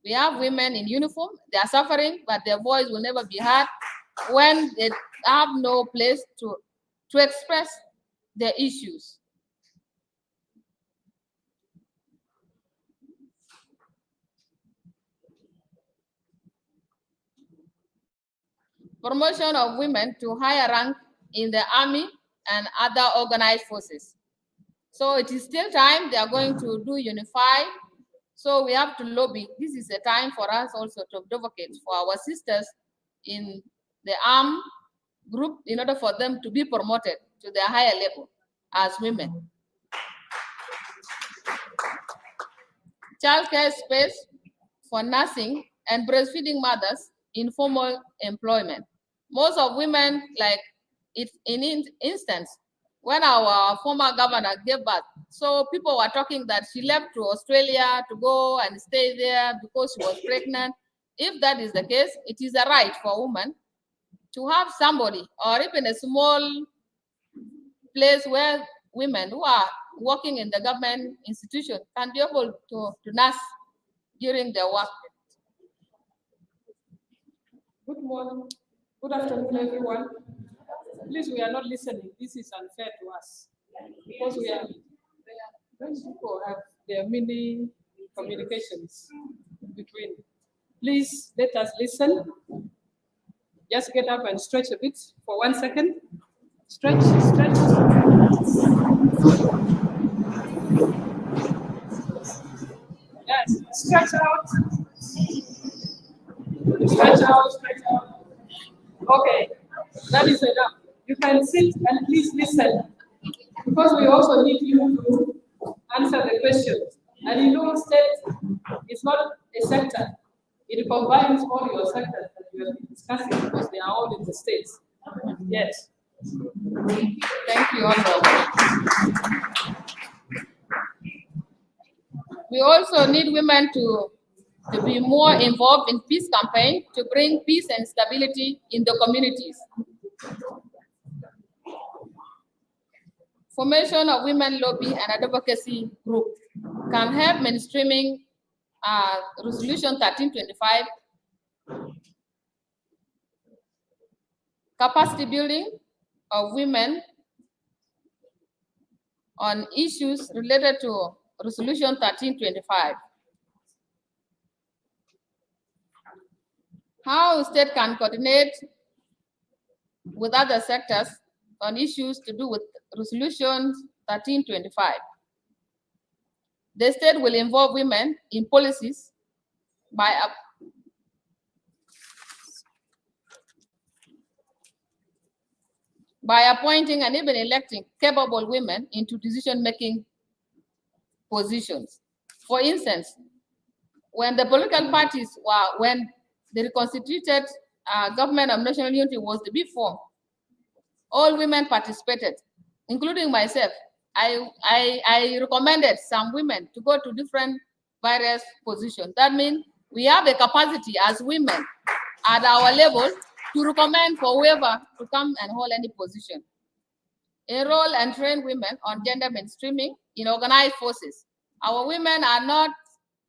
We have women in uniform, they are suffering, but their voice will never be heard when they have no place to express their issues. Promotion of women to higher rank in the army and other organized forces. So it is still time, they are going to do unify. So we have to lobby. This is a time for us also to advocate for our sisters in the armed group in order for them to be promoted to the higher level as women. Childcare space for nursing and breastfeeding mothers in formal employment. Most of women, like it in instance, when our former governor gave birth, so people were talking that she left to Australia to go and stay there because she was pregnant. If that is the case, it is a right for a woman to have somebody or even a small place where women who are working in the government institution can be able to nurse during their work. Good morning. Good afternoon, everyone. Please, we are not listening. This is unfair to us because those people have their many communications between. Please let us listen. Just get up and stretch a bit for 1 second. Stretch, stretch. Yes, stretch out. Stretch out, stretch out. Okay, that is enough. You can sit and please listen, because we also need you to answer the questions. And you know, state is not a sector. It combines all your sectors that you have been discussing because they are all in the states. Yes. Thank you, Honorable. We also need women to be more involved in peace campaign to bring peace and stability in the communities. Formation of women lobby and advocacy group can help mainstreaming Resolution 1325, capacity building of women on issues related to Resolution 1325. How state can coordinate with other sectors on issues to do with Resolution 1325. The state will involve women in policies by appointing and even electing capable women into decision-making positions. For instance, when the political parties when the reconstituted government of national unity was to be formed, all women participated, including myself. I recommended some women to go to different various positions. That means we have a capacity as women at our level to recommend for whoever to come and hold any position. Enroll and train women on gender mainstreaming in organized forces. Our women are not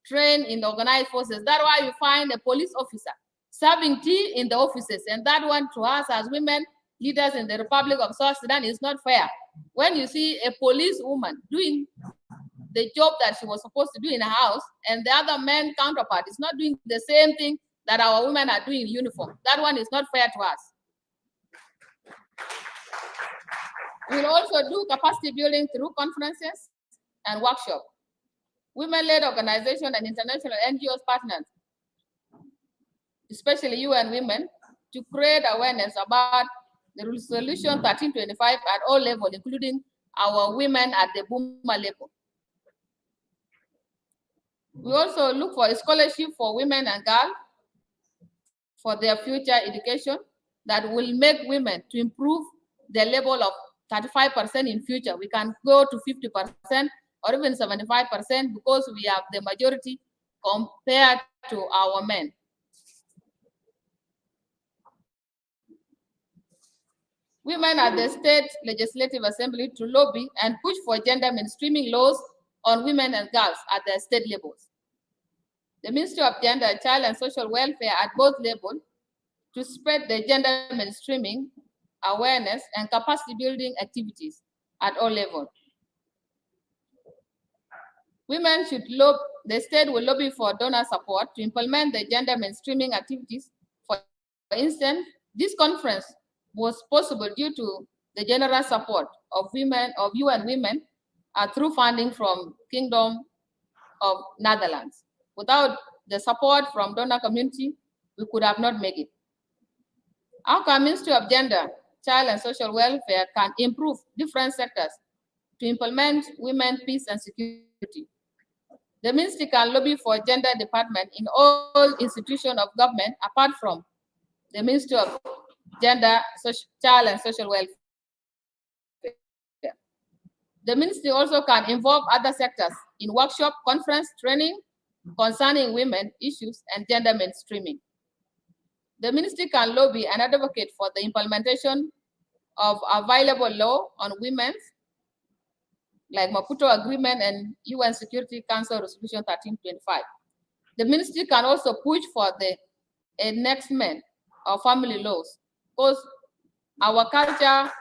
trained in organized forces. That's why you find a police officer serving tea in the offices, and that one to us as women leaders in the Republic of South Sudan is not fair. When you see a police woman doing the job that she was supposed to do in a house, and the other man counterpart is not doing the same thing that our women are doing in uniform, that one is not fair to us. We'll also do capacity building through conferences and workshops. Women-led organizations and international NGOs partners, especially UN Women, to create awareness about the Resolution 1325 at all levels, including our women at the Buma level. We also look for a scholarship for women and girls for their future education that will make women to improve their level of 35% in future. We can go to 50% or even 75% because we have the majority compared to our men. Women at the State Legislative Assembly to lobby and push for gender mainstreaming laws on women and girls at the state levels. The Ministry of Gender, Child and Social Welfare at both levels to spread the gender mainstreaming awareness and capacity building activities at all levels. Women should lobby, the state will lobby for donor support to implement the gender mainstreaming activities. For instance, this conference was possible due to the general support of women, of UN Women, through funding from Kingdom of Netherlands. Without the support from donor community, we could have not made it. How can Ministry of Gender, Child and Social Welfare can improve different sectors to implement women, peace and security? The ministry can lobby for gender department in all institutions of government apart from the Ministry of Gender, Child and Social Welfare. The ministry also can involve other sectors in workshop, conference, training concerning women issues and gender mainstreaming. The ministry can lobby and advocate for the implementation of available law on women, like Maputo Agreement and UN Security Council Resolution 1325. The ministry can also push for the enactment of family laws, because our culture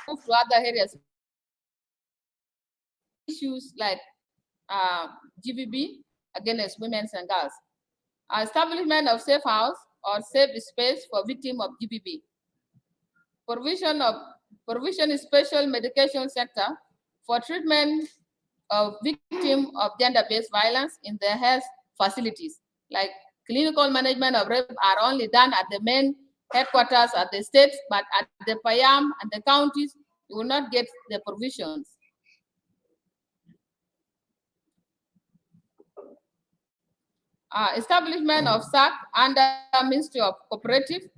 move to other areas. Issues like GBB against women and girls. Establishment of safe house or safe space for victims of GBB. Provision special medication sector for treatment of victims of gender-based violence in their health facilities. Like clinical management of rape are only done at the main headquarters at the states, but at the Payam and the counties, you will not get the provisions. Establishment of SAC under Ministry of Cooperative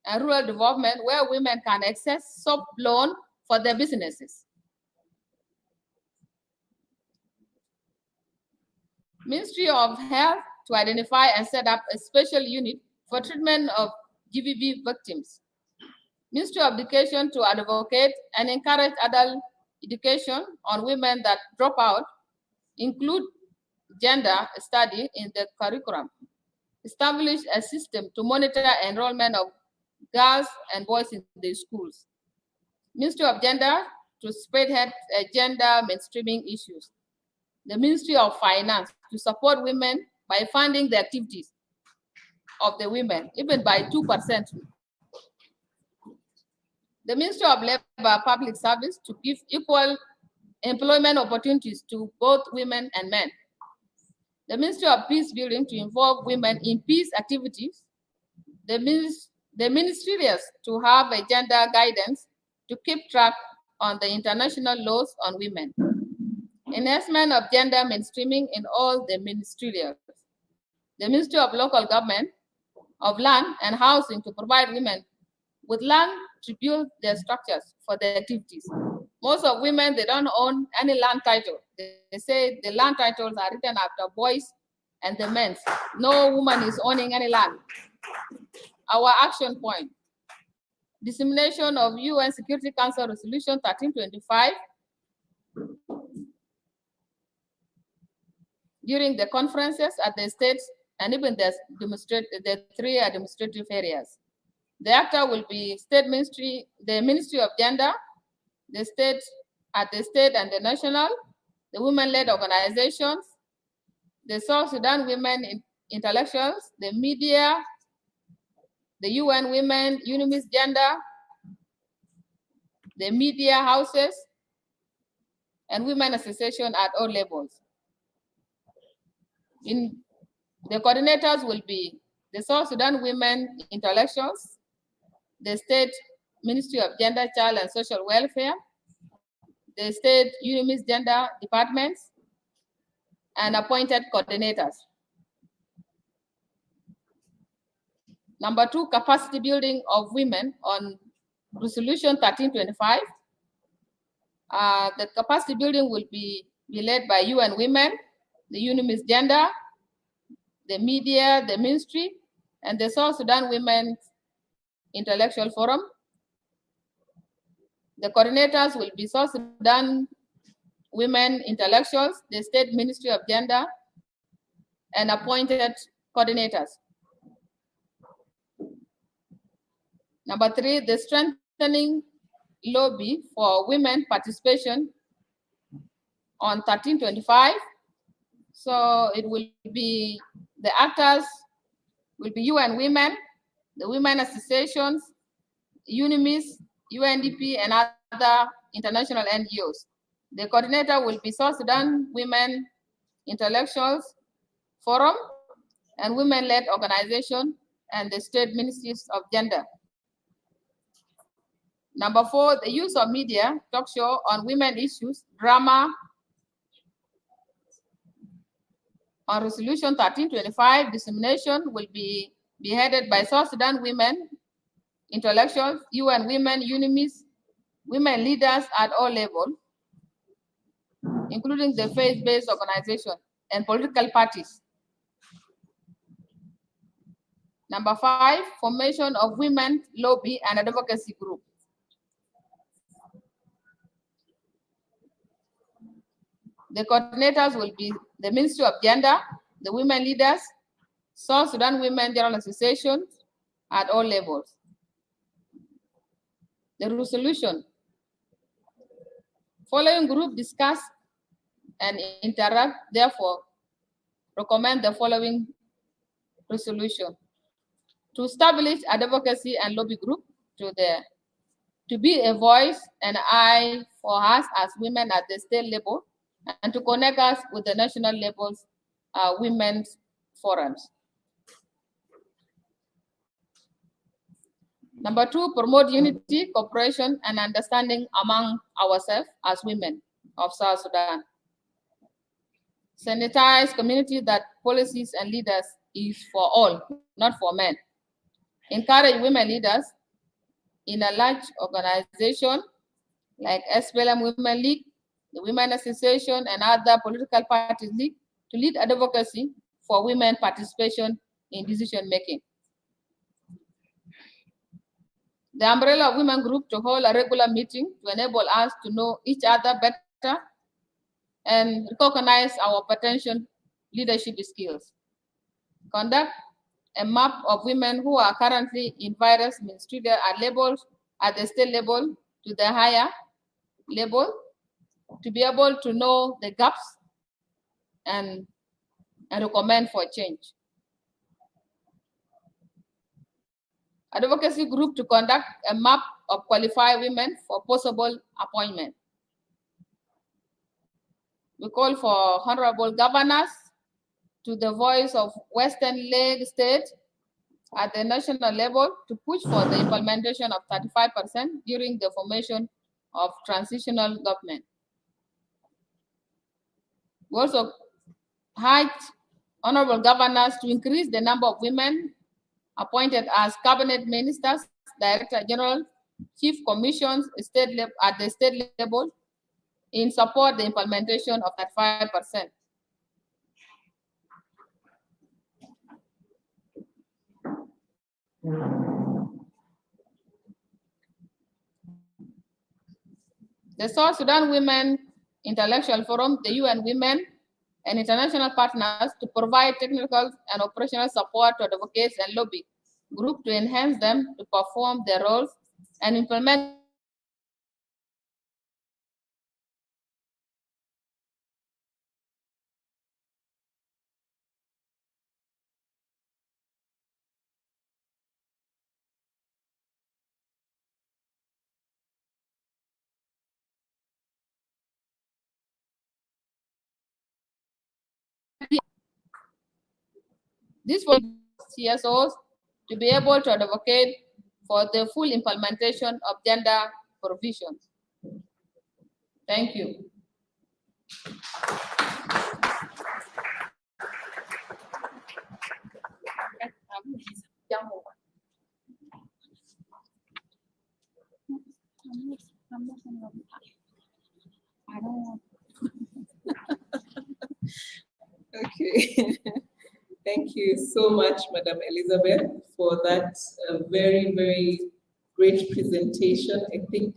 and Rural Development, where women can access soft loan for their businesses. Ministry of Health to identify and set up a special unit for treatment of GBV victims. Ministry of Education to advocate and encourage adult education on women that drop out, include gender study in the curriculum. Establish a system to monitor enrollment of girls and boys in the schools. Ministry of Gender to spearhead gender mainstreaming issues. The Ministry of Finance to support women by funding the activities of the women, even by 2%. The Ministry of Labor Public Service to give equal employment opportunities to both women and men. The Ministry of Peace Building to involve women in peace activities. The ministerials to have a gender guidance to keep track on the international laws on women. Enhancement of gender mainstreaming in all the ministerials. The Ministry of Local Government, of Land and Housing to provide women with land to build their structures for their activities. Most of women, they don't own any land title. They say the land titles are written after boys and the men. No woman is owning any land. Our action point: dissemination of UN Security Council Resolution 1325 during the conferences at the states and even the 3 administrative areas. The actor will be state ministry, the Ministry of Gender, the state at the state and the national, the women-led organizations, the South Sudan women intellectuals, the media, the UN Women, UNIMIS Gender, the media houses, and women association at all levels. The coordinators will be the South Sudan women intellectuals, the State Ministry of Gender, Child and Social Welfare, the State UNIMIS Gender departments, and appointed coordinators. Number 2, capacity building of women on Resolution 1325. The capacity building will be led by UN Women, the UNIMIS Gender, the media, the ministry, and the South Sudan Women's Intellectual Forum. The coordinators will be South Sudan Women Intellectuals, the State Ministry of Gender, and appointed coordinators. Number 3, the strengthening lobby for women participation on 1325. So it will be, the actors will be UN Women, the women associations, UNIMIS, UNDP, and other international NGOs. The coordinator will be South Sudan Women Intellectuals Forum and women-led organization and the state ministries of gender. Number 4, the use of media, talk show on women issues, drama. On Resolution 1325, dissemination will be headed by South Sudan Women Intellectuals, UN Women, UNIMIS, women leaders at all levels, including the faith-based organization and political parties. Number 5, formation of women lobby and advocacy group. The coordinators will be the Ministry of Gender, the women leaders, South Sudan Women General Association at all levels. The resolution: following group discuss and interact, therefore recommend the following resolution: to establish advocacy and lobby group to be a voice and eye for us as women at the state level, and to connect us with the national levels women's forums. Number 2, promote unity, cooperation, and understanding among ourselves as women of South Sudan. Sanitize communities that policies and leaders is for all, not for men. Encourage women leaders in a large organization like SPLM Women League, the Women Association, and other political parties league to lead advocacy for women participation in decision making. The umbrella of women group to hold a regular meeting to enable us to know each other better and recognize our potential leadership skills. Conduct a map of women who are currently in various ministerial levels at the state level to the higher level to be able to know the gaps and recommend for change. Advocacy group to conduct a map of qualified women for possible appointment. We call for honorable governors to the voice of Western Leg State at the national level to push for the implementation of 35% during the formation of transitional government. We also urge honorable governors to increase the number of women appointed as cabinet ministers, director general, chief commissions at the state level in support the implementation of that 5%. The South Sudan Women Intellectual Forum, the UN Women, and international partners to provide technical and operational support to advocates and lobby group to enhance them to perform their roles and implement this for CSOs to be able to advocate for the full implementation of gender provisions. Thank you. Okay. Thank you so much, Madam Elizabeth, for that very, very great presentation. I think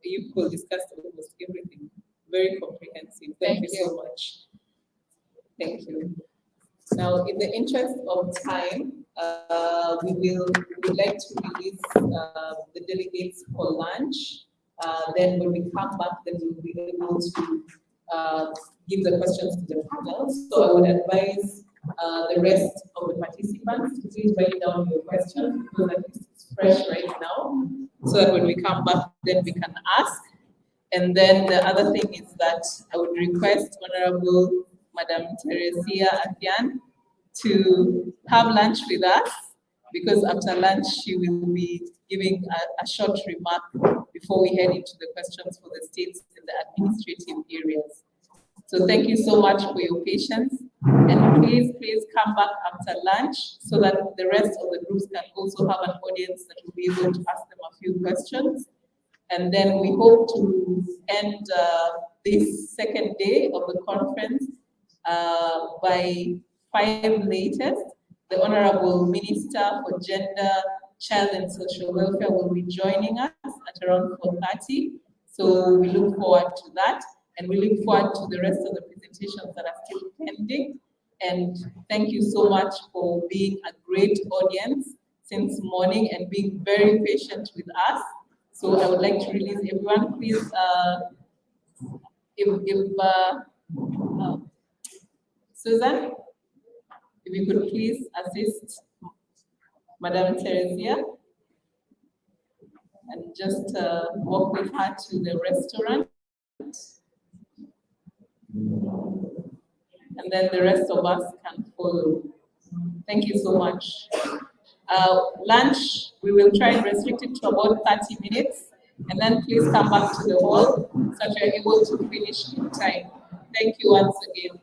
you could discuss almost everything. Very comprehensive. Thank you so much. Thank you. Now, in the interest of time, we would like to release the delegates for lunch. Then when we come back, then we'll be able to give the questions to the panel. So I would advise the rest of the participants to please write down your questions because at least it's fresh right now. So that when we come back, then we can ask. And then the other thing is that I would request Honorable Madam Teresia Atian to have lunch with us because after lunch she will be giving a short remark before we head into the questions for the states in the administrative areas. So thank you so much for your patience. And please come back after lunch so that the rest of the groups can also have an audience that will be able to ask them a few questions. And then we hope to end this second day of the conference by 5 latest. The Honorable Minister for Gender, Child and Social Welfare will be joining us at around 4:30. So we look forward to that. And we look forward to the rest of the presentations that are still pending. And thank you so much for being a great audience since morning and being very patient with us. So I would like to release everyone. Please, Susan, if you could please assist Madam Teresia and just walk with her to the restaurant. And then the rest of us can follow. Thank you so much. Lunch, we will try and restrict it to about 30 minutes. And then please come back to the hall so that you're able to finish in time. Thank you once again.